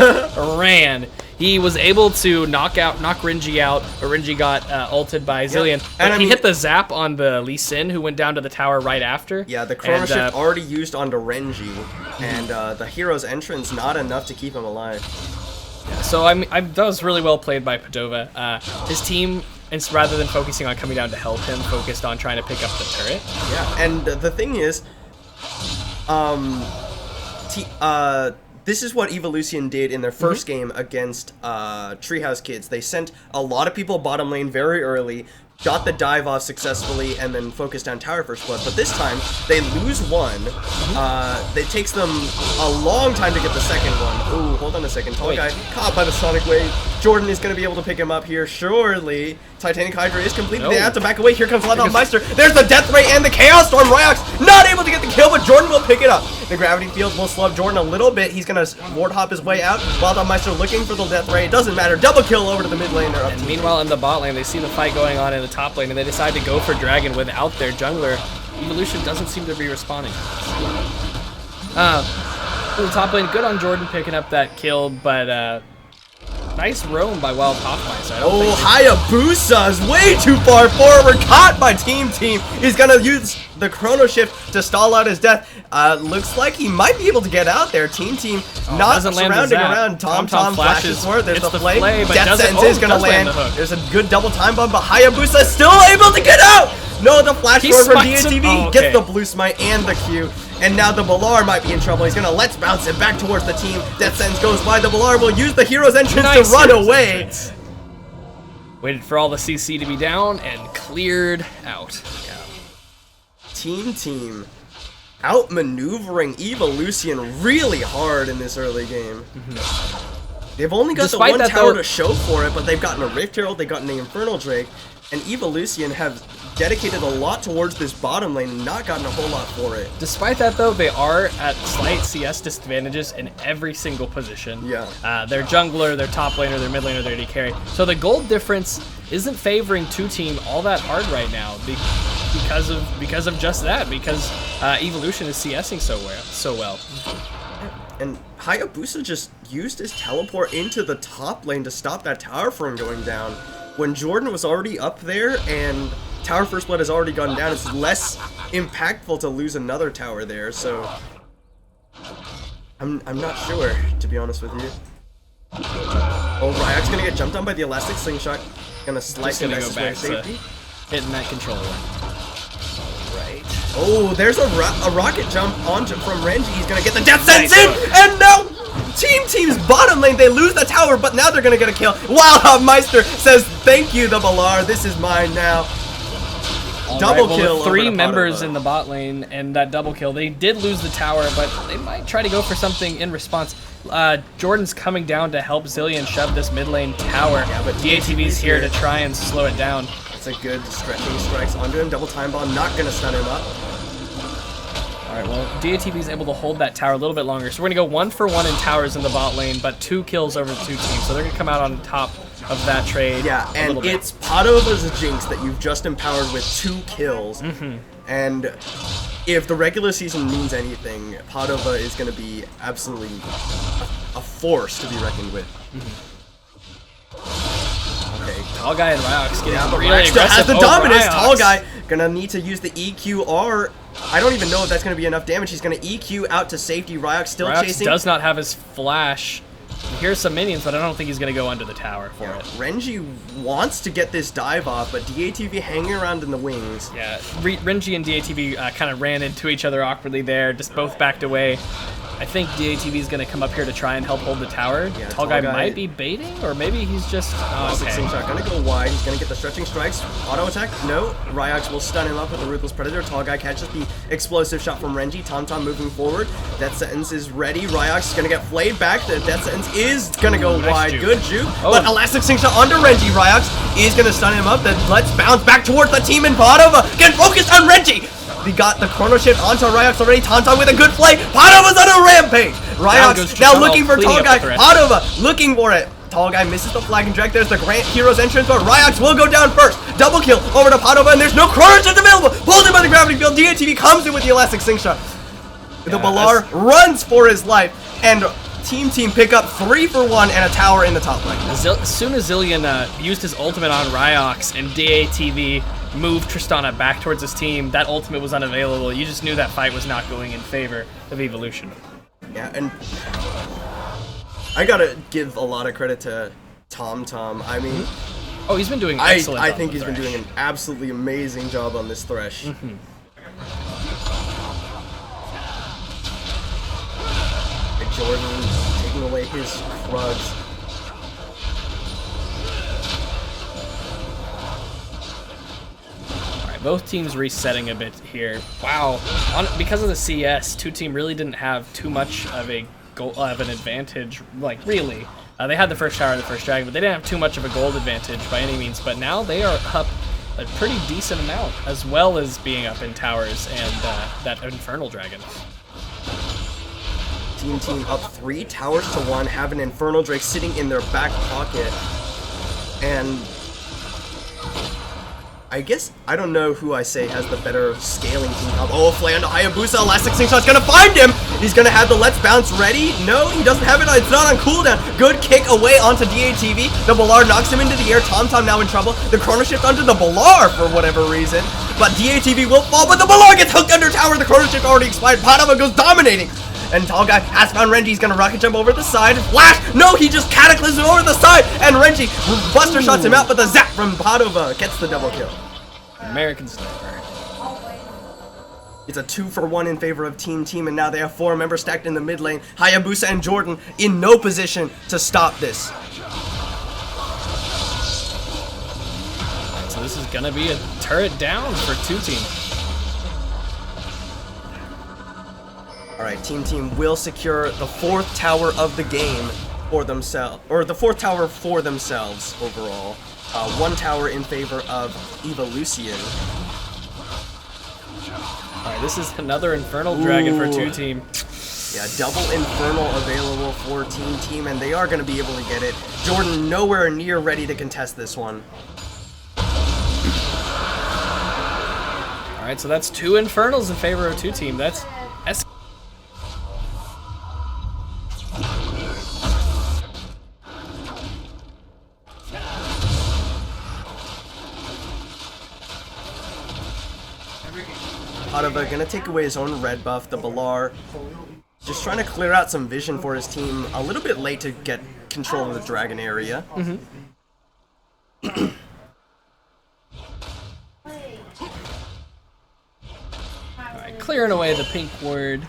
ran. He was able to knock Renji out, but Renji got ulted by Zillion. And he hit the zap on the Lee Sin, who went down to the tower right after. Yeah, the Chrono Shift already used onto Renji, and the hero's entrance not enough to keep him alive. So that was really well played by Padova. His team and rather than focusing on coming down to help him, focused on trying to pick up the turret. Yeah, and the thing is, this is what Evolution did in their first game against Treehouse Kids. They sent a lot of people bottom lane very early, got the dive off successfully, and then focused on tower first blood. But this time, they lose one. It takes them a long time to get the second one. Ooh, hold on a second. Tall guy caught by the Sonic Wave. Jordan is going to be able to pick him up here, surely. Titanic Hydra is completed. They have to back away. Here comes Loudmouth Meister. There's the Death Ray and the Chaos Storm. Ryox not able to get the kill, but Jordan will pick it up. The Gravity Field will slow Jordan a little bit. He's going to ward hop his way out. Loudmouth Meister looking for the Death Ray. It doesn't matter. Double kill over to the mid lane. They're up And to meanwhile, in the bot lane, they see the fight going on in the top lane, and they decide to go for Dragon without their jungler. Evolution doesn't seem to be responding. In the top lane, good on Jordan picking up that kill, but nice roam by Wild Hoffmeister. Oh, Hayabusa is way too far forward. Caught by Team. He's going to use the Chrono Shift to stall out his death. Looks like he might be able to get out there. Team not surrounding around. Tom flashes for it. There's the flame. Death Sentence is going to land. There's a good double time bomb, but Hayabusa is still able to get out. No, the flash forward from DATV gets the blue smite and the Q. And now the Balar might be in trouble. He's going to let's bounce it back towards the team. Death Sentence goes by. The Balar will use the hero's entrance to run away. Waited for all the CC to be down and cleared out. Team outmaneuvering Evolution really hard in this early game. They've only got the one tower to show for it, but they've gotten a Rift Herald, they've gotten the Infernal Drake, and Evolution have dedicated a lot towards this bottom lane and not gotten a whole lot for it. Despite that, though, they are at slight CS disadvantages in every single position. Yeah. Their jungler, their top laner, their mid laner, their AD carry. So the gold difference isn't favoring two-team all that hard right now because of just that, because Evolution is CSing so well. And Hayabusa just used his teleport into the top lane to stop that tower from going down. When Jordan was already up there and Tower First Blood has already gone down, it's less impactful to lose another tower there, so I'm not sure, to be honest with you. Oh, Ryok's gonna get jumped on by the Elastic Slingshot. Gonna slice him go back to hitting that controller. Right. Oh, there's a rocket jump from Renji. He's gonna get the Death Sentence in, and no! Team's bottom lane, they lose the tower, but now they're gonna get a kill. Wild Meister says, thank you, the Balar, this is mine now. Double kill. Three members in the bot lane, and that double kill. They did lose the tower, but they might try to go for something in response. Jordan's coming down to help Zillion shove this mid lane tower. Yeah, but DATV's here to try and slow it down. It's a good stretching strikes onto him. Double time bomb, not gonna stun him up. Alright, well, DATV's able to hold that tower a little bit longer. So we're gonna go 1 for 1 in towers in the bot lane, but 2 kills over the 2 teams. So they're gonna come out on top of that trade. Yeah, and it's Padova's Jinx that you've just empowered with 2 kills. And if the regular season means anything, Padova is going to be absolutely a force to be reckoned with. Okay, Tall Guy and Ryox getting but really Ryox still has aggressive. the dominance. Ryox. Tall Guy gonna need to use the EQR. I don't even know if that's gonna be enough damage. He's gonna EQ out to safety. Ryox still Ryox chasing. does not have his flash. Here's some minions, but I don't think he's going to go under the tower for it. Renji wants to get this dive off, but DATV hanging around in the wings. Yeah, Renji and DATV kind of ran into each other awkwardly there, just both backed away. I think DATV is going to come up here to try and help hold the tower. Yeah, Tall guy might be baiting, or maybe he's just... Gonna go wide. He's gonna get the stretching strikes. Auto attack? No. Ryox will stun him up with the Ruthless Predator. Tall Guy catches the explosive shot from Renji. Tom moving forward. Death Sentence is ready. Ryox is gonna get flayed back. The Death Sentence is gonna go wide. Juke. Good juke. But Elastic Slingshot onto Renji. Ryox is gonna stun him up. Then let's bounce back towards the team in Padova. Get focused on Renji! We got the Chrono Shift onto Ryox already. Tauntaun with a good play. Padova's on a rampage. Ryox now looking for Tall Guy. Padova looking for it. Tall Guy misses the flag and drag. There's the Grant Hero's entrance, but Ryox will go down first. Double kill over to Padova, and there's no Chrono Shift available. Pulled in by the Gravity Field. DATV comes in with the Elastic Slingshot. The Balar runs for his life, and Team pick up 3 for 1 and a tower in the top lane. As soon as Zillion used his ultimate on Ryox and DATV moved Tristana back towards his team, that ultimate was unavailable. You just knew that fight was not going in favor of Evolution. Yeah, and I gotta give a lot of credit to Tom. I mean, Oh, he's been doing excellent. I on think the he's been Thresh. doing an absolutely amazing job on this Thresh. Jordan taking away his Krugs. Alright, both teams resetting a bit here. Wow. Because of the CS, two team really didn't have too much of an advantage, like, really. They had the first tower and the first dragon, but they didn't have too much of a gold advantage by any means. But now they are up a pretty decent amount, as well as being up in towers and that infernal dragon. Team up 3 towers to 1, have an Infernal Drake sitting in their back pocket. And I guess, I don't know who I say has the better scaling team comp. Oh, Flay onto Hayabusa, Elastic Slingshot's gonna find him! He's gonna have the Let's Bounce ready. No, he doesn't have it, it's not on cooldown. Good kick away onto DATV. The Ballard knocks him into the air. TomTom now in trouble. The Chrono Shift onto the Ballard for whatever reason. But DATV will fall, but the Ballard gets hooked under tower. The Chrono Shift already expired. Padova goes dominating. And Tall Guy has found Renji. He's gonna rocket jump over the side. Flash! No, he just cataclysms over the side. And Renji buster shots him out, but the zap from Padova gets the double kill. American Sniper. It's a 2-for-1 in favor of Team, and now they have 4 members stacked in the mid lane. Hayabusa and Jordan in no position to stop this. So this is gonna be a turret down for two team. Alright, Team will secure the 4th tower of the game for themselves, or the 4th tower for themselves overall. 1 tower in favor of Evolution. Alright, this is another Infernal Dragon for two team. Yeah, double Infernal available for Team, and they are going to be able to get it. Jordan nowhere near ready to contest this one. Alright, so that's 2 Infernals in favor of two team. That's Padova gonna take away his own red buff, the Balar. Just trying to clear out some vision for his team. A little bit late to get control of the dragon area. Alright, clearing away the pink ward.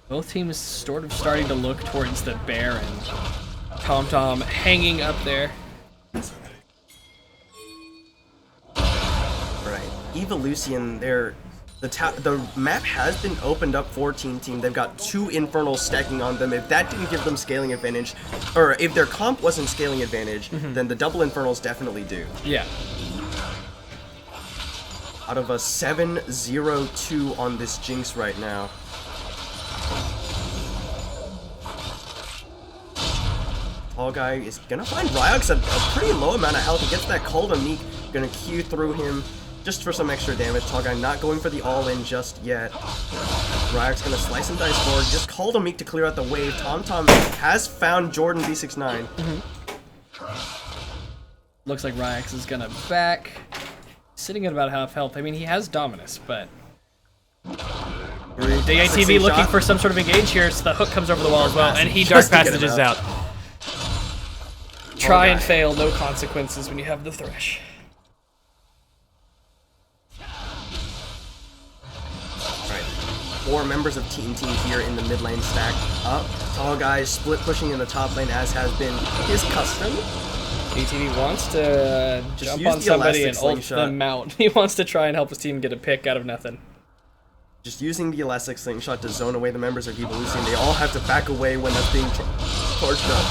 Both teams sort of starting to look towards the Baron. TomTom hanging up there. Right, Evolution, the map has been opened up for Team. They've got 2 Infernals stacking on them. If that didn't give them scaling advantage, or if their comp wasn't scaling advantage, then the double Infernals definitely do. Yeah. Out of a 7-0-2 on this Jinx right now. Tall Guy is gonna find Ryox a pretty low amount of health. He gets that Cold and Meek, gonna Q through him just for some extra damage. Tall Guy not going for the all-in just yet. Ryox gonna slice and dice forward, just Cold and Meek to clear out the wave. TomTom has found Jordan B69. Looks like Ryox is gonna back. Sitting at about half health. I mean, he has Dominus, but DATV looking for some sort of engage here, so the hook comes over the wall as well, and he dark passages out. Try and fail, no consequences when you have the Thresh. Alright, 4 members of Team here in the mid lane stacked up. Tall Guy split pushing in the top lane, as has been his custom. DATV wants to jump on somebody and ult them out. He wants to try and help his team get a pick out of nothing. Just using the Elastic Slingshot to zone away the members of Evolution. They all have to back away when that's being torched up.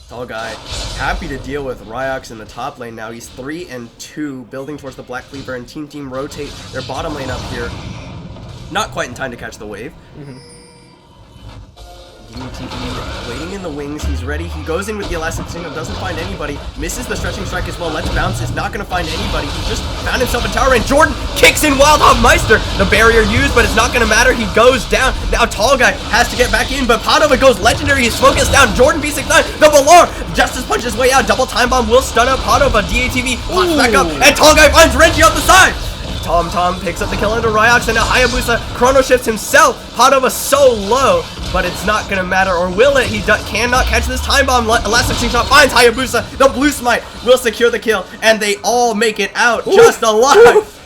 Tall Guy happy to deal with Ryox in the top lane now. He's 3-2, building towards the Black Cleaver, and Team rotate their bottom lane up here. Not quite in time to catch the wave. DATV waiting in the wings. He's ready. He goes in with the Elastic Signal, doesn't find anybody. Misses the Stretching Strike as well. Let's Bounce is not going to find anybody. He just found himself in tower, and Jordan kicks in Wild Hog Meister. The barrier used, but it's not going to matter. He goes down. Now Tall Guy has to get back in, but Padova goes legendary. His focus down. Jordan B69. The Balar Justice punches way out. Double time bomb will stun up Padova. DATV pops back up, and Tall Guy finds Renji on the side. Tom picks up the kill into Ryox, and now Hayabusa chrono shifts himself. Padova so low, but it's not gonna matter, or will it? He cannot catch this time bomb. Elastic Sing Shot finds Hayabusa. The blue smite will secure the kill, and they all make it out just alive.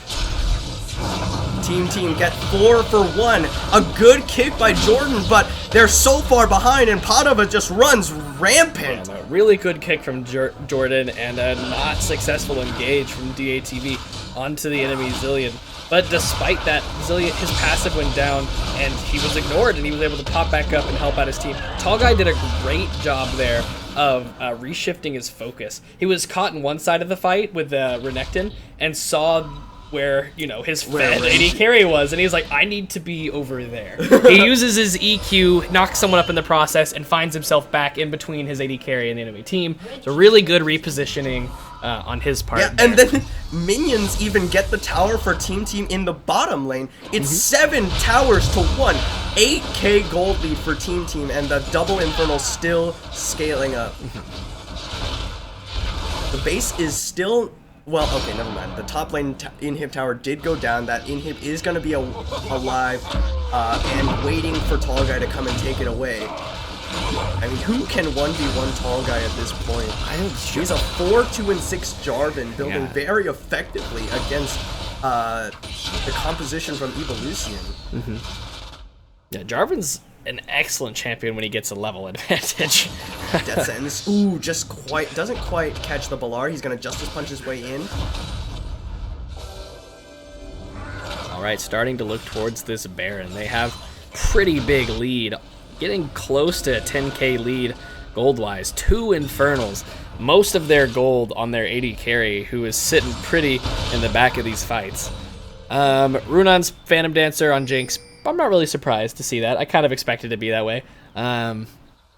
Team get 4 for 1. A good kick by Jordan, but they're so far behind, and Padova just runs rampant. A really good kick from Jordan, and a not successful engage from DATV onto the enemy Zillion. But despite that, Zillion, his passive went down, and he was ignored, and he was able to pop back up and help out his team. Tall Guy did a great job there of reshifting his focus. He was caught in one side of the fight with Renekton, and saw where, you know, his fed AD carry was, and he's like, I need to be over there. He uses his EQ, knocks someone up in the process, and finds himself back in between his AD carry and the enemy team. So really good repositioning on his part. Yeah, and then minions even get the tower for Team in the bottom lane. It's 7 towers to 1. 8k gold lead for Team, and the double Infernal still scaling up. The base is still... Well, okay, never mind. The top lane inhib tower did go down. That inhib is going to be alive and waiting for Tall Guy to come and take it away. I mean, who can 1v1 Tall Guy at this point? He's a 4, 2, and 6 Jarvan, building very effectively against the composition from Evolution. Yeah, Jarvan's an excellent champion when he gets a level advantage. Death Sentence. Ooh, doesn't quite catch the Balar. He's gonna Justice Punch his way in. Alright, starting to look towards this Baron. They have pretty big lead. Getting close to a 10k lead gold-wise. 2 Infernals. Most of their gold on their AD carry, who is sitting pretty in the back of these fights. Runon's Phantom Dancer on Jinx. I'm not really surprised to see that. I kind of expected it to be that way.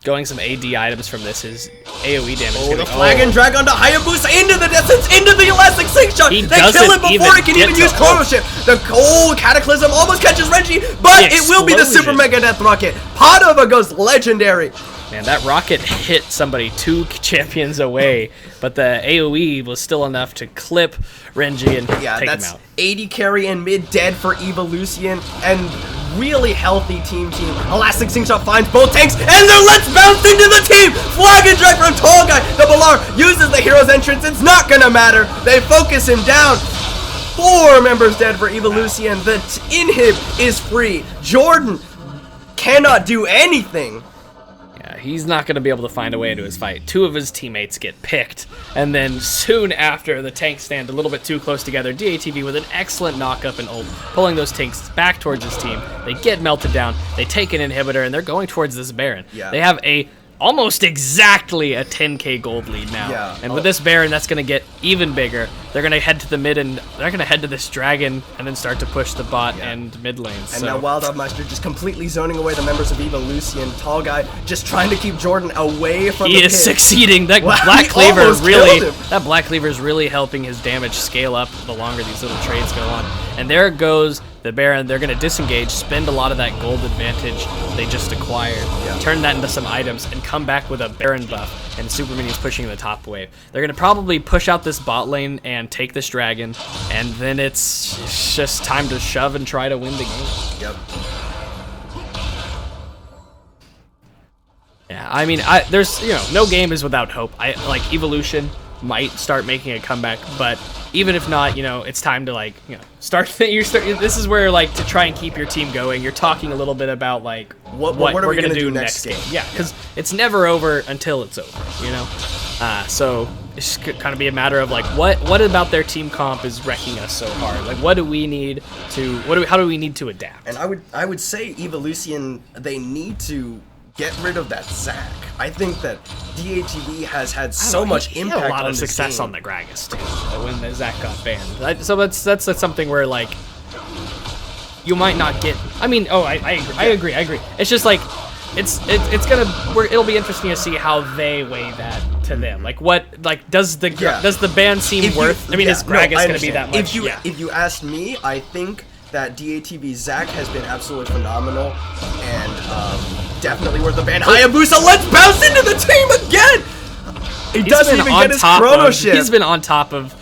Going some AD items from this is AoE damage. Oh, the flag and drag onto Hayabusa into the distance, into the Elastic Sing Shot. They kill him before he can even use Chrono Shift. The cold Cataclysm almost catches Renji, but it will be the Super Mega Death Rocket. Padova goes legendary. Man, that rocket hit somebody 2 champions away, but the AoE was still enough to clip Renji and take him out. 80 carry and mid dead for Evolution, and really healthy team. Elastic Sing Shot finds both tanks, and then let's bounce into the team! Flag and drag from Tall Guy. The Balar uses the hero's entrance. It's not gonna matter. They focus him down. 4 members dead for Evolution. The inhib is free. Jordan cannot do anything. He's not going to be able to find a way into his fight. 2 of his teammates get picked, and then soon after, the tanks stand a little bit too close together. DATV with an excellent knock-up and ult, pulling those tanks back towards his team. They get melted down, they take an inhibitor, and they're going towards this Baron. Yeah. They have almost exactly a 10k gold lead now. Yeah. And with this Baron, that's going to get even bigger. They're going to head to the mid, and they're going to head to this dragon, and then start to push the bot and mid lanes. And now Wild Meister just completely zoning away the members of Evolution. Tall Guy just trying to keep Jordan away from the He is pit. succeeding. That Black Cleaver is really helping his damage scale up the longer these little trades go on. And there goes the Baron. They're going to disengage, spend a lot of that gold advantage they just acquired, turn that into some items, and come back with a Baron buff and super minions pushing the top wave. They're going to probably push out this bot lane and take this dragon, and then it's just time to shove and try to win the game. Yep. Yeah, I mean, there's, no game is without hope. Like Evolution might start making a comeback, but even if not, it's time to start. This is where to try and keep your team going. You're talking a little bit about what are we're gonna do next game. Yeah, because it's never over until it's over. So it's kind of be a matter of what about their team comp is wrecking us so hard? What do we need to? How do we need to adapt? And I would say Evolution, they need to get rid of that Zac. I think that DATV has had so much impact on a lot of success on the Gragas too when the Zac got banned. So that's something where you might not get. I mean, I agree. It's just it'll be interesting to see how they weigh that to them. Does the ban seem worth? Is Gragas going to be that much? If you ask me, I think that DATV Zac has been absolutely phenomenal and definitely worth the ban. Hayabusa, let's bounce into the team again! He doesn't even get his chrono shift. He's been on top of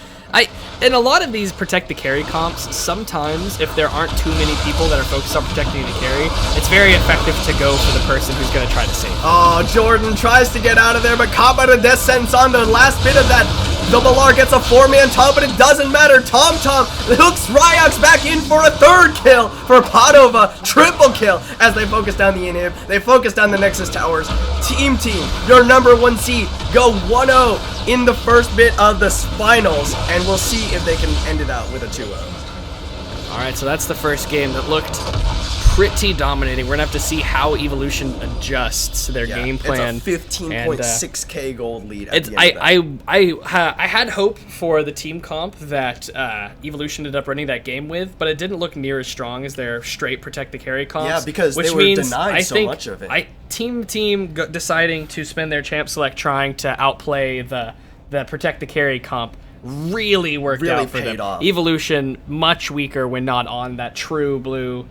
In a lot of these protect the carry comps, sometimes if there aren't too many people that are focused on protecting the carry, it's very effective to go for the person who's going to try to save. Oh, Jordan tries to get out of there, but caught by the death sentence on the last bit of that. The Malar gets a 4-man top, but it doesn't matter. Tom hooks Ryox back in for a 3rd kill for Padova. Triple kill as they focus down the inhib. They focus down the Nexus towers. Team, your number 1 seed, go 1-0 in the first bit of the finals, and we'll see if they can end it out with a 2-0. All right, so that's the first game that looked pretty dominating. We're gonna have to see how Evolution adjusts their game plan. It's a 15.6k gold lead. At It's the end of that. I had hope for the team comp that Evolution ended up running that game with, but it didn't look near as strong as their straight protect the carry comps. Yeah, because which they were means denied I so think much of it. Deciding to spend their champ select trying to outplay the protect the carry comp really worked out for them. off. Evolution much weaker when not on that true blue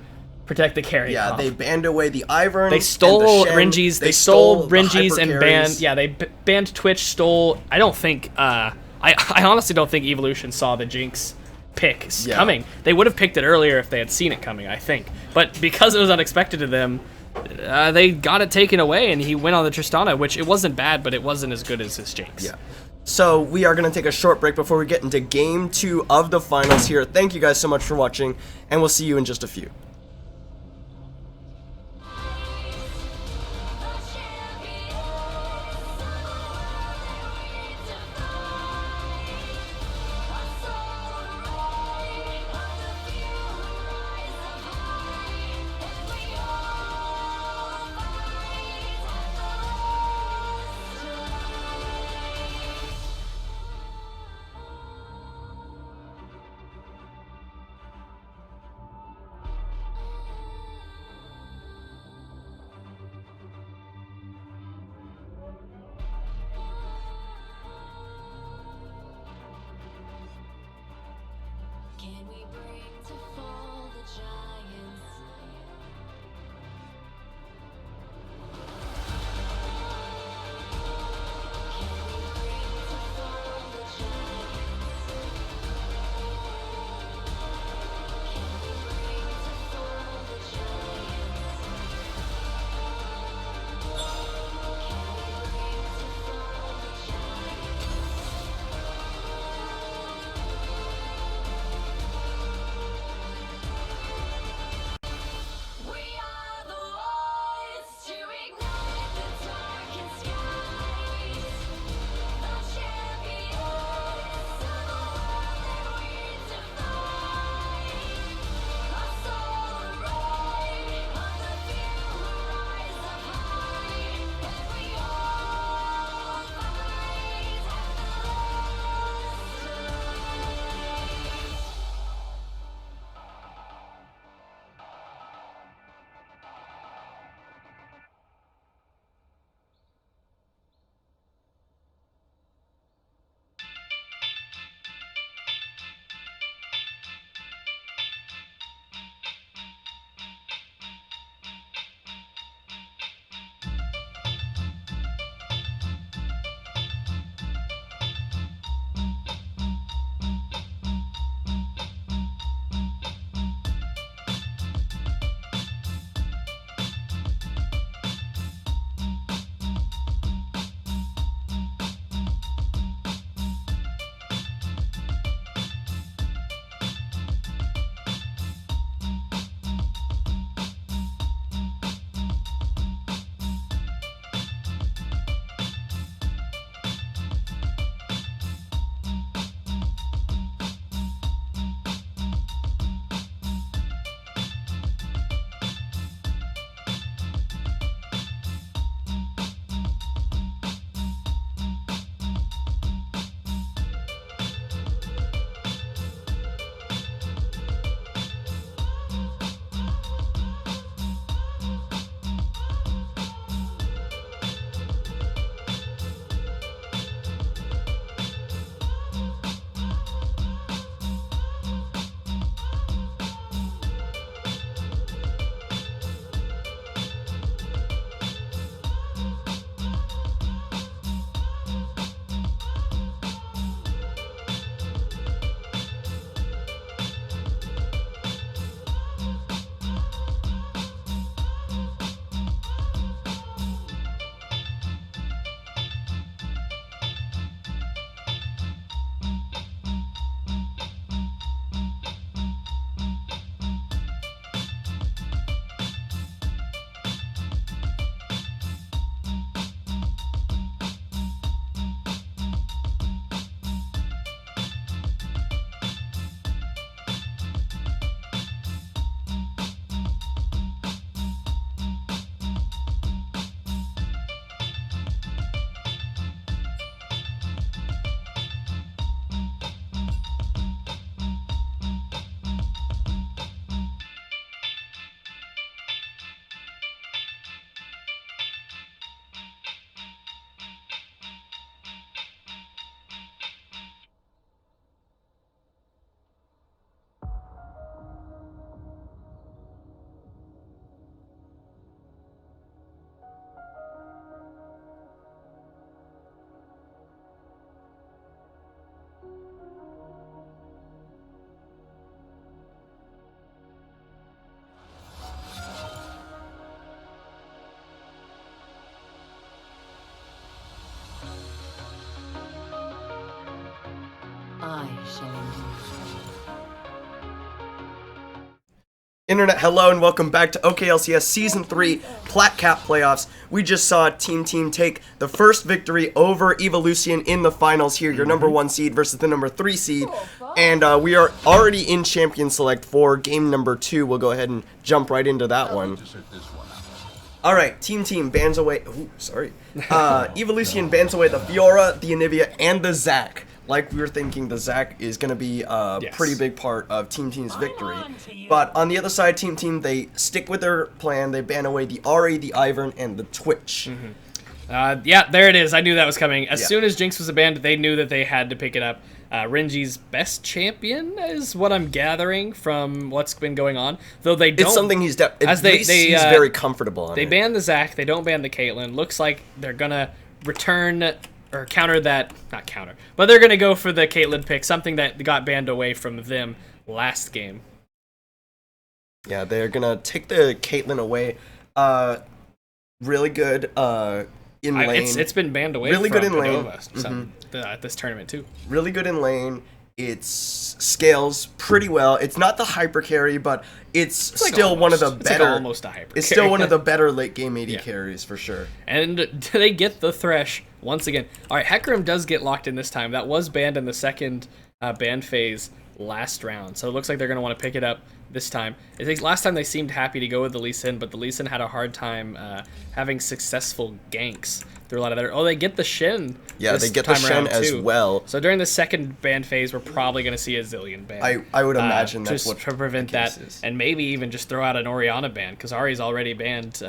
protect the carry comp. They banned away the Ivern. They stole and the Shen. Renji's. They the stole Renji's hyper and carries. banned. Yeah, they banned Twitch. Stole. I don't think. I honestly don't think Evolution saw the Jinx pick coming. They would have picked it earlier if they had seen it coming, I think. But because it was unexpected to them, they got it taken away, and he went on the Tristana, which it wasn't bad, but it wasn't as good as his Jinx. Yeah. So we are going to take a short break before we get into Game 2 of the finals here. Thank you guys so much for watching, and we'll see you in just a few. Can we bring to fall the giants? Can we bring to fall the giants? Can we bring to fall the giants? Can we bring to fall the giants? I shall endure. Internet, hello and welcome back to OKLCS Season 3 Plat Cap Playoffs. We just saw Team take the first victory over Evolution in the finals here, your number 1 seed versus the number 3 seed. And we are already in Champion Select for game number 2. We'll go ahead and jump right into that one. Alright, Team bans away... Ooh, sorry. Evolution bans away the Fiora, the Anivia, and the Zac. Like we were thinking, the Zac is going to be a pretty big part of Team's victory. But on the other side, Team, they stick with their plan. They ban away the Ahri, the Ivern, and the Twitch. Yeah, there it is. I knew that was coming. As soon as Jinx was abandoned, they knew that they had to pick it up. Renji's best champion is what I'm gathering from what's been going on. Though they don't... It's something he's he's very comfortable on. They ban the Zac. They don't ban the Caitlyn. Looks like they're going to return... or counter that, not counter, but they're going to go for the Caitlyn pick, something that got banned away from them last game. Yeah, they're going to take the Caitlyn away. Really good in lane. It's been banned away really from good in Padova, lane. At this tournament too. Really good in lane. It scales pretty well. It's not the hyper carry, but it's still almost, one of the better. Like almost a hyper carry. It's still one of the better late game AD carries for sure. And they get the Thresh once again. All right, Hecarim does get locked in this time. That was banned in the second ban phase last round, so it looks like they're going to want to pick it up this time. I think last time they seemed happy to go with the Lee Sin, but the Lee Sin had a hard time having successful ganks through a lot of their... Oh, they get the Shen. Yeah, they get the Shen as well. So during the second ban phase, we're probably going to see a Zillion ban. I would imagine that's what to prevent that, and maybe even just throw out an Orianna ban, because Ahri's already banned.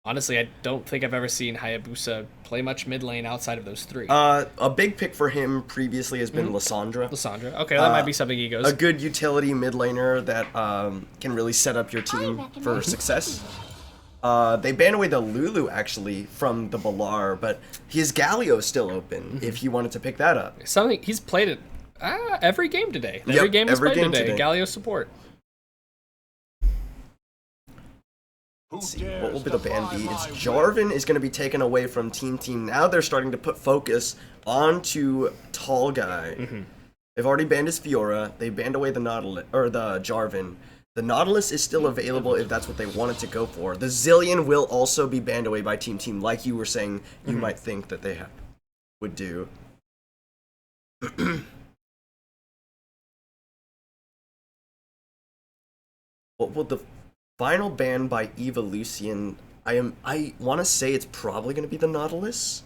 Honestly, I don't think I've ever seen Hayabusa play much mid lane outside of those three. A big pick for him previously has been Lissandra. Okay, that might be something he goes. A good utility mid laner that can really set up your team for success. They ban away the Lulu, actually, from the Balar, but his Galio is still open if you wanted to pick that up. Something he's played it every game today. Every game he's played today. Galio support. Let's see, what will be the ban be? It's Jarvan is going to be taken away from Team. Now they're starting to put focus onto Tall Guy. They've already banned his Fiora. They banned away the Nautilus, or the Jarvan. The Nautilus is still available if that's what they wanted to go for. the Zillion will also be banned away by Team, like you were saying you might think that they would do. What will the final ban by Evolution? I want to say it's probably going to be the Nautilus.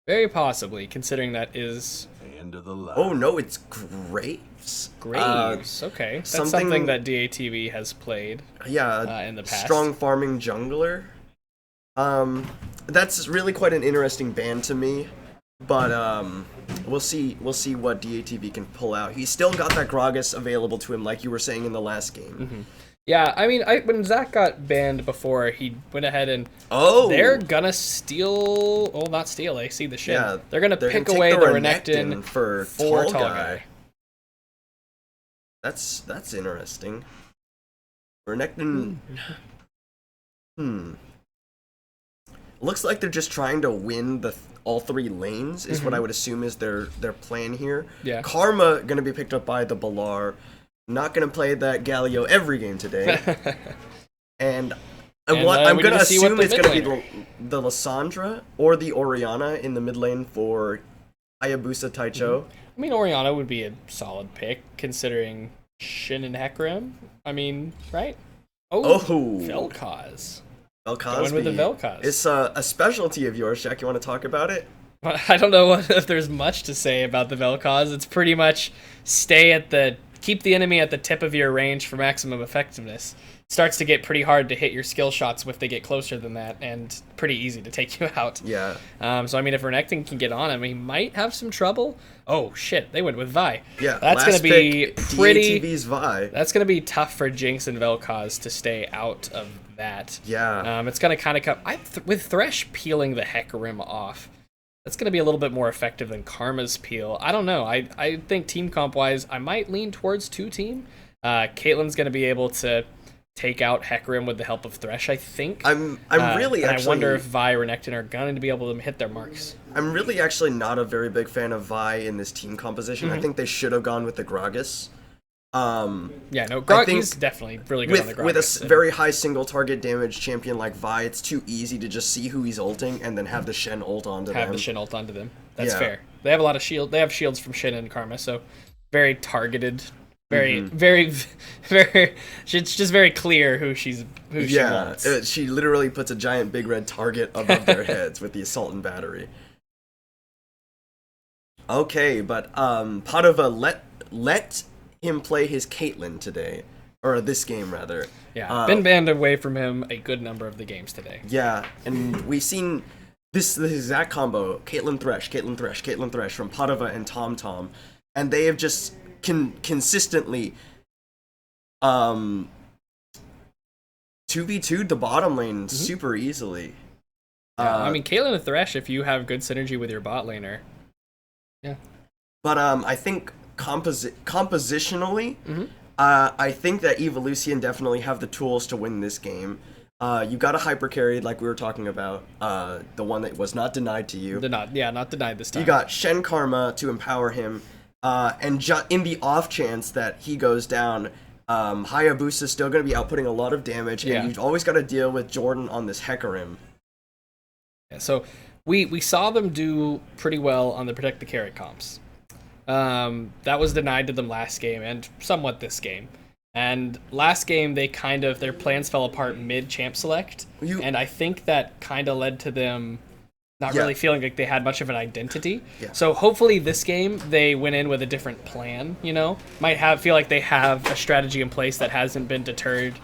Very possibly, considering that is... End of the line. Oh no, it's Graves. Graves, okay. That's something that DATV has played. Yeah, in the past. Strong farming jungler. That's really quite an interesting ban to me. But we'll see what DATV can pull out. He's still got that Gragas available to him, like you were saying in the last game. Yeah, I mean, when Zac got banned before, he went ahead and they're gonna steal. Well, not steal. They see the shit. Yeah, they're gonna pick away the Renekton for Tall Guy. That's interesting. Renekton. Looks like they're just trying to win all three lanes. Is what I would assume is their plan here. Yeah. Karma gonna be picked up by the Balar. Not going to play that Galio every game today. and I'm going to assume it's going to be the Lissandra or the Orianna in the mid lane for Hayabusa Taicho. I mean, Orianna would be a solid pick, considering Shin and Hecarim. I mean, right? Vel'Koz. Vel'Koz. With the Vel'Koz. It's a specialty of yours, Jack. You want to talk about it? I don't know if there's much to say about the Vel'Koz. It's pretty much keep the enemy at the tip of your range for maximum effectiveness. It starts to get pretty hard to hit your skill shots if they get closer than that, and pretty easy to take you out. Yeah. So I mean, if Renekton can get on him, he might have some trouble. Oh shit, they went with Vi. Yeah. That's gonna be pretty. DATV's Vi. That's gonna be tough for Jinx and Vel'Koz to stay out of that. Yeah. It's gonna kind of come with Thresh peeling the Hecarim off. That's going to be a little bit more effective than Karma's peel. I don't know. I think team comp-wise, I might lean towards 2-team. Caitlyn's going to be able to take out Hecarim with the help of Thresh, I think. I'm really and actually. I wonder if Vi or Renekton are going to be able to hit their marks. I'm really actually not a very big fan of Vi in this team composition. I think they should have gone with the Gragas. Yeah, no, I think he's definitely really good on the Gragas. With a very high single target damage champion like Vi, it's too easy to just see who he's ulting and then have the Shen ult onto them. Have the Shen ult onto them. That's Yeah. fair. They have a lot of shield. They have shields from Shen and Karma, so very targeted. Very. It's just very clear who she wants. She literally puts a giant big red target above their heads with the assault and battery. Okay, but Padova let him play his Caitlyn today, or this game rather. Yeah, been banned away from him a good number of the games today. Yeah, and we've seen this exact combo: Caitlyn Thresh, Caitlyn Thresh, Caitlyn Thresh from Padova and TomTom, and they have just consistently 2v2'd the bottom lane super easily. I mean, Caitlyn and Thresh, if you have good synergy with your bot laner. Yeah. But I think compositionally, I think that Evolution definitely have the tools to win this game. You got a hyper carry like we were talking about, the one that was not denied to you. Not denied this time. You got Shen Karma to empower him, and in the off chance that he goes down, Hayabusa is still going to be outputting a lot of damage, and you've always got to deal with Jordan on this Hecarim. Yeah, so we saw them do pretty well on the Protect the Carry comps. That was denied to them last game and somewhat this game. And last game, their plans fell apart mid-champ select, and I think that kind of led to them not really feeling like they had much of an identity. Yeah. So hopefully this game, they went in with a different plan, Might feel like they have a strategy in place that hasn't been deterred,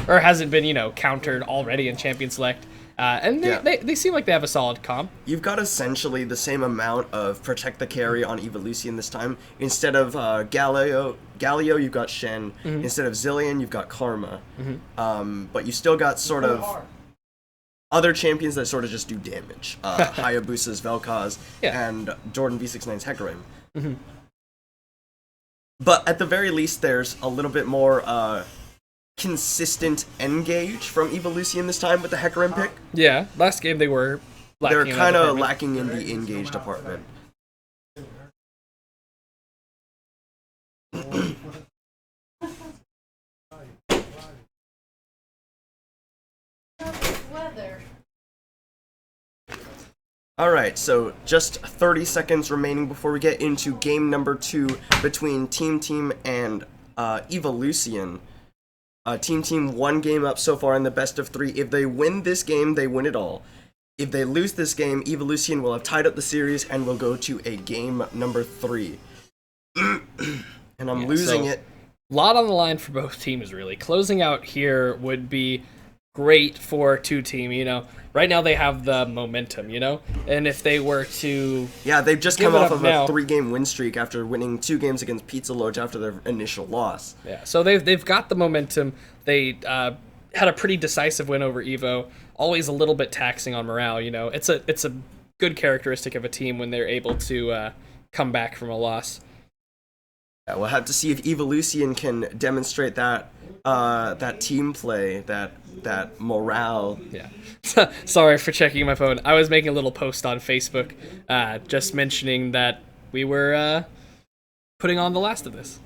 or hasn't been, countered already in champion select. And they seem like they have a solid comp. You've got essentially the same amount of Protect the Carry on Evolution this time. Instead of Galio, you've got Shen. Instead of Zillion, you've got Karma. But you still got sort of other champions that sort of just do damage. Hayabusa's Vel'Koz and Jordan V69's Hecarim. But at the very least, there's a little bit more consistent engage from Evolution this time with the Hecarim pick. Yeah, last game they were lacking. They're kind of lacking in the engage department. Alright, so just 30 seconds remaining before we get into game number 2 between Team and Evolution. Team 1 game up so far in the best of 3. If they win this game, they win it all. If they lose this game, Evolution will have tied up the series and will go to a game number 3. And I'm losing it. A lot on the line for both teams, really. Closing out here would be great for two team, Right now they have the momentum, And if they were to... Yeah, they've just come off of a 3-game win streak after winning 2 games against Pizza Loge after their initial loss. Yeah, so they've got the momentum. They had a pretty decisive win over Evo. Always a little bit taxing on morale, It's a good characteristic of a team when they're able to come back from a loss. Yeah, we'll have to see if Evolution can demonstrate that team play, that morale. Yeah. Sorry for checking my phone. I was making a little post on Facebook, just mentioning that we were putting on the last of this.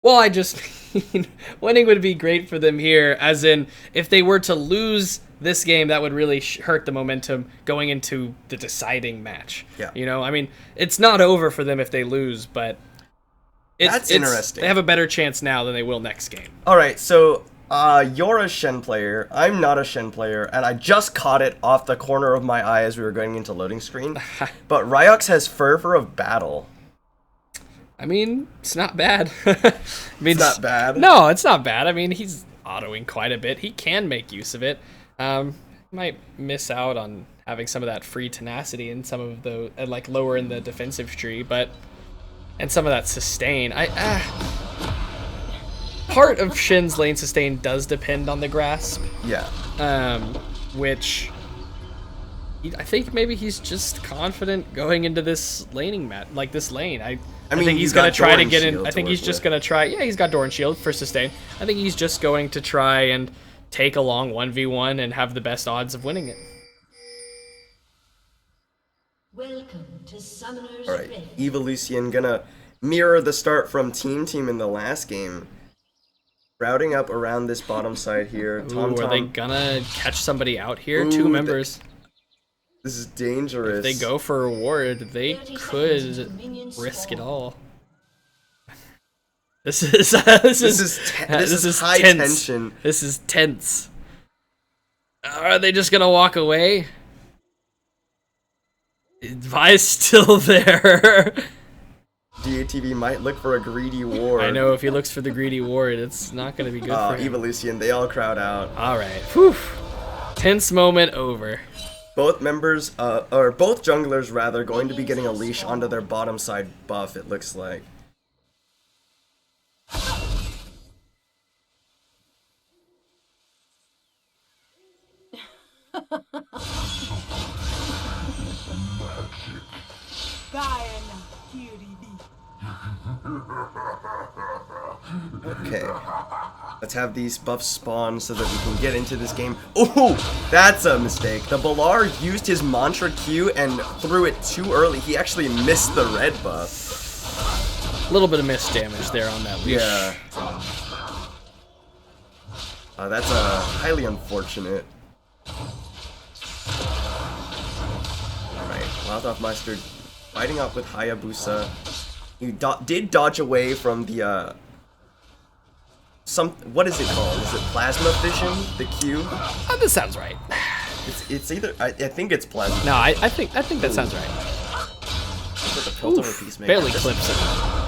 Well, I just mean winning would be great for them here, as in if they were to lose this game, that would really hurt the momentum going into the deciding match. Yeah. I mean, it's not over for them if they lose, but that's interesting. They have a better chance now than they will next game. All right, so you're a Shen player. I'm not a Shen player, and I just caught it off the corner of my eye as we were going into loading screen. But Ryox has Fervor of Battle. I mean, it's not bad. It's not bad? No, it's not bad. I mean, he's autoing quite a bit. He can make use of it. Might miss out on having some of that free tenacity and some of the lower in the defensive tree, and some of that sustain. Part of Shin's lane sustain does depend on the grasp. Yeah. Which I think maybe he's just confident going into this laning this lane. I mean, think he's you going to got try to Doran get in. Shield I to think he's work just with. going to try. Yeah, he's got Doran Shield for sustain. I think he's just going to try and take a long 1v1 and have the best odds of winning it. Welcome to Summoner's All right, Rift. Evolution gonna mirror the start from Team in the last game. Routing up around this bottom side here. Ooh, are they gonna catch somebody out here? Two Ooh, members. This is dangerous. If they go for a ward, they could risk it all. This is This is high tense. tension. This is tense. Are they just gonna walk away? Vi's still there. DATV might look for a greedy ward. I know if he looks for the greedy ward, it's not gonna be good for him. Evolution, they all crowd out. All right. Whew. Tense moment over. Both members, or both junglers rather, going to be getting a leash onto their bottom side buff, it looks like. Okay. Let's have these buffs spawn so that we can get into this game. Ooh, that's a mistake. The Balar used his mantra Q and threw it too early. He actually missed the red buff. A little bit of missed damage there on that leash. Yeah. That's highly unfortunate. Alright, Wildhoffmeister fighting up with Hayabusa. He did dodge away from the, what is it called? Is it plasma fission? The Q? Oh, this sounds right. It's either, I think it's plasma. No, I think that sounds right. With the Piltover Peacemaker. Barely clips it.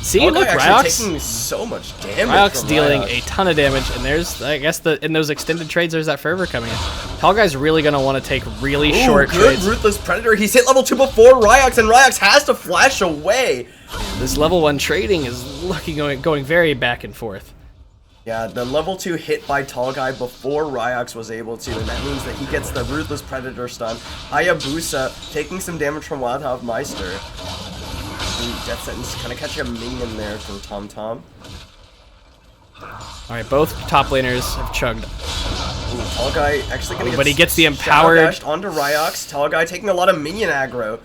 See, Oh, look, actually Ryox. taking so much damage. Ryox from dealing Ryox. a ton of damage, and there's, I guess, in those extended trades, there's that fervor coming in. Tall Guy's really gonna want to take really Ooh, short good trades. Ruthless Predator. He's hit level 2 before Ryox, and Ryox has to flash away. This level 1 trading is going very back and forth. Yeah, the level 2 hit by Tall Guy before Ryox was able to, and that means that he gets the Ruthless Predator stun. Hayabusa taking some damage from Wildhoffmeister. Death Sentence kind of catching a minion there from Tom Tom. All right, both top laners have chugged. Ooh, Tall Guy actually gonna get But he gets the shadow empowered. dashed onto Ryox. Tall Guy taking a lot of minion aggro.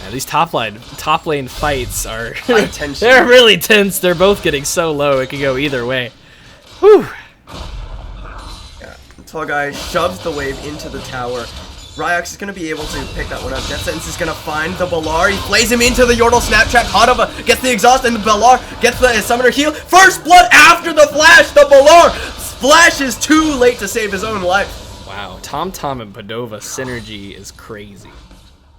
Yeah, these top lane fights are High tension. they're really tense. They're both getting so low it could go either way. Whew. Yeah, Tall Guy shoves the wave into the tower. Ryox is going to be able to pick that one up. Death Sentence is going to find the Balar. He plays him into the Yordle Snaptrap. Hadova gets the exhaust, and the Balar gets the Summoner heal. First blood after the flash. The Balar splashes too late to save his own life. Wow, Tom Tom and Padova synergy is crazy.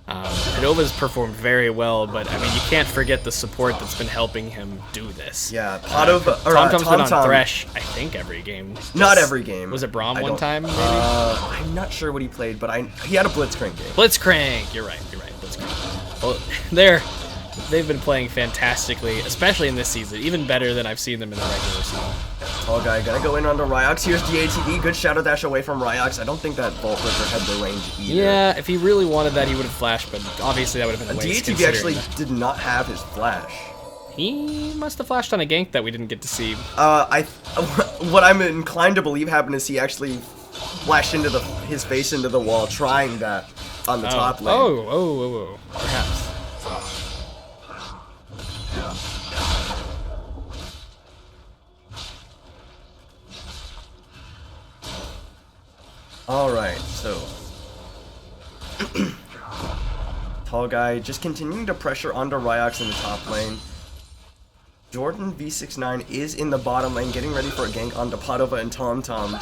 Padova's performed very well, but I mean, you can't forget the support that's been helping him do this. Yeah, Padova, or Tom Tom's been on Tom. Thresh, I think, every game. Not every game. Was it Braum I one don't- time, maybe? I'm not sure what he played, but he had a Blitzcrank game. Blitzcrank! You're right, Blitzcrank. Well, they've been playing fantastically, especially in this season, even better than I've seen them in the regular season. Tall Guy gonna go in onto Ryox. Here's DATV. Good Shadow Dash away from Ryox. I don't think that Bolt Ripper had the range either. Yeah, if he really wanted that, he would have flashed, but obviously that would have been a waste. DATV actually did not have his flash. He must have flashed on a gank that we didn't get to see. What I'm inclined to believe happened is he actually flashed into his face into the wall, trying that on the top lane. Oh, perhaps. Alright, so Tall Guy just continuing to pressure onto Ryox in the top lane. Jordan V69 is in the bottom lane, getting ready for a gank onto Padova and Tom Tom.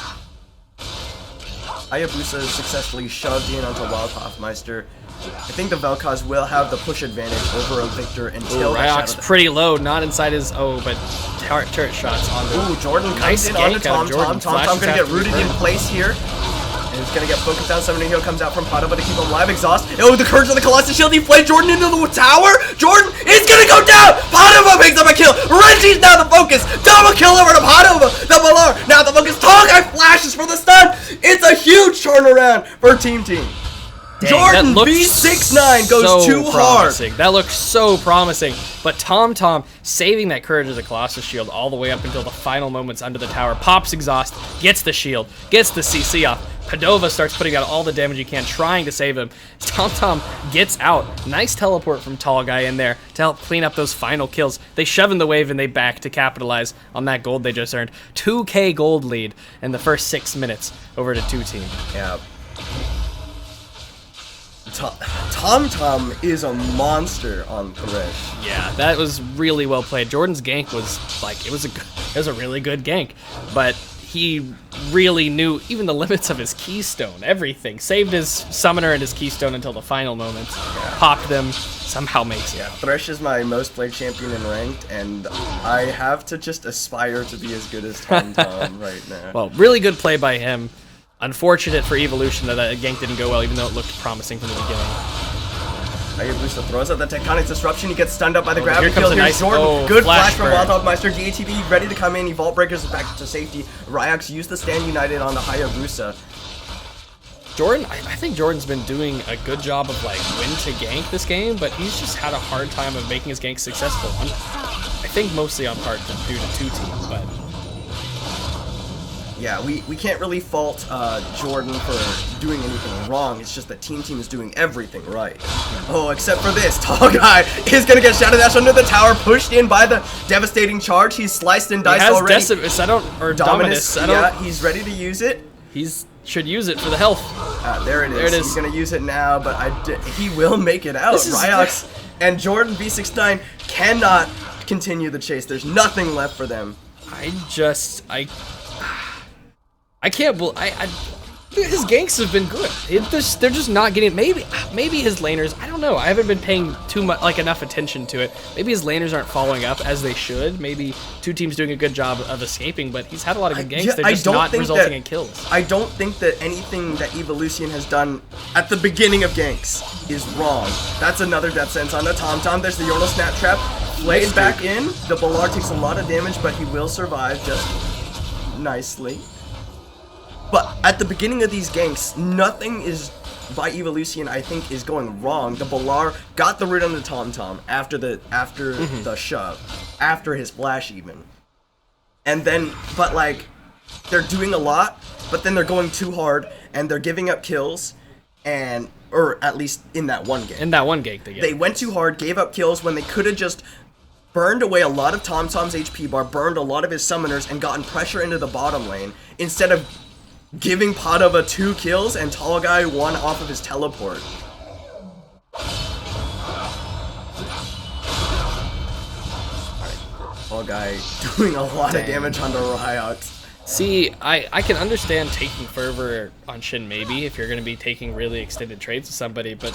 Hayabusa is successfully shoved in onto Wildhoffmeister. I think the Vel'Koz will have the push advantage over a Victor until that Ryox Shadow pretty low, not inside his but turret shots on the. Ooh, Jordan comes Nice in onto gank out Tom of Jordan. Tom. Tom Flashes gonna get after rooted the in burn. place here. And he's gonna get focused down. Summoning heal comes out from Padova to keep him alive. Exhaust. Oh, the Curse of the Colossus Shield. He played Jordan into the tower. Jordan is gonna go down. Padova picks up a kill. Reggie's now the focus. Double kill over to Padova. The Balar now the focus. Tall Guy flashes for the stun. It's a huge turnaround for Team. Dang, Jordan that looks V69 goes so too hard. promising. That looks so promising. But Tom saving that Courage of the Colossus shield all the way up until the final moments under the tower. Pops exhaust, gets the shield, gets the CC off. Padova starts putting out all the damage he can, trying to save him. Tom gets out. Nice teleport from Tall Guy in there to help clean up those final kills. They shove in the wave and they back to capitalize on that gold they just earned. 2k gold lead in the first 6 minutes over to 2-team. Yeah. Tom is a monster on Thresh. Yeah, that was really well played. Jordan's gank was like, it was a really good gank, but he really knew even the limits of his keystone, everything. Saved his summoner and his keystone until the final moments. Yeah. Popped them, somehow makes it. Yeah, Thresh is my most played champion in ranked, and I have to just aspire to be as good as Tom right now. Well, really good play by him. Unfortunate for Evolution that gank didn't go well, even though it looked promising from the beginning. Hayabusa throws out the Tectonic Disruption. He gets stunned up by the gravity here comes field. a Here's nice- Jordan. Good flash from burn. Wild Dog Meister. DATV ready to come in. He Vault Breakers back to safety. Ryax used the Stand United on the Hayabusa. Jordan, I think Jordan's been doing a good job of like when to gank this game, but he's just had a hard time of making his gank successful. I think mostly on part due to 2-team, but Yeah, we can't really fault Jordan for doing anything wrong. It's just that Team is doing everything right. Oh, except for this. Tall Guy is going to get Shadow Dash under the tower, pushed in by the devastating charge. He's sliced and diced already. Dominus. Yeah, he's ready to use it. Should use it for the health. There it is. There it is. He's going to use it now, but he will make it out. Ryox and Jordan V69 cannot continue the chase. There's nothing left for them. I can't believe his ganks have been good. They're just not getting. Maybe his laners. I don't know. I haven't been paying too much, enough attention to it. Maybe his laners aren't following up as they should. Maybe 2-team's doing a good job of escaping, but he's had a lot of good ganks. They're just not resulting in kills. I don't think that anything that Evolution has done at the beginning of ganks is wrong. That's another death sentence on the Tom. There's the Yordle Snap Trap. Played back in. The Balar takes a lot of damage, but he will survive just nicely. But at the beginning of these ganks, nothing is by Evolution, I think, is going wrong. The Balar got the root on the Tom after the shove, after his flash even. And then, but like, they're doing a lot, but then they're going too hard, and they're giving up kills, or at least in that one gank. In that one gank, they went too hard, gave up kills when they could have just burned away a lot of Tom's HP bar, burned a lot of his summoners, and gotten pressure into the bottom lane, instead of giving Padova 2 kills and Tall Guy 1 off of his teleport. Tall Guy doing a lot of damage onto Ryox. See, I can understand taking Fervor on Shin maybe if you're going to be taking really extended trades with somebody, but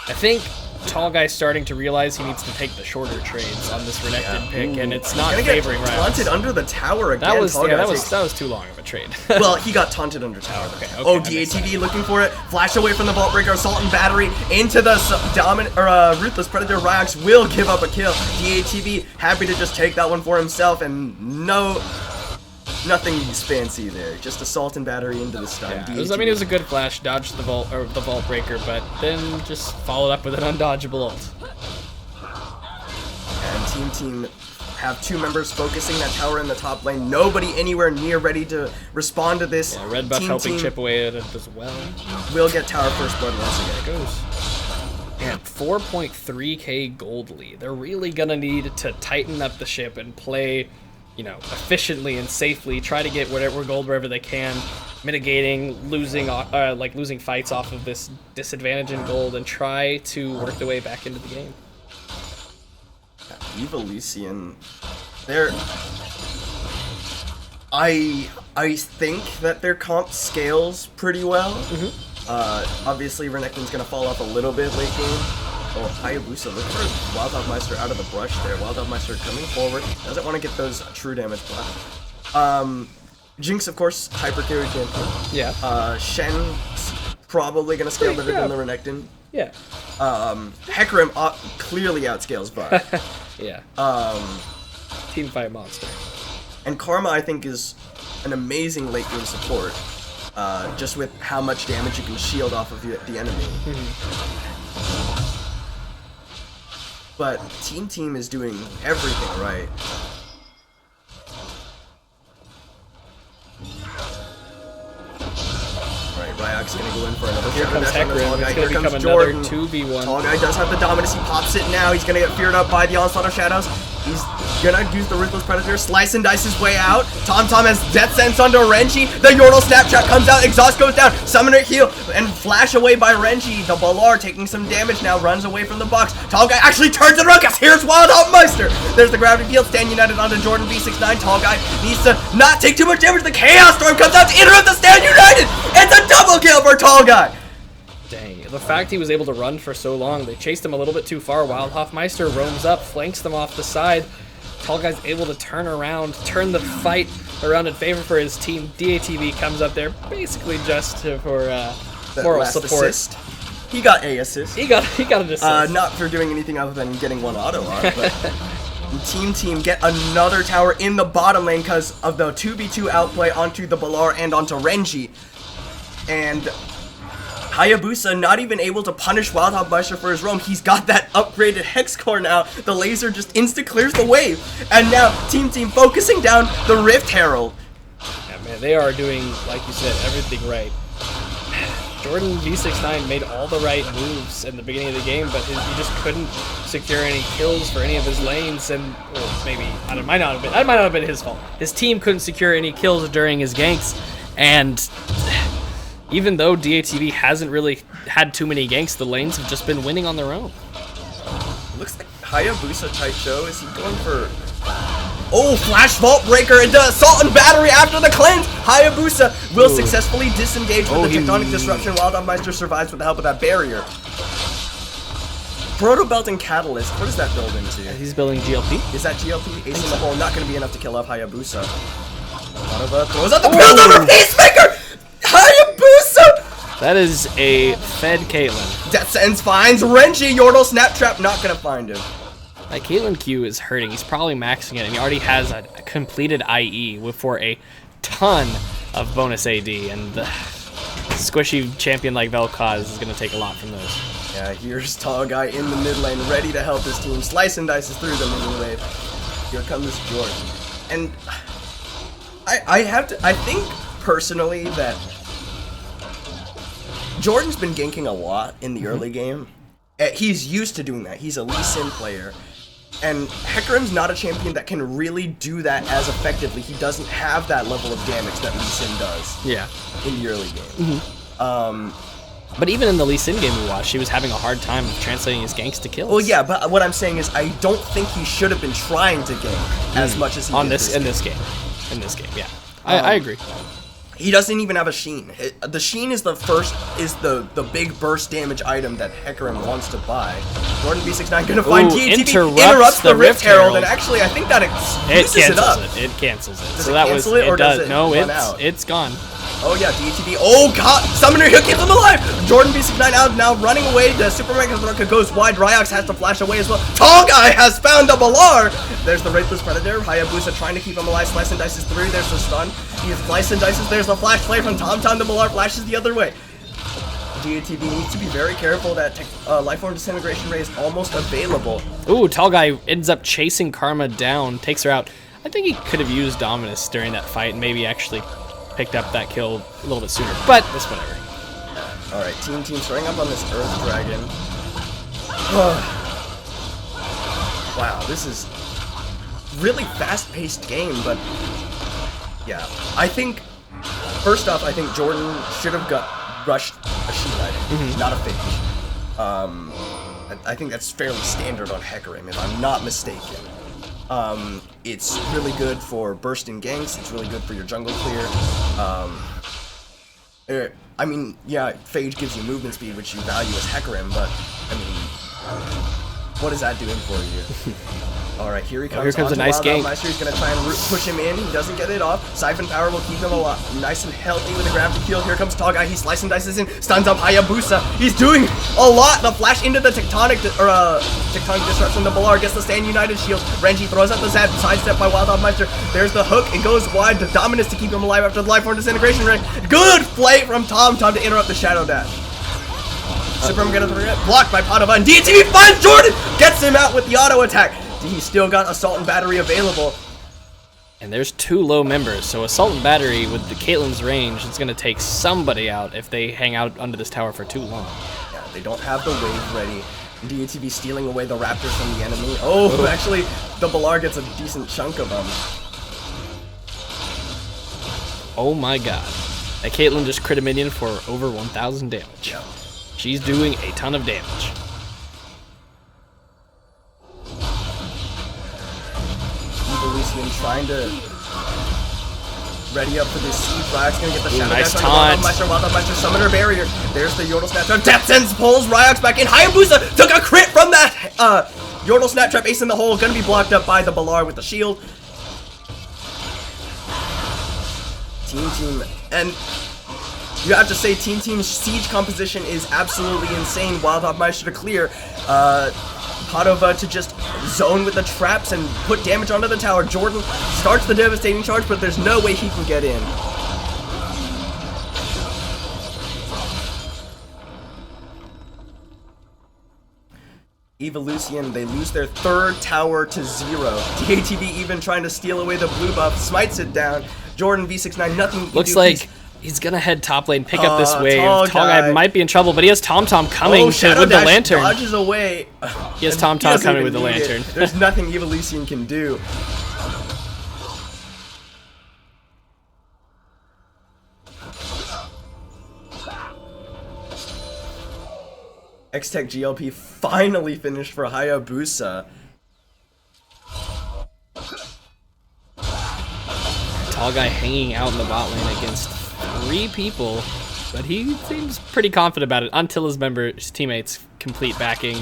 I think Tall Guy's starting to realize he needs to take the shorter trades on this Renekton pick, and it's not favoring Ryox. Taunted under the tower again. That was too long of a trade. Well, he got taunted under tower. Okay, DATV looking for it. Flash away from the Vault Breaker, Assault and Battery into the Ruthless Predator. Ryox will give up a kill. DATV happy to just take that one for himself, and nothing fancy there. Just Assault and Battery into the stun. Yeah, it was a good flash, dodged the Vault Breaker, but then just followed up with an undodgeable ult. And Team have 2 members focusing that tower in the top lane. Nobody anywhere near ready to respond to this. Yeah, red buff helping chip away at it as well. Will get tower first blood once again. There it goes. And 4.3k gold lead. They're really gonna need to tighten up the ship and play, efficiently and safely. Try to get whatever gold wherever they can, mitigating losing fights off of this disadvantage in gold, and try to work their way back into the game. Evolution, I think that their comp scales pretty well. Obviously, Renekton's gonna fall off a little bit late game. Oh, Hayabusa, look for Wild Dog Meister out of the brush there. Wild Dog Meister coming forward. Doesn't want to get those true damage blocked. Jinx, of course, hyper carry champion. Yeah. Shen's probably gonna scale better than the Renekton. Yeah. Hecarim clearly outscales Bud. Yeah. Team fight monster. And Karma, I think, is an amazing late game support. just with how much damage you can shield off of the enemy. But Team is doing everything right. Alright, Ryok's gonna go in for another Here shadow comes dash on the Hecarim. tall guy. It's Here going to become comes another Jordan. 2v1. Tall guy does have the dominance. He pops it now. He's gonna get feared up by the onslaught of shadows. He's gonna use the Ruthless Predator, slice and dice his way out. Tom has Death Sense onto Renji. The Yordle Snapshot comes out. Exhaust goes down. Summoner heal and flash away by Renji. The Balar taking some damage now, runs away from the box. Tall guy actually turns it around because here's Wild Meister. There's the gravity field. Stand United onto Jordan V69. Tall guy needs to not take too much damage. The Chaos Storm comes out to interrupt the Stand United. It's a double kill for Tall guy. Dang. The fact he was able to run for so long, they chased him a little bit too far. Wild Meister roams up, flanks them off the side. Tall guy's able to turn around, turn the fight around in favor for his team. DATV comes up there basically just for moral support. Assist. He got a assist. He got an assist. Not for doing anything other than getting one auto on, but Team get another tower in the bottom lane because of the 2v2 outplay onto the Balar and onto Renji. And Hayabusa not even able to punish Wild Meister for his roam. He's got that upgraded Hex Core now. The laser just insta-clears the wave. And now Team focusing down the Rift Herald. Yeah, man, they are doing, like you said, everything right. Jordan V69 made all the right moves in the beginning of the game, but he just couldn't secure any kills for any of his lanes, and well, maybe that might not have been his fault. His team couldn't secure any kills during his ganks, and even though DATV hasn't really had too many ganks, the lanes have just been winning on their own. Looks like Hayabusa Taicho. Is he going for... Oh, Flash Vault Breaker into Assault and Battery after the cleanse! Hayabusa will successfully disengage with the Tectonic Disruption. Wild Meister survives with the help of that barrier. Proto Belt and Catalyst, what does that build into? He's building GLP. Is that GLP? Ace in the hole, not going to be enough to kill off Hayabusa. Wanova throws out the build over Peacemaker! Hayabusa! That is a fed Caitlyn. Death Sentence finds Renji. Yordle Snap Trap, not going to find him. Like, Caitlyn Q is hurting. He's probably maxing it, and he already has a completed IE for a ton of bonus AD, and the squishy champion like Vel'Koz is going to take a lot from those. Yeah, here's Tall Guy in the mid lane, ready to help his team. Slice and dices through the minion wave. Here comes Jordan. And I think personally that Jordan's been ganking a lot in the early game. He's used to doing that. He's a Lee Sin player. And Hecarim's not a champion that can really do that as effectively. He doesn't have that level of damage that Lee Sin does. Yeah. In the early game. But even in the Lee Sin game we watched, he was having a hard time translating his ganks to kills. Well, yeah, but what I'm saying is I don't think he should have been trying to gank as much as he did in this game. In this game, yeah. I agree. He doesn't even have a Sheen. The Sheen is the big burst damage item that Hecarim wants to buy. Jordan B69 gonna find DATV, interrupts the Rift Herald, and actually I think that uses it up. It cancels it. Does so it that cancel was it, or does it no, run out? it's gone. Oh yeah, DATV. Oh god, Summoner Heal keeps him alive. Jordan B69 out now, running away. The Super Mega Sparka goes wide. Ryox has to flash away as well. Tall Guy has found a Balar. There's the Wraithless Predator. Hayabusa trying to keep him alive. Slice and dices through. There's the stun. He has slice and dices. There's the flash play from Tom. The Balar flashes the other way. DATV needs to be very careful that Lifeform Disintegration Ray is almost available. Ooh, Tall Guy ends up chasing Karma down, takes her out. I think he could have used Dominus during that fight and maybe actually picked up that kill a little bit sooner, but it's whatever. Alright, team starting up on this Earth Dragon. Wow, this is really fast-paced game, but yeah, I think first off, I think Jordan should have rushed a shield item, not a phage. I think that's fairly standard on Hecarim, if I'm not mistaken. It's really good for bursting ganks, it's really good for your jungle clear. I mean, yeah, Phage gives you movement speed, which you value as Hecarim, but, I mean, what is that doing for you? Alright, here he comes. here comes a onto nice Wild gank. Meister. He's going to try and push him in. He doesn't get it off. Siphon Power will keep him alive. Nice and healthy with the gravity kill. Here comes Tall Guy. He slices and dices in. Stuns up Hayabusa. He's doing a lot. The flash into the tectonic disruption. The Balar gets the Stand United shield. Renji throws out the Zap. Sidestep by Wild Meister. There's the hook. It goes wide. The Dominus to keep him alive after the Life Form Disintegration Ring. Good play from Tom to interrupt the Shadow Dash. Supreme gonna blocked by Padova, and DTV finds Jordan! Gets him out with the auto attack. He's still got Assault and Battery available. And there's 2 low members, so Assault and Battery with the Caitlyn's range is going to take somebody out if they hang out under this tower for too long. Yeah, they don't have the wave ready. DATV stealing away the Raptors from the enemy. Oh, actually, the Balar gets a decent chunk of them. Oh my god. That Caitlyn just crit a minion for over 1,000 damage. Yeah. She's doing a ton of damage. Evolution trying to ready up for this siege. Ryox gonna get the Shadow nice Dash taunt. Wild Meister Summoner Barrier. There's the Yordle Snap Trap. Death Sends pulls Ryox back in. Hayabusa took a crit from that Yordle Snap Trap. Ace in the hole. Gonna be blocked up by the Balar with the shield. Team. And you have to say Team's siege composition is absolutely insane. Wild Meister to clear. Padova to just zone with the traps and put damage onto the tower. Jordan starts the devastating charge, but there's no way he can get in. Evolution, they lose their 3rd tower to 0. DATV even trying to steal away the blue buff, smites it down. Jordan V69, nothing he can Looks do. like he's going to head top lane, pick up this wave. Tall Tall guy might be in trouble, but he has Tom coming with Shadow the Dash lantern. dodges away. He has And Tom doesn't coming even with the need it. lantern. There's nothing Evolution can do. X-Tech GLP finally finished for Hayabusa. Tall guy hanging out in the bot lane against 3 people, but he seems pretty confident about it until his teammates complete backing.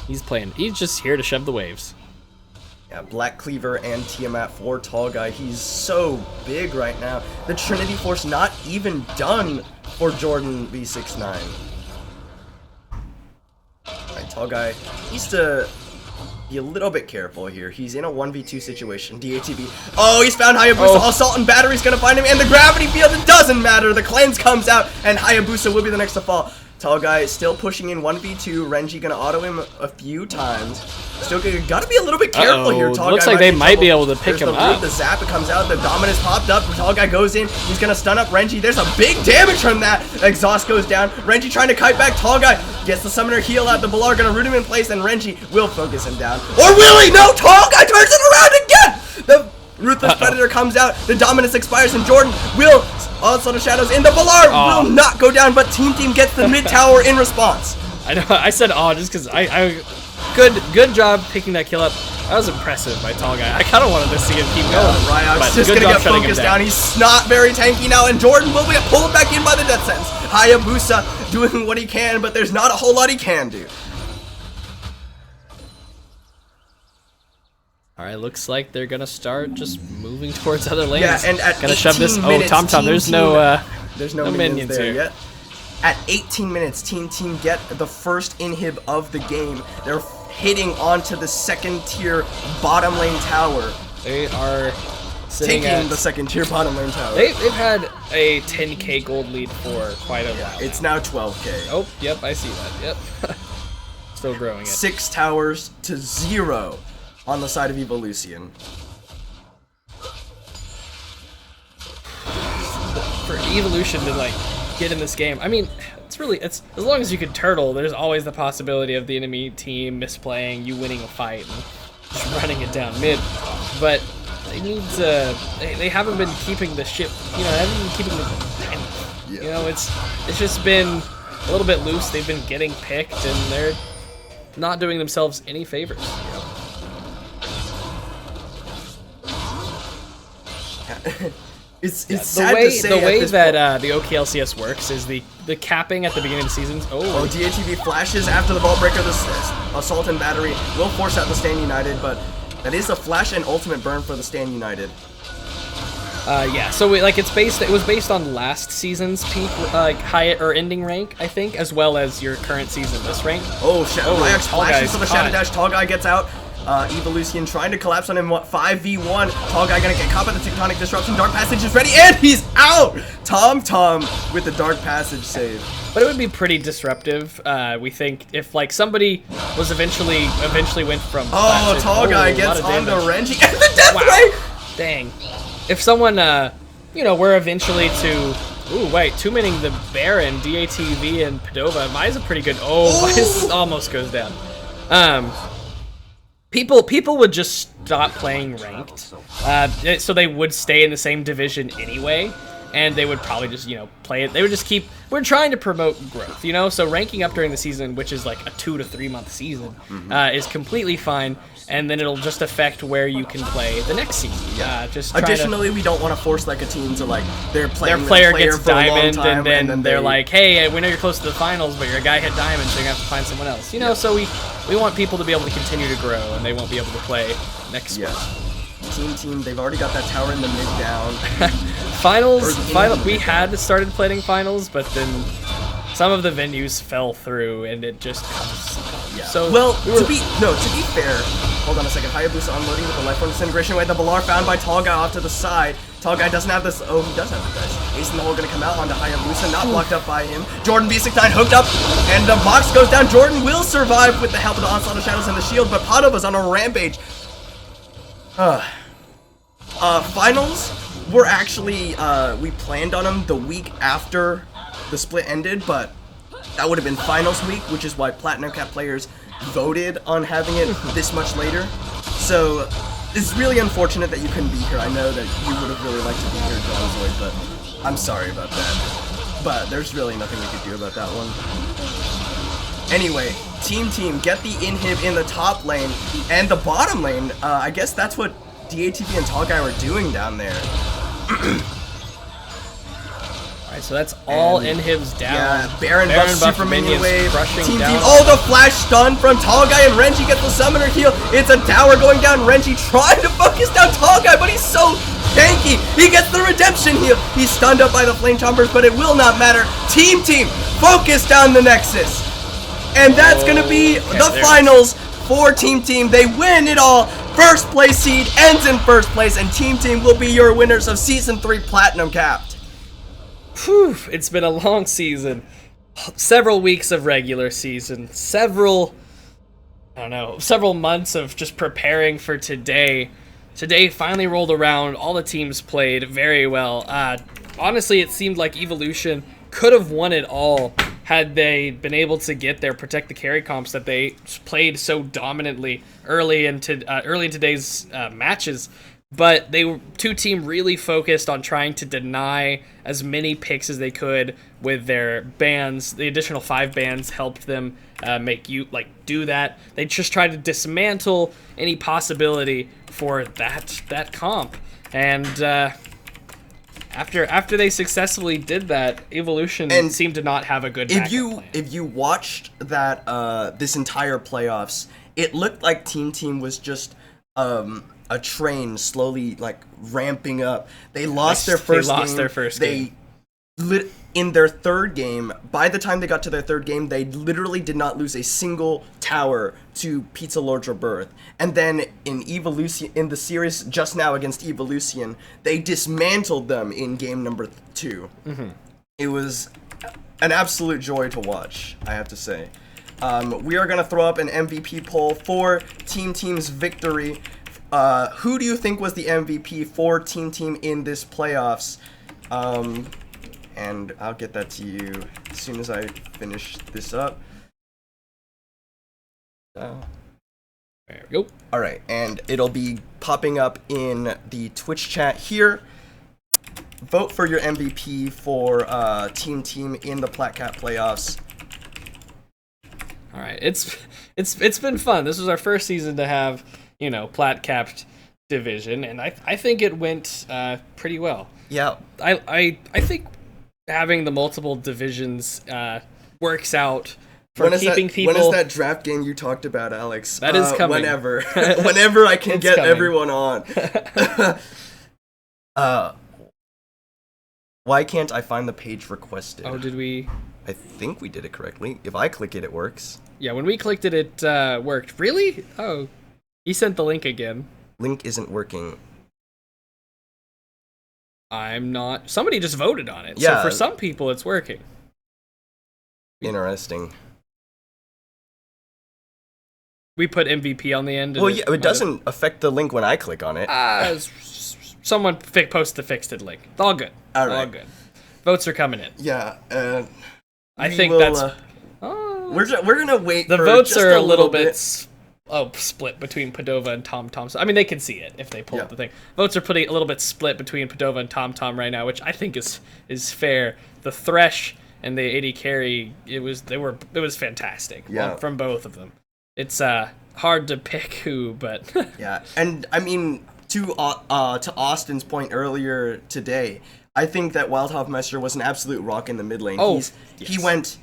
He's just here to shove the waves. Yeah, Black Cleaver and Tiamat for Tall Guy. He's so big right now. The Trinity Force not even done for Jordan V69. Alright, Tall Guy needs to be a little bit careful here. He's in a 1v2 situation. DATV. Oh, he's found Hayabusa. Assault and Battery's gonna find him. And the Gravity Field, it doesn't matter. The cleanse comes out, and Hayabusa will be the next to fall. Tall Guy is still pushing in 1v2. Renji gonna auto him a few times. Still gotta be a little bit careful here. Tall Looks Guy like they in might be trouble. able to pick There's him the root, up. The zap, it comes out. The Dominus popped up. Tall Guy goes in. He's gonna stun up Renji. There's a big damage from that. Exhaust goes down. Renji trying to kite back. Tall Guy gets the Summoner heal out. The Balar gonna root him in place, and Renji will focus him down. Or will he? No! Tall Guy turns it around again! The Ruthless Predator comes out. The Dominus expires, and Jordan will also the shadows in. The Balar will not go down, but Team gets the mid tower in response. I know. I said just because good job picking that kill up. That was impressive by Tall Guy. I kind of wanted to see him keep going. Ryox but just good gonna job get shutting him focused down. He's not very tanky now, and Jordan will get pulled back in by the Death Sentence. Hayabusa doing what he can, but there's not a whole lot he can do. All right, looks like they're gonna start just moving towards other lanes. Yeah, and at gonna 18 shove this. minutes, Tom, there's no minions there here. yet. At 18 minutes, Team get the first inhib of the game. They're hitting onto the 2nd tier bottom lane tower. They are sitting Taking at the 2nd tier bottom lane tower. They've had a 10k gold lead for quite a while. It's now 12k. Oh, yep, I see that. Yep. Still growing it. 6 towers to 0 on the side of Evolution. For Evolution to like get in this game, I mean, it's as long as you can turtle, there's always the possibility of the enemy team misplaying, you winning a fight and just running it down mid. But they need to. They haven't been keeping the ship. You know, they haven't been keeping the. You know, it's just been a little bit loose. They've been getting picked, and they're not doing themselves any favors. It's The sad way to say the at way this that point. the OKLCS works is the capping at the beginning of the seasons. Oh, DATV flashes after the ball breaker. The assault and battery will force out the Stand United, but that is a flash and ultimate burn for the Stand United. Yeah, so it was based on last season's peak high or ending rank, I think, as well as your current season this rank. Oh, Ryax Tall flashes Guy's for the Shadow caught. Dash. Tall Guy gets out. Evolution trying to collapse on him. 5v1. Tall Guy gonna get caught by the Tectonic Disruption. Dark Passage is ready, and he's out! Tom with the Dark Passage save. But it would be pretty disruptive, we think, if like somebody was eventually went from Oh, flat Tall to, Guy a lot gets of on the damage. Renji and the Death Wow. Ray! Dang. If someone, were eventually to... Ooh, wait, two-minning the Baron, DATV, and Padova. Mai's pretty good... Oh, Mai's almost goes down. People would just stop playing ranked, so they would stay in the same division anyway, and they would probably just, play it. They would just keep... We're trying to promote growth, so ranking up during the season, which is like a 2 to 3 month season, is completely fine, and then it'll just affect where you can play the next season. Just Additionally, we don't want to force like a team to like their player player gets for a long diamond, time, and then they're they- like, "Hey, we know you're close to the finals, but your guy hit diamond, so you're gonna have to find someone else." So we want people to be able to continue to grow, and they won't be able to play next Yeah. split. Team, they've already got that tower in the mid down. Finals, Or- we had started playing finals, but then some of the venues fell through, and it just Yeah. So well, to be fair, hold on a second. Hayabusa unloading with the life form disintegration away. The Balar found by Tall Guy off to the side. Tall Guy doesn't have this. Oh, he does have the dice. Ace in the hole gonna come out onto Hayabusa, not blocked up by him. Jordan B69 hooked up, and the box goes down. Jordan will survive with the help of the Onslaught of Shadows and the shield, but Padova's on a rampage. Finals were actually, we planned on them the week after the split ended, but that would have been finals week, which is why Platinum Cap players voted on having it this much later. So it's really unfortunate that you couldn't be here. I know that you would have really liked to be here, John Zoid, but I'm sorry about that. But there's really nothing we could do about that one. Anyway, team, get the inhib in the top lane and the bottom lane. I guess that's what DATV and Tall Guy were doing down there. Alright, so that's all inhibs down. Yeah, Baron buffs Super Minion Wave. Crushing Team. down. Oh, the flash stun from Tall Guy, and Renji gets the Summoner heal. It's a tower going down. Renji trying to focus down Tall Guy, but he's so tanky. He gets the redemption heal. He's stunned up by the Flame Chompers, but it will not matter. Team, focus down the Nexus. And that's going to be the finals for Team. They win it all. First place seed ends in first place, and Team will be your winners of Season 3 Platinum Capped. Whew, it's been a long season. Several weeks of regular season. Several months of just preparing for today. Today finally rolled around. All the teams played very well. Honestly, it seemed like Evolution could have won it all had they been able to get their protect the carry comps that they played so dominantly early in today's matches. But two team really focused on trying to deny as many picks as they could with their bans. The additional 5 bans helped them do that. They just tried to dismantle any possibility for that comp. And after they successfully did that, Evolution seemed to not have a good backup plan. If you watched that this entire playoffs, it looked like Team was just a train slowly ramping up. They lost their first game. In their third game, by the time they got to their third game, they literally did not lose a single tower to Pizza Lord's Rebirth. And then in the series just now against Evolution, they dismantled them in game number 2. Mm-hmm. It was an absolute joy to watch, I have to say. We are going to throw up an MVP poll for Team's victory. Who do you think was the MVP for Team in this playoffs? And I'll get that to you as soon as I finish this up. There we go. Alright, and it'll be popping up in the Twitch chat here. Vote for your MVP for Team in the Plat Cap playoffs. Alright, it's been fun. This was our first season to have, Plat Capped division, and I think it went pretty well. Yeah. I think having the multiple divisions works out for keeping people. When is that draft game you talked about, Alex? That is coming. Whenever. Whenever I can get coming. everyone on. Why can't I find the page requested? Oh, did we? I think we did it correctly. If I click it, it works. Yeah, when we clicked it, it worked. Really? Oh, he sent the link again. Link isn't working. I'm not. Somebody just voted on it. Yeah. So for some people, it's working. Interesting. We put MVP on the end. Well, yeah, it doesn't affect the link when I click on it. Someone posted the fixed it link. All good. All right. All good. Votes are coming in. Yeah. I think that's. We're gonna wait. The for votes just are a little bit. Split between Padova and Tom Tom. I mean, they can see it if they pull Yeah. up the thing. Votes are a little bit split between Padova and Tom Tom right now, which I think is fair. The Thresh and the AD carry, it was fantastic. Yeah. From both of them. It's hard to pick who, but Yeah, and I mean to Austin's point earlier today, I think that Wildhoffmeister was an absolute rock in the mid lane. Oh, He yes. went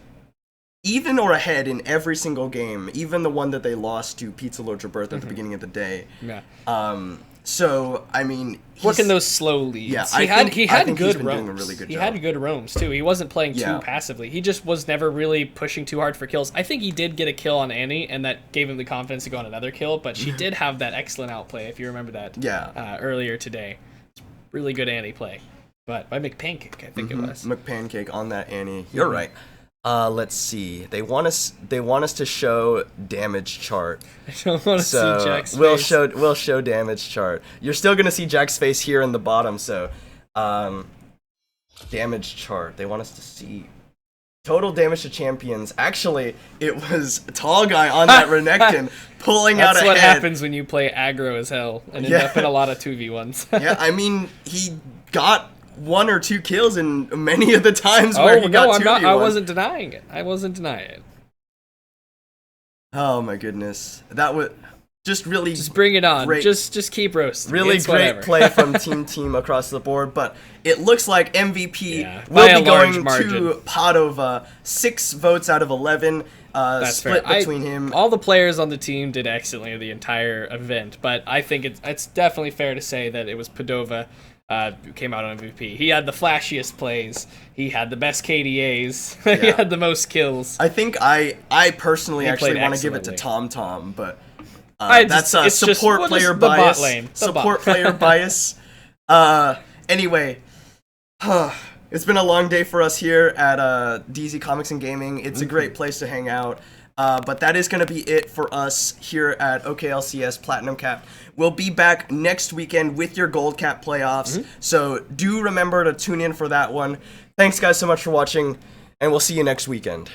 even or ahead in every single game, even the one that they lost to Pizza Lord Roberta at the beginning of the day. yeah. So I mean, Working those slow leads. Yeah, he had he's good been roams. doing a really good he job. had good roams too. He wasn't playing Yeah. too passively. He just was never really pushing too hard for kills. I think he did get a kill on Annie, and that gave him the confidence to go on another kill. But she did have that excellent outplay, if you remember that. Yeah. Earlier today, really good Annie play, but by McPancake, I think it was. McPancake on that Annie. You're right. Let's see. They want us to show damage chart. I don't want to So see Jack's we'll face. show damage chart. You're still gonna see Jack's face here in the bottom. So, damage chart. They want us to see total damage to champions. Actually, it was Tall Guy on that Renekton pulling out That's ahead. what happens when you play aggro as hell and end Yeah. up in a lot of 2v1s. Yeah, I mean he got 1 or 2 kills in many of the times where he got 2v1. I wasn't denying it. I wasn't denying it. Oh my goodness, that was just really Just bring it on. great. Just keep roasting. Really It's great whatever. play from Team across the board, but it looks like MVP Yeah, by will a be going large margin. to Padova. 6 votes out of 11, That's split fair. between him. All the players on the team did excellently the entire event, but I think it's definitely fair to say that it was Padova who came out on MVP. He had the flashiest plays. He had the best KDAs. He Yeah. had the most kills. I think I personally He actually played want to give it to excellently. Tom, but It's that's just support player the bot bias. lane. The Support bot. player bias. Anyway, it's been a long day for us here at DZ Comics and Gaming. It's a great place to hang out. But that is going to be it for us here at OKLCS Platinum Cap. We'll be back next weekend with your Gold Cap playoffs. So do remember to tune in for that one. Thanks, guys, so much for watching, and we'll see you next weekend.